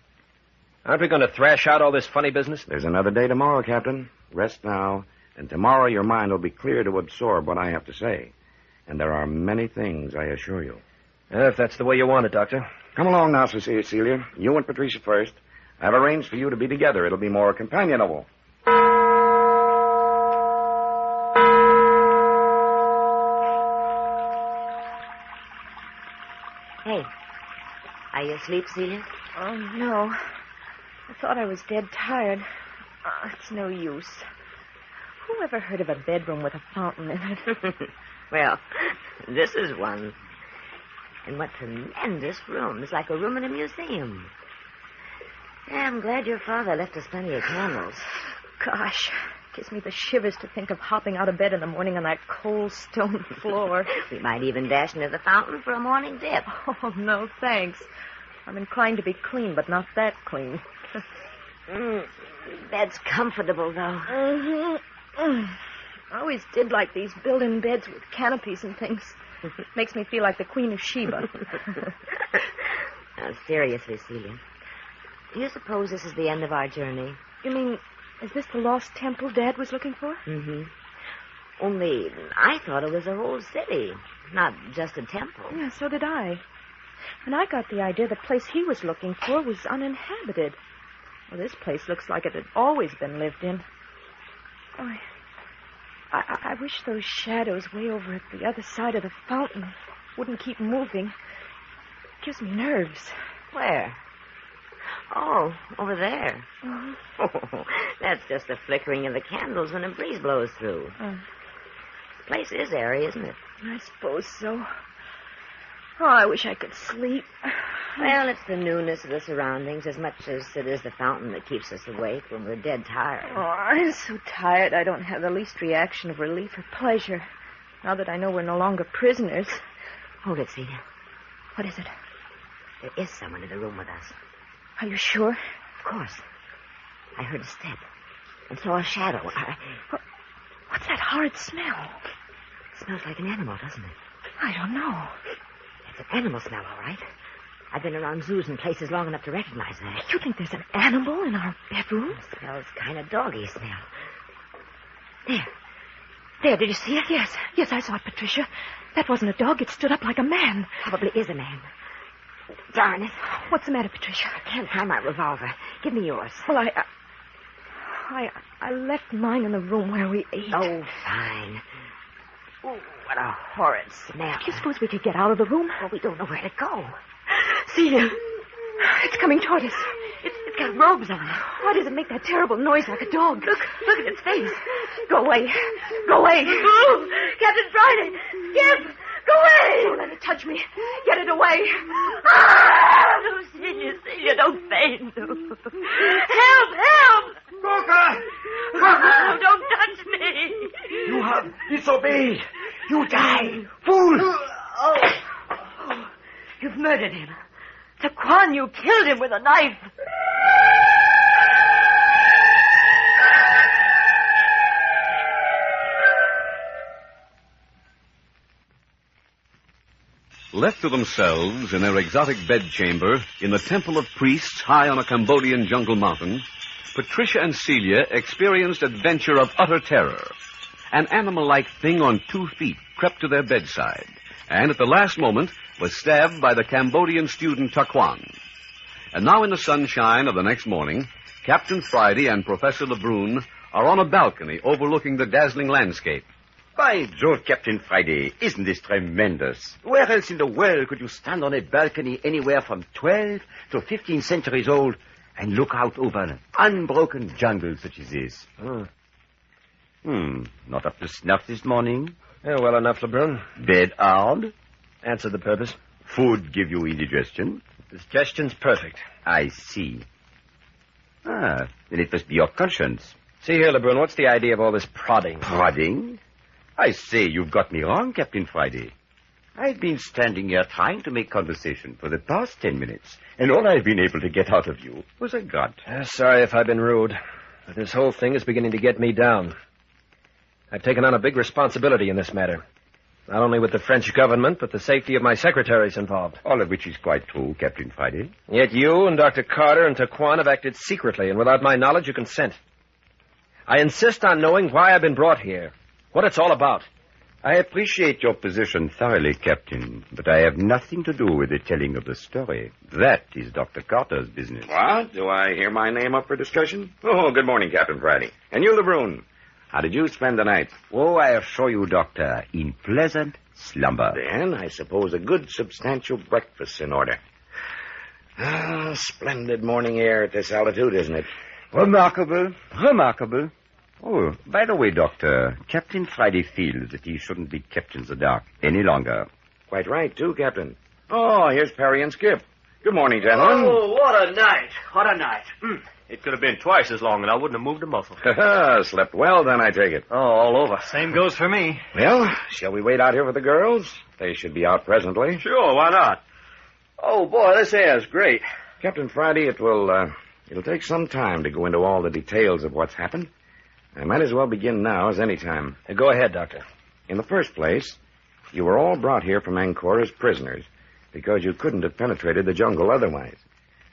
Aren't we going to thrash out all this funny business? There's another day tomorrow, Captain. Rest now, and tomorrow your mind will be clear to absorb what I have to say. And there are many things, I assure you. If that's the way you want it, Doctor. Come along now, Cecilia. You and Patricia first. I've arranged for you to be together. It'll be more companionable. Hey, are you asleep, Celia? Oh, no. I thought I was dead tired. It's no use. Who ever heard of a bedroom with a fountain in it? Well, this is one. And what tremendous rooms, like a room in a museum. Yeah, I'm glad your father left us plenty of candles. Gosh, gives me the shivers to think of hopping out of bed in the morning on that cold stone floor. We might even dash into the fountain for a morning dip. Oh, no, thanks. I'm inclined to be clean, but not that clean. Bed's comfortable, though. I always did like these built-in beds with canopies and things. Makes me feel like the Queen of Sheba. Now, seriously, Celia, do you suppose this is the end of our journey? You mean, is this the lost temple Dad was looking for? Mm-hmm. Only, I thought it was a whole city, not just a temple. Yeah, so did I. And I got the idea the place he was looking for was uninhabited. Well, this place looks like it had always been lived in. Oh, I wish those shadows way over at the other side of the fountain wouldn't keep moving. It gives me nerves. Where? Oh, over there. Uh-huh. Oh, that's just the flickering of the candles when a breeze blows through. This place is airy, isn't it? I suppose so. Oh, I wish I could sleep. Well, it's the newness of the surroundings as much as it is the fountain that keeps us awake when we're dead tired. Oh, I'm so tired I don't have the least reaction of relief or pleasure. Now that I know we're no longer prisoners. Hold it, Celia. What is it? There is someone in the room with us. Are you sure? Of course. I heard a step and saw a shadow. What's that horrid smell? It smells like an animal, doesn't it? I don't know. It's an animal smell, all right. I've been around zoos and places long enough to recognize that. You think there's an animal in our bedroom? It smells kind of doggy smell. There. There, did you see it? Yes, I saw it, Patricia. That wasn't a dog. It stood up like a man. Probably is a man. Darn it. What's the matter, Patricia? I can't find my revolver. Give me yours. Well, I left mine in the room where we ate. Oh, fine. Ooh, what a horrid smell. Do you suppose we could get out of the room? Well, we don't know where to go. Celia, it's coming toward us. It's got robes on. Why does it make that terrible noise like a dog? Look at its face. Go away. Go away. Move! Captain Friday! Skip! Go away! Don't let it touch me. Get it away. Ah! No, Celia, don't faint. Help! Coca! Oh, don't touch me. You have disobeyed. You die. Fool! Oh, you've murdered him. Taquan, you killed him with a knife. Left to themselves in their exotic bedchamber in the temple of priests high on a Cambodian jungle mountain, Patricia and Celia experienced adventure of utter terror. An animal-like thing on 2 feet crept to their bedside, and at the last moment was stabbed by the Cambodian student Taquan. And now in the sunshine of the next morning, Captain Friday and Professor Lebrun are on a balcony overlooking the dazzling landscape. By Jove, Captain Friday, isn't this tremendous? Where else in the world could you stand on a balcony anywhere from 12 to 15 centuries old and look out over an unbroken jungle such as this? Not up to snuff this morning? Yeah, well enough, Lebrun. Bed hard? Answered the purpose. Food give you indigestion? Digestion's perfect. I see. Then it must be your conscience. See here, Lebrun, what's the idea of all this prodding? Prodding? I say, you've got me wrong, Captain Friday. I've been standing here trying to make conversation for the past 10 minutes, and all I've been able to get out of you was a grunt. Sorry if I've been rude, but this whole thing is beginning to get me down. I've taken on a big responsibility in this matter. Not only with the French government, but the safety of my secretaries involved. All of which is quite true, Captain Friday. Yet you and Dr. Carter and Taquan have acted secretly and without my knowledge or consent. I insist on knowing why I've been brought here, what it's all about. I appreciate your position thoroughly, Captain, but I have nothing to do with the telling of the story. That is Dr. Carter's business. What? Do I hear my name up for discussion? Oh, good morning, Captain Friday. And you, Lebrun. How did you spend the night? Oh, I assure you, Doctor, in pleasant slumber. Then I suppose a good substantial breakfast's in order. Splendid morning air at this altitude, isn't it? Remarkable. Oh, by the way, Doctor, Captain Friday feels that he shouldn't be kept in the dark any longer. Quite right, too, Captain. Oh, here's Perry and Skip. Good morning, gentlemen. Oh, what a night. What a night. It could have been twice as long, and I wouldn't have moved a muscle. Slept well, then, I take it. Oh, all over. Same goes for me. Well, shall we wait out here for the girls? They should be out presently. Sure, why not? Oh, boy, this air is great. Captain Friday, it'll take some time to go into all the details of what's happened. I might as well begin now as any time. Go ahead, Doctor. In the first place, you were all brought here from Ankar as prisoners because you couldn't have penetrated the jungle otherwise.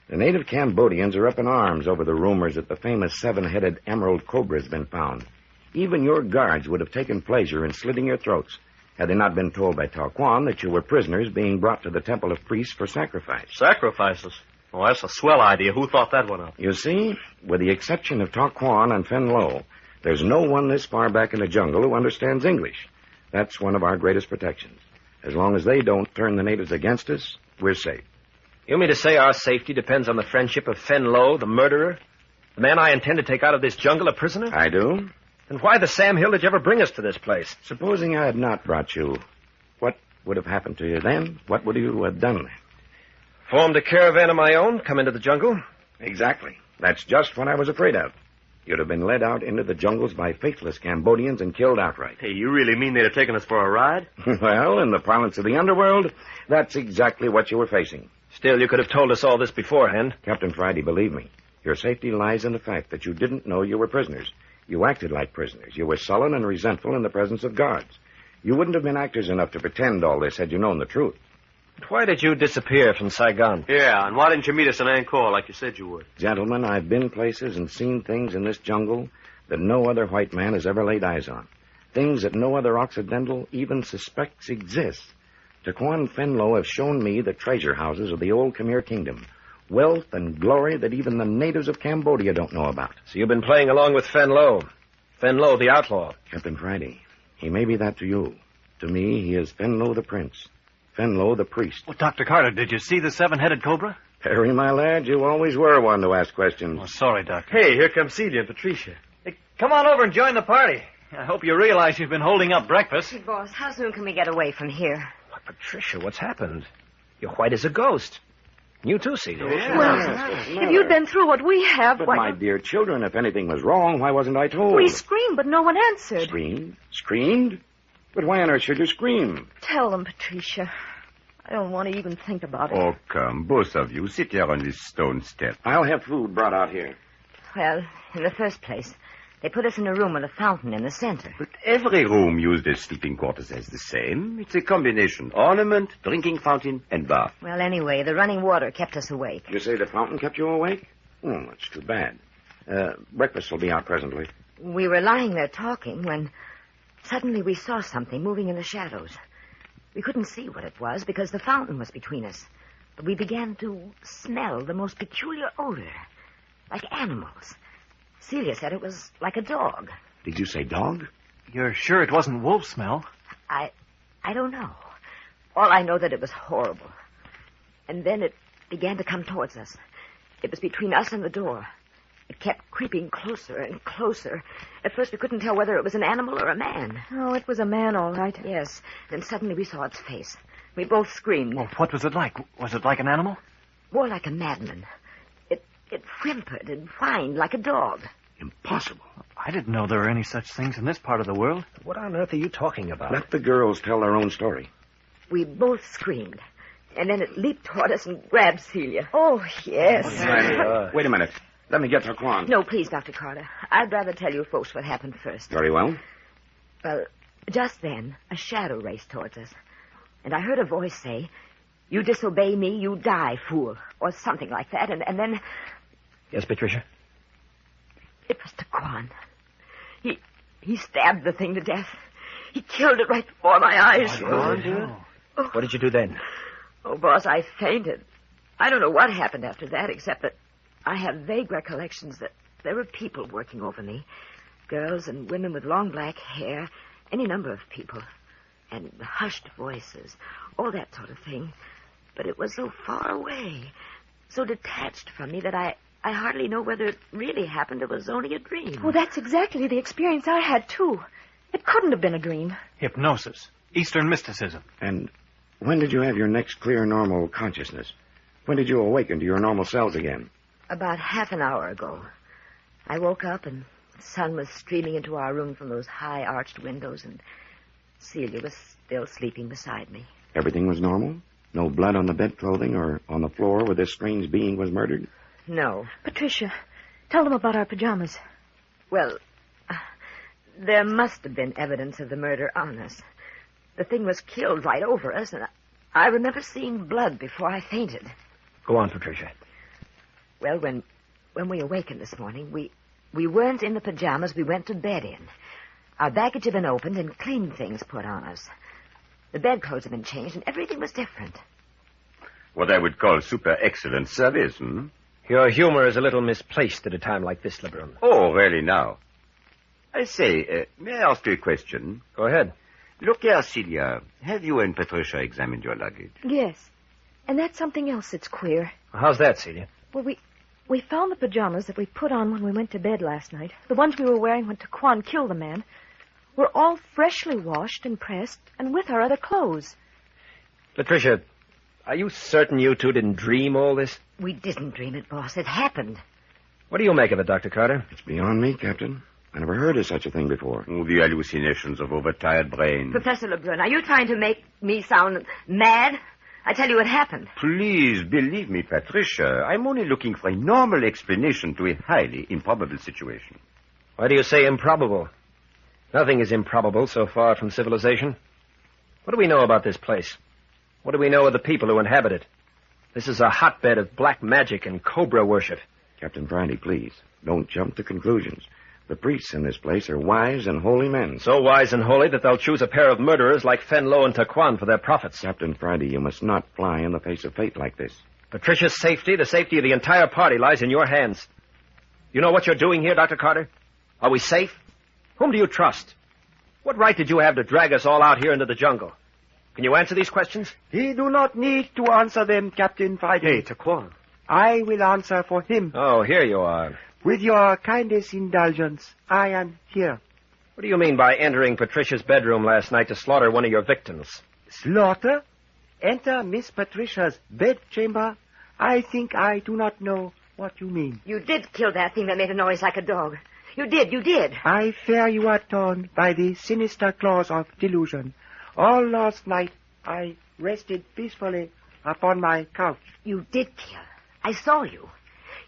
The native Cambodians are up in arms over the rumors that the famous 7-headed emerald cobra has been found. Even your guards would have taken pleasure in slitting your throats had they not been told by Taquan that you were prisoners being brought to the temple of priests for sacrifice. Sacrifices? Oh, that's a swell idea. Who thought that one up? You see, with the exception of Taquan and Fen Lo, there's no one this far back in the jungle who understands English. That's one of our greatest protections. As long as they don't turn the natives against us, we're safe. You mean to say our safety depends on the friendship of Fen Lo, the murderer? The man I intend to take out of this jungle a prisoner? I do. Then why the Sam Hill did you ever bring us to this place? Supposing I had not brought you, what would have happened to you then? What would you have done? Formed a caravan of my own, come into the jungle? Exactly. That's just what I was afraid of. You'd have been led out into the jungles by faithless Cambodians and killed outright. Hey, you really mean they'd have taken us for a ride? Well, in the parlance of the underworld, that's exactly what you were facing. Still, you could have told us all this beforehand. Captain Friday, believe me, your safety lies in the fact that you didn't know you were prisoners. You acted like prisoners. You were sullen and resentful in the presence of guards. You wouldn't have been actors enough to pretend all this had you known the truth. But why did you disappear from Saigon? Yeah, and why didn't you meet us in Ankar like you said you would? Gentlemen, I've been places and seen things in this jungle that no other white man has ever laid eyes on. Things that no other Occidental even suspects exist. Taquan and Fen Lo have shown me the treasure houses of the old Khmer kingdom. Wealth and glory that even the natives of Cambodia don't know about. So you've been playing along with Fen Lo. Fen Lo, the outlaw. Captain Friday, he may be that to you, To me, he is Fenlo the Prince. Fenlo the Priest. Well, Dr. Carter, did you see the seven-headed cobra? Harry, my lad, you always were one to ask questions. Oh, sorry, Doctor. Hey, here come Celia and Patricia. Hey, come on over and join the party. I hope you realize you've been holding up breakfast. Hey, boss, how soon can we get away from here? Patricia, what's happened? You're white as a ghost. You too, Celia. Well, if you'd been through what we have, But why... my dear children, if anything was wrong, why wasn't I told? We screamed, but no one answered. Screamed? Screamed? But why on earth should you scream? Tell them, Patricia. I don't want to even think about it. Oh, come, both of you. Sit here on this stone step. I'll have food brought out here. Well, in the first place, they put us in a room with a fountain in the center. But every room used as sleeping quarters is the same. It's a combination. Ornament, drinking fountain, and bath. Well, anyway, the running water kept us awake. You say the fountain kept you awake? Oh, that's too bad. Breakfast will be out presently. We were lying there talking when suddenly we saw something moving in the shadows. We couldn't see what it was because the fountain was between us. But we began to smell the most peculiar odor, like animals. Celia said it was like a dog. Did you say dog? You're sure it wasn't wolf smell? I don't know. All I know that it was horrible. And then it began to come towards us. It was between us and the door. It kept creeping closer and closer. At first we couldn't tell whether it was an animal or a man. Oh, it was a man, all right. Yes. Then suddenly we saw its face. We both screamed. Well, what was it like? Was it like an animal? More like a madman. It whimpered and whined like a dog. Impossible. I didn't know there were any such things in this part of the world. What on earth are you talking about? Let the girls tell their own story. We both screamed. And then it leaped toward us and grabbed Celia. Oh, yes. Wait a minute. Let me get to Quan. No, please, Dr. Carter. I'd rather tell you folks what happened first. Very well. Well, just then, a shadow raced towards us. And I heard a voice say, "You disobey me, you die, fool." Or something like that. And then... Yes, Patricia? It was Taquan. He stabbed the thing to death. He killed it right before my eyes. What did you do then? Oh, boss, I fainted. I don't know what happened after that, except that I have vague recollections that there were people working over me. Girls and women with long black hair. Any number of people. And hushed voices. All that sort of thing. But it was so far away. So detached from me that I hardly know whether it really happened or was only a dream. Well, that's exactly the experience I had, too. It couldn't have been a dream. Hypnosis. Eastern mysticism. And when did you have your next clear, normal consciousness? When did you awaken to your normal selves again? About half an hour ago. I woke up and the sun was streaming into our room from those high arched windows, and Celia was still sleeping beside me. Everything was normal? No blood on the bedclothing or on the floor where this strange being was murdered? No. Patricia, tell them about our pajamas. Well, there must have been evidence of the murder on us. The thing was killed right over us, and I remember seeing blood before I fainted. Go on, Patricia. Well, when we awakened this morning, we weren't in the pajamas we went to bed in. Our baggage had been opened and clean things put on us. The bedclothes had been changed, and everything was different. What I would call super excellent service, Your humor is a little misplaced at a time like this, Lebrun. Oh, really now? I say, may I ask you a question? Go ahead. Look here, Celia. Have you and Patricia examined your luggage? Yes. And that's something else that's queer. How's that, Celia? Well, we found the pajamas that we put on when we went to bed last night. The ones we were wearing when Taquan killed the man. Were all freshly washed and pressed and with our other clothes. Patricia, are you certain you two didn't dream all this? We didn't dream it, boss. It happened. What do you make of it, Dr. Carter? It's beyond me, Captain. I never heard of such a thing before. Oh, the hallucinations of overtired brain. Professor Lebrun, are you trying to make me sound mad? I tell you what happened. Please believe me, Patricia. I'm only looking for a normal explanation to a highly improbable situation. Why do you say improbable? Nothing is improbable so far from civilization. What do we know about this place? What do we know of the people who inhabit it? This is a hotbed of black magic and cobra worship. Captain Friday, please, don't jump to conclusions. The priests in this place are wise and holy men. So wise and holy that they'll choose a pair of murderers like Fenlo and Taquan for their prophets. Captain Friday, you must not fly in the face of fate like this. Patricia's safety, the safety of the entire party, lies in your hands. You know what you're doing here, Dr. Carter? Are we safe? Whom do you trust? What right did you have to drag us all out here into the jungle? Can you answer these questions? He do not need to answer them, Captain Friday. Hey, Taquan. I will answer for him. Oh, here you are. With your kindest indulgence, I am here. What do you mean by entering Patricia's bedroom last night to slaughter one of your victims? Slaughter? Enter Miss Patricia's bedchamber? I think I do not know what you mean. You did kill that thing that made a noise like a dog. You did. I fear you are torn by the sinister claws of delusion. All last night, I rested peacefully upon my couch. You did kill. I saw you.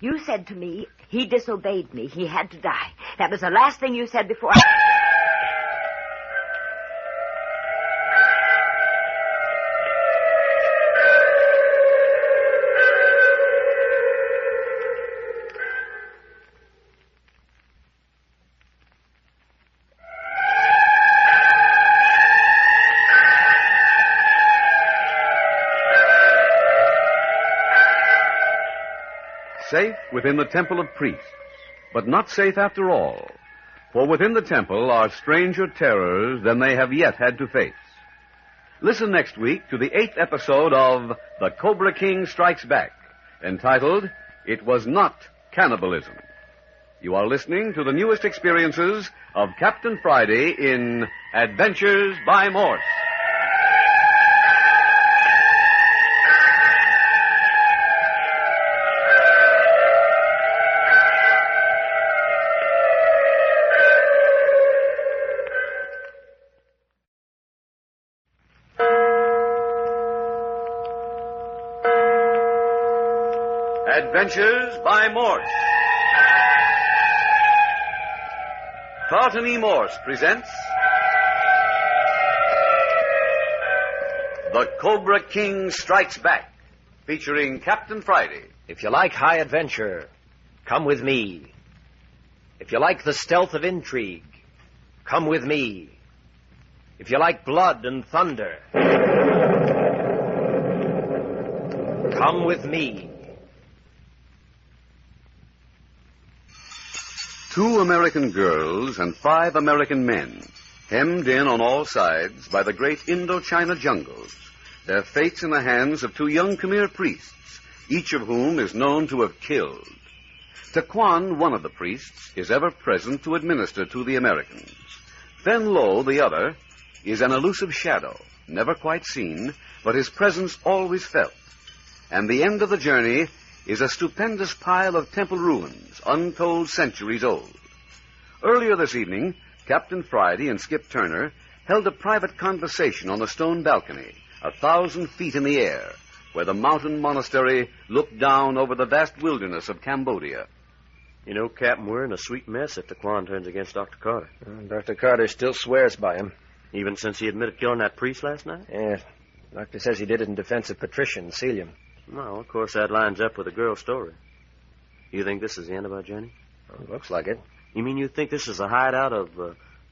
You said to me, he disobeyed me. He had to die. That was the last thing you said before. Safe within the temple of priests, but not safe after all. For within the temple are stranger terrors than they have yet had to face. Listen next week to the 8th episode of The Cobra King Strikes Back, entitled, It Was Not Cannibalism. You are listening to the newest experiences of Captain Friday in Adventures by Morse. Adventures by Morse. Carlton E. Morse presents The Cobra King Strikes Back, featuring Captain Friday. If you like high adventure, come with me. If you like the stealth of intrigue, come with me. If you like blood and thunder, come with me. 2 American girls and 5 American men, hemmed in on all sides by the great Indochina jungles, their fates in the hands of 2 young Khmer priests, each of whom is known to have killed. Taquan, one of the priests, is ever present to administer to the Americans. Fen Lo, the other, is an elusive shadow, never quite seen, but his presence always felt. And the end of the journey is a stupendous pile of temple ruins, untold centuries old. Earlier this evening, Captain Friday and Skip Turner held a private conversation on the stone balcony, 1,000 feet in the air, where the mountain monastery looked down over the vast wilderness of Cambodia. You know, Captain, we're in a sweet mess if Taquan turns against Dr. Carter. Dr. Carter still swears by him. Even since he admitted killing that priest last night? Yeah. Doctor says he did it in defense of Patricia and Celia. Well, of course, that lines up with the girl's story. You think this is the end of our journey? Well, looks like it. You mean you think this is a hideout of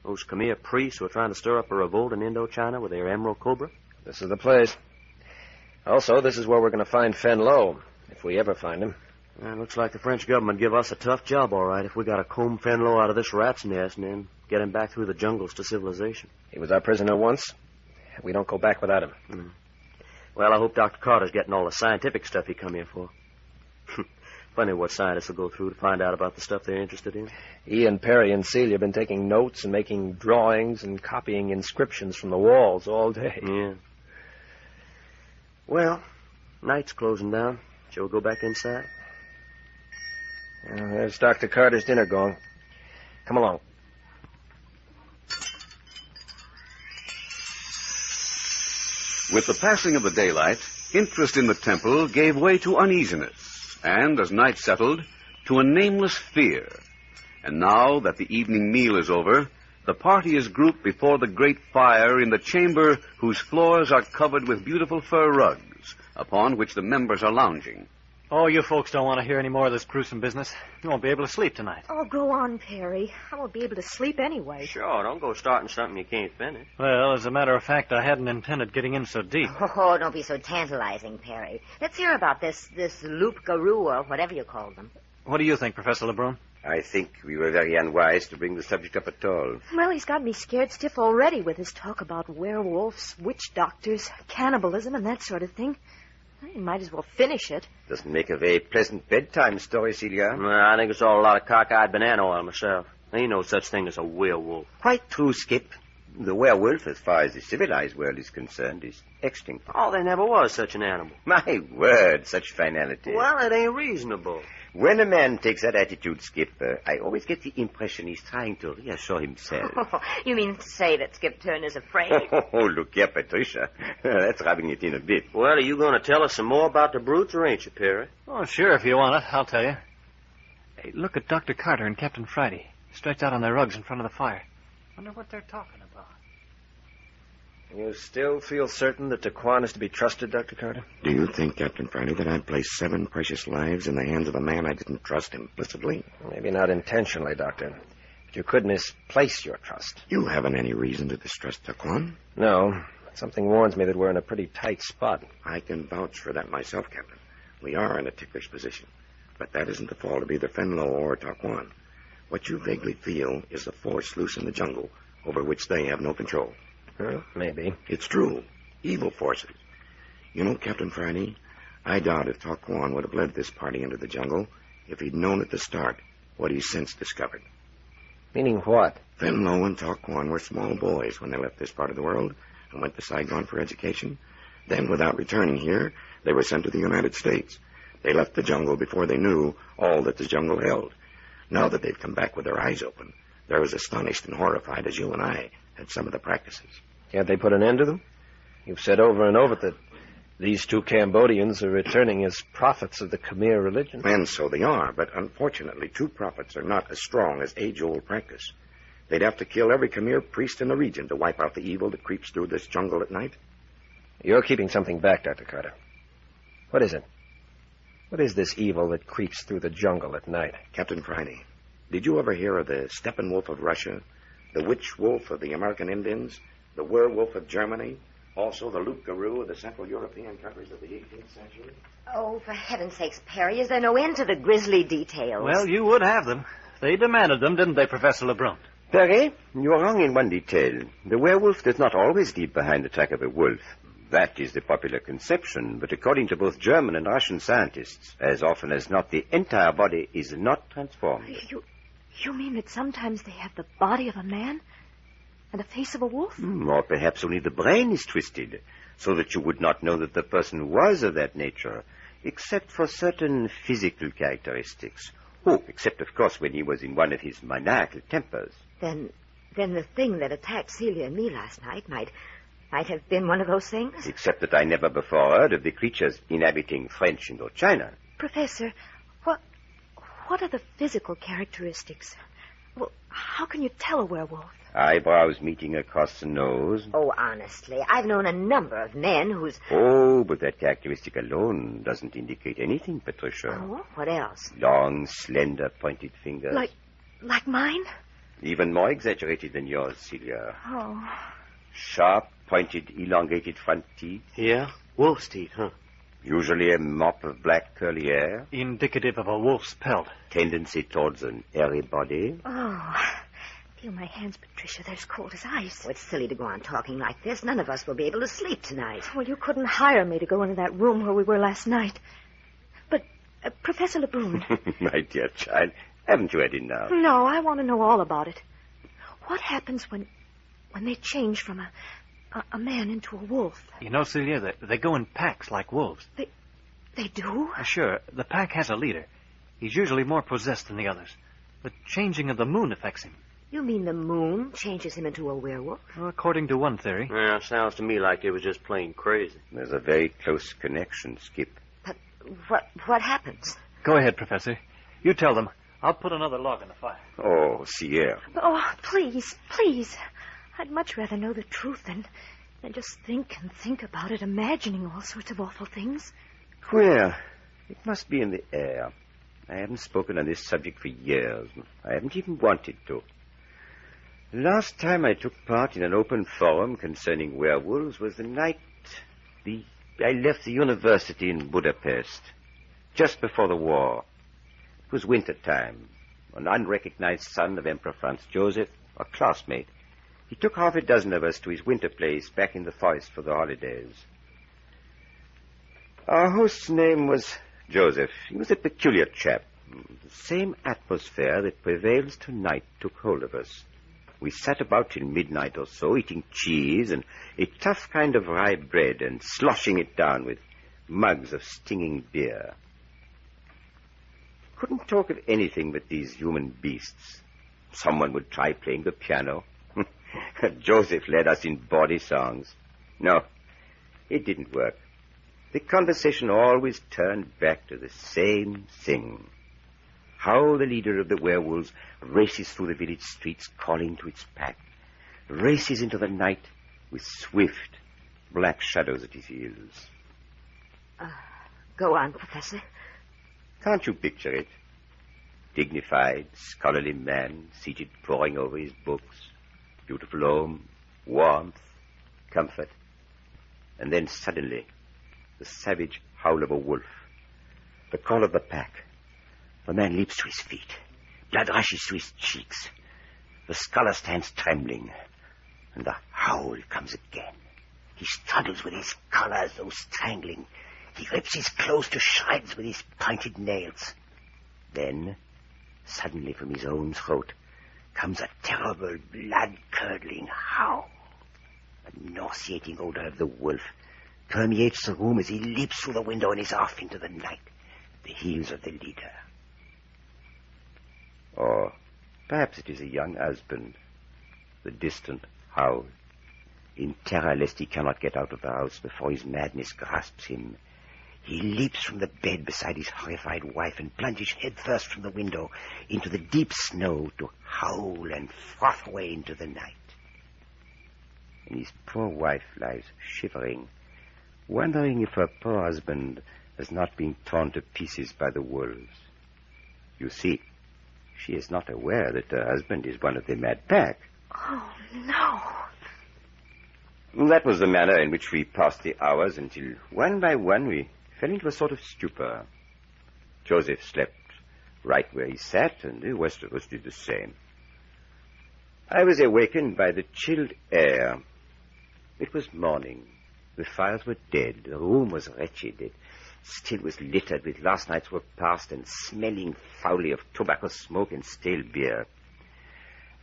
those Khmer priests who are trying to stir up a revolt in Indochina with their Emerald Cobra? This is the place. Also, this is where we're going to find Fen Lo, if we ever find him. Well, looks like the French government give us a tough job, all right, if we got to comb Fen Lo out of this rat's nest and then get him back through the jungles to civilization. He was our prisoner once. We don't go back without him. Mm. Well, I hope Dr. Carter's getting all the scientific stuff he come here for. Funny what scientists will go through to find out about the stuff they're interested in. Ian, Perry, and Celia have been taking notes and making drawings and copying inscriptions from the walls all day. Yeah. Well, night's closing down. Shall we go back inside? There's Dr. Carter's dinner gong. Come along. With the passing of the daylight, interest in the temple gave way to uneasiness, and, as night settled, to a nameless fear. And now that the evening meal is over, the party is grouped before the great fire in the chamber whose floors are covered with beautiful fur rugs, upon which the members are lounging. Oh, you folks don't want to hear any more of this gruesome business. You won't be able to sleep tonight. Oh, go on, Perry. I won't be able to sleep anyway. Sure, don't go starting something you can't finish. Well, as a matter of fact, I hadn't intended getting in so deep. Oh, don't be so tantalizing, Perry. Let's hear about this loup-garou or whatever you call them. What do you think, Professor Lebrun? I think we were very unwise to bring the subject up at all. Well, he's got me scared stiff already with his talk about werewolves, witch doctors, cannibalism, and that sort of thing. I might as well finish it. Doesn't make a very pleasant bedtime story, Celia. I think it's all a lot of cockeyed banana oil myself. There ain't no such thing as a werewolf. Quite true, Skip. The werewolf, as far as the civilized world is concerned, is extinct. Oh, there never was such an animal. My word, such finality. Well, it ain't reasonable. When a man takes that attitude, Skip, I always get the impression he's trying to reassure himself. You mean to say that Skip Turner's afraid? Oh, look here, Patricia. That's rubbing it in a bit. Well, are you going to tell us some more about the brutes, or ain't you, Perry? Oh, sure, if you want it. I'll tell you. Hey, look at Dr. Carter and Captain Friday, stretched out on their rugs in front of the fire. Wonder what they're talking about. You still feel certain that Taquan is to be trusted, Dr. Carter? Do you think, Captain Friday, that I'd place 7 precious lives in the hands of a man I didn't trust implicitly? Maybe not intentionally, Doctor. But you could misplace your trust. You haven't any reason to distrust Taquan? No. But something warns me that we're in a pretty tight spot. I can vouch for that myself, Captain. We are in a ticklish position. But that isn't the fault of either Fenlo or Taquan. What you vaguely feel is a force loose in the jungle over which they have no control. Well, maybe. It's true. Evil forces. You know, Captain Friday, I doubt if Taquan would have led this party into the jungle if he'd known at the start what he's since discovered. Meaning what? Fenlo and Taquan were small boys when they left this part of the world and went to Saigon for education. Then, without returning here, they were sent to the United States. They left the jungle before they knew all that the jungle held. Now that they've come back with their eyes open, they're as astonished and horrified as you and I at some of the practices. Can't they put an end to them? You've said over and over that these 2 Cambodians are returning as prophets of the Khmer religion. And so they are, but unfortunately 2 prophets are not as strong as age-old practice. They'd have to kill every Khmer priest in the region to wipe out the evil that creeps through this jungle at night. You're keeping something back, Dr. Carter. What is it? What is this evil that creeps through the jungle at night? Captain Friday, did you ever hear of the Steppenwolf of Russia, the witch wolf of the American Indians, the werewolf of Germany, also the loup-garou of the Central European countries of the 18th century? Oh, for heaven's sakes, Perry, is there no end to the grisly details? Well, you would have them. They demanded them, didn't they, Professor Lebrun? Perry, you're wrong in one detail. The werewolf does not always leave behind the track of a wolf. That is the popular conception, but according to both German and Russian scientists, as often as not, the entire body is not transformed. You mean that sometimes they have the body of a man and the face of a wolf? Or perhaps only the brain is twisted, so that you would not know that the person was of that nature, except for certain physical characteristics. Oh, except, of course, when he was in one of his maniacal tempers. Then the thing that attacked Celia and me last night might have been one of those things? Except that I never before heard of the creatures inhabiting French Indochina. Professor, what are the physical characteristics? Well, how can you tell a werewolf? Eyebrows meeting across the nose. Oh, honestly, I've known a number of men whose... Oh, but that characteristic alone doesn't indicate anything, Patricia. Oh, what else? Long, slender, pointed fingers. Like mine? Even more exaggerated than yours, Celia. Oh. Sharp, pointed, elongated front teeth. Yeah? Wolf's teeth, huh? Usually a mop of black curly hair. Indicative of a wolf's pelt. Tendency towards an airy body. Oh, feel my hands, Patricia. They're as cold as ice. Oh, it's silly to go on talking like this. None of us will be able to sleep tonight. Well, you couldn't hire me to go into that room where we were last night. But, Professor Lebrun... My dear child, haven't you had enough? No, I want to know all about it. What happens when they change from a man into a wolf? You know, Celia, they go in packs like wolves. They do? Sure. The pack has a leader. He's usually more possessed than the others. The changing of the moon affects him. You mean the moon changes him into a werewolf? Well, according to one theory. Yeah, sounds to me like it was just plain crazy. There's a very close connection, Skip. But what happens? Go ahead, Professor. You tell them. I'll put another log in the fire. Oh, Sierra. Oh, please. I'd much rather know the truth than just think about it, imagining all sorts of awful things. Well, it must be in the air. I haven't spoken on this subject for years. I haven't even wanted to. The last time I took part in an open forum concerning werewolves was the night I left the university in Budapest, just before the war. It was winter time. An unrecognized son of Emperor Franz Joseph, a classmate. He took half a dozen of us to his winter place back in the forest for the holidays. Our host's name was Joseph. He was a peculiar chap. The same atmosphere that prevails tonight took hold of us. We sat about till midnight or so, eating cheese and a tough kind of rye bread and sloshing it down with mugs of stinging beer. Couldn't talk of anything but these human beasts. Someone would try playing the piano. Joseph led us in bawdy songs. No, it didn't work. The conversation always turned back to the same thing. How the leader of the werewolves races through the village streets calling to its pack. Races into the night with swift, black shadows at his heels. Go on, Professor. Can't you picture it? Dignified, scholarly man seated poring over his books. Beautiful home, warmth, comfort. And then suddenly, the savage howl of a wolf. The call of the pack. The man leaps to his feet. Blood rushes to his cheeks. The scholar stands trembling. And the howl comes again. He struggles with his collar as though strangling. He rips his clothes to shreds with his pointed nails. Then, suddenly from his own throat, comes a terrible, blood-curdling howl. The nauseating odor of the wolf permeates the room as he leaps through the window and is off into the night, the heels of the leader. Or perhaps it is a young husband, the distant howl, in terror lest he cannot get out of the house before his madness grasps him. He leaps from the bed beside his horrified wife and plunges headfirst from the window into the deep snow to howl and froth away into the night. And his poor wife lies shivering, wondering if her poor husband has not been torn to pieces by the wolves. You see, she is not aware that her husband is one of the mad pack. Oh, no. That was the manner in which we passed the hours until one by one we fell into a sort of stupor. Joseph slept right where he sat, and the rest of us did the same. I was awakened by the chilled air. It was morning. The fires were dead. The room was wretched. It still was littered with last night's work past and smelling foully of tobacco smoke and stale beer.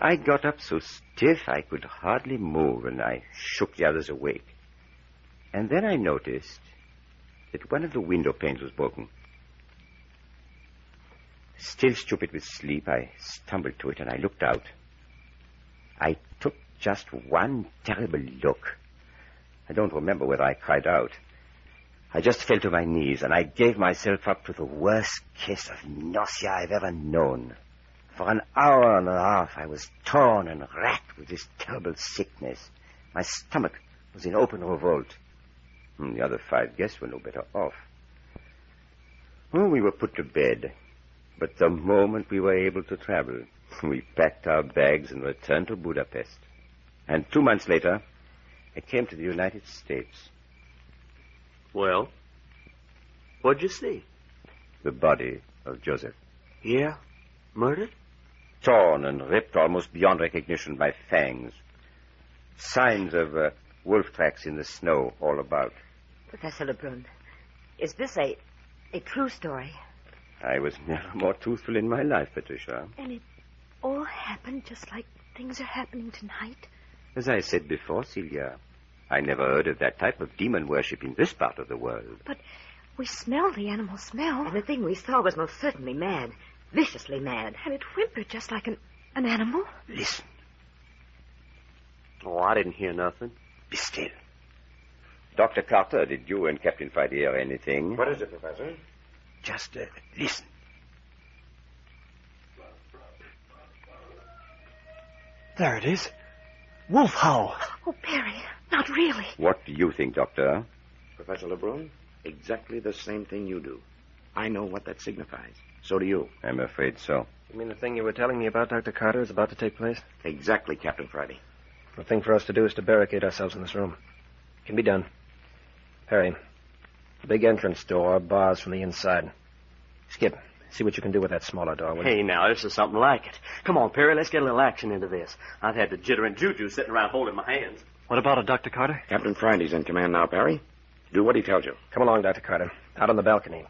I got up so stiff I could hardly move, and I shook the others awake. And then I noticed that one of the window panes was broken. Still stupid with sleep, I stumbled to it and I looked out. I took just one terrible look. I don't remember whether I cried out. I just fell to my knees and I gave myself up to the worst case of nausea I've ever known. For an hour and a half I was torn and racked with this terrible sickness. My stomach was in open revolt. The other 5 guests were no better off. We were put to bed. But the moment we were able to travel, we packed our bags and returned to Budapest. And 2 months later, I came to the United States. Well, what'd you see? The body of Joseph. Yeah? Murdered? Torn and ripped almost beyond recognition by Fangs. Signs of wolf tracks in the snow all about. Professor Lebrun, is this a true story? I was never more truthful in my life, Patricia. And it all happened just like things are happening tonight? As I said before, Celia, I never heard of that type of demon worship in this part of the world. But we smelled the animal smell. And the thing we saw was most certainly mad. Viciously mad. And it whimpered just like an animal. Listen. Oh, I didn't hear nothing. Be still. Dr. Carter, did you and Captain Friday hear anything? What is it, Professor? Just listen. There it is. Wolf howl. Oh, Perry, not really. What do you think, Doctor? Professor Lebrun, exactly the same thing you do. I know what that signifies. So do you. I'm afraid so. You mean the thing you were telling me about, Dr. Carter, is about to take place? Exactly, Captain Friday. The thing for us to do is to barricade ourselves in this room. Can be done. Harry, the big entrance door bars from the inside. Skip, See what you can do with that smaller door, will you? Hey, now, this is something like it. Come on, Perry, let's get a little action into this. I've had the jitter and juju sitting around holding my hands. What about it, Dr. Carter? Captain Friday's in command now, Perry. Do what he tells you. Come along, Dr. Carter. Out on the balcony.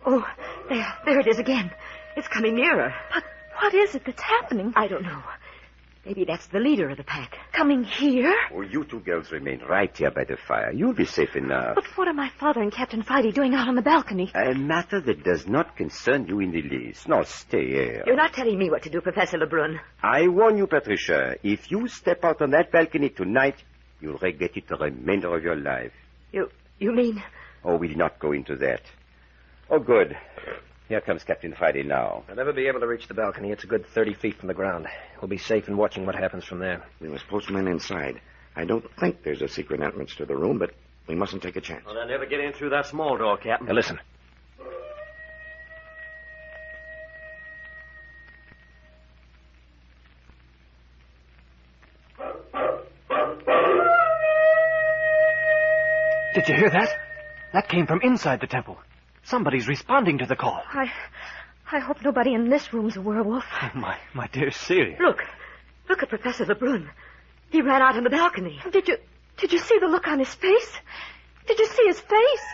Oh, there it is again. It's coming nearer. But what is it that's happening? I don't know. Maybe that's the leader of the pack. Coming here? Oh, you two girls remain right here by the fire. You'll be safe enough. But what are my father and Captain Friday doing out on the balcony? A matter that does not concern you in the least. Now, stay here. You're not telling me what to do, Professor Lebrun. I warn you, Patricia, if you step out on that balcony tonight, you'll regret it the remainder of your life. You mean? Oh, we'll not go into that. Oh, good. Here comes Captain Friday now. I'll never be able to reach the balcony. It's a good 30 feet from the ground. We'll be safe in watching what happens from there. We must post men inside. I don't think there's a secret entrance to the room, but we mustn't take a chance. Well, they'll never get in through that small door, Captain. Now, listen. Did you hear that? That came from inside the temple. Somebody's responding to the call. I hope nobody in this room's a werewolf. Oh, my dear Celia. Look at Professor Lebrun. He ran out on the balcony. Did you see the look on his face? Did you see his face?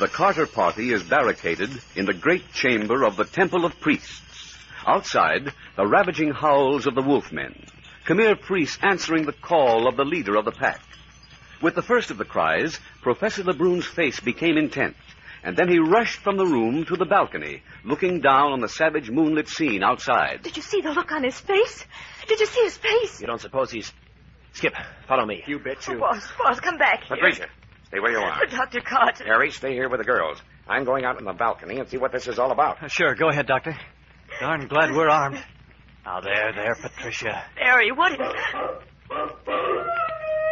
The Carter party is barricaded in the great chamber of the Temple of Priests. Outside, the ravaging howls of the wolfmen. Khmer priests answering the call of the leader of the pack. With the first of the cries, Professor Lebrun's face became intent, and then he rushed from the room to the balcony, looking down on the savage moonlit scene outside. Did you see the look on his face? Did you see his face? You don't suppose he's... Skip, follow me. You bet you. Boss, come back here. Patricia, stay where you are. Dr. Carter. Harry, stay here with the girls. I'm going out on the balcony and see what this is all about. Sure, go ahead, Doctor. Darn glad we're armed. Now, there, Patricia. Harry, what is...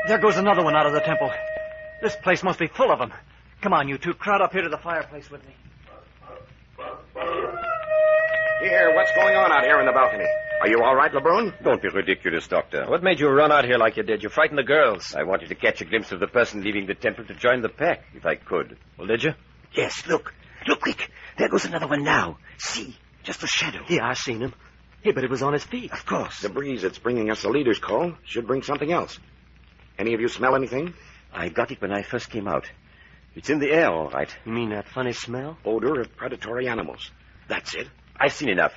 There goes another one out of the temple. This place must be full of them. Come on, you two. Crowd up here to the fireplace with me. Here, what's going on out here in the balcony? Are you all right, Lebrun? Don't be ridiculous, Doctor. What made you run out here like you did? You frightened the girls. I wanted to catch a glimpse of the person leaving the temple to join the pack, if I could. Well, did you? Yes, look. Look, quick. There goes another one now. See, just a shadow. Yeah, I seen him. Yeah, but it was on his feet. Of course. The breeze that's bringing us the leader's call should bring something else. Any of you smell anything? I got it when I first came out. It's in the air, all right. You mean that funny smell? Odor of predatory animals. That's it. I've seen enough.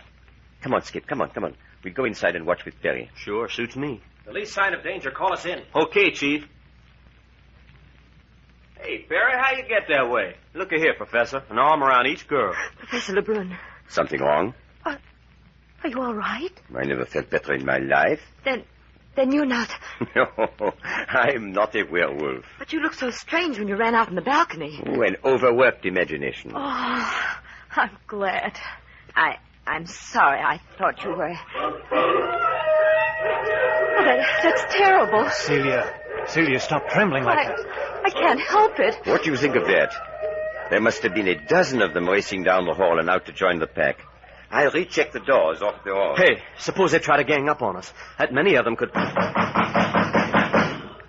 Come on, Skip. Come on. We go inside and watch with Perry. Sure, suits me. The least sign of danger, call us in. Okay, Chief. Hey, Perry, how you get that way? Look here, Professor. An arm around each girl. Professor Lebrun. Something wrong? Are you all right? I never felt better in my life. Then you're not... No, I'm not a werewolf. But you look so strange when you ran out on the balcony. Oh, an overworked imagination. Oh, I'm glad. I'm sorry. I thought you were... Oh, that's terrible. Celia, stop trembling like that. I can't help it. What do you think of that? There must have been a dozen of them racing down the hall and out to join the pack. I'll recheck the doors off the hall. Hey, suppose they try to gang up on us. That many of them could...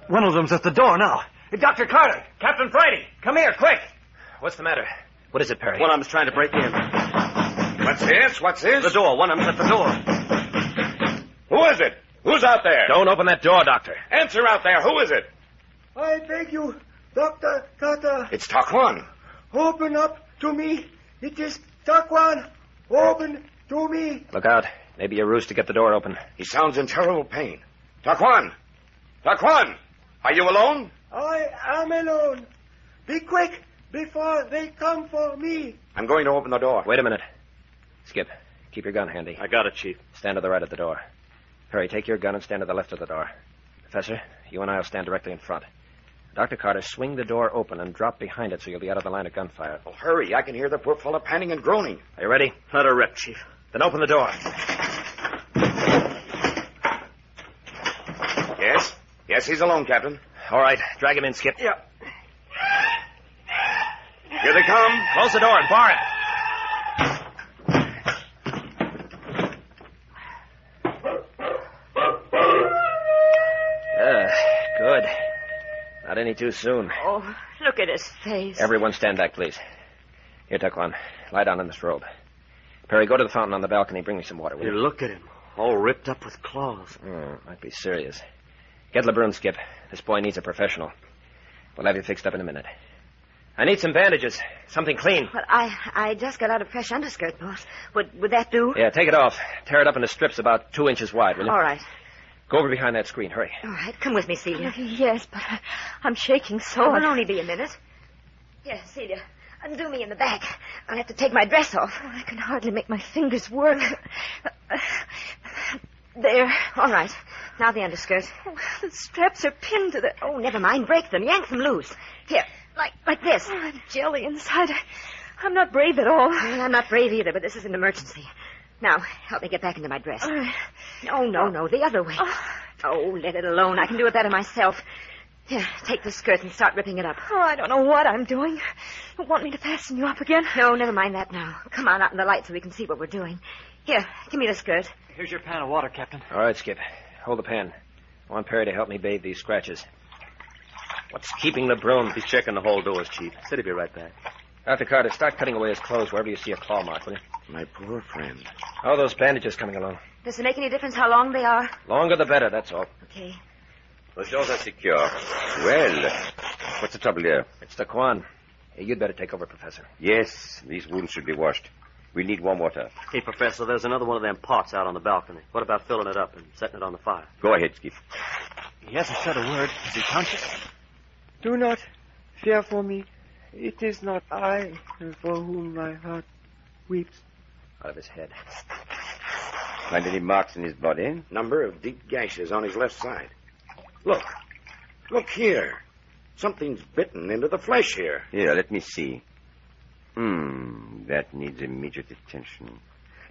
One of them's at the door now. Hey, Dr. Carter! Captain Friday! Come here, quick! What's the matter? What is it, Perry? One of them's trying to break in. What's this? The door. One of them's at the door. Who is it? Who's out there? Don't open that door, Doctor. Answer out there. Who is it? I beg you, Dr. Carter. It's Taquan. Open up to me. It is Taquan. Open to me. Look out. Maybe a ruse to get the door open. He sounds in terrible pain. Taquan! Are you alone? I am alone. Be quick before they come for me. I'm going to open the door. Wait a minute. Skip, keep your gun handy. I got it, Chief. Stand to the right of the door. Perry, take your gun and stand to the left of the door. Professor, you and I will stand directly in front. Dr. Carter, swing the door open and drop behind it so you'll be out of the line of gunfire. Oh, hurry. I can hear the poor fellow panting and groaning. Are you ready? Let her rip, Chief. Then open the door. Yes, he's alone, Captain. All right, drag him in, Skip. Yeah. Here they come. Close the door and bar it. Not any too soon. Oh, look at his face. Everyone stand back, please. Here, Taquan. Lie down in this robe. Perry, go to the fountain on the balcony. Bring me some water, will you? Look at him. All ripped up with claws. Might be serious. Get LeBrun, Skip. This boy needs a professional. We'll have you fixed up in a minute. I need some bandages. Something clean. Well, I just got out a fresh underskirt, boss. Would that do? Yeah, take it off. Tear it up into strips about 2 inches wide, will you? All right. Go over behind that screen. Hurry. All right. Come with me, Celia. Yes, but I'm shaking so. It'll only be a minute. Here, Celia. Undo me in the back. I'll have to take my dress off. Oh, I can hardly make my fingers work. There. All right. Now the underskirt. Oh, the straps are pinned to the... Oh, never mind. Break them. Yank them loose. Here, like this. Oh, I'm jelly inside. I'm not brave at all. Well, I'm not brave either, but this is an emergency. Now, help me get back into my dress. No, the other way. Oh, let it alone. I can do it better myself. Here, take the skirt and start ripping it up. Oh, I don't know what I'm doing. You want me to fasten you up again? No, never mind that now. Come on out in the light so we can see what we're doing. Here, give me the skirt. Here's your pan of water, Captain. All right, Skip. Hold the pan. I want Perry to help me bathe these scratches. What's keeping LeBrun? He's checking the hall doors, Chief. Said he'd be right back. Dr. Carter, start cutting away his clothes wherever you see a claw mark, will you? My poor friend. How are those bandages coming along? Does it make any difference how long they are? Longer the better, that's all. Okay. The doors are secure. Well, what's the trouble here? It's Taquan. Hey, you'd better take over, Professor. Yes, these wounds should be washed. We need warm water. Hey, Professor, there's another one of them pots out on the balcony. What about filling it up and setting it on the fire? Go ahead, Skip. He hasn't said a word. Is he conscious? Do not fear for me. It is not I for whom my heart weeps. Out of his head. Find any marks in his body? Number of deep gashes on his left side. Look. Look here. Something's bitten into the flesh here. Here, let me see. That needs immediate attention.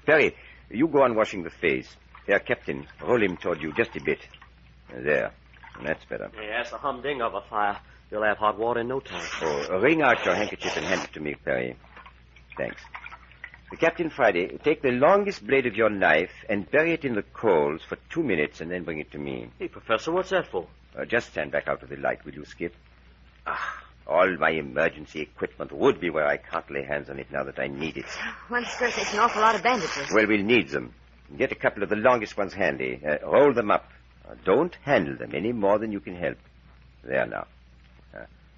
Perry, you go on washing the face. Here, Captain, roll him toward you just a bit. There. That's better. Hey, that's a humding of a fire. You'll have hot water in no time. Oh, wring out your handkerchief and hand it to me, Perry. Thanks. Captain Friday, take the longest blade of your knife and bury it in the coals for 2 minutes and then bring it to me. Hey, Professor, what's that for? Just stand back out of the light, will you, Skip? All my emergency equipment would be where I can't lay hands on it now that I need it. One skirt takes an awful lot of bandages. Well, we'll need them. Get a couple of the longest ones handy. Roll them up. Don't handle them any more than you can help. There now.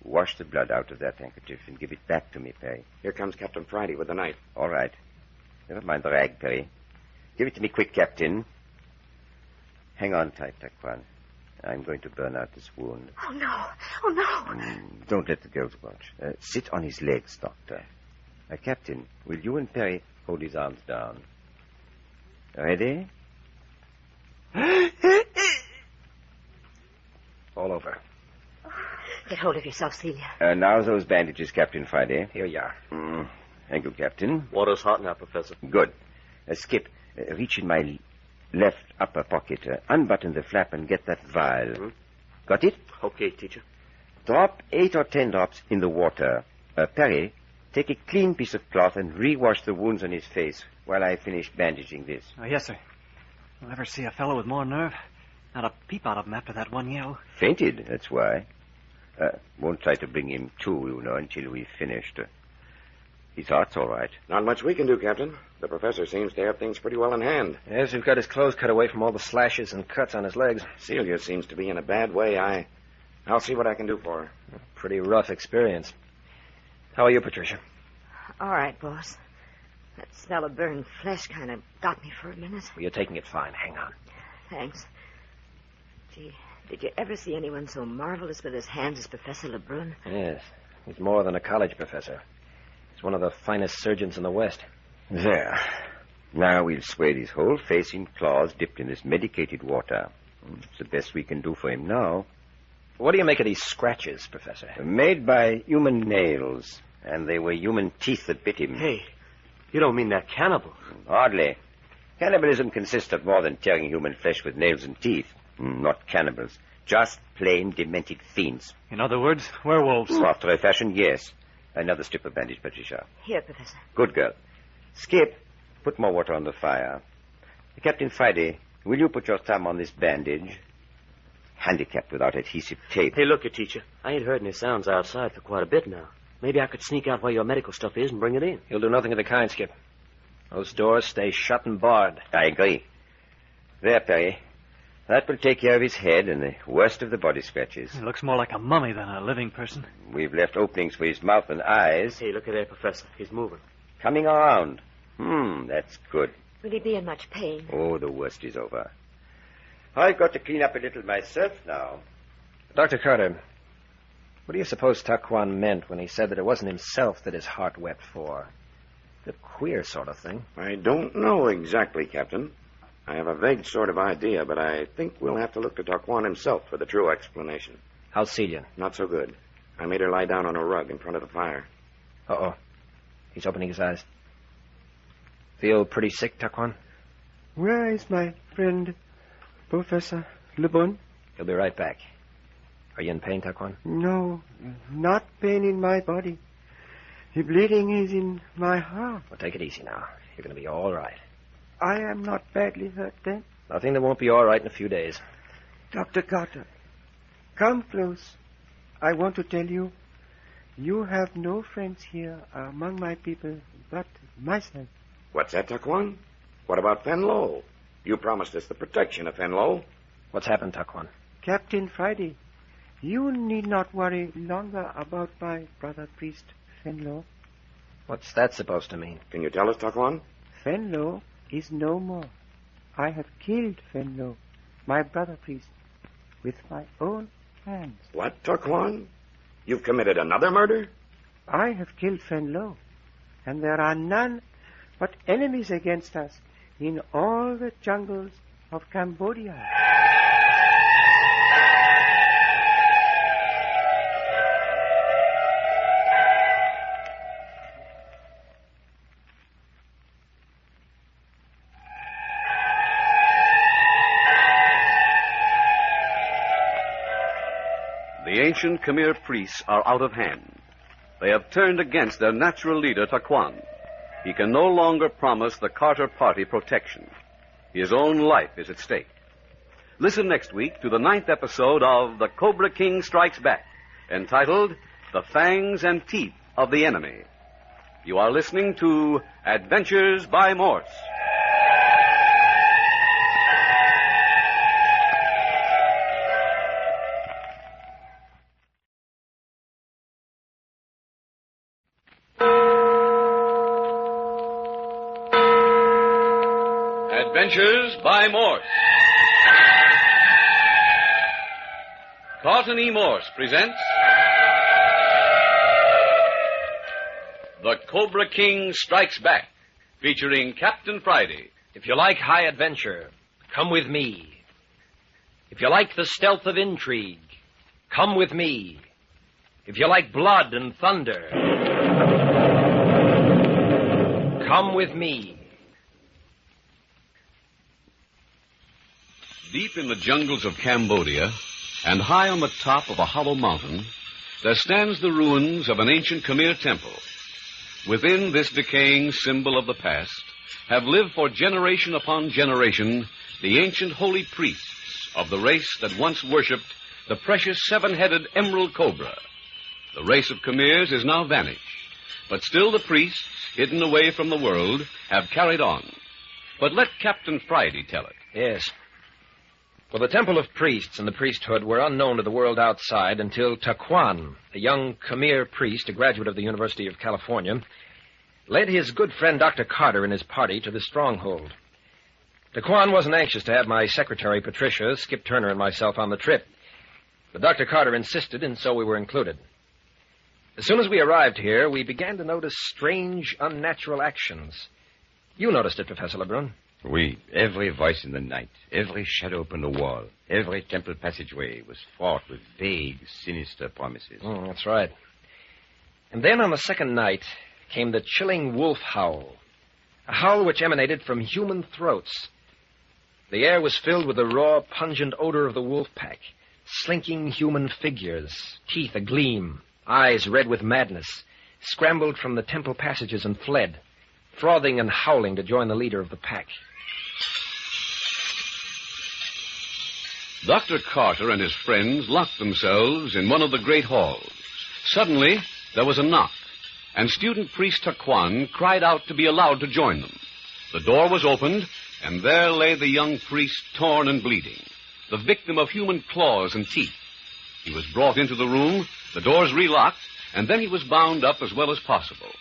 Wash the blood out of that handkerchief and give it back to me, Perry. Here comes Captain Friday with the knife. All right. Never mind the rag, Perry. Give it to me quick, Captain. Hang on tight, Taquan. I'm going to burn out this wound. Oh, no. Oh, no. Don't let the girls watch. Sit on his legs, Doctor. Captain, will you and Perry hold his arms down? Ready? All over. Get hold of yourself, Celia. Now those bandages, Captain Friday. Here you are. Thank you, Captain. Water's hot now, Professor. Good. Skip, reach in my left upper pocket. Unbutton the flap and get that vial. Got it? Okay, teacher. Drop 8 or 10 drops in the water. Perry, take a clean piece of cloth and rewash the wounds on his face while I finish bandaging this. Yes, sir. You'll ever see a fellow with more nerve? Not a peep out of him after that one yell. Fainted, that's why. Won't try to bring him to, until we've finished. His heart's all right. Not much we can do, Captain. The professor seems to have things pretty well in hand. Yes, we've got his clothes cut away from all the slashes and cuts on his legs. Celia seems to be in a bad way. I'll see what I can do for her. Pretty rough experience. How are you, Patricia? All right, boss. That smell of burned flesh kind of got me for a minute. Well, you're taking it fine. Hang on. Thanks. Gee, did you ever see anyone so marvelous with his hands as Professor LeBrun? Yes. He's more than a college professor. He's one of the finest surgeons in the West. There. Now we'll swathe his whole face in cloths dipped in this medicated water. It's the best we can do for him now. What do you make of these scratches, Professor? Made by human nails, and they were human teeth that bit him. Hey, you don't mean they're cannibals? Hardly. Cannibalism consists of more than tearing human flesh with nails and teeth. Not cannibals. Just plain demented fiends. In other words, werewolves. After a fashion, yes. Another strip of bandage, Patricia. Here, Professor. Good girl. Skip, put more water on the fire. Captain Friday, will you put your thumb on this bandage? handicapped without adhesive tape. Hey, look, teacher. I ain't heard any sounds outside for quite a bit now. Maybe I could sneak out where your medical stuff is and bring it in. You'll do nothing of the kind, Skip. Those doors stay shut and barred. I agree. There, Perry. That will take care of his head and the worst of the body scratches. He looks more like a mummy than a living person. We've left openings for his mouth and eyes. Hey, look at there, Professor. He's moving. Coming around. That's good. Will he be in much pain? Oh, the worst is over. I've got to clean up a little myself now. Dr. Carter, what do you suppose Taquan meant when he said that it wasn't himself that his heart wept for? A queer sort of thing. I don't know exactly, Captain. I have a vague sort of idea, but I think we'll have to look to Taquan himself for the true explanation. How's Celia? Not so good. I made her lie down on a rug in front of the fire. Uh-oh. He's opening his eyes. Feel pretty sick, Taquan? Where is my friend, Professor LeBon? He'll be right back. Are you in pain, Taquan? No, not pain in my body. The bleeding is in my heart. Well, take it easy now. You're going to be all right. I am not badly hurt then? Nothing that won't be all right in a few days. Dr. Carter, come close. I want to tell you, you have no friends here among my people but myself. What's that, Taquan? What about Fenlo? You promised us the protection of Fenlo. What's happened, Taquan? Captain Friday, you need not worry longer about my brother priest, Fenlo. What's that supposed to mean? Can you tell us, Taquan? Fenlo is no more. I have killed Fenlo, my brother priest, with my own hands. What, Taquan? You've committed another murder? I have killed Fenlo, and there are none but enemies against us in all the jungles of Cambodia. The ancient Khmer priests are out of hand. They have turned against their natural leader, Taquan. He can no longer promise the Carter party protection. His own life is at stake. Listen next week to the 9th episode of The Cobra King Strikes Back, entitled The Fangs and Teeth of the Enemy. You are listening to Adventures by Morse. Adventures by Morse. Carlton E. Morse presents The Cobra King Strikes Back, featuring Captain Friday. If you like high adventure, come with me. If you like the stealth of intrigue, come with me. If you like blood and thunder, come with me. Deep in the jungles of Cambodia, and high on the top of a hollow mountain, there stands the ruins of an ancient Khmer temple. Within this decaying symbol of the past have lived for generation upon generation the ancient holy priests of the race that once worshipped the precious seven-headed emerald cobra. The race of Khmers is now vanished, but still the priests, hidden away from the world, have carried on. But let Captain Friday tell it. Yes. Well, the temple of priests and the priesthood were unknown to the world outside until Taquan, a young Khmer priest, a graduate of the University of California, led his good friend Dr. Carter and his party to the stronghold. Taquan wasn't anxious to have my secretary, Patricia, Skip Turner, and myself on the trip, but Dr. Carter insisted, and so we were included. As soon as we arrived here, we began to notice strange, unnatural actions. You noticed it, Professor Lebrun. Oui, every voice in the night, every shadow upon the wall, every temple passageway was fraught with vague, sinister promises. That's right. And then on the second night came the chilling wolf howl, a howl which emanated from human throats. The air was filled with the raw, pungent odor of the wolf pack, slinking human figures, teeth agleam, eyes red with madness, scrambled from the temple passages and fled, frothing and howling to join the leader of the pack. Dr. Carter and his friends locked themselves in one of the great halls. Suddenly, there was a knock, and student priest Taquan cried out to be allowed to join them. The door was opened, and there lay the young priest, torn and bleeding, the victim of human claws and teeth. He was brought into the room, the doors relocked, and then he was bound up as well as possible.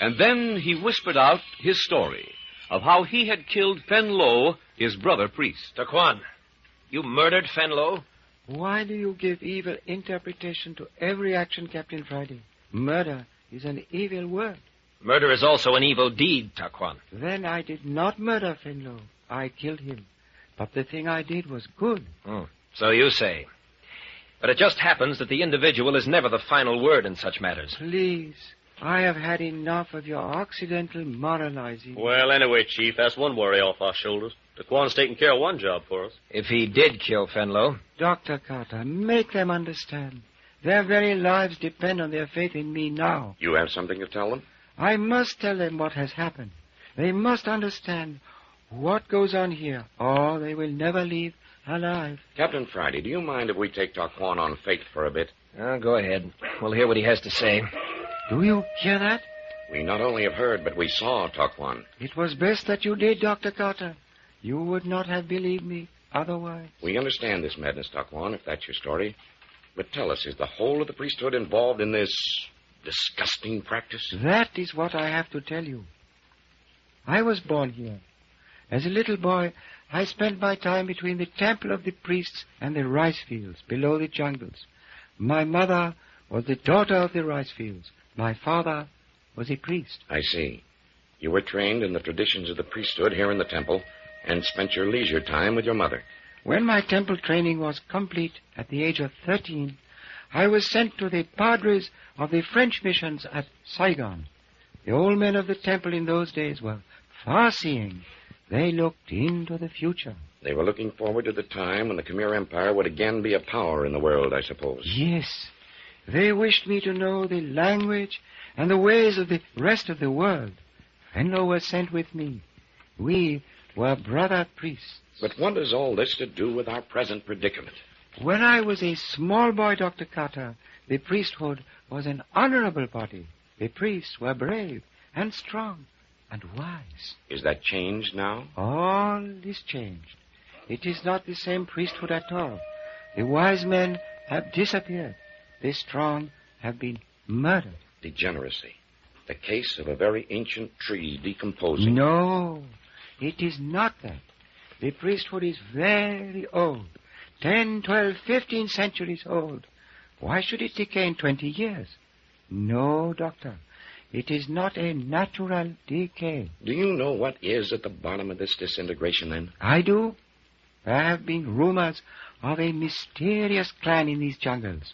And then he whispered out his story of how he had killed Fenlo, his brother priest. Taquan, you murdered Fenlo? Why do you give evil interpretation to every action, Captain Friday? Murder is an evil word. Murder is also an evil deed, Taquan. Then I did not murder Fenlo. I killed him. But the thing I did was good. So you say. But it just happens that the individual is never the final word in such matters. Please, I have had enough of your occidental moralizing. Well, anyway, Chief, that's one worry off our shoulders. Taquan's taking care of one job for us. If he did kill Fenlo. Dr. Carter, make them understand. Their very lives depend on their faith in me now. You have something to tell them? I must tell them what has happened. They must understand what goes on here, or they will never leave alive. Captain Friday, do you mind if we take Taquan on faith for a bit? Go ahead. We'll hear what he has to say. Do you hear that? We not only have heard, but we saw Taquan. It was best that you did, Dr. Carter. You would not have believed me otherwise. We understand this madness, Taquan, if that's your story. But tell us, is the whole of the priesthood involved in this disgusting practice? That is what I have to tell you. I was born here. As a little boy, I spent my time between the temple of the priests and the rice fields below the jungles. My mother was the daughter of the rice fields. My father was a priest. I see. You were trained in the traditions of the priesthood here in the temple and spent your leisure time with your mother. When my temple training was complete at the age of 13, I was sent to the padres of the French missions at Saigon. The old men of the temple in those days were far-seeing. They looked into the future. They were looking forward to the time when the Khmer Empire would again be a power in the world, I suppose. Yes. They wished me to know the language and the ways of the rest of the world. Fenlo was sent with me. We were brother priests. But what has all this to do with our present predicament? When I was a small boy, Dr. Carter, the priesthood was an honorable body. The priests were brave and strong and wise. Is that changed now? All is changed. It is not the same priesthood at all. The wise men have disappeared. The strong have been murdered. Degeneracy. The case of a very ancient tree decomposing. No, it is not that. The priesthood is very old. 10, 12, 15 centuries old. Why should it decay in 20 years? No, Doctor. It is not a natural decay. Do you know what is at the bottom of this disintegration, then? I do. There have been rumors of a mysterious clan in these jungles.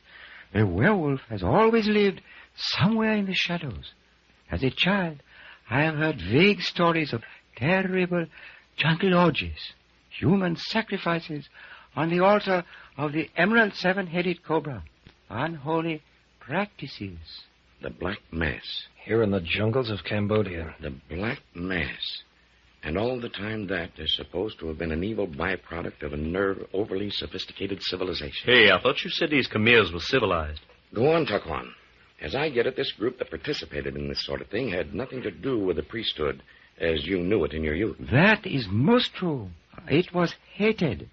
A werewolf has always lived somewhere in the shadows. As a child, I have heard vague stories of terrible jungle orgies, human sacrifices on the altar of the emerald seven-headed cobra, unholy practices. The Black Mass. Here in the jungles of Cambodia. The Black Mass. And all the time that is supposed to have been an evil byproduct of a overly sophisticated civilization. Hey, I thought you said these Khmers were civilized. Go on, Taquan. As I get it, this group that participated in this sort of thing had nothing to do with the priesthood as you knew it in your youth. That is most true. It was hated.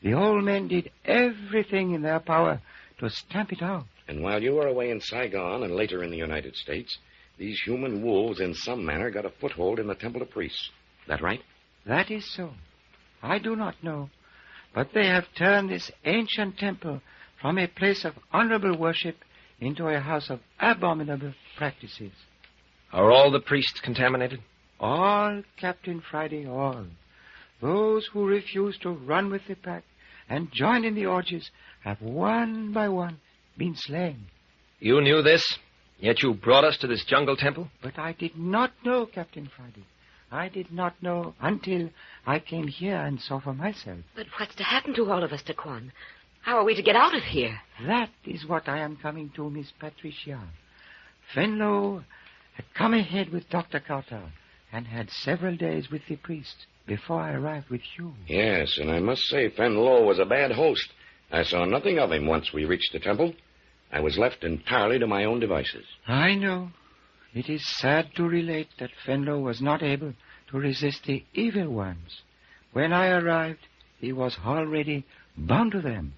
The old men did everything in their power to stamp it out. And while you were away in Saigon and later in the United States, these human wolves in some manner got a foothold in the Temple of Priests. That right? That is so. I do not know. But they have turned this ancient temple from a place of honorable worship into a house of abominable practices. Are all the priests contaminated? All, Captain Friday, all. Those who refuse to run with the pack and join in the orgies have one by one been slain. You knew this, yet you brought us to this jungle temple? But I did not know, Captain Friday. I did not know until I came here and saw for myself. But what's to happen to all of us, Taquan? How are we to get out of here? That is what I am coming to, Miss Patricia. Fenlo had come ahead with Dr. Carter and had several days with the priests. before I arrived with you. Yes, and I must say Fenlo was a bad host. I saw nothing of him once we reached the temple. I was left entirely to my own devices. I know. It is sad to relate that Fenlo was not able to resist the evil ones. When I arrived, he was already bound to them.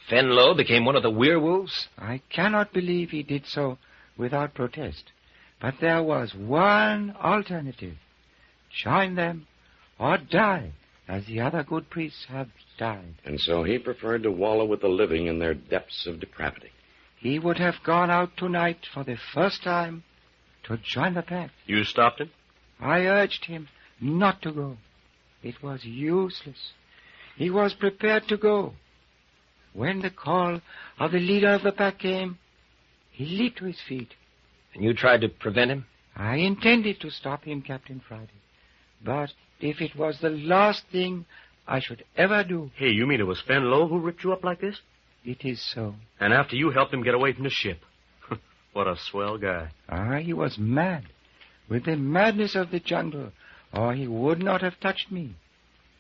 Fenlo became one of the werewolves? I cannot believe he did so without protest. But there was one alternative. Join them or die, as the other good priests have died. And so he preferred to wallow with the living in their depths of depravity. He would have gone out tonight for the first time to join the pack. You stopped him? I urged him not to go. It was useless. He was prepared to go. When the call of the leader of the pack came, he leaped to his feet. And you tried to prevent him? I intended to stop him, Captain Friday. But if it was the last thing I should ever do... Hey, you mean it was Fenlo who ripped you up like this? It is so. And after you helped him get away from the ship. What a swell guy. He was mad. With the madness of the jungle, or he would not have touched me.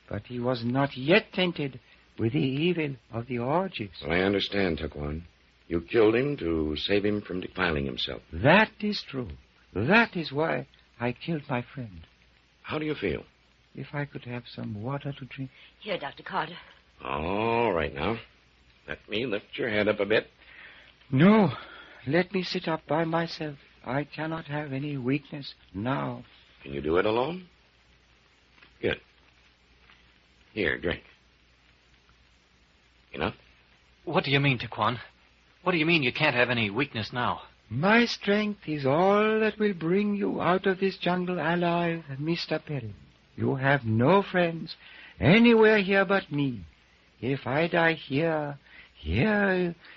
But he was not yet tainted with the evil of the orgies. Well, I understand, Taquan. You killed him to save him from defiling himself. That is true. That is why I killed my friend. How do you feel? If I could have some water to drink. Here, Dr. Carter. All right, now. Let me lift your head up a bit. No. Let me sit up by myself. I cannot have any weakness now. Can you do it alone? Good. Here, drink. Enough? What do you mean, Taquan? What do you mean you can't have any weakness now? My strength is all that will bring you out of this jungle alive, Mr. Perry. You have no friends anywhere here but me. If I die here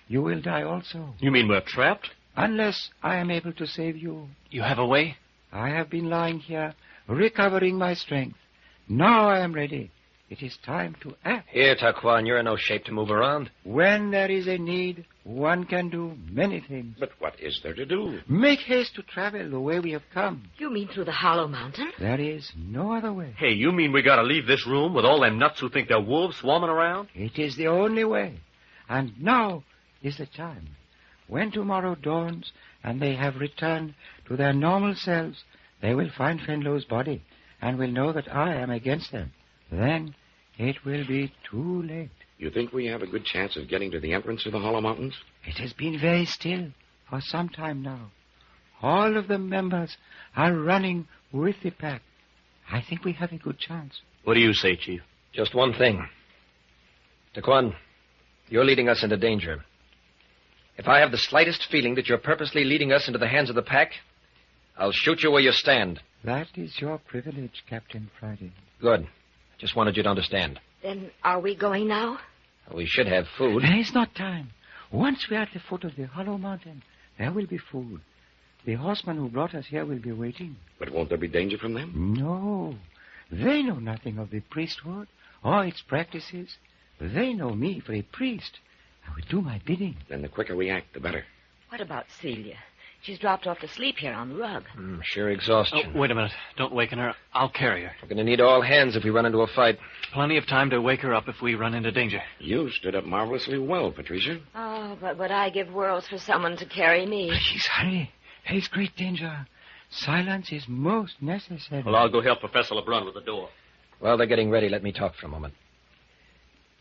you will die also. You mean we're trapped? Unless I am able to save you. You have a way? I have been lying here, recovering my strength. Now I am ready. It is time to act. Here, Taquan, you're in no shape to move around. When there is a need, one can do many things. But what is there to do? Make haste to travel the way we have come. You mean through the Hollow Mountain? There is no other way. Hey, you mean we gotta leave this room with all them nuts who think they're wolves swarming around? It is the only way. And now is the time. When tomorrow dawns and they have returned to their normal selves, they will find Fenlo's body and will know that I am against them. Then it will be too late. You think we have a good chance of getting to the entrance of the Hollow Mountains? It has been very still for some time now. All of the members are running with the pack. I think we have a good chance. What do you say, Chief? Just one thing. Taquan, you're leading us into danger. If I have the slightest feeling that you're purposely leading us into the hands of the pack, I'll shoot you where you stand. That is your privilege, Captain Friday. Good. Just wanted you to understand. Then are we going now? We should have food. There is not time. Once we are at the foot of the Hollow Mountain, there will be food. The horsemen who brought us here will be waiting. But won't there be danger from them? No. They know nothing of the priesthood or its practices. They know me for a priest. I will do my bidding. Then the quicker we act, the better. What about Celia? She's dropped off to sleep here on the rug. Sheer exhaustion. Oh, wait a minute. Don't waken her. I'll carry her. We're going to need all hands if we run into a fight. Plenty of time to wake her up if we run into danger. You stood up marvelously well, Patricia. Oh, but would I give worlds for someone to carry me? Please, hurry. There is great danger. Silence is most necessary. Well, I'll go help Professor Lebrun with the door. While they're getting ready, let me talk for a moment.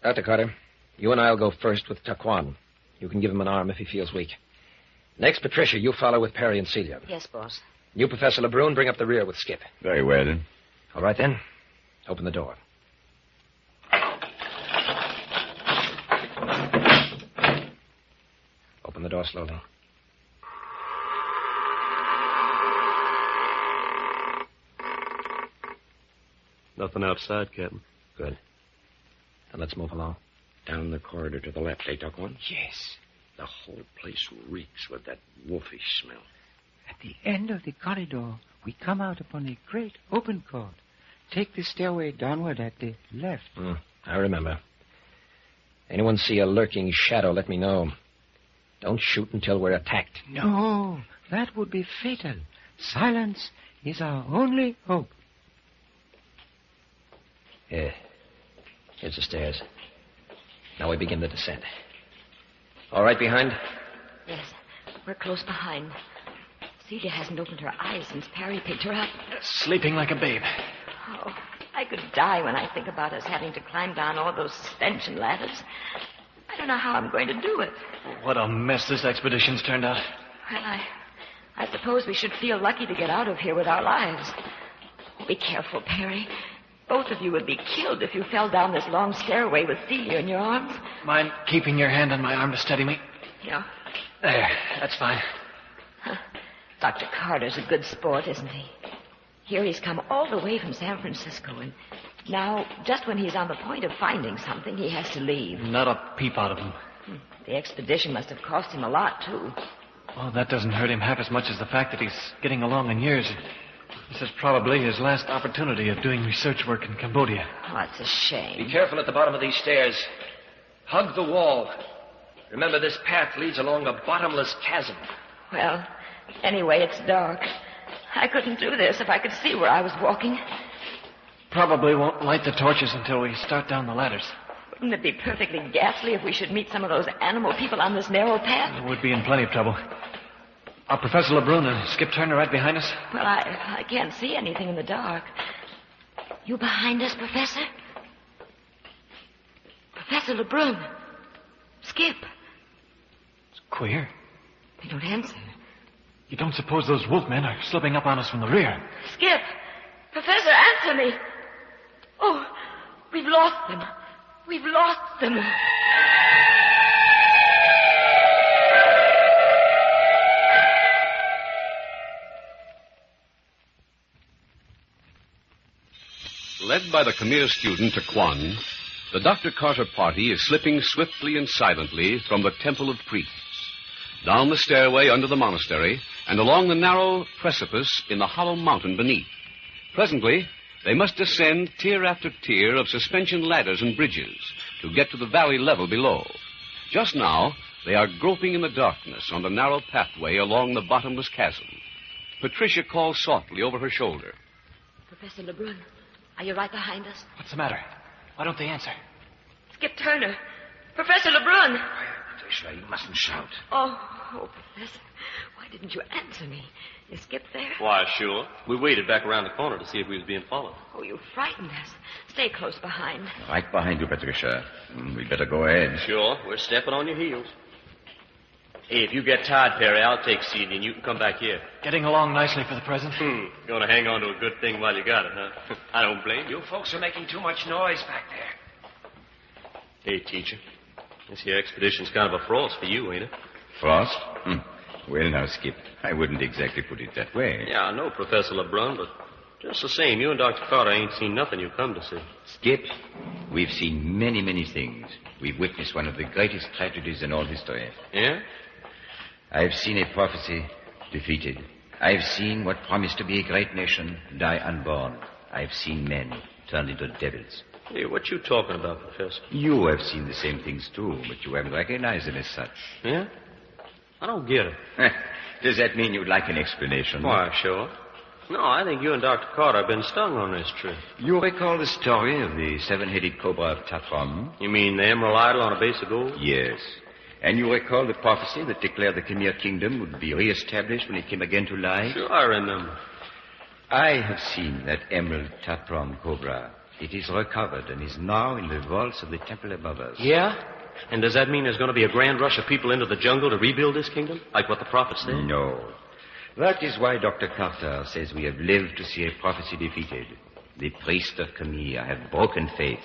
Dr. Carter, you and I'll go first with Taquan. You can give him an arm if he feels weak. Next, Patricia, you follow with Perry and Celia. Yes, boss. You, Professor Lebrun, bring up the rear with Skip. Very well, then. All right, then. Open the door. Open the door slowly. Nothing outside, Captain. Good. Then let's move along. Down the corridor to the left, eh, Taquan? Yes. The whole place reeks with that wolfish smell. At the end of the corridor, we come out upon a great open court. Take the stairway downward at the left. I remember. Anyone see a lurking shadow, let me know. Don't shoot until we're attacked. No, that would be fatal. Silence is our only hope. Yeah. Here's the stairs. Now we begin the descent. All right behind? Yes, we're close behind. Celia hasn't opened her eyes since Perry picked her up. Sleeping like a babe. Oh, I could die when I think about us having to climb down all those suspension ladders. I don't know how I'm going to do it. What a mess this expedition's turned out. Well, I suppose we should feel lucky to get out of here with our lives. Be careful, Perry. Both of you would be killed if you fell down this long stairway with Celia in your arms. Mind keeping your hand on my arm to steady me? Yeah. There, that's fine. Dr. Carter's a good sport, isn't he? Here he's come all the way from San Francisco, and now, just when he's on the point of finding something, he has to leave. Not a peep out of him. The expedition must have cost him a lot, too. Oh, that doesn't hurt him half as much as the fact that he's getting along in years. This is probably his last opportunity of doing research work in Cambodia. Oh, it's a shame. Be careful at the bottom of these stairs. Hug the wall. Remember, this path leads along a bottomless chasm. Well, anyway, it's dark. I couldn't do this if I could see where I was walking. Probably won't light the torches until we start down the ladders. Wouldn't it be perfectly ghastly if we should meet some of those animal people on this narrow path? We'd be in plenty of trouble. Are Professor LeBrun and Skip Turner right behind us? Well, I can't see anything in the dark. You behind us, Professor? Professor LeBrun. Skip. It's queer. They don't answer. You don't suppose those wolfmen are slipping up on us from the rear? Skip! Professor, answer me! Oh, we've lost them. We've lost them. Led by the Khmer student, Taquan, the Dr. Carter party is slipping swiftly and silently from the Temple of Priests, down the stairway under the monastery, and along the narrow precipice in the hollow mountain beneath. Presently, they must descend tier after tier of suspension ladders and bridges to get to the valley level below. Just now, they are groping in the darkness on the narrow pathway along the bottomless chasm. Patricia calls softly over her shoulder. Professor LeBrun, are you right behind us? What's the matter? Why don't they answer? Skip Turner. Professor LeBrun. Patricia, you mustn't shout. Oh, Professor, why didn't you answer me? Is Skip there? Why, sure. We waited back around the corner to see if we was being followed. Oh, you frightened us. Stay close behind. Right behind you, Patricia. We'd better go ahead. Sure. We're stepping on your heels. Hey, if you get tired, Perry, I'll take Celia and you can come back here. Getting along nicely for the present. Gonna hang on to a good thing while you got it, huh? I don't blame you. You folks are making too much noise back there. Hey, teacher. This here expedition's kind of a frost for you, ain't it? Frost? Well, now, Skip, I wouldn't exactly put it that way. Yeah, I know, Professor LeBrun, but just the same, you and Dr. Carter ain't seen nothing you come to see. Skip, we've seen many, many things. We've witnessed one of the greatest tragedies in all history. Yeah? I've seen a prophecy defeated. I've seen what promised to be a great nation die unborn. I've seen men turned into devils. Hey, what you talking about, Professor? You have seen the same things, too, but you haven't recognized them as such. Yeah? I don't get it. Does that mean you'd like an explanation? Why, sure. No, I think you and Dr. Carter have been stung on this trip. You recall the story of the seven-headed cobra of Tatram? You mean the emerald idol on a base of gold? Yes. And you recall the prophecy that declared the Khmer kingdom would be reestablished when it came again to life? Sure, I remember. I have seen that emerald Tatram cobra. It is recovered and is now in the vaults of the temple above us. Yeah? And does that mean there's going to be a grand rush of people into the jungle to rebuild this kingdom? Like what the prophet said? No. That is why Dr. Carter says we have lived to see a prophecy defeated. The priests of Khmer have broken faith.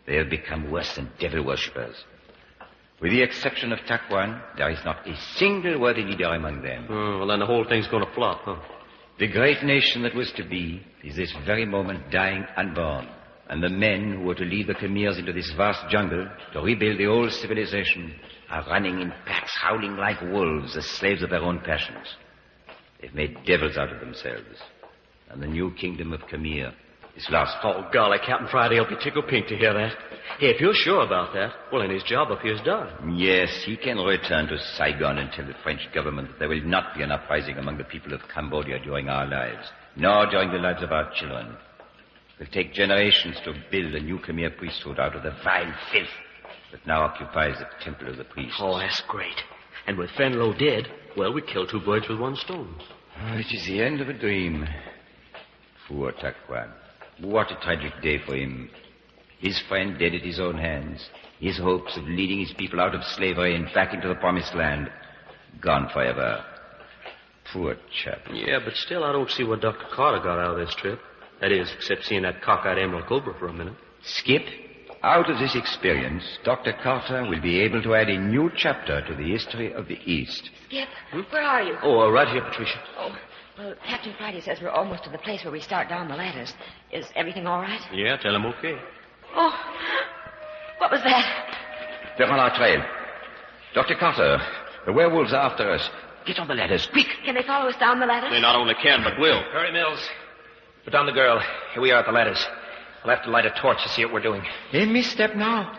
They have become worse than devil worshippers. With the exception of Taquan, there is not a single worthy leader among them. Oh, well, then the whole thing's going to flop, huh? The great nation that was to be is this very moment dying unborn. And the men who were to lead the Khmers into this vast jungle to rebuild the old civilization are running in packs, howling like wolves, as slaves of their own passions. They've made devils out of themselves. And the new kingdom of Khmer is lost. Oh, golly, Captain Friday will be tickled pink to hear that. Hey, if you're sure about that, well, then his job up here's done. Yes, he can return to Saigon and tell the French government that there will not be an uprising among the people of Cambodia during our lives, nor during the lives of our children. It will take generations to build a new Khmer priesthood out of the vile filth that now occupies the temple of the priests. Oh, that's great. And with Fenlo dead, well, we killed two birds with one stone. Oh, it is the end of a dream. Poor Taquan. What a tragic day for him. His friend dead at his own hands. His hopes of leading his people out of slavery and back into the promised land. Gone forever. Poor chap. Yeah, but still, I don't see what Dr. Carter got out of this trip. That is, except seeing that cockeyed emerald cobra for a minute. Skip, out of this experience, Dr. Carter will be able to add a new chapter to the history of the East. Skip, where are you? Oh, right here, Patricia. Oh, well, Captain Friday says we're almost to the place where we start down the ladders. Is everything all right? Yeah, tell him okay. Oh, what was that? They're on our trail. Dr. Carter, the werewolves are after us. Get on the ladders, quick. Can they follow us down the ladders? They not only can, but will. Hurry, Mills. Put down the girl. Here we are at the ladders. I'll have to light a torch to see what we're doing. A misstep now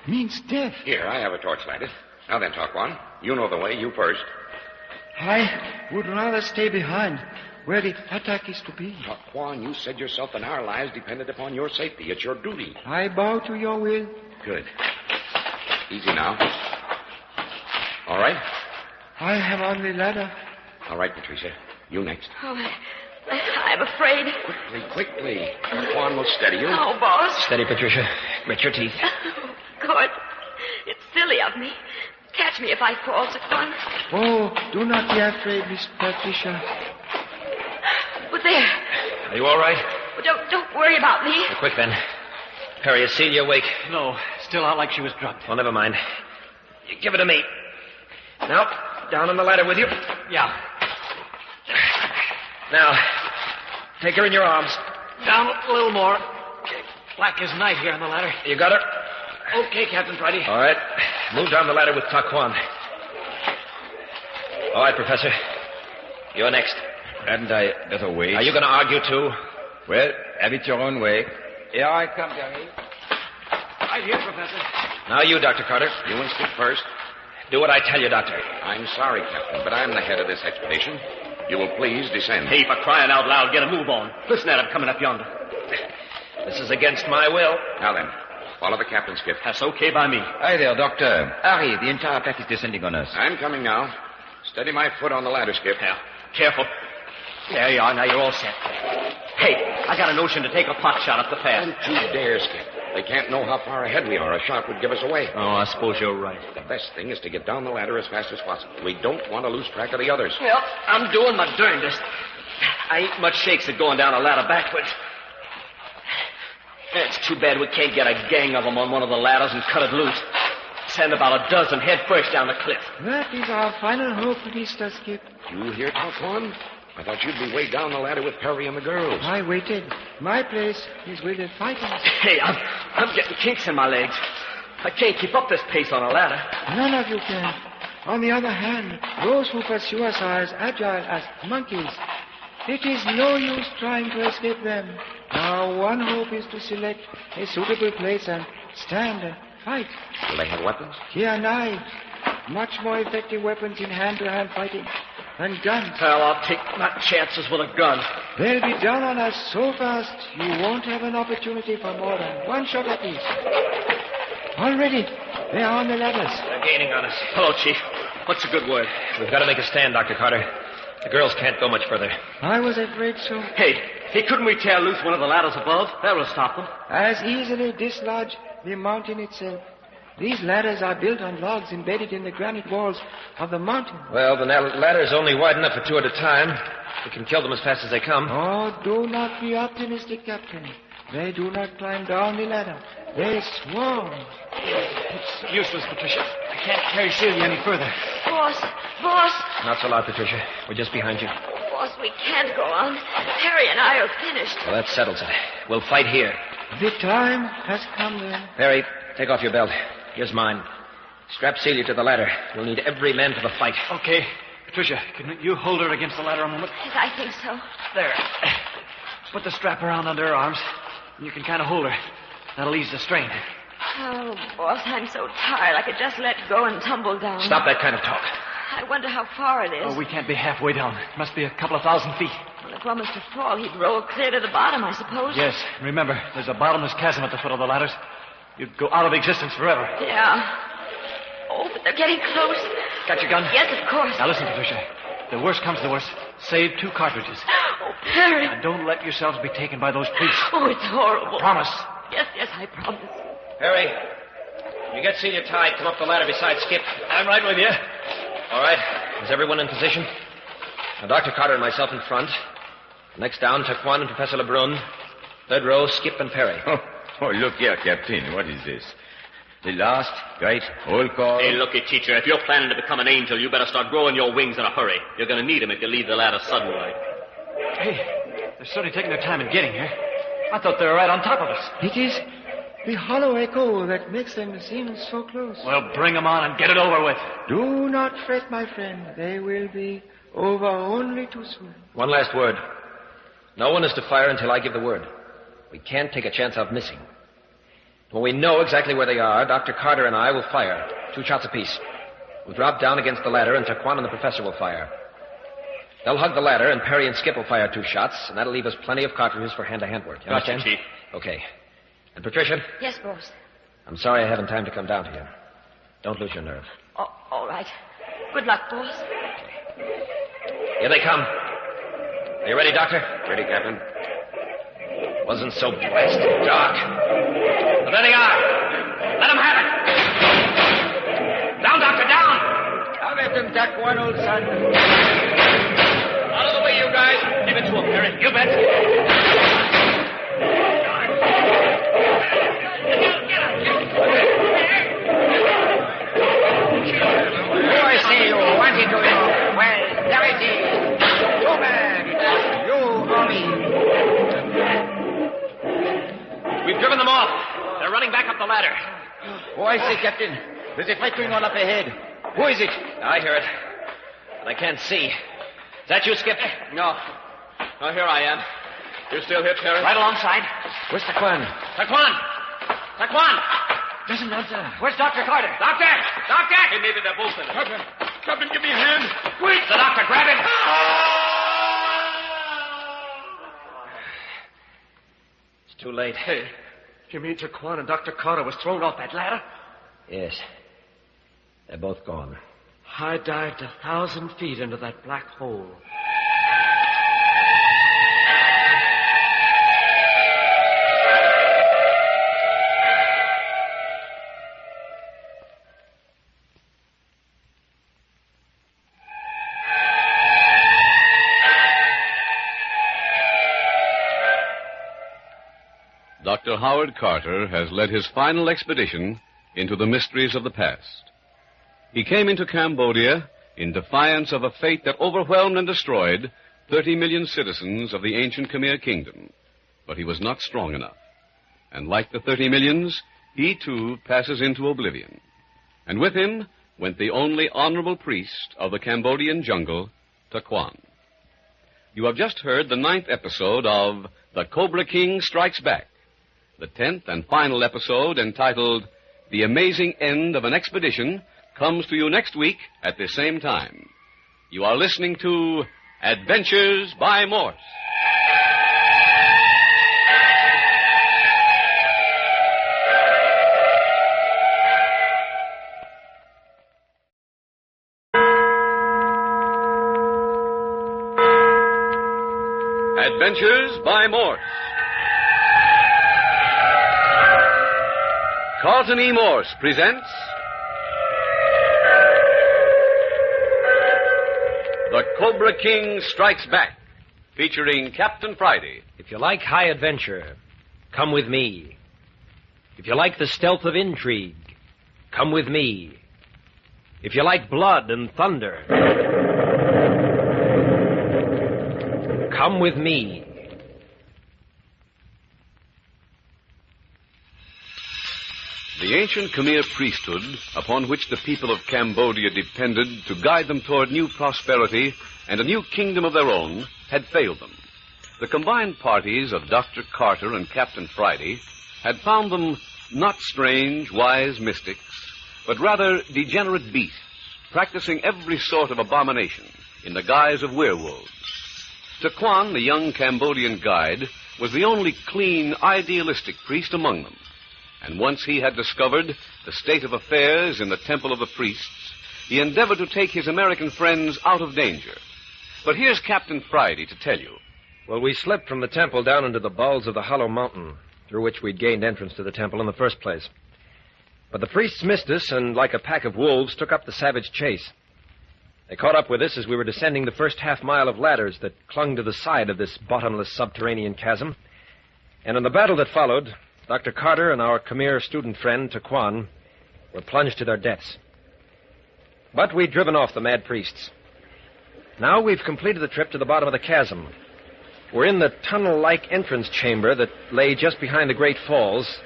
means death. Here, I have a torch lighted. Now then, Taquan, you know the way. You first. I would rather stay behind, where the attack is to be. Taquan, you said yourself that our lives depended upon your safety. It's your duty. I bow to your will. Good. Easy now. All right? I have only ladder. All right, Patricia. You next. Oh, I'm afraid. Quickly. Taquan will steady you. Oh, boss. Steady, Patricia. Grit your teeth. Oh, good. It's silly of me. Catch me if I fall, Taquan. Oh, do not be afraid, Miss Patricia. But there. Are you all right? Well, don't worry about me. Quick, then. Perry, is Celia awake? No, still out like she was drugged. Well, never mind. You give it to me. Now, down on the ladder with you. Yeah. Now, take her in your arms. Down a little more. Black as night here on the ladder. You got her? Okay, Captain Friday. All right. Move down the ladder with Taquan. All right, Professor. You're next. Hadn't I better wait? Are you going to argue, too? Well, have it your own way. Here I come, Gary. Right here, Professor. Now you, Dr. Carter. You and Skip first. Do what I tell you, Doctor. I'm sorry, Captain, but I'm the head of this expedition. You will please descend. Hey, for crying out loud, get a move on. Listen at him coming up yonder. This is against my will. Now then, follow the captain, Skip. That's okay by me. Hi there, Doctor. Hurry, the entire pack is descending on us. I'm coming now. Steady my foot on the ladder, Skip. Yeah, careful. There you are. Now you're all set. Hey, I got a notion to take a pot shot up the path. Don't you dare, Skip. They can't know how far ahead we are. A shot would give us away. Oh, I suppose you're right. The best thing is to get down the ladder as fast as possible. We don't want to lose track of the others. Well, I'm doing my darndest. I ain't much shakes at going down a ladder backwards. It's too bad we can't get a gang of them on one of the ladders and cut it loose. Send about a dozen head first down the cliff. That is our final hope, Mr. Skip. You hear, Taquan? I thought you'd be way down the ladder with Perry and the girls. I waited. My place is with the fighters. Hey, I'm getting kinks in my legs. I can't keep up this pace on a ladder. None of you can. On the other hand, those who pursue us are as agile as monkeys. It is no use trying to escape them. Our one hope is to select a suitable place and stand and fight. Will they have weapons? Here, knives. Much more effective weapons in hand-to-hand fighting than guns. Well, I'll take my chances with a gun. They'll be down on us so fast you won't have an opportunity for more than one shot at least. Already, they are on the ladders. They're gaining on us. Hello, Chief. What's a good word? We've got to make a stand, Dr. Carter. The girls can't go much further. I was afraid so. Hey, couldn't we tear loose one of the ladders above? That will stop them. As easily dislodge the mountain itself. These ladders are built on logs embedded in the granite walls of the mountain. Well, the ladder's only wide enough for two at a time. We can kill them as fast as they come. Oh, do not be optimistic, Captain. They do not climb down the ladder. They swarm. It's useless, Patricia. I can't carry Celia any further. Boss. Not so loud, Patricia. We're just behind you. Boss, we can't go on. Perry and I are finished. Well, that settles it. We'll fight here. The time has come then. Perry, take off your belt. Here's mine. Strap Celia to the ladder. We'll need every man for the fight. Okay. Patricia, can you hold her against the ladder a moment? Yes, I think so. There. Put the strap around under her arms, and you can kind of hold her. That'll ease the strain. Oh, boss, I'm so tired I could just let go and tumble down. Stop that kind of talk. I wonder how far it is. Oh, we can't be halfway down. It must be a couple of thousand feet. Well, if one was to fall, he'd roll clear to the bottom, I suppose. Yes. Remember, there's a bottomless chasm at the foot of the ladders. You'd go out of existence forever. Yeah. Oh, but they're getting close. Got your gun? Yes, of course. Now listen, Patricia. The worst comes to the worst. Save 2 cartridges. Oh, Perry. And don't let yourselves be taken by those priests. Oh, it's horrible. Promise. Yes, I promise. Perry, you get Celia tied. Come up the ladder beside Skip. I'm right with you. All right. Is everyone in position? Now, Dr. Carter and myself in front. Next down, Taquan and Professor Lebrun. Third row, Skip and Perry. Oh, look here, Captain. What is this? The last great roll call? Hey, looky, teacher. If you're planning to become an angel, you better start growing your wings in a hurry. You're going to need them if you leave the ladder suddenly. Hey, they're certainly taking their time in getting here. I thought they were right on top of us. It is the hollow echo that makes them seem so close. Well, bring them on and get it over with. Do not fret, my friend. They will be over only too soon. One last word. No one is to fire until I give the word. We can't take a chance of missing. When we know exactly where they are, Dr. Carter and I will fire. 2 shots apiece. We'll drop down against the ladder, and Taquan and the professor will fire. They'll hug the ladder, and Perry and Skip will fire 2 shots, and that'll leave us plenty of cartridges for hand-to-hand work. You Gotcha, understand? Chief. Okay. And Patricia? Yes, boss. I'm sorry I haven't time to come down here. Don't lose your nerve. Oh, all right. Good luck, boss. Here they come. Are you ready, Doctor? Ready, Captain. Wasn't so blasted dark. But there they are. Let them have it. Down, Doctor, down. I'll let them duck one, old son. Out of the way, you guys. Give it to him, Perry. You bet. Oh, I see you wanted to know. Well, there it is. Too bad. You or me. We've driven them off. They're running back up the ladder. Oh, I see, Captain. There's a fight going on up ahead. Who is it? I hear it. But I can't see. Is that you, Skip? No. Oh, here I am. You still here, Perry? Right alongside. Where's Taquan? Taquan! Taquan! Doesn't answer. Where's Dr. Carter? Doctor! Doctor! Hey, maybe they're both in it. Captain, give me a hand. Quick! The doctor, grab him! It's too late. Hey, you mean Taquan and Dr. Carter was thrown off that ladder? Yes. They're both gone. I dived 1,000 feet into that black hole. Dr. Howard Carter has led his final expedition into the mysteries of the past. He came into Cambodia in defiance of a fate that overwhelmed and destroyed 30 million citizens of the ancient Khmer Kingdom. But he was not strong enough. And like the 30 millions, he too passes into oblivion. And with him went the only honorable priest of the Cambodian jungle, Taquan. You have just heard the 9th episode of The Cobra King Strikes Back, the 10th and final episode entitled The Amazing End of an Expedition comes to you next week at the same time. You are listening to Adventures by Morse. Adventures by Morse. Carlton E. Morse presents The Cobra King Strikes Back, featuring Captain Friday. If you like high adventure, come with me. If you like the stealth of intrigue, come with me. If you like blood and thunder, come with me. The ancient Khmer priesthood, upon which the people of Cambodia depended to guide them toward new prosperity and a new kingdom of their own, had failed them. The combined parties of Dr. Carter and Captain Friday had found them not strange, wise mystics, but rather degenerate beasts, practicing every sort of abomination in the guise of werewolves. Taquan, the young Cambodian guide, was the only clean, idealistic priest among them. And once he had discovered the state of affairs in the temple of the priests, he endeavored to take his American friends out of danger. But here's Captain Friday to tell you. Well, we slipped from the temple down into the bowels of the hollow mountain, through which we'd gained entrance to the temple in the first place. But the priests missed us, and like a pack of wolves, took up the savage chase. They caught up with us as we were descending the first half-mile of ladders that clung to the side of this bottomless subterranean chasm. And in the battle that followed, Dr. Carter and our Khmer student friend, Taquan, were plunged to their deaths. But we'd driven off the mad priests. Now we've completed the trip to the bottom of the chasm. We're in the tunnel-like entrance chamber that lay just behind the great falls,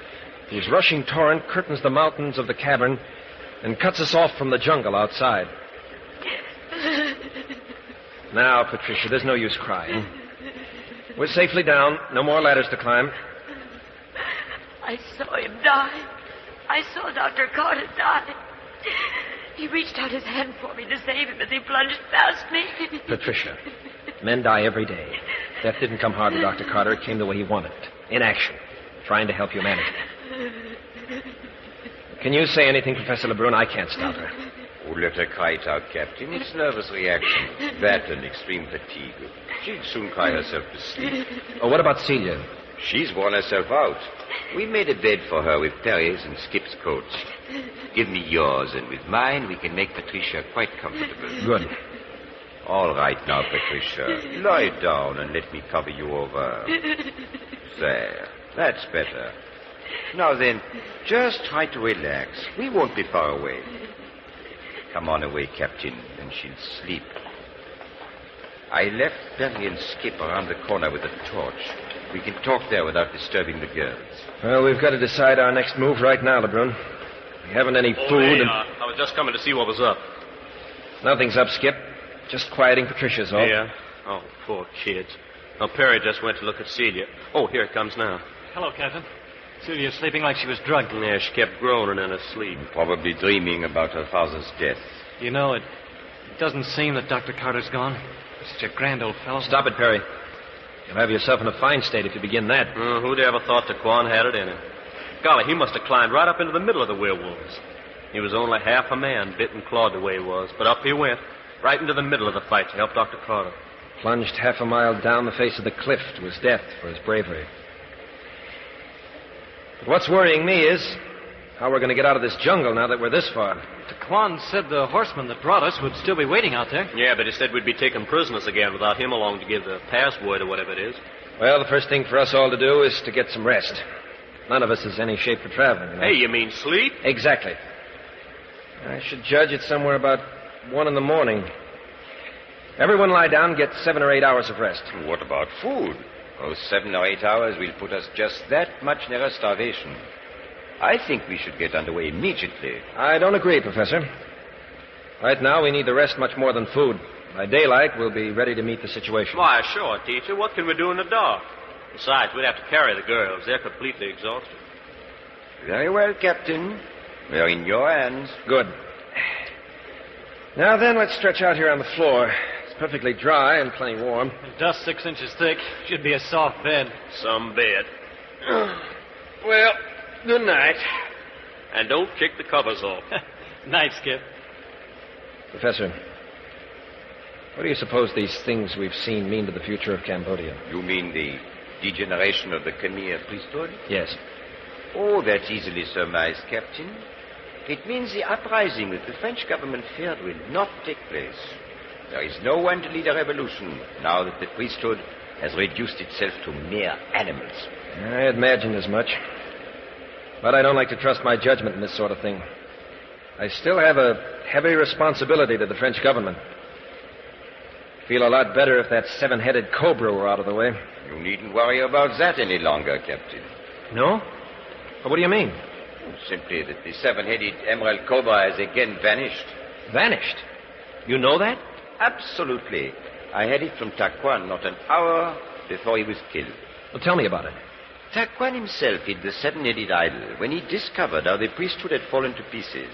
whose rushing torrent curtains the mountains of the cavern and cuts us off from the jungle outside. Now, Patricia, there's no use crying. We're safely down. No more ladders to climb. I saw him die. I saw Dr. Carter die. He reached out his hand for me to save him as he plunged past me. Patricia, men die every day. Death didn't come hard to Dr. Carter. It came the way he wanted it. In action. Trying to help humanity. Can you say anything, Professor Lebrun? I can't stop her. Oh, let her cry it out, Captain. It's nervous reaction. That and extreme fatigue. She'll soon cry herself to sleep. Oh, what about Celia? She's worn herself out. We made a bed for her with Perry's and Skip's coats. Give me yours, and with mine we can make Patricia quite comfortable. Good. All right now, Patricia. Lie down and let me cover you over. There. That's better. Now then, just try to relax. We won't be far away. Come on away, Captain, and she'll sleep. I left Perry and Skip around the corner with a torch. We can talk there without disturbing the girls. Well, we've got to decide our next move right now, Lebrun. We haven't any food Hey, and... I was just coming to see what was up. Nothing's up, Skip. Just quieting Patricia's all. Yeah? Oh, poor kids. Oh, Perry just went to look at Celia. Oh, here it comes now. Hello, Captain. Celia's sleeping like she was drugged. Yeah, she kept groaning in her sleep. Probably dreaming about her father's death. You know, it doesn't seem that Dr. Carter's gone. He's such a grand old fellow. Stop it, Perry. You'll have yourself in a fine state if you begin that. Who'd ever thought Taquan had it in him? Golly, he must have climbed right up into the middle of the werewolves. He was only half a man, bit and clawed the way he was. But up he went, right into the middle of the fight to help Dr. Carter. Plunged half a mile down the face of the cliff to his death for his bravery. But what's worrying me is how we're going to get out of this jungle now that we're this far. Taquan said the horseman that brought us would still be waiting out there. Yeah, but he said we'd be taken prisoners again without him along to give the password or whatever it is. Well, the first thing for us all to do is to get some rest. None of us is any shape for traveling. You know? Hey, you mean sleep? Exactly. I should judge it's somewhere about 1 a.m. Everyone lie down and get 7 or 8 hours of rest. What about food? Those 7 or 8 hours will put us just that much nearer starvation. I think we should get underway immediately. I don't agree, Professor. Right now, we need the rest much more than food. By daylight, we'll be ready to meet the situation. Why, sure, teacher. What can we do in the dark? Besides, we'd have to carry the girls. They're completely exhausted. Very well, Captain. We're in your hands. Good. Now then, let's stretch out here on the floor. It's perfectly dry and plenty warm. The dust 6 inches thick. Should be a soft bed. Some bed. Well, good night. And don't kick the covers off. Night, Skip. Professor, what do you suppose these things we've seen mean to the future of Cambodia? You mean the degeneration of the Khmer priesthood? Yes. Oh, that's easily surmised, Captain. It means the uprising that the French government feared will not take place. There is no one to lead a revolution now that the priesthood has reduced itself to mere animals. I imagined as much. But I don't like to trust my judgment in this sort of thing. I still have a heavy responsibility to the French government. Feel a lot better if that 7-headed cobra were out of the way. You needn't worry about that any longer, Captain. No? But what do you mean? Simply that the 7-headed emerald cobra has again vanished. Vanished? You know that? Absolutely. I had it from Taquan not an hour before he was killed. Well, tell me about it. Taquan himself hid the 7-headed idol when he discovered how the priesthood had fallen to pieces.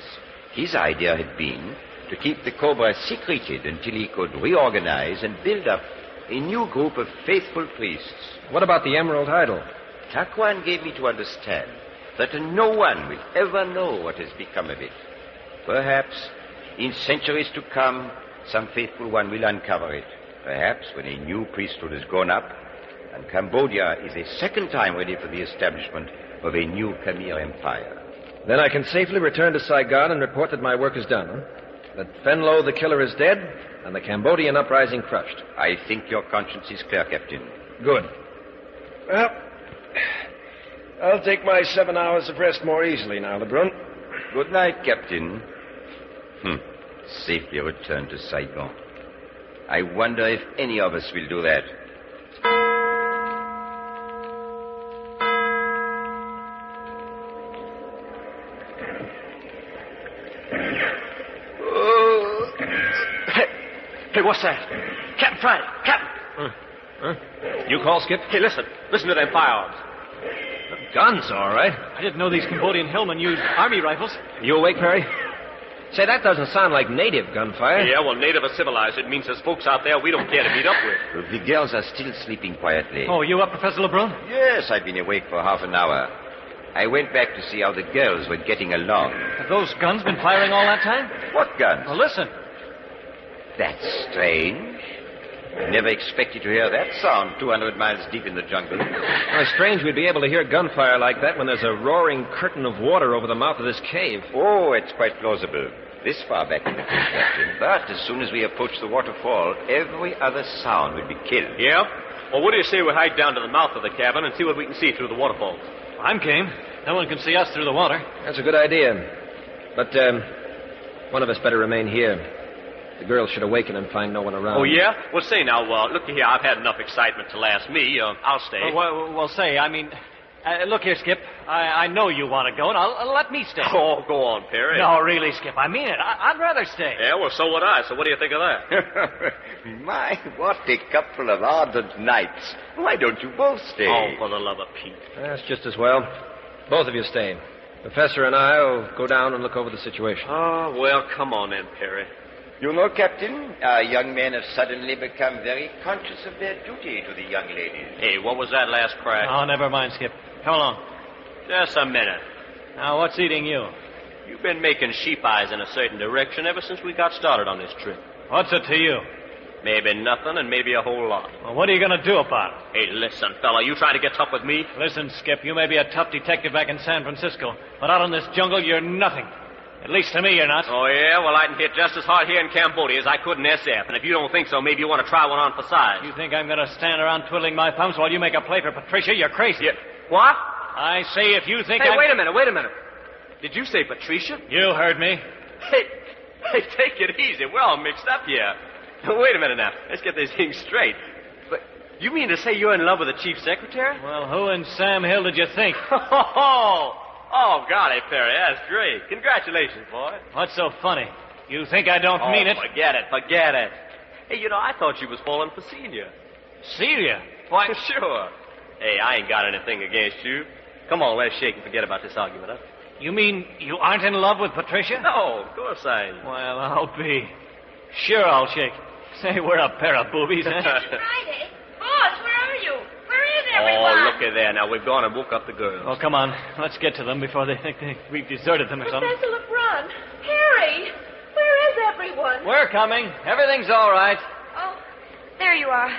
His idea had been to keep the Cobra secreted until he could reorganize and build up a new group of faithful priests. What about the Emerald Idol? Taquan gave me to understand that no one will ever know what has become of it. Perhaps, in centuries to come, some faithful one will uncover it. Perhaps when a new priesthood has grown up, and Cambodia is a second time ready for the establishment of a new Khmer Empire. Then I can safely return to Saigon and report that my work is done, huh? That Fenlo the killer is dead, and the Cambodian uprising crushed. I think your conscience is clear, Captain. Good. Well, I'll take my 7 hours of rest more easily now, Lebrun. Good night, Captain. Safely return to Saigon. I wonder if any of us will do that. Hey, what's that? Captain Friday. Captain. You call, Skip? Hey, listen. Listen to them firearms. Guns, all right. I didn't know these Cambodian hillmen used army rifles. You awake, Perry? Say, that doesn't sound like native gunfire. Yeah, well, native or civilized. It means there's folks out there we don't care to meet up with. The girls are still sleeping quietly. Oh, you up, Professor Lebrun? Yes, I've been awake for half an hour. I went back to see how the girls were getting along. Have those guns been firing all that time? What guns? Well, listen. That's strange. I never expected to hear that sound 200 miles deep in the jungle. Well, strange we'd be able to hear gunfire like that when there's a roaring curtain of water over the mouth of this cave. Oh, it's quite plausible. This far back in the cave, Captain. But as soon as we approach the waterfall, every other sound will be killed. Yeah? Well, what do you say we hike down to the mouth of the cabin and see what we can see through the waterfall? I'm game. No one can see us through the water. That's a good idea. But, one of us better remain here. The girls should awaken and find no one around. Oh, yeah? Well, say now, look here, I've had enough excitement to last me. I'll stay. Well, say, I mean... look here, Skip. I know you want to go, and I'll let me stay. Oh, go on, Perry. No, really, Skip. I mean it. I'd rather stay. Yeah, well, so would I. So what do you think of that? My, what a couple of ardent knights. Why don't you both stay? Oh, for the love of Pete. That's just as well. Both of you stay. Professor and I will go down and look over the situation. Oh, well, come on then, Perry. You know, Captain, our young men have suddenly become very conscious of their duty to the young ladies. Hey, what was that last crack? Oh, never mind, Skip. How long? Just a minute. Now, what's eating you? You've been making sheep eyes in a certain direction ever since we got started on this trip. What's it to you? Maybe nothing and maybe a whole lot. Well, what are you going to do about it? Hey, listen, fella, you trying to get tough with me? Listen, Skip, you may be a tough detective back in San Francisco, but out in this jungle, you're nothing. At least to me, you're not. Oh, yeah? Well, I can hit just as hard here in Cambodia as I could in SF. And if you don't think so, maybe you want to try one on for size. You think I'm going to stand around twiddling my thumbs while you make a play for Patricia? You're crazy. Yeah. What? I say if you think Hey, wait a minute. Did you say Patricia? You heard me. Hey, take it easy. We're all mixed up here. Wait a minute now. Let's get this thing straight. But you mean to say you're in love with the chief secretary? Well, who in Sam Hill did you think? Oh, golly, Perry, that's great. Congratulations, boy. What's so funny? You think I don't mean it? Forget it. Hey, I thought you was falling for Celia. Celia? Why, sure. Hey, I ain't got anything against you. Come on, let's shake and forget about this argument, huh? You mean you aren't in love with Patricia? No, of course I ain't. Well, I'll be. Sure, I'll shake. Say, we're a pair of boobies, huh? Friday? Boss, where are you? Where is everyone? Oh, look at there. Now, we've gone and woke up the girls. Oh, come on. Let's get to them before they think we've deserted them or something. Professor Lebrun. Harry. Where is everyone? We're coming. Everything's all right. Oh, there you are.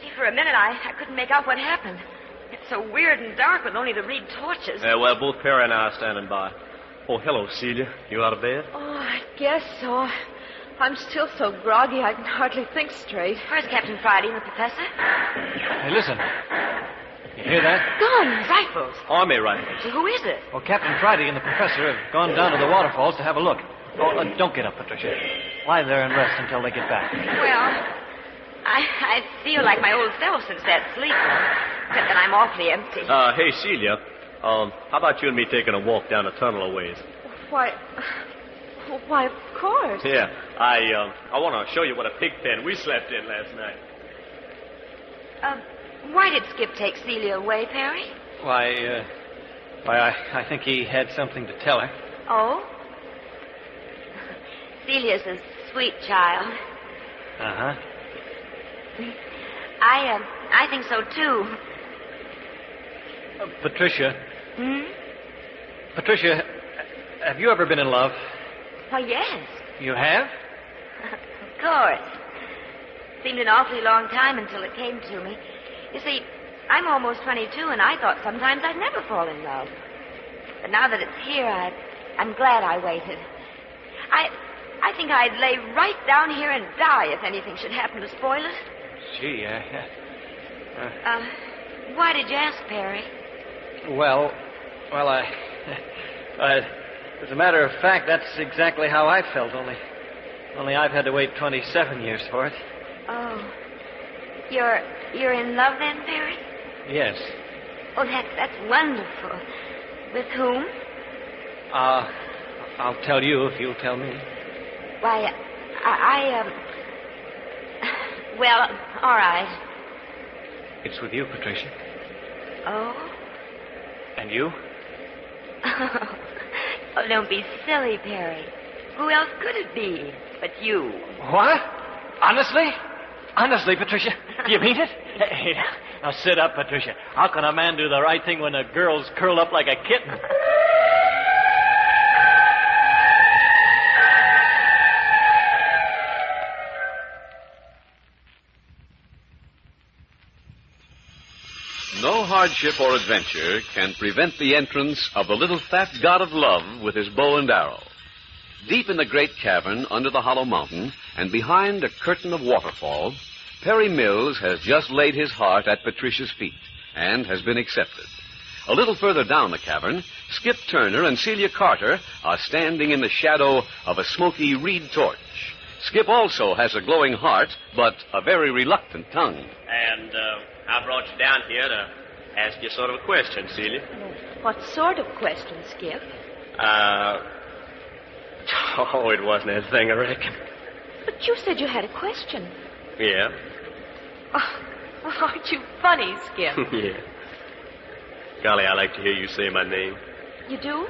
Gee, for a minute, I couldn't make out what happened. It's so weird and dark with only the reed torches. Well, both Perry and I are standing by. Oh, hello, Celia. You out of bed? Oh, I guess so. I'm still so groggy I can hardly think straight. Where's Captain Friday and the professor? Hey, listen. You hear that? Guns, rifles. Army rifles. So who is it? Well, Captain Friday and the professor have gone down to the waterfalls to have a look. Oh, don't get up, Patricia. Lie there and rest until they get back. Well, I feel like my old self since that sleep, except that I'm awfully empty. Hey, Celia. How about you and me taking a walk down the tunnel a ways? Why, of course. Yeah, I want to show you what a pig pen we slept in last night. Why did Skip take Celia away, Perry? Why, I think he had something to tell her. Oh? Celia's a sweet child. Uh-huh. I think so, too. Patricia. Hmm? Patricia, have you ever been in love? Why, yes. You have? Of course. Seemed an awfully long time until it came to me. You see, I'm almost 22, and I thought sometimes I'd never fall in love. But now that it's here, I'm glad I waited. I think I'd lay right down here and die if anything should happen to spoil it. Gee, Why did you ask, Perry? Well, as a matter of fact, that's exactly how I felt, only I've had to wait 27 years for it. Oh. You're in love then, Perry? Yes. Oh, that's wonderful. With whom? I'll tell you if you'll tell me. Why, well, all right. It's with you, Patricia. Oh? And you? Oh, don't be silly, Perry. Who else could it be but you? What? Honestly? Honestly, Patricia? You mean it? Hey, now sit up, Patricia. How can a man do the right thing when a girl's curled up like a kitten? No hardship or adventure can prevent the entrance of the little fat god of love with his bow and arrow. Deep in the great cavern under the hollow mountain and behind a curtain of waterfall, Perry Mills has just laid his heart at Patricia's feet and has been accepted. A little further down the cavern, Skip Turner and Celia Carter are standing in the shadow of a smoky reed torch. Skip also has a glowing heart, but a very reluctant tongue. And I brought you down here to ask you sort of a question, Celia. What sort of question, Skip? Oh, it wasn't anything, I reckon. But you said you had a question. Yeah? Oh, aren't you funny, Skip? Yeah. Golly, I like to hear you say my name. You do?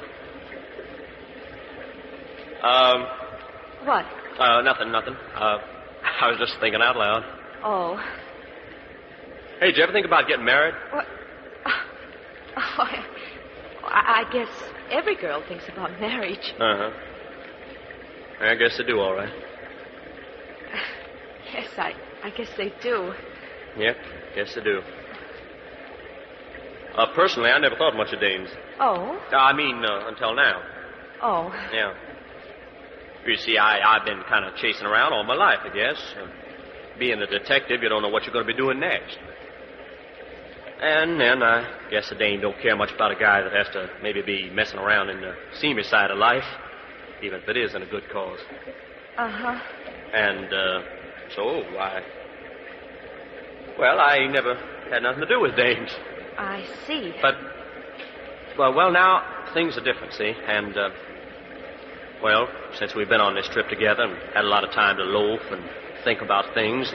What? Nothing. I was just thinking out loud. Oh. Hey, did you ever think about getting married? What? Oh, I guess every girl thinks about marriage. Uh-huh. I guess they do, all right. Yes, I guess they do. Yep, guess they do. Personally, I never thought much of dames. Oh? I mean, until now. Oh. Yeah. You see, I've been kind of chasing around all my life, I guess. Being a detective, you don't know what you're going to be doing next. And then I guess a dame don't care much about a guy that has to maybe be messing around in the seamy side of life, even if it is in a good cause. Uh-huh. And, so I never had nothing to do with dames. I see. But, well, now things are different, see? And, since we've been on this trip together and had a lot of time to loaf and think about things,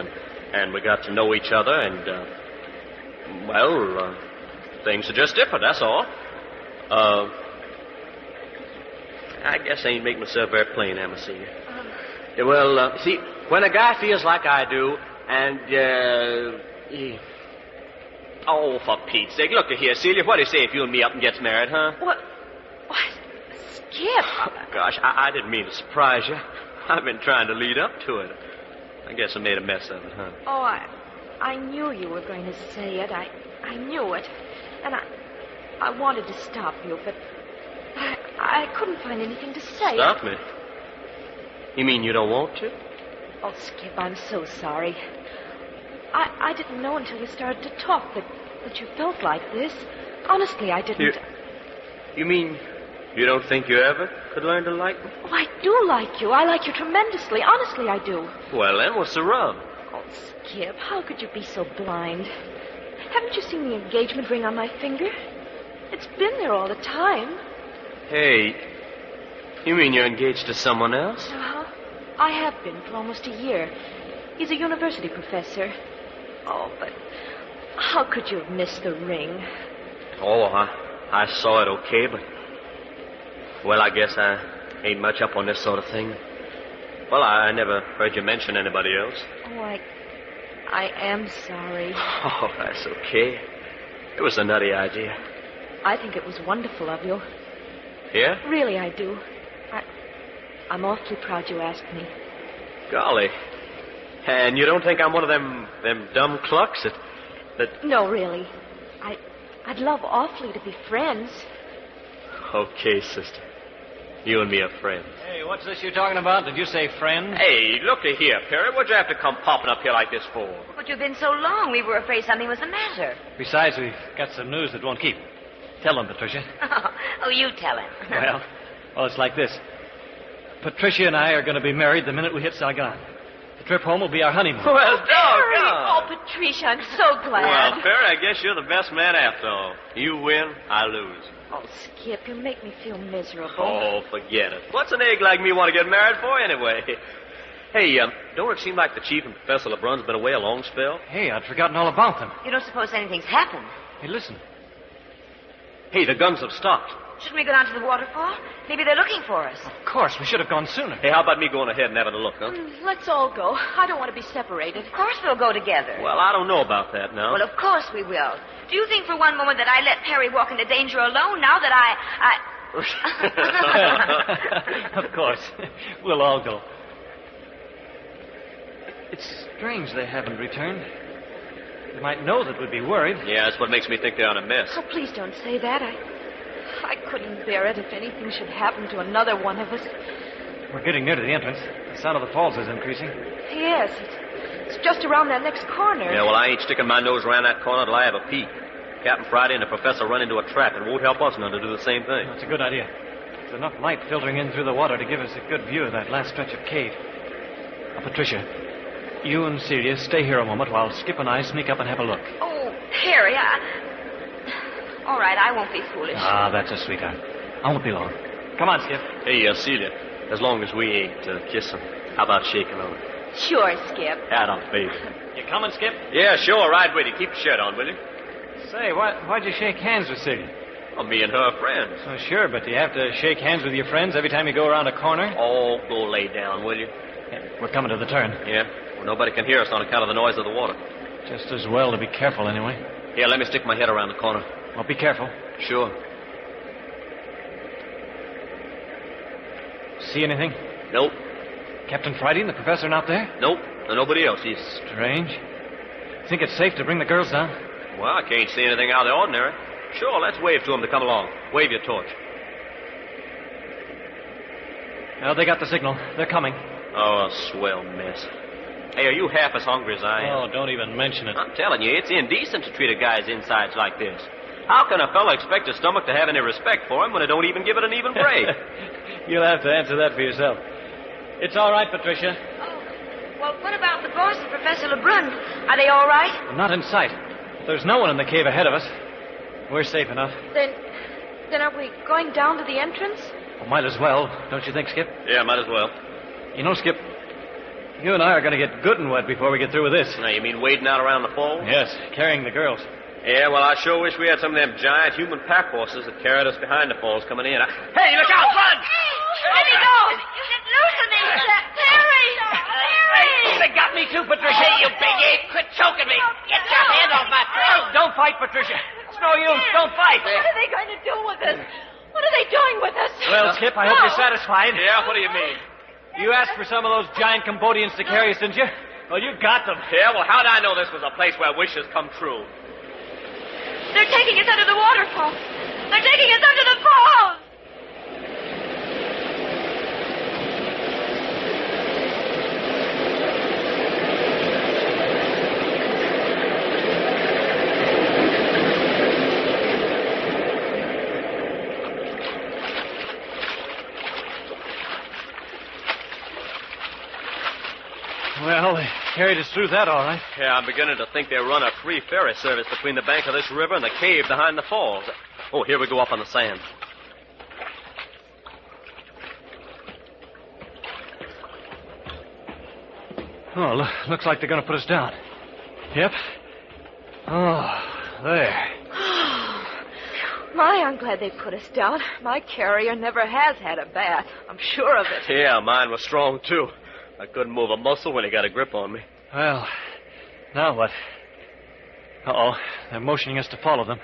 and we got to know each other, and, things are just different, that's all. I guess I ain't making myself very plain, am I, Celia? See, when a guy feels like I do, and, oh, for Pete's sake, look here, Celia, what do you say if you and me up and gets married, huh? What? Skip! Oh, gosh, I didn't mean to surprise you. I've been trying to lead up to it. I guess I made a mess of it, huh? Oh, I knew you were going to say it. I knew it. And I wanted to stop you, but I couldn't find anything to say. Stop me? You mean you don't want to? Oh, Skip, I'm so sorry. I didn't know until we started to talk that you felt like this. Honestly, I didn't. You mean you don't think you ever could learn to like me? Oh, I do like you. I like you tremendously. Honestly, I do. Well, then, what's the rub? Oh, Skip, how could you be so blind? Haven't you seen the engagement ring on my finger? It's been there all the time. Hey, you mean you're engaged to someone else? Uh-huh. I have been for almost a year. He's a university professor. Oh, but how could you have missed the ring? Oh, I saw it okay, but... Well, I guess I ain't much up on this sort of thing. Well, I never heard you mention anybody else. Oh, I am sorry. Oh, that's okay. It was a nutty idea. I think it was wonderful of you. Yeah? Really, I do. I'm awfully proud you asked me. Golly. And you don't think I'm one of them dumb clucks that... No, really. I'd love awfully to be friends. Okay, sister. You and me are friends. Hey, what's this you're talking about? Did you say friend? Hey, looky here, Perry. What'd you have to come popping up here like this for? But you've been so long, we were afraid something was the matter. Besides, we've got some news that won't keep. Tell him, Patricia. Oh, you tell him. Well, it's like this. Patricia and I are going to be married the minute we hit Saigon. The trip home will be our honeymoon. Well, Perry! doggone. Oh, Patricia, I'm so glad. Well, Perry, I guess you're the best man after all. You win, I lose. Oh, Skip, you make me feel miserable. Oh, forget it. What's an egg like me want to get married for anyway? Hey, don't it seem like the Chief and Professor LeBrun's been away a long spell? Hey, I'd forgotten all about them. You don't suppose anything's happened? Hey, listen. Hey, the guns have stopped. Shouldn't we go down to the waterfall? Maybe they're looking for us. Of course, we should have gone sooner. Hey, how about me going ahead and having a look, huh? Let's all go. I don't want to be separated. Of course we'll go together. Well, I don't know about that now. Well, of course we will. Do you think for one moment that I let Perry walk into danger alone now that Of course. We'll all go. It's strange they haven't returned. They might know that we'd be worried. Yeah, that's what makes me think they're on a mess. Oh, please don't say that. I couldn't bear it if anything should happen to another one of us. We're getting near to the entrance. The sound of the falls is increasing. Yes, it's just around that next corner. Yeah, well, I ain't sticking my nose around that corner till I have a peek. Captain Friday and the professor run into a trap. It won't help us none to do the same thing. That's a good idea. There's enough light filtering in through the water to give us a good view of that last stretch of cave. Now, Patricia, you and Celia stay here a moment while Skip and I sneak up and have a look. Oh, Perry, All right, I won't be foolish. Ah, that's a sweetheart. I won't be long. Come on, Skip. Hey, Celia, as long as we ain't kissing, how about shaking on it? Sure, Skip. Hat on, baby. You coming, Skip? Yeah, sure. Right with you. Keep your shirt on, will you? Say, why'd you shake hands with Celia? Well, me and her are friends. Oh, sure, but do you have to shake hands with your friends every time you go around a corner? Oh, go lay down, will you? Yeah, we're coming to the turn. Yeah? Well, nobody can hear us on account of the noise of the water. Just as well to be careful, anyway. Here, let me stick my head around the corner. Well, be careful. Sure. See anything? Nope. Captain Friday and the professor not there? Nope. And nobody else. He's... Strange. Think it's safe to bring the girls down? Well, I can't see anything out of the ordinary. Sure, let's wave to them to come along. Wave your torch. Well, they got the signal. They're coming. Oh, a swell mess. Hey, are you half as hungry as I am? Oh, don't even mention it. I'm telling you, it's indecent to treat a guy's insides like this. How can a fellow expect his stomach to have any respect for him when it don't even give it an even break? You'll have to answer that for yourself. It's all right, Patricia. Oh, well, what about the boss and Professor Lebrun? Are they all right? Well, not in sight. There's no one in the cave ahead of us. We're safe enough. Then are we going down to the entrance? Well, might as well, don't you think, Skip? Yeah, might as well. You know, Skip, you and I are going to get good and wet before we get through with this. Now, you mean wading out around the falls? Yes, carrying the girls. Yeah, well, I sure wish we had some of them giant human pack horses that carried us behind the falls coming in. Hey, look out! Run! Let me go! Loosen me! Perry! Perry! They got me too, Patricia. Hey, you big ape, quit choking me. Get your hand off my throat. Don't fight, Patricia. It's no use. Don't fight. What are they going to do with us? What are they doing with us? Well, Skip, I hope you're satisfied. Yeah, what do you mean? You asked for some of those giant Cambodians to carry us, didn't you? Well, you got them. Yeah, well, how'd I know this was a place where wishes come true? They're taking us under the waterfall. They're taking us under the falls. Well, they carried us through that all right. Yeah, I'm beginning to think they run a free ferry service between the bank of this river and the cave behind the falls. Oh, here we go up on the sand. Oh, looks like they're going to put us down. Yep. Oh, there. My, I'm glad they put us down. My carrier never has had a bath. I'm sure of it. Yeah, mine was strong, too. I couldn't move a muscle when he got a grip on me. Well, now what? Uh-oh. They're motioning us to follow them.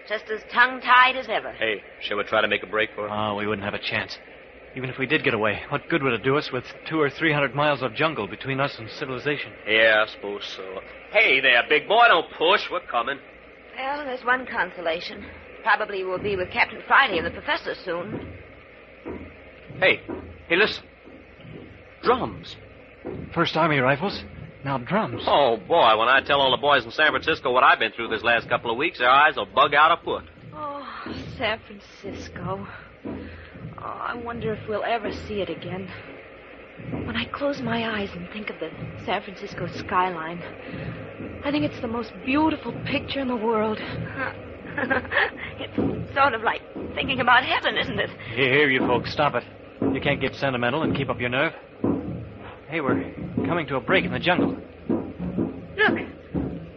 Just as tongue-tied as ever. Hey, shall we try to make a break for it? Oh, we wouldn't have a chance. Even if we did get away, what good would it do us with 200 or 300 miles of jungle between us and civilization? Yeah, I suppose so. Hey there, big boy, don't push. We're coming. Well, there's one consolation. Probably we'll be with Captain Friday and the professor soon. Hey, listen. Drums. First Army rifles, now drums. Oh, boy, when I tell all the boys in San Francisco what I've been through this last couple of weeks, their eyes will bug out a foot. Oh, San Francisco. Oh, I wonder if we'll ever see it again. When I close my eyes and think of the San Francisco skyline, I think it's the most beautiful picture in the world. It's sort of like thinking about heaven, isn't it? Here, you folks, stop it. You can't get sentimental and keep up your nerve. Hey, we're coming to a break in the jungle. Look.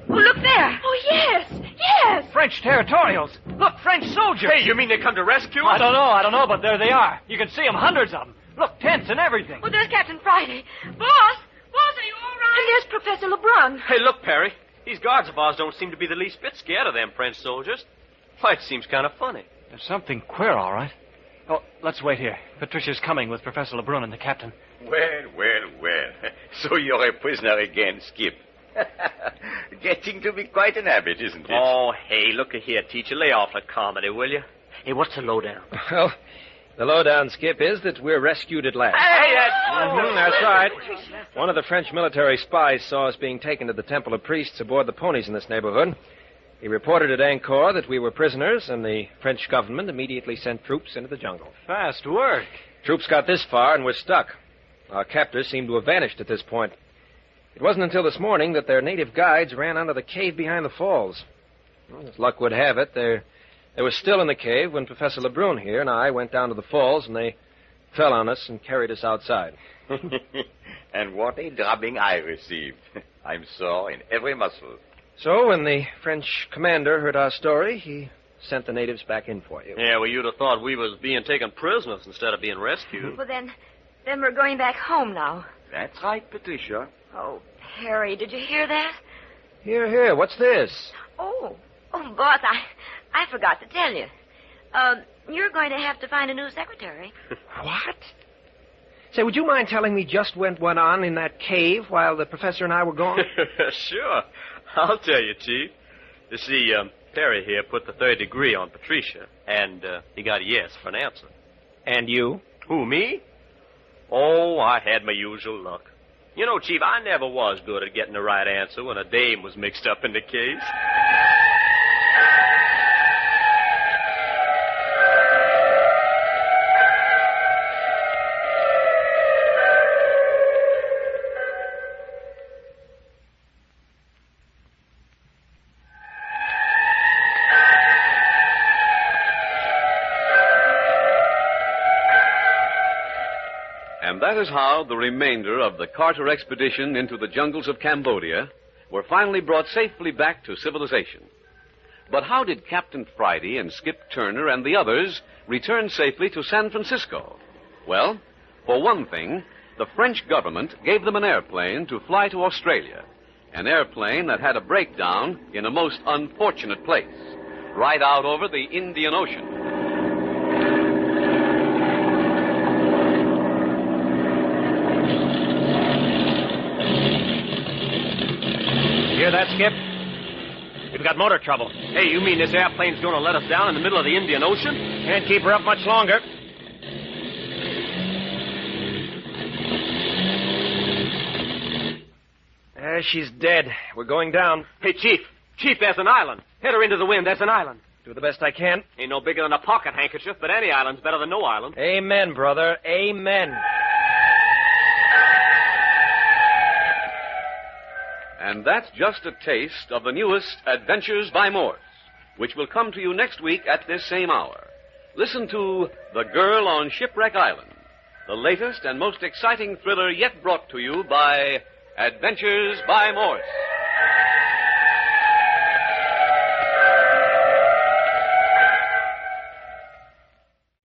Oh, look there. Oh, yes. French territorials. Look, French soldiers. Hey, you mean they come to rescue us? I don't know, but there they are. You can see them, hundreds of them. Look, tents and everything. Oh, there's Captain Friday. Boss, are you all right? And there's Professor LeBrun. Hey, look, Perry. These guards of ours don't seem to be the least bit scared of them French soldiers. Why, it seems kind of funny. There's something queer, all right. Oh, let's wait here. Patricia's coming with Professor LeBrun and the captain. Well. So you're a prisoner again, Skip. Getting to be quite an habit, isn't it? Oh, hey, look here, teacher. Lay off the comedy, will you? Hey, what's the lowdown? Well, the lowdown, Skip, is that we're rescued at last. Hey, that's right. One of the French military spies saw us being taken to the Temple of Priests aboard the ponies in this neighborhood. He reported at Ankar that we were prisoners, and the French government immediately sent troops into the jungle. Fast work. Troops got this far and were stuck. Our captors seemed to have vanished at this point. It wasn't until this morning that their native guides ran out of the cave behind the falls. Well, as luck would have it, they were still in the cave when Professor LeBrun here and I went down to the falls, and they fell on us and carried us outside. And what a drubbing I received. I'm sore in every muscle. So when the French commander heard our story, he sent the natives back in for you. Yeah, well, you'd have thought we was being taken prisoners instead of being rescued. Well, then we're going back home now. That's right, Patricia. Oh, Perry, did you hear that? Here, what's this? Oh, boss, I forgot to tell you. You're going to have to find a new secretary. What? Say, would you mind telling me just what went on in that cave while the professor and I were gone? Sure. I'll tell you, Chief. You see, Perry here put the third degree on Patricia, and he got a yes for an answer. And you? Who, me? Oh, I had my usual luck. You know, Chief, I never was good at getting the right answer when a dame was mixed up in the case. And that is how the remainder of the Carter expedition into the jungles of Cambodia were finally brought safely back to civilization. But how did Captain Friday and Skip Turner and the others return safely to San Francisco? Well, for one thing, the French government gave them an airplane to fly to Australia, an airplane that had a breakdown in a most unfortunate place, right out over the Indian Ocean. Hear that, Skip? We've got motor trouble. Hey, you mean this airplane's going to let us down in the middle of the Indian Ocean? Can't keep her up much longer. She's dead. We're going down. Hey, Chief, there's an island. Head her into the wind. There's an island. Do the best I can. Ain't no bigger than a pocket handkerchief, but any island's better than no island. Amen, brother. Amen. And that's just a taste of the newest Adventures by Morse, which will come to you next week at this same hour. Listen to The Girl on Shipwreck Island, the latest and most exciting thriller yet brought to you by Adventures by Morse.